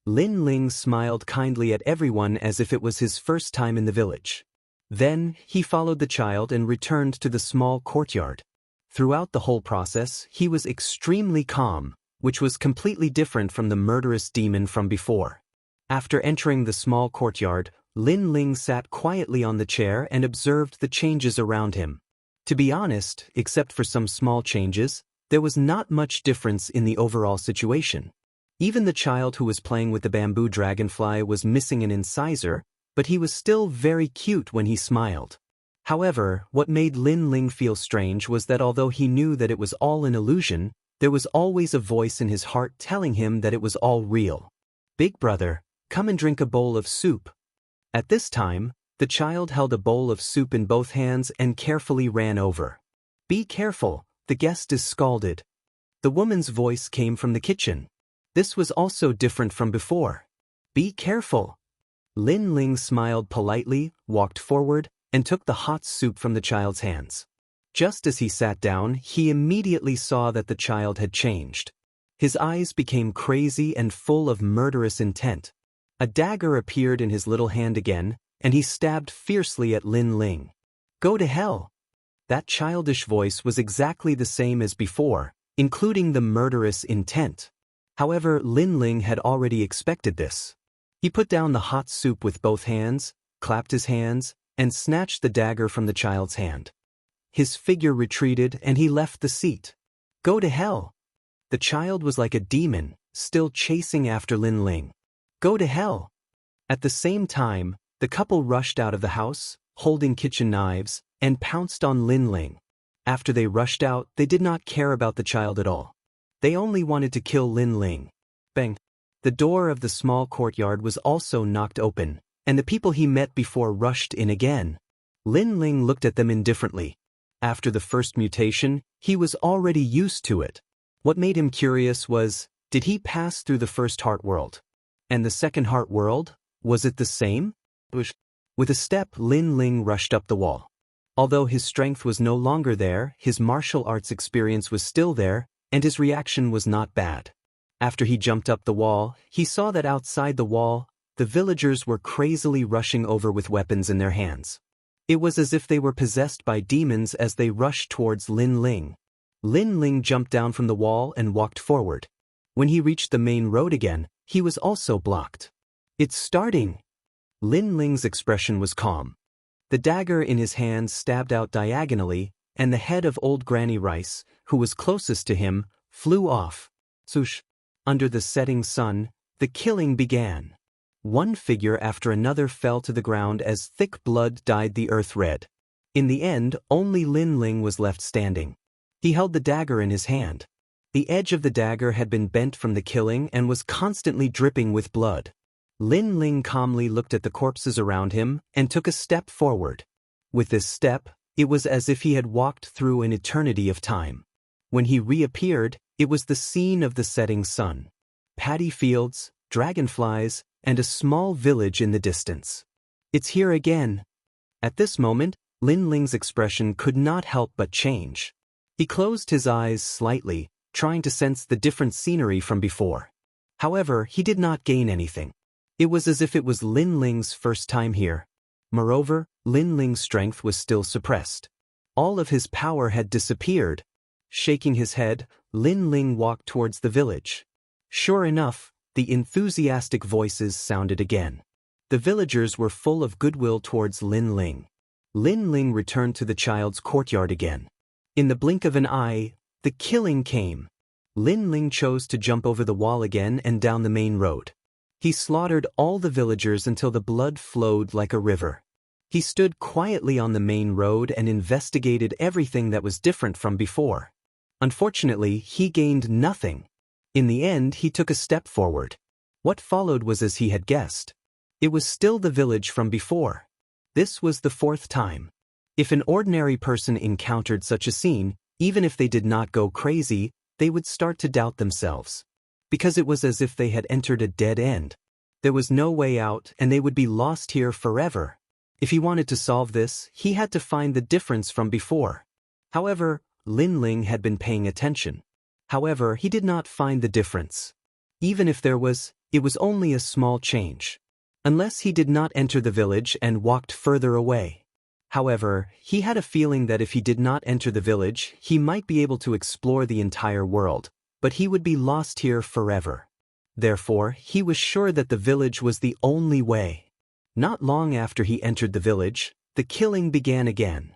Lin Ling smiled kindly at everyone as if it was his first time in the village. Then, he followed the child and returned to the small courtyard. Throughout the whole process, he was extremely calm, which was completely different from the murderous demon from before. After entering the small courtyard, Lin Ling sat quietly on the chair and observed the changes around him. To be honest, except for some small changes, there was not much difference in the overall situation. Even the child who was playing with the bamboo dragonfly was missing an incisor, but he was still very cute when he smiled. However, what made Lin Ling feel strange was that although he knew that it was all an illusion, there was always a voice in his heart telling him that it was all real. Big brother, come and drink a bowl of soup. At this time, the child held a bowl of soup in both hands and carefully ran over. Be careful, the guest is scalded. The woman's voice came from the kitchen. This was also different from before. Be careful. Lin Ling smiled politely, walked forward, and took the hot soup from the child's hands. Just as he sat down, he immediately saw that the child had changed. His eyes became crazy and full of murderous intent. A dagger appeared in his little hand again, and he stabbed fiercely at Lin Ling. Go to hell. That childish voice was exactly the same as before, including the murderous intent. However, Lin Ling had already expected this. He put down the hot soup with both hands, clapped his hands, and snatched the dagger from the child's hand. His figure retreated and he left the seat. Go to hell. The child was like a demon, still chasing after Lin Ling. Go to hell. At the same time, the couple rushed out of the house, holding kitchen knives, and pounced on Lin Ling. After they rushed out, they did not care about the child at all. They only wanted to kill Lin Ling. Bang. The door of the small courtyard was also knocked open, and the people he met before rushed in again. Lin Ling looked at them indifferently. After the first mutation, he was already used to it. What made him curious was, did he pass through the first heart world? And the second heart world, was it the same? With a step, Lin Ling rushed up the wall. Although his strength was no longer there, his martial arts experience was still there, and his reaction was not bad. After he jumped up the wall, he saw that outside the wall, the villagers were crazily rushing over with weapons in their hands. It was as if they were possessed by demons as they rushed towards Lin Ling. Lin Ling jumped down from the wall and walked forward. When he reached the main road again, he was also blocked. It's starting. Lin Ling's expression was calm. The dagger in his hand stabbed out diagonally, and the head of old Granny Rice, who was closest to him, flew off. Swoosh. Under the setting sun, the killing began. One figure after another fell to the ground as thick blood dyed the earth red. In the end, only Lin Ling was left standing. He held the dagger in his hand. The edge of the dagger had been bent from the killing and was constantly dripping with blood. Lin Ling calmly looked at the corpses around him and took a step forward. With this step, it was as if he had walked through an eternity of time. When he reappeared, it was the scene of the setting sun. Paddy fields, dragonflies, and a small village in the distance. It's here again. At this moment, Lin Ling's expression could not help but change. He closed his eyes slightly, trying to sense the different scenery from before. However, he did not gain anything. It was as if it was Lin Ling's first time here. Moreover, Lin Ling's strength was still suppressed. All of his power had disappeared. Shaking his head, Lin Ling walked towards the village. Sure enough, the enthusiastic voices sounded again. The villagers were full of goodwill towards Lin Ling. Lin Ling returned to the child's courtyard again. In the blink of an eye, the killing came. Lin Ling chose to jump over the wall again and down the main road. He slaughtered all the villagers until the blood flowed like a river. He stood quietly on the main road and investigated everything that was different from before. Unfortunately, he gained nothing. In the end, he took a step forward. What followed was as he had guessed. It was still the village from before. This was the fourth time. If an ordinary person encountered such a scene, even if they did not go crazy, they would start to doubt themselves. Because it was as if they had entered a dead end. There was no way out and they would be lost here forever. If he wanted to solve this, he had to find the difference from before. However, Lin Ling had been paying attention. However, he did not find the difference. Even if there was, it was only a small change. Unless he did not enter the village and walked further away. However, he had a feeling that if he did not enter the village, he might be able to explore the entire world, but he would be lost here forever. Therefore, he was sure that the village was the only way. Not long after he entered the village, the killing began again.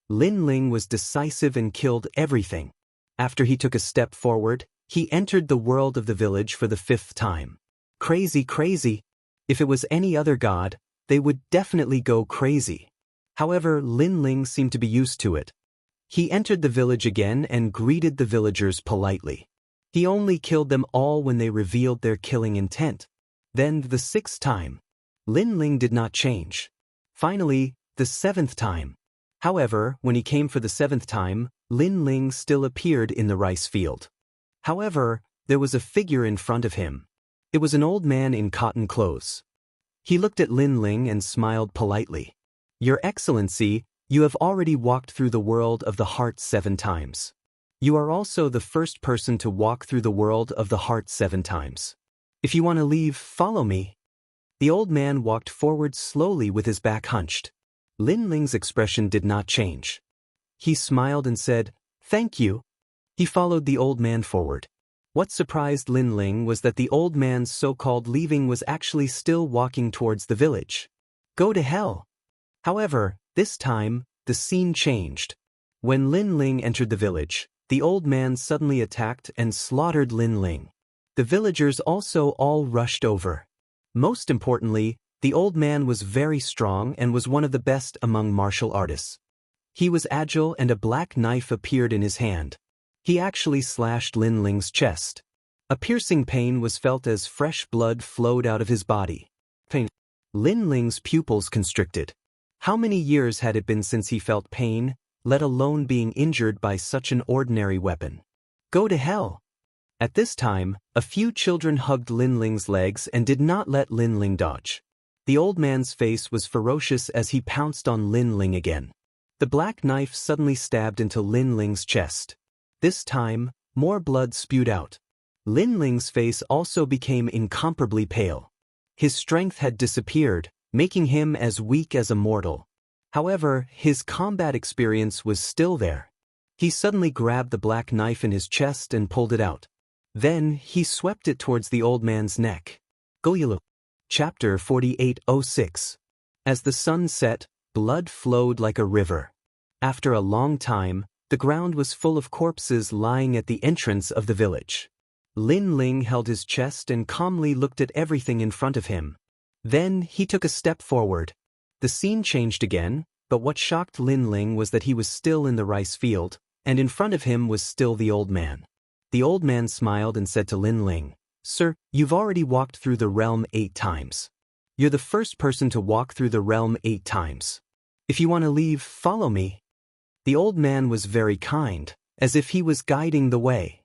Lin Ling was decisive and killed everything. After he took a step forward, he entered the world of the village for the fifth time. Crazy, crazy. If it was any other god, they would definitely go crazy. However, Lin Ling seemed to be used to it. He entered the village again and greeted the villagers politely. He only killed them all when they revealed their killing intent. Then, the sixth time, Lin Ling did not change. Finally, the seventh time. However, when he came for the seventh time, Lin Ling still appeared in the rice field. However, there was a figure in front of him. It was an old man in cotton clothes. He looked at Lin Ling and smiled politely. Your Excellency, you have already walked through the world of the heart 7 times. You are also the first person to walk through the world of the heart 7 times. If you want to leave, follow me. The old man walked forward slowly with his back hunched. Lin Ling's expression did not change. He smiled and said, "Thank you." He followed the old man forward. What surprised Lin Ling was that the old man's so-called leaving was actually still walking towards the village. Go to hell. However, this time, the scene changed. When Lin Ling entered the village, the old man suddenly attacked and slaughtered Lin Ling. The villagers also all rushed over. Most importantly, the old man was very strong and was one of the best among martial artists. He was agile and a black knife appeared in his hand. He actually slashed Lin Ling's chest. A piercing pain was felt as fresh blood flowed out of his body. Lin Ling's pupils constricted. How many years had it been since he felt pain, let alone being injured by such an ordinary weapon? Go to hell. At this time, a few children hugged Lin Ling's legs and did not let Lin Ling dodge. The old man's face was ferocious as he pounced on Lin Ling again. The black knife suddenly stabbed into Lin Ling's chest. This time, more blood spewed out. Lin Ling's face also became incomparably pale. His strength had disappeared, making him as weak as a mortal. However, his combat experience was still there. He suddenly grabbed the black knife in his chest and pulled it out. Then, he swept it towards the old man's neck. Goyulu. Chapter 48:06. As the sun set, blood flowed like a river. After a long time, the ground was full of corpses lying at the entrance of the village. Lin Ling held his chest and calmly looked at everything in front of him. Then, he took a step forward. The scene changed again, but what shocked Lin Ling was that he was still in the rice field, and in front of him was still the old man. The old man smiled and said to Lin Ling, "Sir, you've already walked through the realm 8 times. You're the first person to walk through the realm 8 times. If you want to leave, follow me." The old man was very kind, as if he was guiding the way.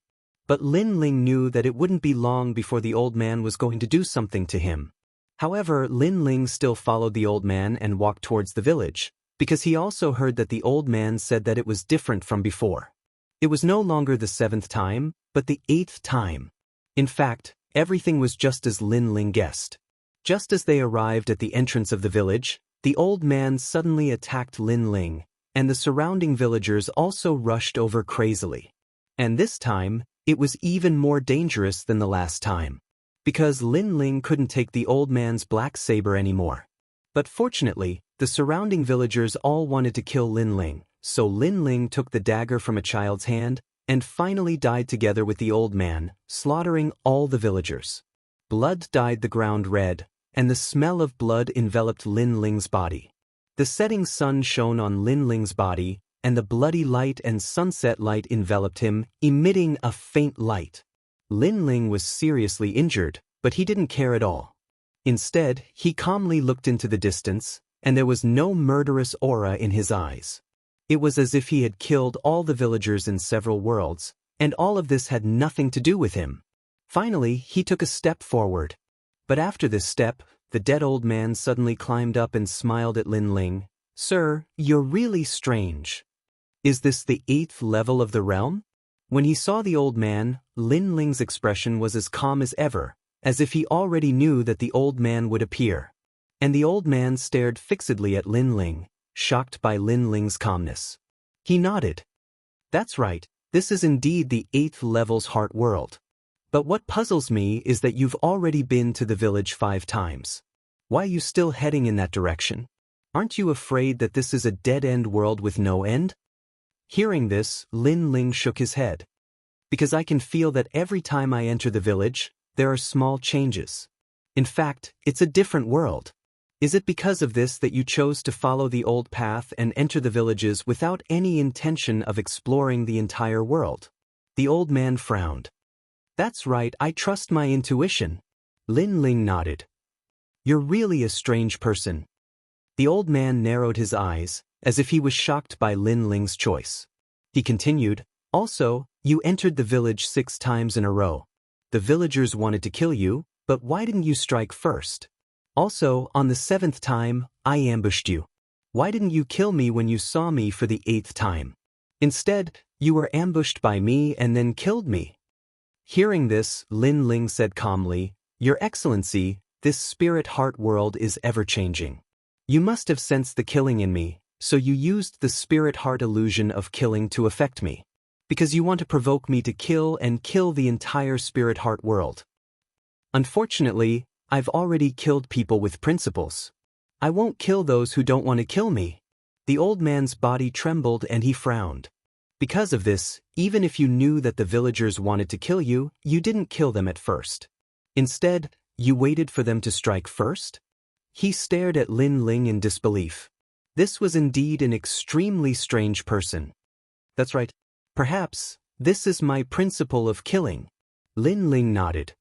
But Lin Ling knew that it wouldn't be long before the old man was going to do something to him. However, Lin Ling still followed the old man and walked towards the village, because he also heard that the old man said that it was different from before. It was no longer the 7th time, but the 8th time. In fact, everything was just as Lin Ling guessed. Just as they arrived at the entrance of the village, the old man suddenly attacked Lin Ling, and the surrounding villagers also rushed over crazily. And this time, it was even more dangerous than the last time. Because Lin Ling couldn't take the old man's black saber anymore. But fortunately, the surrounding villagers all wanted to kill Lin Ling, so Lin Ling took the dagger from a child's hand and finally died together with the old man, slaughtering all the villagers. Blood dyed the ground red, and the smell of blood enveloped Lin Ling's body. The setting sun shone on Lin Ling's body, and the bloody light and sunset light enveloped him, emitting a faint light. Lin Ling was seriously injured, but he didn't care at all. Instead, he calmly looked into the distance, and there was no murderous aura in his eyes. It was as if he had killed all the villagers in several worlds, and all of this had nothing to do with him. Finally, he took a step forward. But after this step, the dead old man suddenly climbed up and smiled at Lin Ling. "Sir, you're really strange. Is this the 8th level of the realm?" When he saw the old man, Lin Ling's expression was as calm as ever, as if he already knew that the old man would appear. And the old man stared fixedly at Lin Ling, shocked by Lin Ling's calmness. He nodded. "That's right, this is indeed the 8th level's heart world. But what puzzles me is that you've already been to the village 5 times. Why are you still heading in that direction? Aren't you afraid that this is a dead-end world with no end?" Hearing this, Lin Ling shook his head. "Because I can feel that every time I enter the village, there are small changes. In fact, it's a different world. Is it because of this that you chose to follow the old path and enter the villages without any intention of exploring the entire world?" The old man frowned. "That's right, I trust my intuition." Lin Ling nodded. "You're really a strange person." The old man narrowed his eyes, as if he was shocked by Lin Ling's choice. He continued, "Also, you entered the village 6 times in a row. The villagers wanted to kill you, but why didn't you strike first? Also, on the 7th time, I ambushed you. Why didn't you kill me when you saw me for the 8th time? Instead, you were ambushed by me and then killed me." Hearing this, Lin Ling said calmly, "Your Excellency, this spirit heart world is ever-changing. You must have sensed the killing in me, so you used the spirit heart illusion of killing to affect me. Because you want to provoke me to kill and kill the entire spirit heart world. Unfortunately, I've already killed people with principles. I won't kill those who don't want to kill me." The old man's body trembled and he frowned. "Because of this, even if you knew that the villagers wanted to kill you, you didn't kill them at first. Instead, you waited for them to strike first?" He stared at Lin Ling in disbelief. This was indeed an extremely strange person. "That's right. Perhaps, this is my principle of killing." Lin Ling nodded.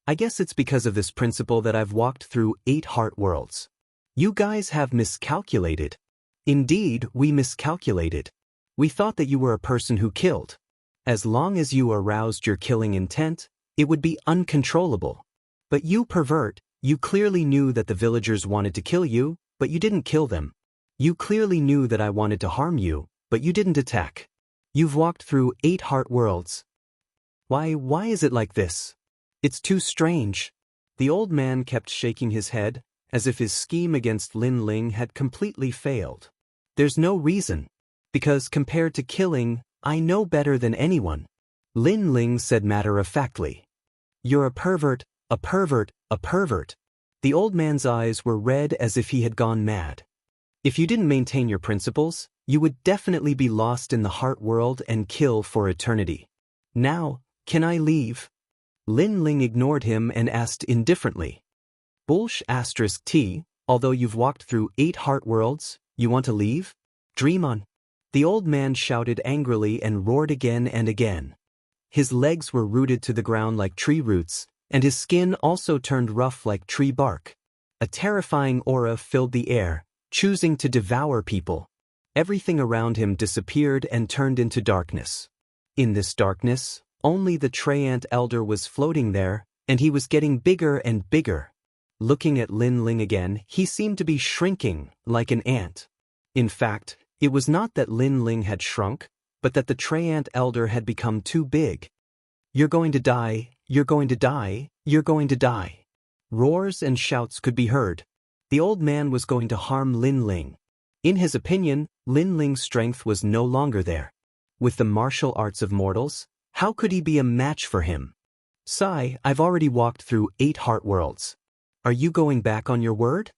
"I guess it's because of this principle that I've walked through 8 heart worlds. You guys have miscalculated." "Indeed, we miscalculated. We thought that you were a person who killed. As long as you aroused your killing intent, it would be uncontrollable. But you pervert, you clearly knew that the villagers wanted to kill you, but you didn't kill them. You clearly knew that I wanted to harm you, but you didn't attack. You've walked through 8 heart worlds. Why is it like this? It's too strange." The old man kept shaking his head, as if his scheme against Lin Ling had completely failed. "There's no reason. Because compared to killing, I know better than anyone." Lin Ling said matter-of-factly. "You're a pervert, a pervert, a pervert." The old man's eyes were red as if he had gone mad. "If you didn't maintain your principles, you would definitely be lost in the heart world and kill for eternity. Now, can I leave?" Lin Ling ignored him and asked indifferently. "T, although you've walked through 8 heart worlds, you want to leave? Dream on." The old man shouted angrily and roared again and again. His legs were rooted to the ground like tree roots, and his skin also turned rough like tree bark. A terrifying aura filled the air, choosing to devour people. Everything around him disappeared and turned into darkness. In this darkness, only the Treant Elder was floating there, and he was getting bigger and bigger. Looking at Lin Ling again, he seemed to be shrinking, like an ant. In fact, it was not that Lin Ling had shrunk, but that the Treant Elder had become too big. "You're going to die, you're going to die, you're going to die." Roars and shouts could be heard. The old man was going to harm Lin Ling. In his opinion, Lin Ling's strength was no longer there. With the martial arts of mortals, how could he be a match for him? Sigh, I've already walked through 8 heart worlds. Are you going back on your word?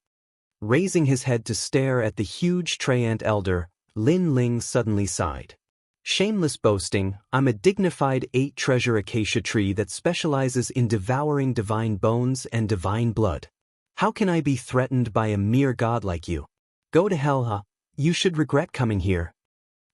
Raising his head to stare at the huge Treant elder, Lin Ling suddenly sighed. Shameless boasting, I'm a dignified 8-treasure acacia tree that specializes in devouring divine bones and divine blood. How can I be threatened by a mere god like you? Go to hell, huh? You should regret coming here.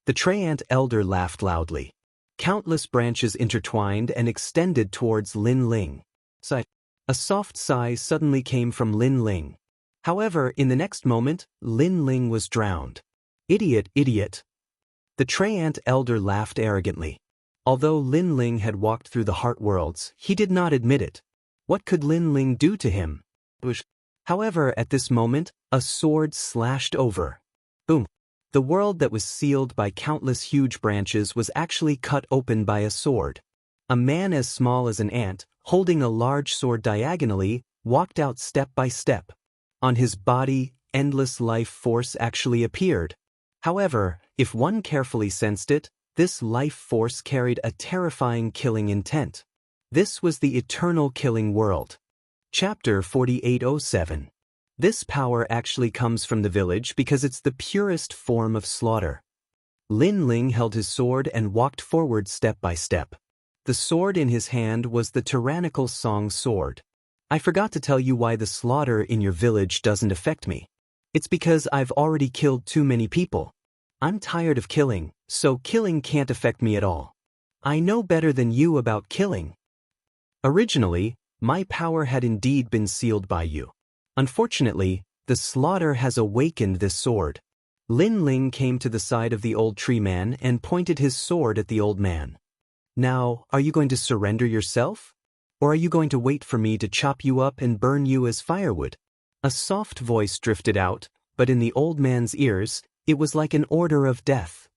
The Treant elder laughed loudly. Countless branches intertwined and extended towards Lin Ling. Sigh. A soft sigh suddenly came from Lin Ling. However, in the next moment, Lin Ling was drowned. Idiot, idiot. The Treant elder laughed arrogantly. Although Lin Ling had walked through the heart worlds, he did not admit it. What could Lin Ling do to him? However, at this moment, a sword slashed over. Boom. The world that was sealed by countless huge branches was actually cut open by a sword. A man as small as an ant, holding a large sword diagonally, walked out step by step. On his body, endless life force actually appeared. However, if one carefully sensed it, this life force carried a terrifying killing intent. This was the eternal killing world. Chapter 4807. This power actually comes from the village because it's the purest form of slaughter. Lin Ling held his sword and walked forward step by step. The sword in his hand was the tyrannical Song sword. I forgot to tell you why the slaughter in your village doesn't affect me. It's because I've already killed too many people. I'm tired of killing, so killing can't affect me at all. I know better than you about killing. Originally, my power had indeed been sealed by you. Unfortunately, the slaughter has awakened this sword. Lin Ling came to the side of the old tree man and pointed his sword at the old man. Now, are you going to surrender yourself? Or are you going to wait for me to chop you up and burn you as firewood? A soft voice drifted out, but in the old man's ears, it was like an order of death.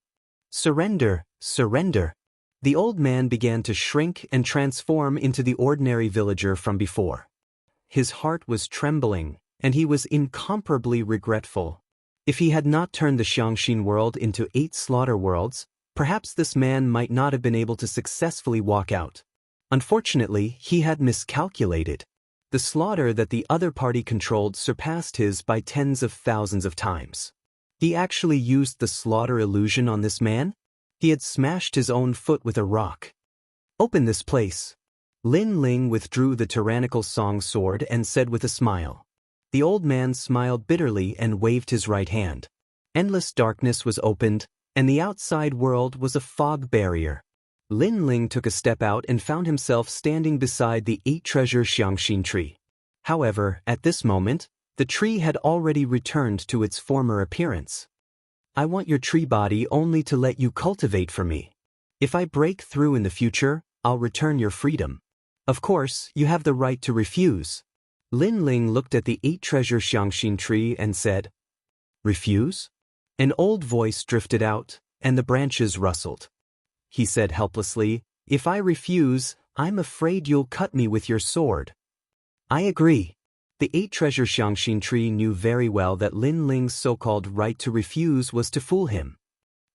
Surrender, surrender. The old man began to shrink and transform into the ordinary villager from before. His heart was trembling, and he was incomparably regretful. If he had not turned the Xianxia world into 8 slaughter worlds, perhaps this man might not have been able to successfully walk out. Unfortunately, he had miscalculated. The slaughter that the other party controlled surpassed his by tens of thousands of times. He actually used the slaughter illusion on this man? He had smashed his own foot with a rock. Open this place. Lin Ling withdrew the tyrannical Song sword and said with a smile. The old man smiled bitterly and waved his right hand. Endless darkness was opened, and the outside world was a fog barrier. Lin Ling took a step out and found himself standing beside the 8-treasure Xianxia tree. However, at this moment, the tree had already returned to its former appearance. I want your tree body only to let you cultivate for me. If I break through in the future, I'll return your freedom. Of course, you have the right to refuse. Lin Ling looked at the 8-treasure Xianxia tree and said, Refuse? An old voice drifted out, and the branches rustled. He said helplessly, If I refuse, I'm afraid you'll cut me with your sword. I agree. The 8-treasure Xianxia tree knew very well that Lin Ling's so-called right to refuse was to fool him.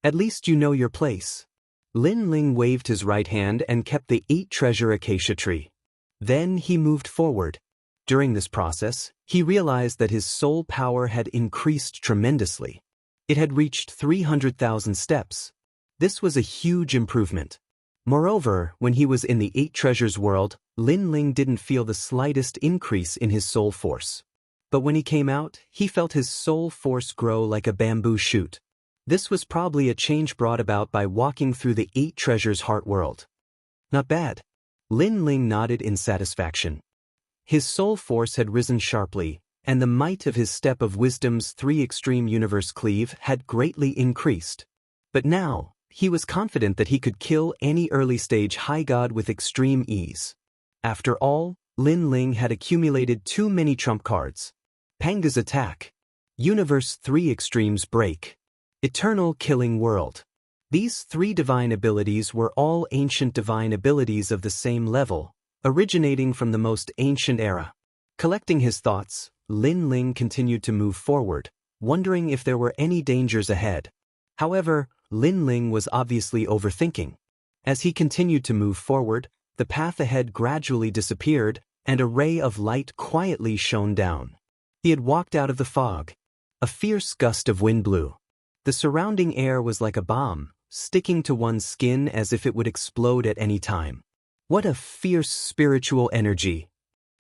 At least you know your place. Lin Ling waved his right hand and kept the 8-treasure acacia tree. Then he moved forward. During this process, he realized that his soul power had increased tremendously. It had reached 300,000 steps. This was a huge improvement. Moreover, when he was in the 8-treasures world, Lin Ling didn't feel the slightest increase in his soul force. But when he came out, he felt his soul force grow like a bamboo shoot. This was probably a change brought about by walking through the 8-treasures heart world. Not bad. Lin Ling nodded in satisfaction. His soul force had risen sharply, and the might of his step of wisdom's 3 extreme universe cleave had greatly increased. But now, he was confident that he could kill any early-stage high god with extreme ease. After all, Lin Ling had accumulated too many trump cards. Panga's attack. Universe 3 extremes break. Eternal killing world. These 3 divine abilities were all ancient divine abilities of the same level, originating from the most ancient era. Collecting his thoughts, Lin Ling continued to move forward, wondering if there were any dangers ahead. However, Lin Ling was obviously overthinking. As he continued to move forward, the path ahead gradually disappeared, and a ray of light quietly shone down. He had walked out of the fog. A fierce gust of wind blew. The surrounding air was like a bomb, sticking to one's skin as if it would explode at any time. What a fierce spiritual energy!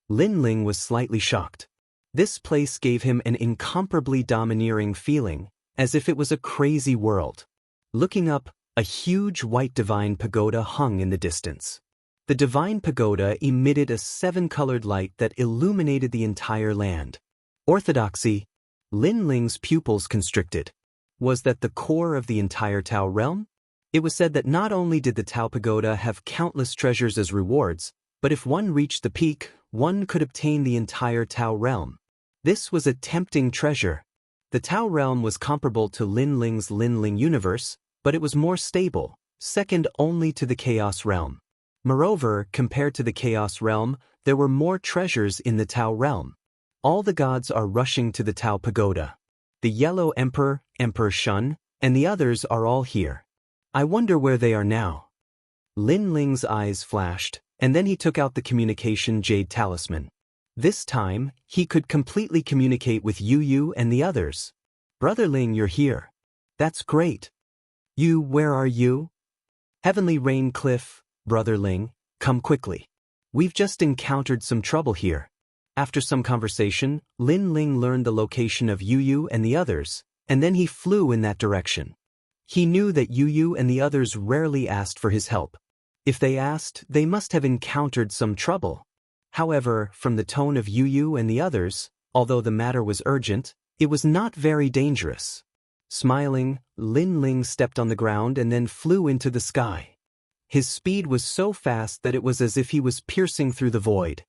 Lin Ling was slightly shocked. This place gave him an incomparably domineering feeling, as if it was a crazy world. Looking up, a huge white divine pagoda hung in the distance. The divine pagoda emitted a 7-colored light that illuminated the entire land. Orthodoxy. Lin Ling's pupils constricted. Was that the core of the entire Tao realm? It was said that not only did the Tao pagoda have countless treasures as rewards, but if one reached the peak, one could obtain the entire Tao realm. This was a tempting treasure. The Tao realm was comparable to Lin Ling's Lin Ling universe, but it was more stable, second only to the Chaos realm. Moreover, compared to the Chaos realm, there were more treasures in the Tao realm. All the gods are rushing to the Tao pagoda. The Yellow Emperor, Emperor Shun, and the others are all here. I wonder where they are now. Lin Ling's eyes flashed, and then he took out the communication jade talisman. This time, he could completely communicate with Yu and the others. Brother Ling, you're here. That's great. Where are you? Heavenly Rain Cliff, Brother Ling, come quickly. We've just encountered some trouble here. After some conversation, Lin Ling learned the location of Yu and the others, and then he flew in that direction. He knew that Yu and the others rarely asked for his help. If they asked, they must have encountered some trouble. However, from the tone of Yu and the others, although the matter was urgent, it was not very dangerous. Smiling, Lin Ling stepped on the ground and then flew into the sky. His speed was so fast that it was as if he was piercing through the void.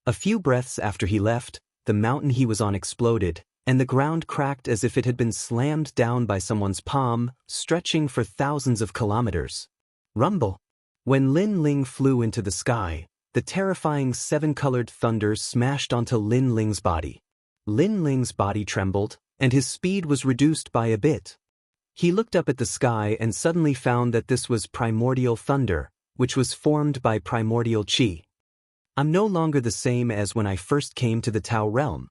A few breaths after he left, the mountain he was on exploded, and the ground cracked as if it had been slammed down by someone's palm, stretching for thousands of kilometers. Rumble. When Lin Ling flew into the sky, the terrifying 7-colored thunder smashed onto Lin Ling's body. Lin Ling's body trembled, and his speed was reduced by a bit. He looked up at the sky and suddenly found that this was primordial thunder, which was formed by primordial qi. I'm no longer the same as when I first came to the Tao realm.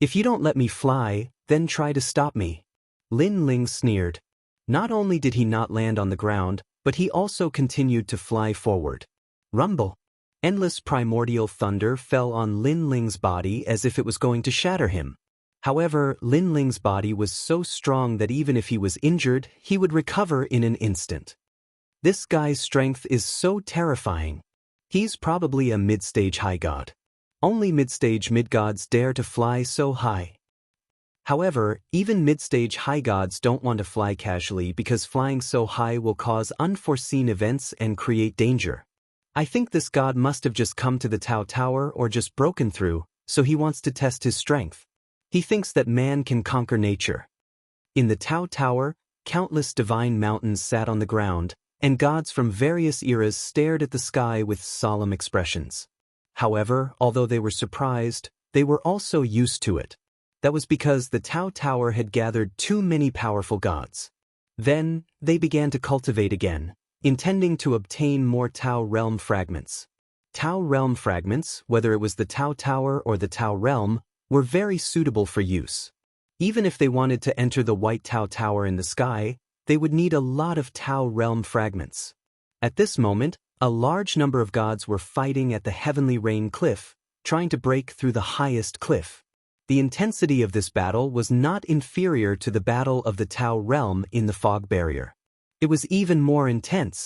If you don't let me fly, then try to stop me. Lin Ling sneered. Not only did he not land on the ground, but he also continued to fly forward. Rumble. Endless primordial thunder fell on Lin Ling's body as if it was going to shatter him. However, Lin Ling's body was so strong that even if he was injured, he would recover in an instant. This guy's strength is so terrifying. He's probably a mid-stage high god. Only mid-stage mid-gods dare to fly so high. However, even mid-stage high gods don't want to fly casually because flying so high will cause unforeseen events and create danger. I think this god must have just come to the Tao Tower or just broken through, so he wants to test his strength. He thinks that man can conquer nature. In the Tao Tower, countless divine mountains sat on the ground, and gods from various eras stared at the sky with solemn expressions. However, although they were surprised, they were also used to it. That was because the Tao Tower had gathered too many powerful gods. Then, they began to cultivate again, intending to obtain more Tao realm fragments. Tao realm fragments, whether it was the Tao Tower or the Tao realm, were very suitable for use. Even if they wanted to enter the White Tao Tower in the sky, they would need a lot of Tao realm fragments. At this moment, a large number of gods were fighting at the Heavenly Rain Cliff, trying to break through the highest cliff. The intensity of this battle was not inferior to the battle of the Tao realm in the fog barrier. It was even more intense.